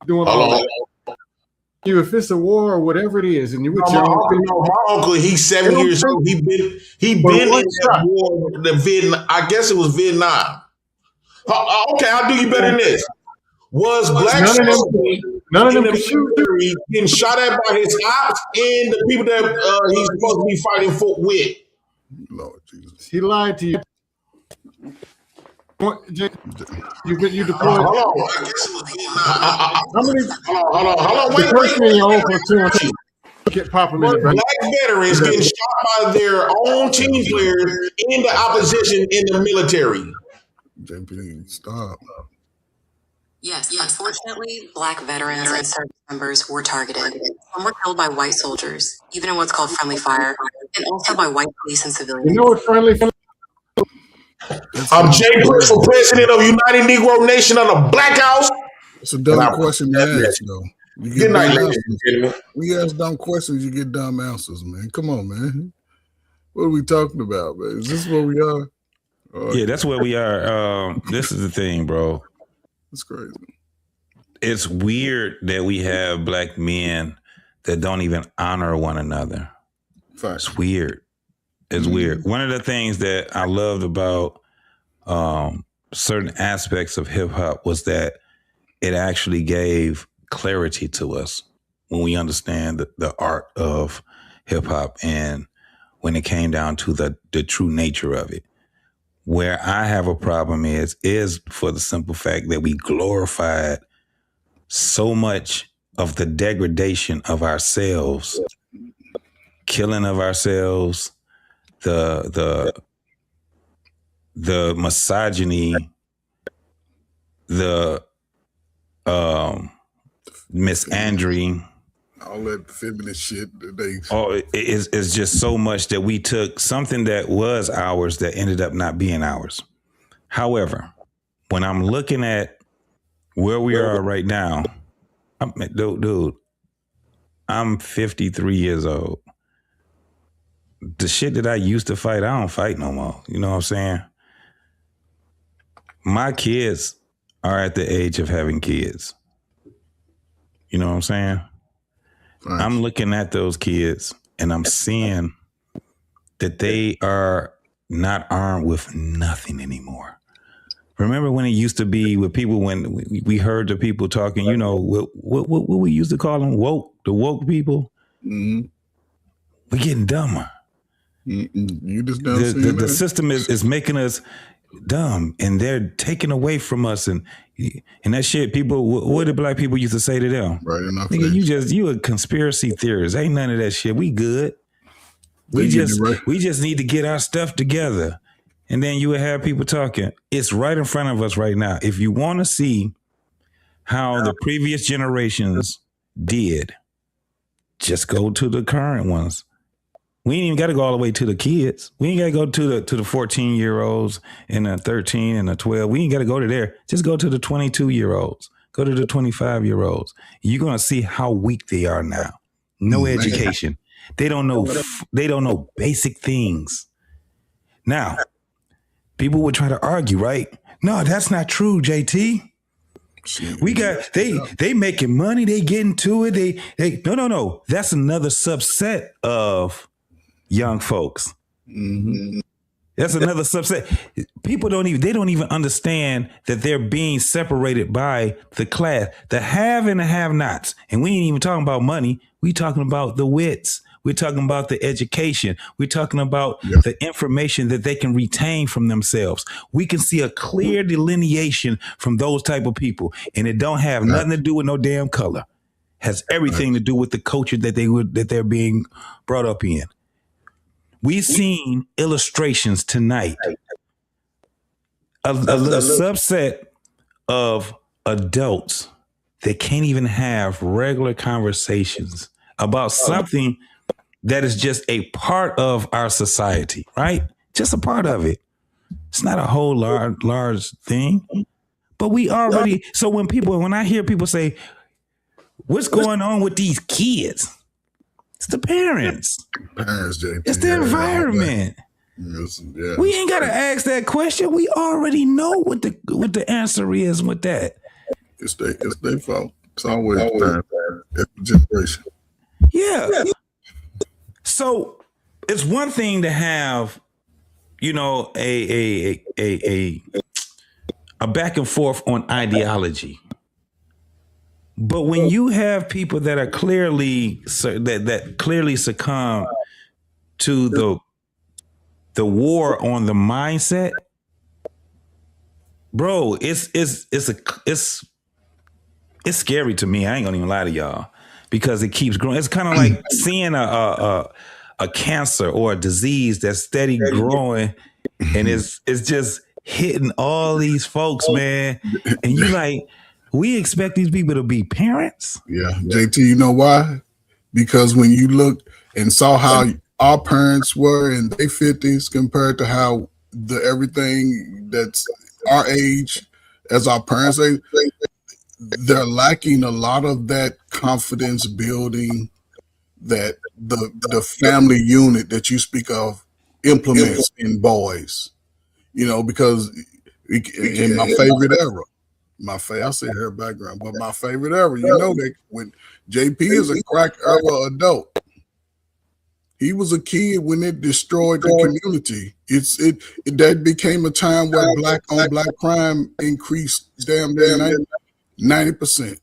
[SPEAKER 15] doing all that. You, if it's a war or whatever it is, and you with
[SPEAKER 10] my uncle, he's 7 years old. He been in that war, the Vietnam. I guess it was Vietnam. Okay, I'll do you better than this. Was black
[SPEAKER 15] none of them could shoot
[SPEAKER 10] getting shot at by his ops and the people that he's supposed to be fighting for with?
[SPEAKER 15] Lord Jesus, he lied to you. You deployed.
[SPEAKER 10] Hold on.
[SPEAKER 15] Wait. Get popping in the back.
[SPEAKER 10] Black veterans getting shot by their own team players in the opposition in the military.
[SPEAKER 5] JP, stop.
[SPEAKER 17] Yes, unfortunately, Black veterans and service members were targeted. Some were killed by white soldiers, even in what's called friendly fire, and also by white police and civilians.
[SPEAKER 15] You know what friendly?
[SPEAKER 10] I'm Jay Bush for president of United Negro Nation of the Black House.
[SPEAKER 5] It's a dumb question to ask, though. You get
[SPEAKER 10] Good night,
[SPEAKER 5] dumb
[SPEAKER 10] ladies and gentlemen.
[SPEAKER 5] answers. We ask dumb questions, you get dumb answers, man. Come on, man. What are we talking about, man? Is this what we are?
[SPEAKER 16] Yeah, that's where we are. This is the thing, bro.
[SPEAKER 5] It's crazy.
[SPEAKER 16] It's weird that we have black men that don't even honor one another. It's weird. It's weird. One of the things that I loved about certain aspects of hip hop was that it actually gave clarity to us when we understand the art of hip hop and when it came down to the true nature of it. Where I have a problem is for the simple fact that we glorified so much of the degradation of ourselves, killing of ourselves, the misogyny, the misandering,
[SPEAKER 5] all that feminist shit that they.
[SPEAKER 16] Oh, it's just so much that we took something that was ours that ended up not being ours. However, when I'm looking at where we are right now, dude, I'm 53 years old. The shit that I used to fight, I don't fight no more. You know what I'm saying? My kids are at the age of having kids. You know what I'm saying? Right. I'm looking at those kids and I'm seeing that they are not armed with nothing anymore. Remember when it used to be with people, when we heard the people talking, you know, what we used to call them? Woke, the woke people? Mm-hmm. We're getting dumber.
[SPEAKER 5] You just don't
[SPEAKER 16] the system is making us dumb, and they're taking away from us, and that shit. People, what did black people used to say to them?
[SPEAKER 5] Right enough.
[SPEAKER 16] Nigga, you a conspiracy theorist. Ain't none of that shit. We good. We just need to get our stuff together. And then you would have people talking. It's right in front of us right now. If you want to see how the previous generations did, just go to the current ones. We ain't even got to go all the way to the kids. We ain't got to go to the 14-year-olds and the 13 and the 12. We ain't got to go to there. Just go to the 22-year-olds. Go to the 25-year-olds. You're going to see how weak they are now. No education. They don't know basic things. Now, people would try to argue, right? No, that's not true, JT. We got they making money, they getting to it. They no. That's another subset of young folks. Mm-hmm. That's another subset. People don't even understand that they're being separated by the class, the have and the have-nots. And we ain't even talking about money. We talking about the wits. We're talking about the education. We're talking about the information that they can retain from themselves. We can see a clear delineation from those type of people. And it don't have nothing to do with no damn color. Has everything to do with the culture that they're being brought up in. We've seen illustrations tonight of a little subset of adults that can't even have regular conversations about something that is just a part of our society, right? Just a part of it. It's not a whole large thing, but we already. So when I hear people say, "What's going on with these kids?" It's the parents.
[SPEAKER 5] JP.
[SPEAKER 16] It's the environment. We ain't gotta ask that question. We already know what the answer is with that.
[SPEAKER 5] It's their fault. It's always the generation.
[SPEAKER 16] Yeah. So it's one thing to have, you know, a back and forth on ideology. But when you have people that are clearly clearly succumb to the war on the mindset, bro, it's scary to me. I ain't gonna even lie to y'all, because it keeps growing. It's kind of like seeing a cancer or a disease that's steady growing, and it's just hitting all these folks, man. And you like, We expect these people to be parents.
[SPEAKER 5] Yeah, JT, you know why? Because when you look and saw how our parents were in their 50s compared to how everything that's our age as our parents age, they're lacking a lot of that confidence building that the family unit that you speak of implements in boys. You know, because in my favorite era, I say her background, but my favorite era, you know that when JP is a crack era adult. He was a kid when it destroyed the community. That became a time where black on black crime increased damn near 90%.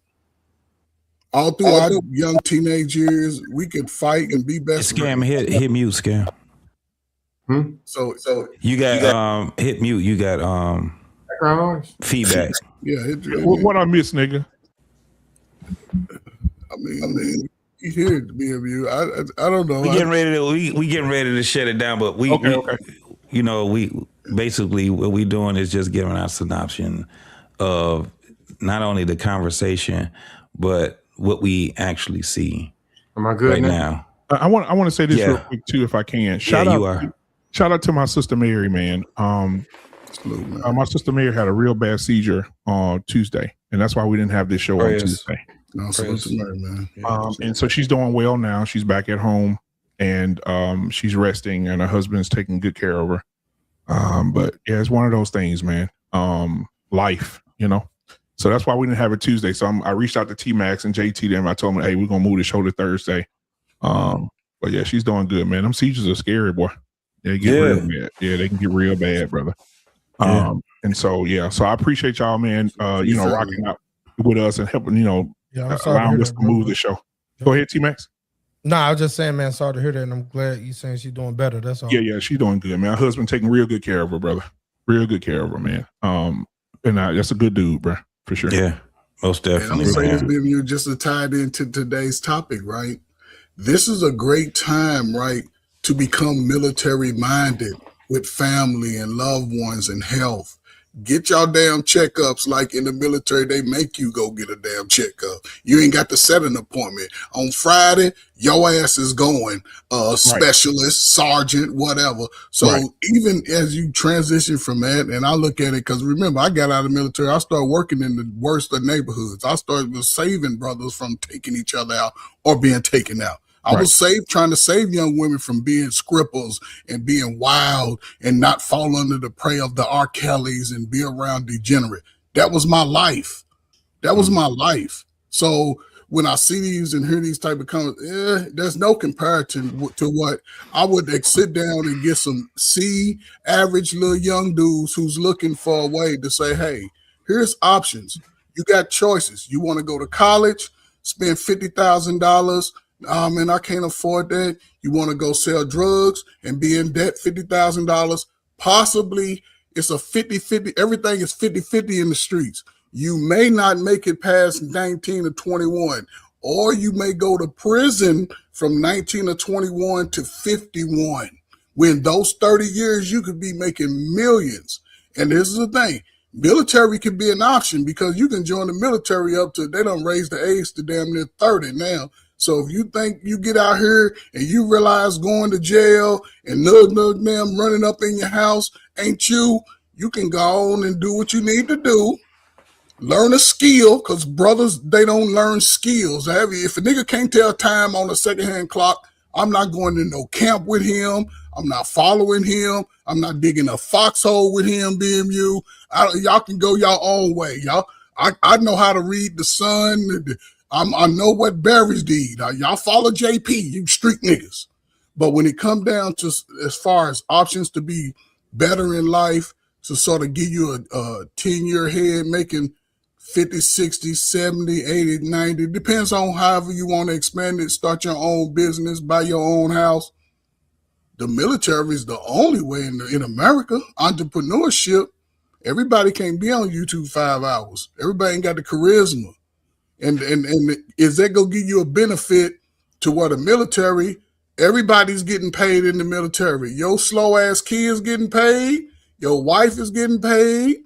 [SPEAKER 5] All through our young teenage years, we could fight and be best
[SPEAKER 16] Scam,
[SPEAKER 5] friends.
[SPEAKER 16] hit mute, Scam.
[SPEAKER 5] So
[SPEAKER 16] you got hit mute. You got feedback.
[SPEAKER 5] Yeah.
[SPEAKER 3] What I miss, nigga?
[SPEAKER 5] I mean, you hear it, BMU. I don't know.
[SPEAKER 16] We getting ready to shut it down, but we you know, we basically what we doing is just giving our synopsis of not only the conversation, but what we actually see.
[SPEAKER 15] Am I good
[SPEAKER 16] right now?
[SPEAKER 3] I want to say this real quick too, if I can. Shout out to my sister Mary, man. My sister Mary had a real bad seizure on Tuesday, and that's why we didn't have this show on Tuesday.
[SPEAKER 5] No, man.
[SPEAKER 3] And so she's doing well now. She's back at home, and she's resting, and her husband's taking good care of her. But yeah, it's one of those things, man. Life, you know. So that's why we didn't have it Tuesday. So I reached out to T-Max and JT them. I told them, hey, we're gonna move the show to Thursday. But yeah, she's doing good, man. Them seizures are scary, boy. They get real bad. Yeah, they can get real bad, brother. And so so I appreciate y'all, man. You know, rocking out with us and helping, you know, allowing us to move the show. Go ahead, T-Max.
[SPEAKER 14] Nah, I was just saying, man, sorry to hear that, and I'm glad you saying she's doing better. That's all.
[SPEAKER 3] Yeah, she's doing good, man. Her husband taking real good care of her, brother. Real good care of her, man. And that's a good dude, bro, for sure.
[SPEAKER 16] Yeah, most definitely.
[SPEAKER 5] And I'm saying this, you just to tie it into today's topic, right? This is a great time, right, to become military minded with family and loved ones and health. Get y'all damn checkups. Like in the military, they make you go get a damn checkup. You ain't got to set an appointment. On Friday, your ass is going, specialist, sergeant, whatever. So even as you transition from that, and I look at it, because remember, I got out of the military, I started working in the worst of neighborhoods. I started with saving brothers from taking each other out or being taken out. I was trying to save young women from being scripples and being wild and not fall under the prey of the R. Kellys and be around degenerate. That was my life. That was my life. So when I see these and hear these type of comments, there's no comparison to what I would sit down and get some average little young dudes who's looking for a way to say, hey, here's options. You got choices. You want to go to college, spend $50,000, and I can't afford that. You want to go sell drugs and be in debt $50,000? Possibly it's a 50-50. Everything is 50-50 in the streets. You may not make it past 19 to 21, or you may go to prison from 19 to 21 to 51. When those 30 years, you could be making millions. And this is the thing. Military could be an option because you can join the military up to, they done raise the age to damn near 30 now. So if you think you get out here and you realize going to jail and no damn running up in your house ain't you can go on and do what you need to do. Learn a skill, because brothers, they don't learn skills. If a nigga can't tell time on a secondhand clock, I'm not going to no camp with him. I'm not following him. I'm not digging a foxhole with him, BMU. Y'all can go y'all own way. Y'all, I know how to read the sun. I know what Barry's did. Y'all follow JP, you street niggas. But when it come down to as far as options to be better in life, to sort of give you a 10-year head making 50, 60, 70, 80, 90, depends on however you want to expand it, start your own business, buy your own house. The military is the only way in America. Entrepreneurship, everybody can't be on YouTube 5 hours. Everybody ain't got the charisma. And is that going to give you a benefit to what a military, everybody's getting paid in the military. Your slow ass kids getting paid. Your wife is getting paid.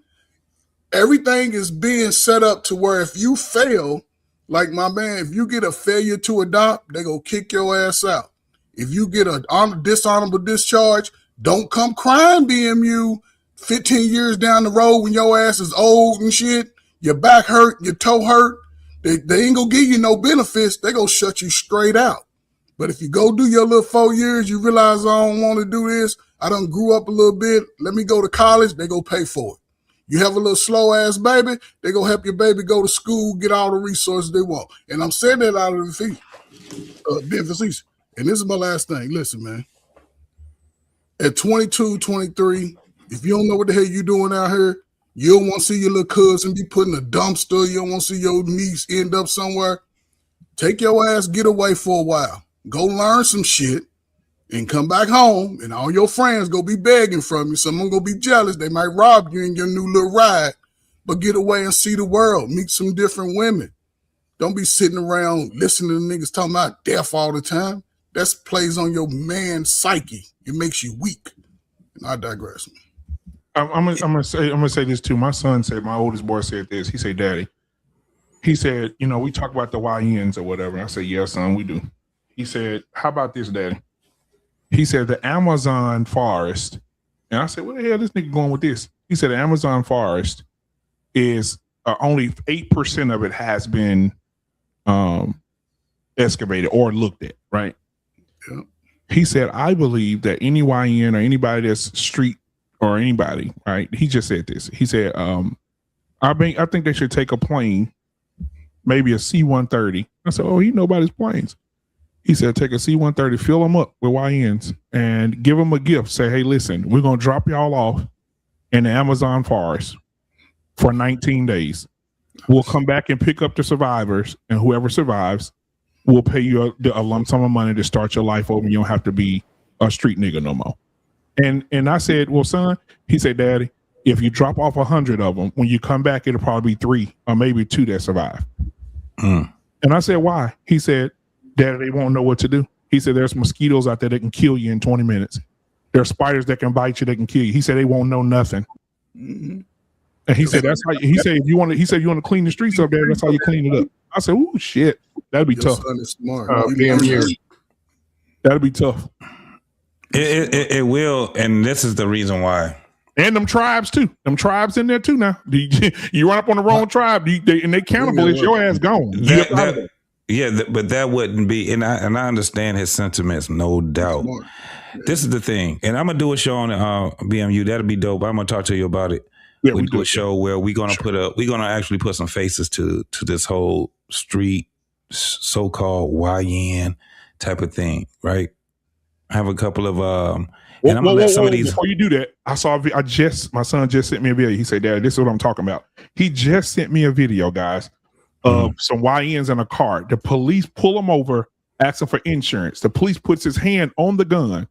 [SPEAKER 5] Everything is being set up to where if you fail, like my man, if you get a failure to adopt, they go kick your ass out. If you get a dishonorable discharge, don't come crying, BMU, 15 years down the road when your ass is old and shit, your back hurt, your toe hurt. They ain't gonna give you no benefits. They gonna shut you straight out. But if you go do your little 4 years, you realize I don't want to do this. I done grew up a little bit. Let me go to college. They go pay for it. You have a little slow ass baby, they go help your baby go to school, get all the resources they want. And I'm saying that out of the feet. And this is my last thing. Listen, man. At 22, 23, if you don't know what the hell you doing out here, you don't want to see your little cousin be put in a dumpster. You don't want to see your niece end up somewhere. Take your ass, get away for a while. Go learn some shit and come back home, and all your friends go be begging from you. Someone go be jealous. They might rob you in your new little ride, but get away and see the world. Meet some different women. Don't be sitting around listening to niggas talking about death all the time. That plays on your man's psyche. It makes you weak. And I digress.
[SPEAKER 3] I'm gonna say this too. My oldest boy said this. He said, "Daddy," he said, "You know, we talk about the YNs or whatever." I said, "Yeah, son, we do." He said, "How about this, Daddy?" He said, "The Amazon forest," and I said, "Where the hell is this nigga going with this?" He said, "The Amazon forest is only 8% of it has been excavated or looked at, right?"
[SPEAKER 5] Yeah.
[SPEAKER 3] He said, "I believe that any YN or anybody that's street or anybody, right?" He just said this. He said, I think they should take a plane, maybe a C-130." I said, "Oh, he know about his planes." He said, "Take a C-130, fill them up with YNs, and give them a gift. Say, hey, listen, we're going to drop y'all off in the Amazon forest for 19 days. We'll come back and pick up the survivors, and whoever survives, we'll pay you a lump sum of money to start your life over. You don't have to be a street nigga no more." And I said, "Well, son," he said, "Daddy, if you drop off 100 of them, when you come back, it'll probably be 3 or maybe 2 that survive." And I said, "Why?" He said, "Daddy, they won't know what to do." He said, "There's mosquitoes out there that can kill you in 20 minutes. There's spiders that can bite you, that can kill you." He said, "They won't know nothing."
[SPEAKER 5] Mm-hmm.
[SPEAKER 3] And he said, "That's how." He said, "If you want to," he said, "You want to clean the streets up there, that's how you clean it up." I said, "Ooh, shit, that'd be tough."
[SPEAKER 5] Son is smart.
[SPEAKER 3] That'd be tough.
[SPEAKER 18] It will, and this is the reason why.
[SPEAKER 3] And them tribes too. Them tribes in there too. Now you run up on the wrong tribe, and they cannibal. It's your ass gone.
[SPEAKER 18] But that wouldn't be. And I understand his sentiments, no doubt. This is the thing, and I'm gonna do a show on BMU. That'll be dope. I'm gonna talk to you about it.
[SPEAKER 3] Yeah,
[SPEAKER 18] we do a show where we're gonna actually put some faces to this whole street so-called YN type of thing, right? I have a couple of and I'm gonna let some of these.
[SPEAKER 3] Before you do that, my son just sent me a video. He said, "Dad, this is what I'm talking about." He just sent me a video, guys, of some YNs in a car. The police pull them over, asking for insurance. The police puts his hand on the gun,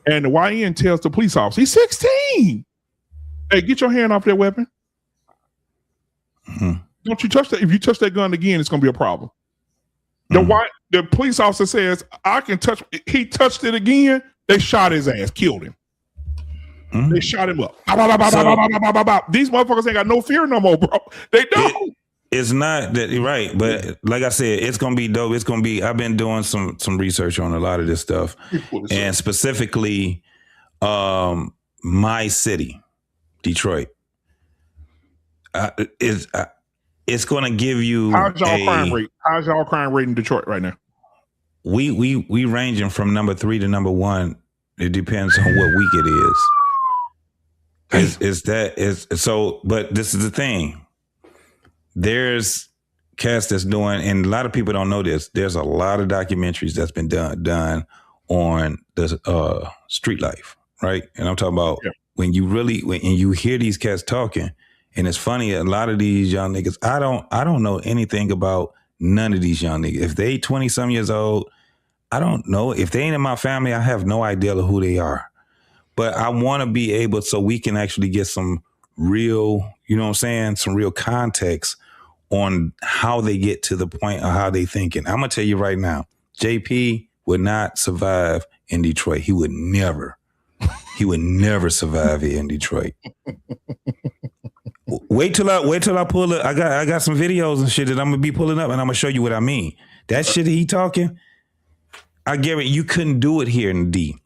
[SPEAKER 3] and the YN tells the police officer, "He's 16. Hey, get your hand off that weapon. Don't you touch that. If you touch that gun again, it's gonna be a problem." The police officer says, "I can touch." He touched it again. They shot his ass, killed him. They shot him up. These motherfuckers ain't got no fear no more, bro. They don't.
[SPEAKER 18] It's not that you're right, but like I said, it's gonna be dope. It's gonna be. I've been doing some research on a lot of this stuff, and specifically, my city, Detroit, it's gonna give you.
[SPEAKER 3] How's y'all crime rate? How's y'all crime rate in Detroit right now?
[SPEAKER 18] We ranging from number 3 to number 1. It depends on what week it is. But this is the thing. There's cast that's doing, and a lot of people don't know this. There's a lot of documentaries that's been done on the street life, right? And I'm talking about when you hear these cats talking, and it's funny. A lot of these young niggas, I don't know anything about none of these young niggas. If they 20-some years old, I don't know. If they ain't in my family, I have no idea who they are. But I want to be able so we can actually get some real, you know what I'm saying, some real context on how they get to the point of how they thinking. I'm going to tell you right now, JP would not survive in Detroit. He would never survive here in Detroit. Wait till I pull it. I got some videos and shit that I'm gonna be pulling up, and I'm gonna show you what I mean. That shit that he talking, I guarantee you couldn't do it here in D.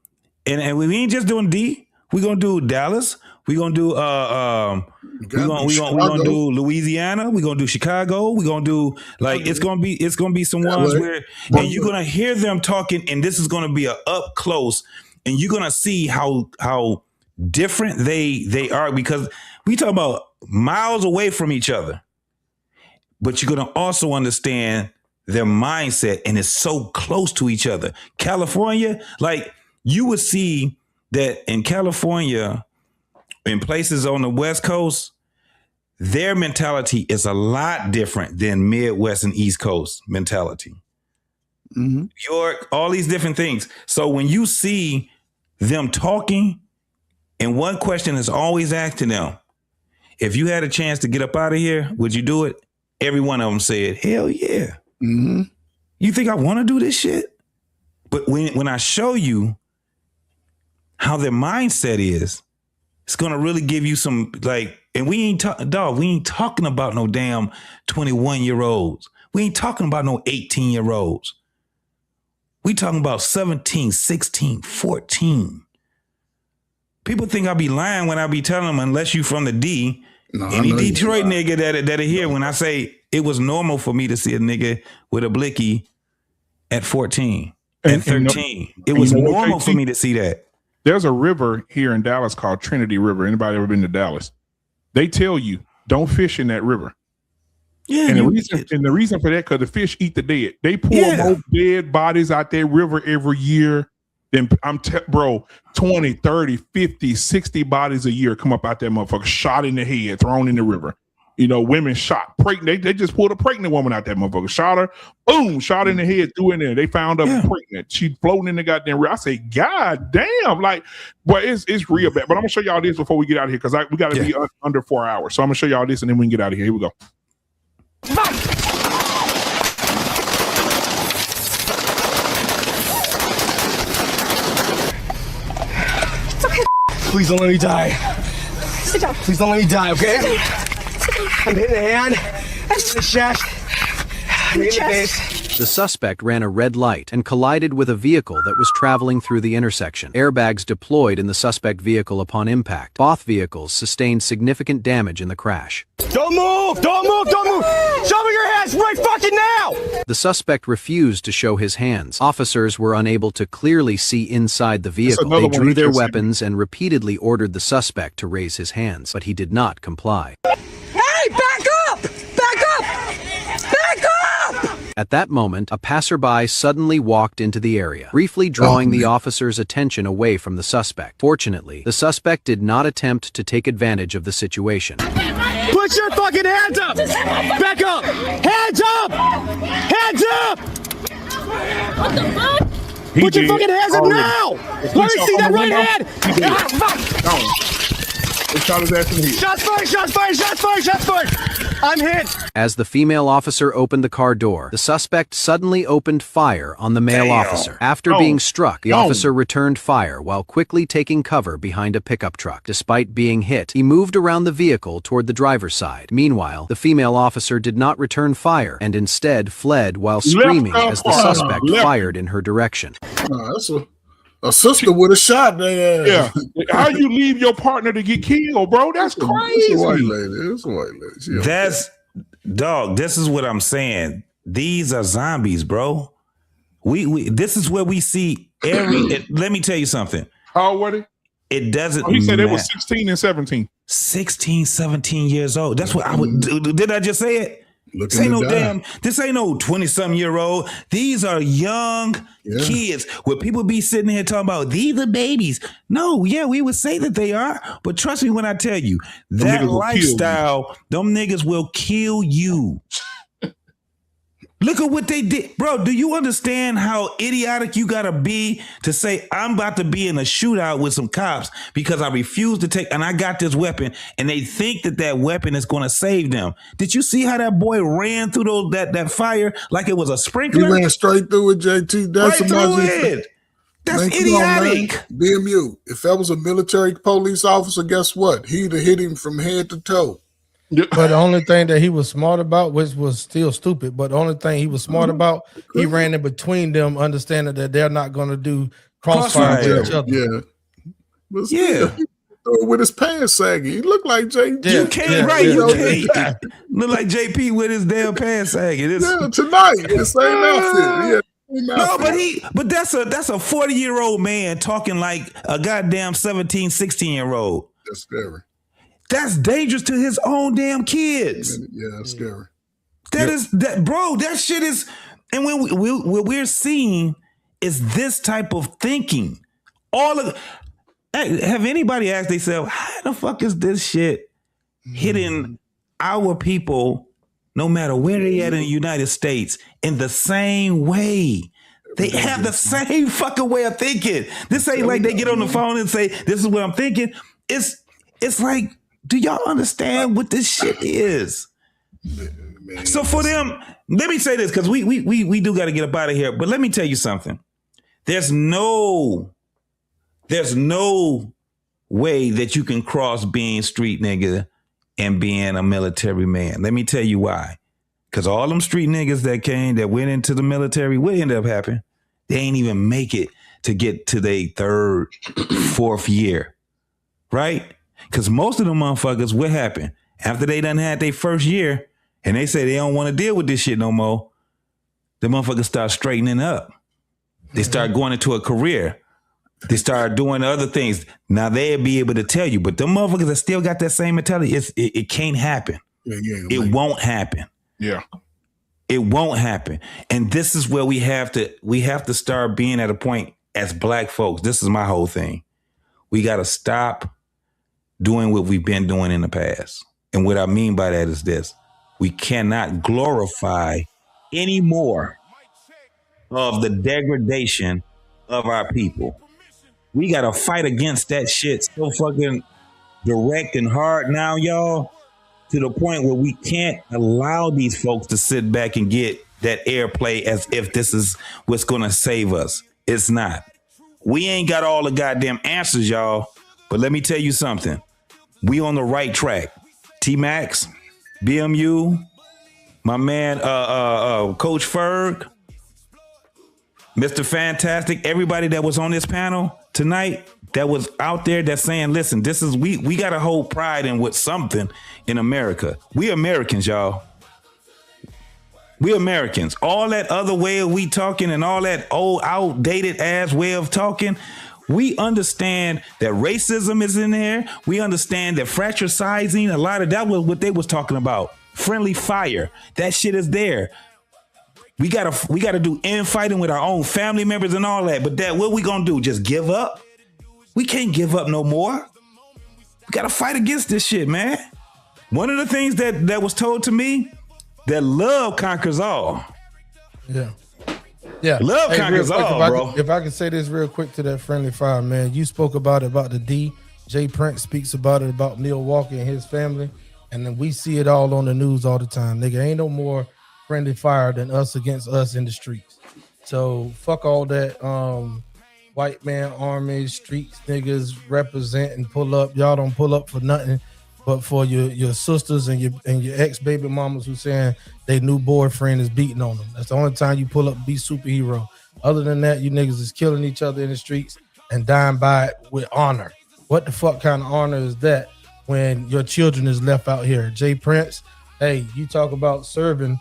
[SPEAKER 18] And we ain't just doing D. We gonna do Dallas. We gonna do we gonna do Louisiana. We gonna do Chicago. We gonna do it's gonna be some ones where and you're gonna hear them talking, and this is gonna be a up close, and you're gonna see how different they are, because we talk about miles away from each other, but you're gonna also understand their mindset, and it's so close to each other. California, like you would see that in California, in places on the West Coast, their mentality is a lot different than Midwest and East Coast mentality. New York, all these different things. So when you see them talking, and one question is always asked to them, if you had a chance to get up out of here, would you do it? Every one of them said, hell yeah. You think I want to do this shit? But when I show you how their mindset is, it's going to really give you some, and we ain't talking about no damn 21-year-olds. We ain't talking about no 18-year-olds. We talking about 17, 16, 14. People think I be lying when I be telling them, unless you from the D. Any Detroit nigga that are here, when I say it was normal for me to see a nigga with a blicky at 14, at 13. It was normal for me to see that.
[SPEAKER 3] There's a river here in Dallas called Trinity River. Anybody ever been to Dallas? They tell you, don't fish in that river.
[SPEAKER 18] Yeah,
[SPEAKER 3] and the reason for that, because the fish eat the dead. They pour more dead bodies out that river every year than, bro, 20, 30, 50, 60 bodies a year come up out that motherfucker, shot in the head, thrown in the river. You know, women shot. Pregnant. They just pulled a pregnant woman out that motherfucker. Shot her, boom, shot in the head, threw in there. They found her pregnant. She floating in the goddamn river. I say, God damn. It's real bad. But I'm going to show y'all this before we get out of here, because we got to be under 4 hours. So I'm going to show y'all this, and then we can get out of here. Here we go.
[SPEAKER 19] It's okay. Please don't let me die. Sit down. Please don't let me die, okay? I'm hitting the hand. I'm hitting the chest. I'm hitting the face.
[SPEAKER 21] The suspect ran a red light and collided with a vehicle that was traveling through the intersection. Airbags deployed in the suspect vehicle upon impact. Both vehicles sustained significant damage in the crash.
[SPEAKER 19] Don't move! Don't move! Don't move! Show me your hands right fucking now!
[SPEAKER 21] The suspect refused to show his hands. Officers were unable to clearly see inside the vehicle. They drew their weapons and repeatedly ordered the suspect to raise his hands, but he did not comply.
[SPEAKER 19] Hey, back up! Back up! Back up!
[SPEAKER 21] At that moment, a passerby suddenly walked into the area, briefly drawing the officer's attention away from the suspect. Fortunately, the suspect did not attempt to take advantage of the situation.
[SPEAKER 19] Put your fucking hands up! Back up! Hands up! Hands up! What the fuck? Put your fucking hands up now! Let me see that right hand! Ah, fuck!
[SPEAKER 3] Shot his ass in the head.
[SPEAKER 19] Shots fired! Shots fired! Shots fired! Shots fired! I'm hit!
[SPEAKER 21] As the female officer opened the car door, the suspect suddenly opened fire on the male officer. After being struck, the officer returned fire while quickly taking cover behind a pickup truck. Despite being hit, he moved around the vehicle toward the driver's side. Meanwhile, the female officer did not return fire and instead fled while screaming as the suspect fired in her direction.
[SPEAKER 5] That's a sister with a shot there.
[SPEAKER 3] Yeah. How you leave your partner to get killed, bro? That's crazy.
[SPEAKER 5] It's a white lady. It's a white lady.
[SPEAKER 18] This is what I'm saying. These are zombies, bro. This is where we see let me tell you something.
[SPEAKER 3] How old were they?
[SPEAKER 18] It doesn't
[SPEAKER 3] he said they were 16 and 17.
[SPEAKER 18] 16, 17 years old. That's what I would do. Did I just say it? This ain't no 20-something-year-old. These are young kids where people be sitting here talking about these are babies. No, we would say that they are, but trust me when I tell you, that lifestyle, them niggas will kill you. Look at what they did. Bro, do you understand how idiotic you gotta be to say, I'm about to be in a shootout with some cops because I refuse to take, and I got this weapon, and they think that weapon is gonna save them. Did you see how that boy ran through that fire like it was a sprinkler?
[SPEAKER 5] He ran straight through it, JT. That's
[SPEAKER 18] right through it. That's idiotic.
[SPEAKER 5] Be mute. If that was a military police officer, guess what? He'd have hit him from head to toe.
[SPEAKER 14] But the only thing that he was smart about, which was still stupid, but the only thing he was smart about, he ran in between them, understanding that they're not going to do crossfire with each other.
[SPEAKER 5] Yeah. But still, he threw it with his pants sagging. He looked like JP.
[SPEAKER 16] You can't, you can't. Look like JP with his damn pants sagging.
[SPEAKER 5] Tonight, the same outfit.
[SPEAKER 16] No, but that's a 40-year-old man talking like a goddamn 17, 16-year-old.
[SPEAKER 5] That's scary.
[SPEAKER 16] That's dangerous to his own damn kids.
[SPEAKER 5] Yeah, that's scary.
[SPEAKER 16] That shit is, and what we're seeing is this type of thinking. Have anybody asked themselves, how the fuck is this shit hitting our people, no matter where they at in the United States, in the same way? They have the same fucking way of thinking. This ain't like they get on the phone and say, this is what I'm thinking. It's like, do y'all understand what this shit is? So for them, let me say this, because we do got to get up out of here. But let me tell you something. There's no way that you can cross being street nigga and being a military man. Let me tell you why. Because all them street niggas that went into the military, what ended up happening? They ain't even make it to get to their third, fourth year. Right? Because most of them motherfuckers, what happened? After they done had their first year and they say they don't want to deal with this shit no more, the motherfuckers start straightening up. They start going into a career. They start doing other things. Now they'll be able to tell you, but them motherfuckers that still got that same mentality, it can't happen. It won't happen.
[SPEAKER 3] Yeah.
[SPEAKER 16] It won't happen. And this is where we have to start being at a point as black folks. This is my whole thing. We got to stop doing what we've been doing in the past. And what I mean by that is this. We cannot glorify any more of the degradation of our people. We got to fight against that shit so fucking direct and hard now, y'all, to the point where we can't allow these folks to sit back and get that airplay as if this is what's going to save us. It's not. We ain't got all the goddamn answers, y'all. But let me tell you something. We on the right track. T-Max, BMU, my man, Coach Ferg, Mr. Fantastic, everybody that was on this panel tonight that was out there that's saying, listen, this is we got to hold pride in with something in America. We Americans, y'all. We Americans. All that other way of we talking and all that old outdated ass way of talking, we understand that racism is in there. We understand that fratricizing, a lot of that was what they was talking about. Friendly fire. That shit is there. We gotta do infighting with our own family members and all that. But what we gonna do? Just give up? We can't give up no more. We gotta fight against this shit, man. One of the things that was told to me, that love conquers all.
[SPEAKER 14] Yeah. Yeah.
[SPEAKER 16] Love conquers all, bro.
[SPEAKER 14] If I could say this real quick to that friendly fire, man. You spoke about it, about the D. Jay Prince speaks about it, about Milwaukee and his family. And then we see it all on the news all the time. Nigga, ain't no more friendly fire than us against us in the streets. So fuck all that white man army streets niggas represent and pull up. Y'all don't pull up for nothing but for your sisters and your ex baby mamas who saying they new boyfriend is beating on them. That's the only time you pull up and be superhero. Other than that, you niggas is killing each other in the streets and dying by it with honor. What the fuck kind of honor is that when your children is left out here? Jay Prince, hey, you talk about serving.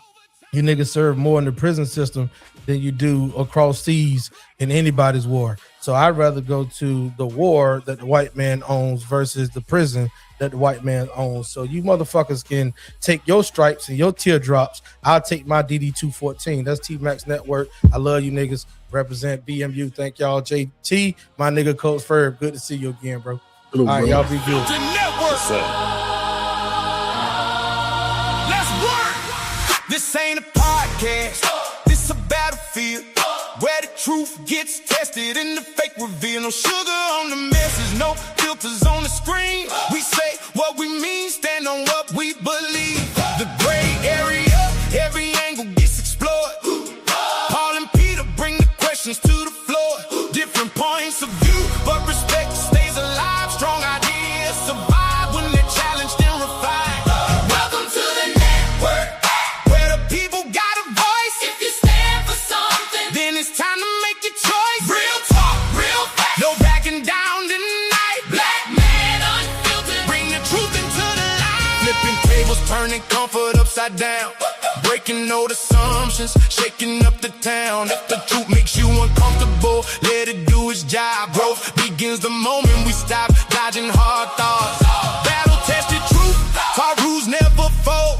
[SPEAKER 14] You niggas serve more in the prison system than you do across seas in anybody's war. So I'd rather go to the war that the white man owns versus the prison that the white man owns. So you motherfuckers can take your stripes and your teardrops. I'll take my DD214. That's T-Max Network. I love you niggas. Represent BMU. Thank y'all. JT, my nigga Coach Ferb. Good to see you again, bro. All right, y'all be good.
[SPEAKER 1] This ain't a podcast, this a battlefield where the truth gets tested and the fake reveal. No sugar on the message, no filters on the screen. We say what we mean, stand on what we believe. The gray area, every angle gets explored. Paul and Peter bring the questions to the floor. Different points of view, but respect stays alive. Strong ideas survive when they're challenged and refined. turning comfort upside down. Breaking old assumptions, shaking up the town. If the truth makes you uncomfortable, let it do its job. Growth begins the moment we stop dodging hard thoughts. Battle-tested truth, our rules never fold.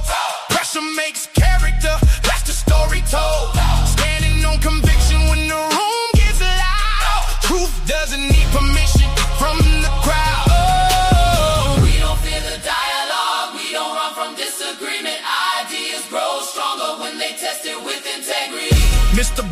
[SPEAKER 1] Pressure makes character, that's the story told. Standing on conviction when the room gets loud. Truth doesn't need permission from the crowd. Oh,
[SPEAKER 2] we don't fear the dialogue, we don't run from disagreement. Ideas grow stronger when they test it with integrity.
[SPEAKER 1] Mr.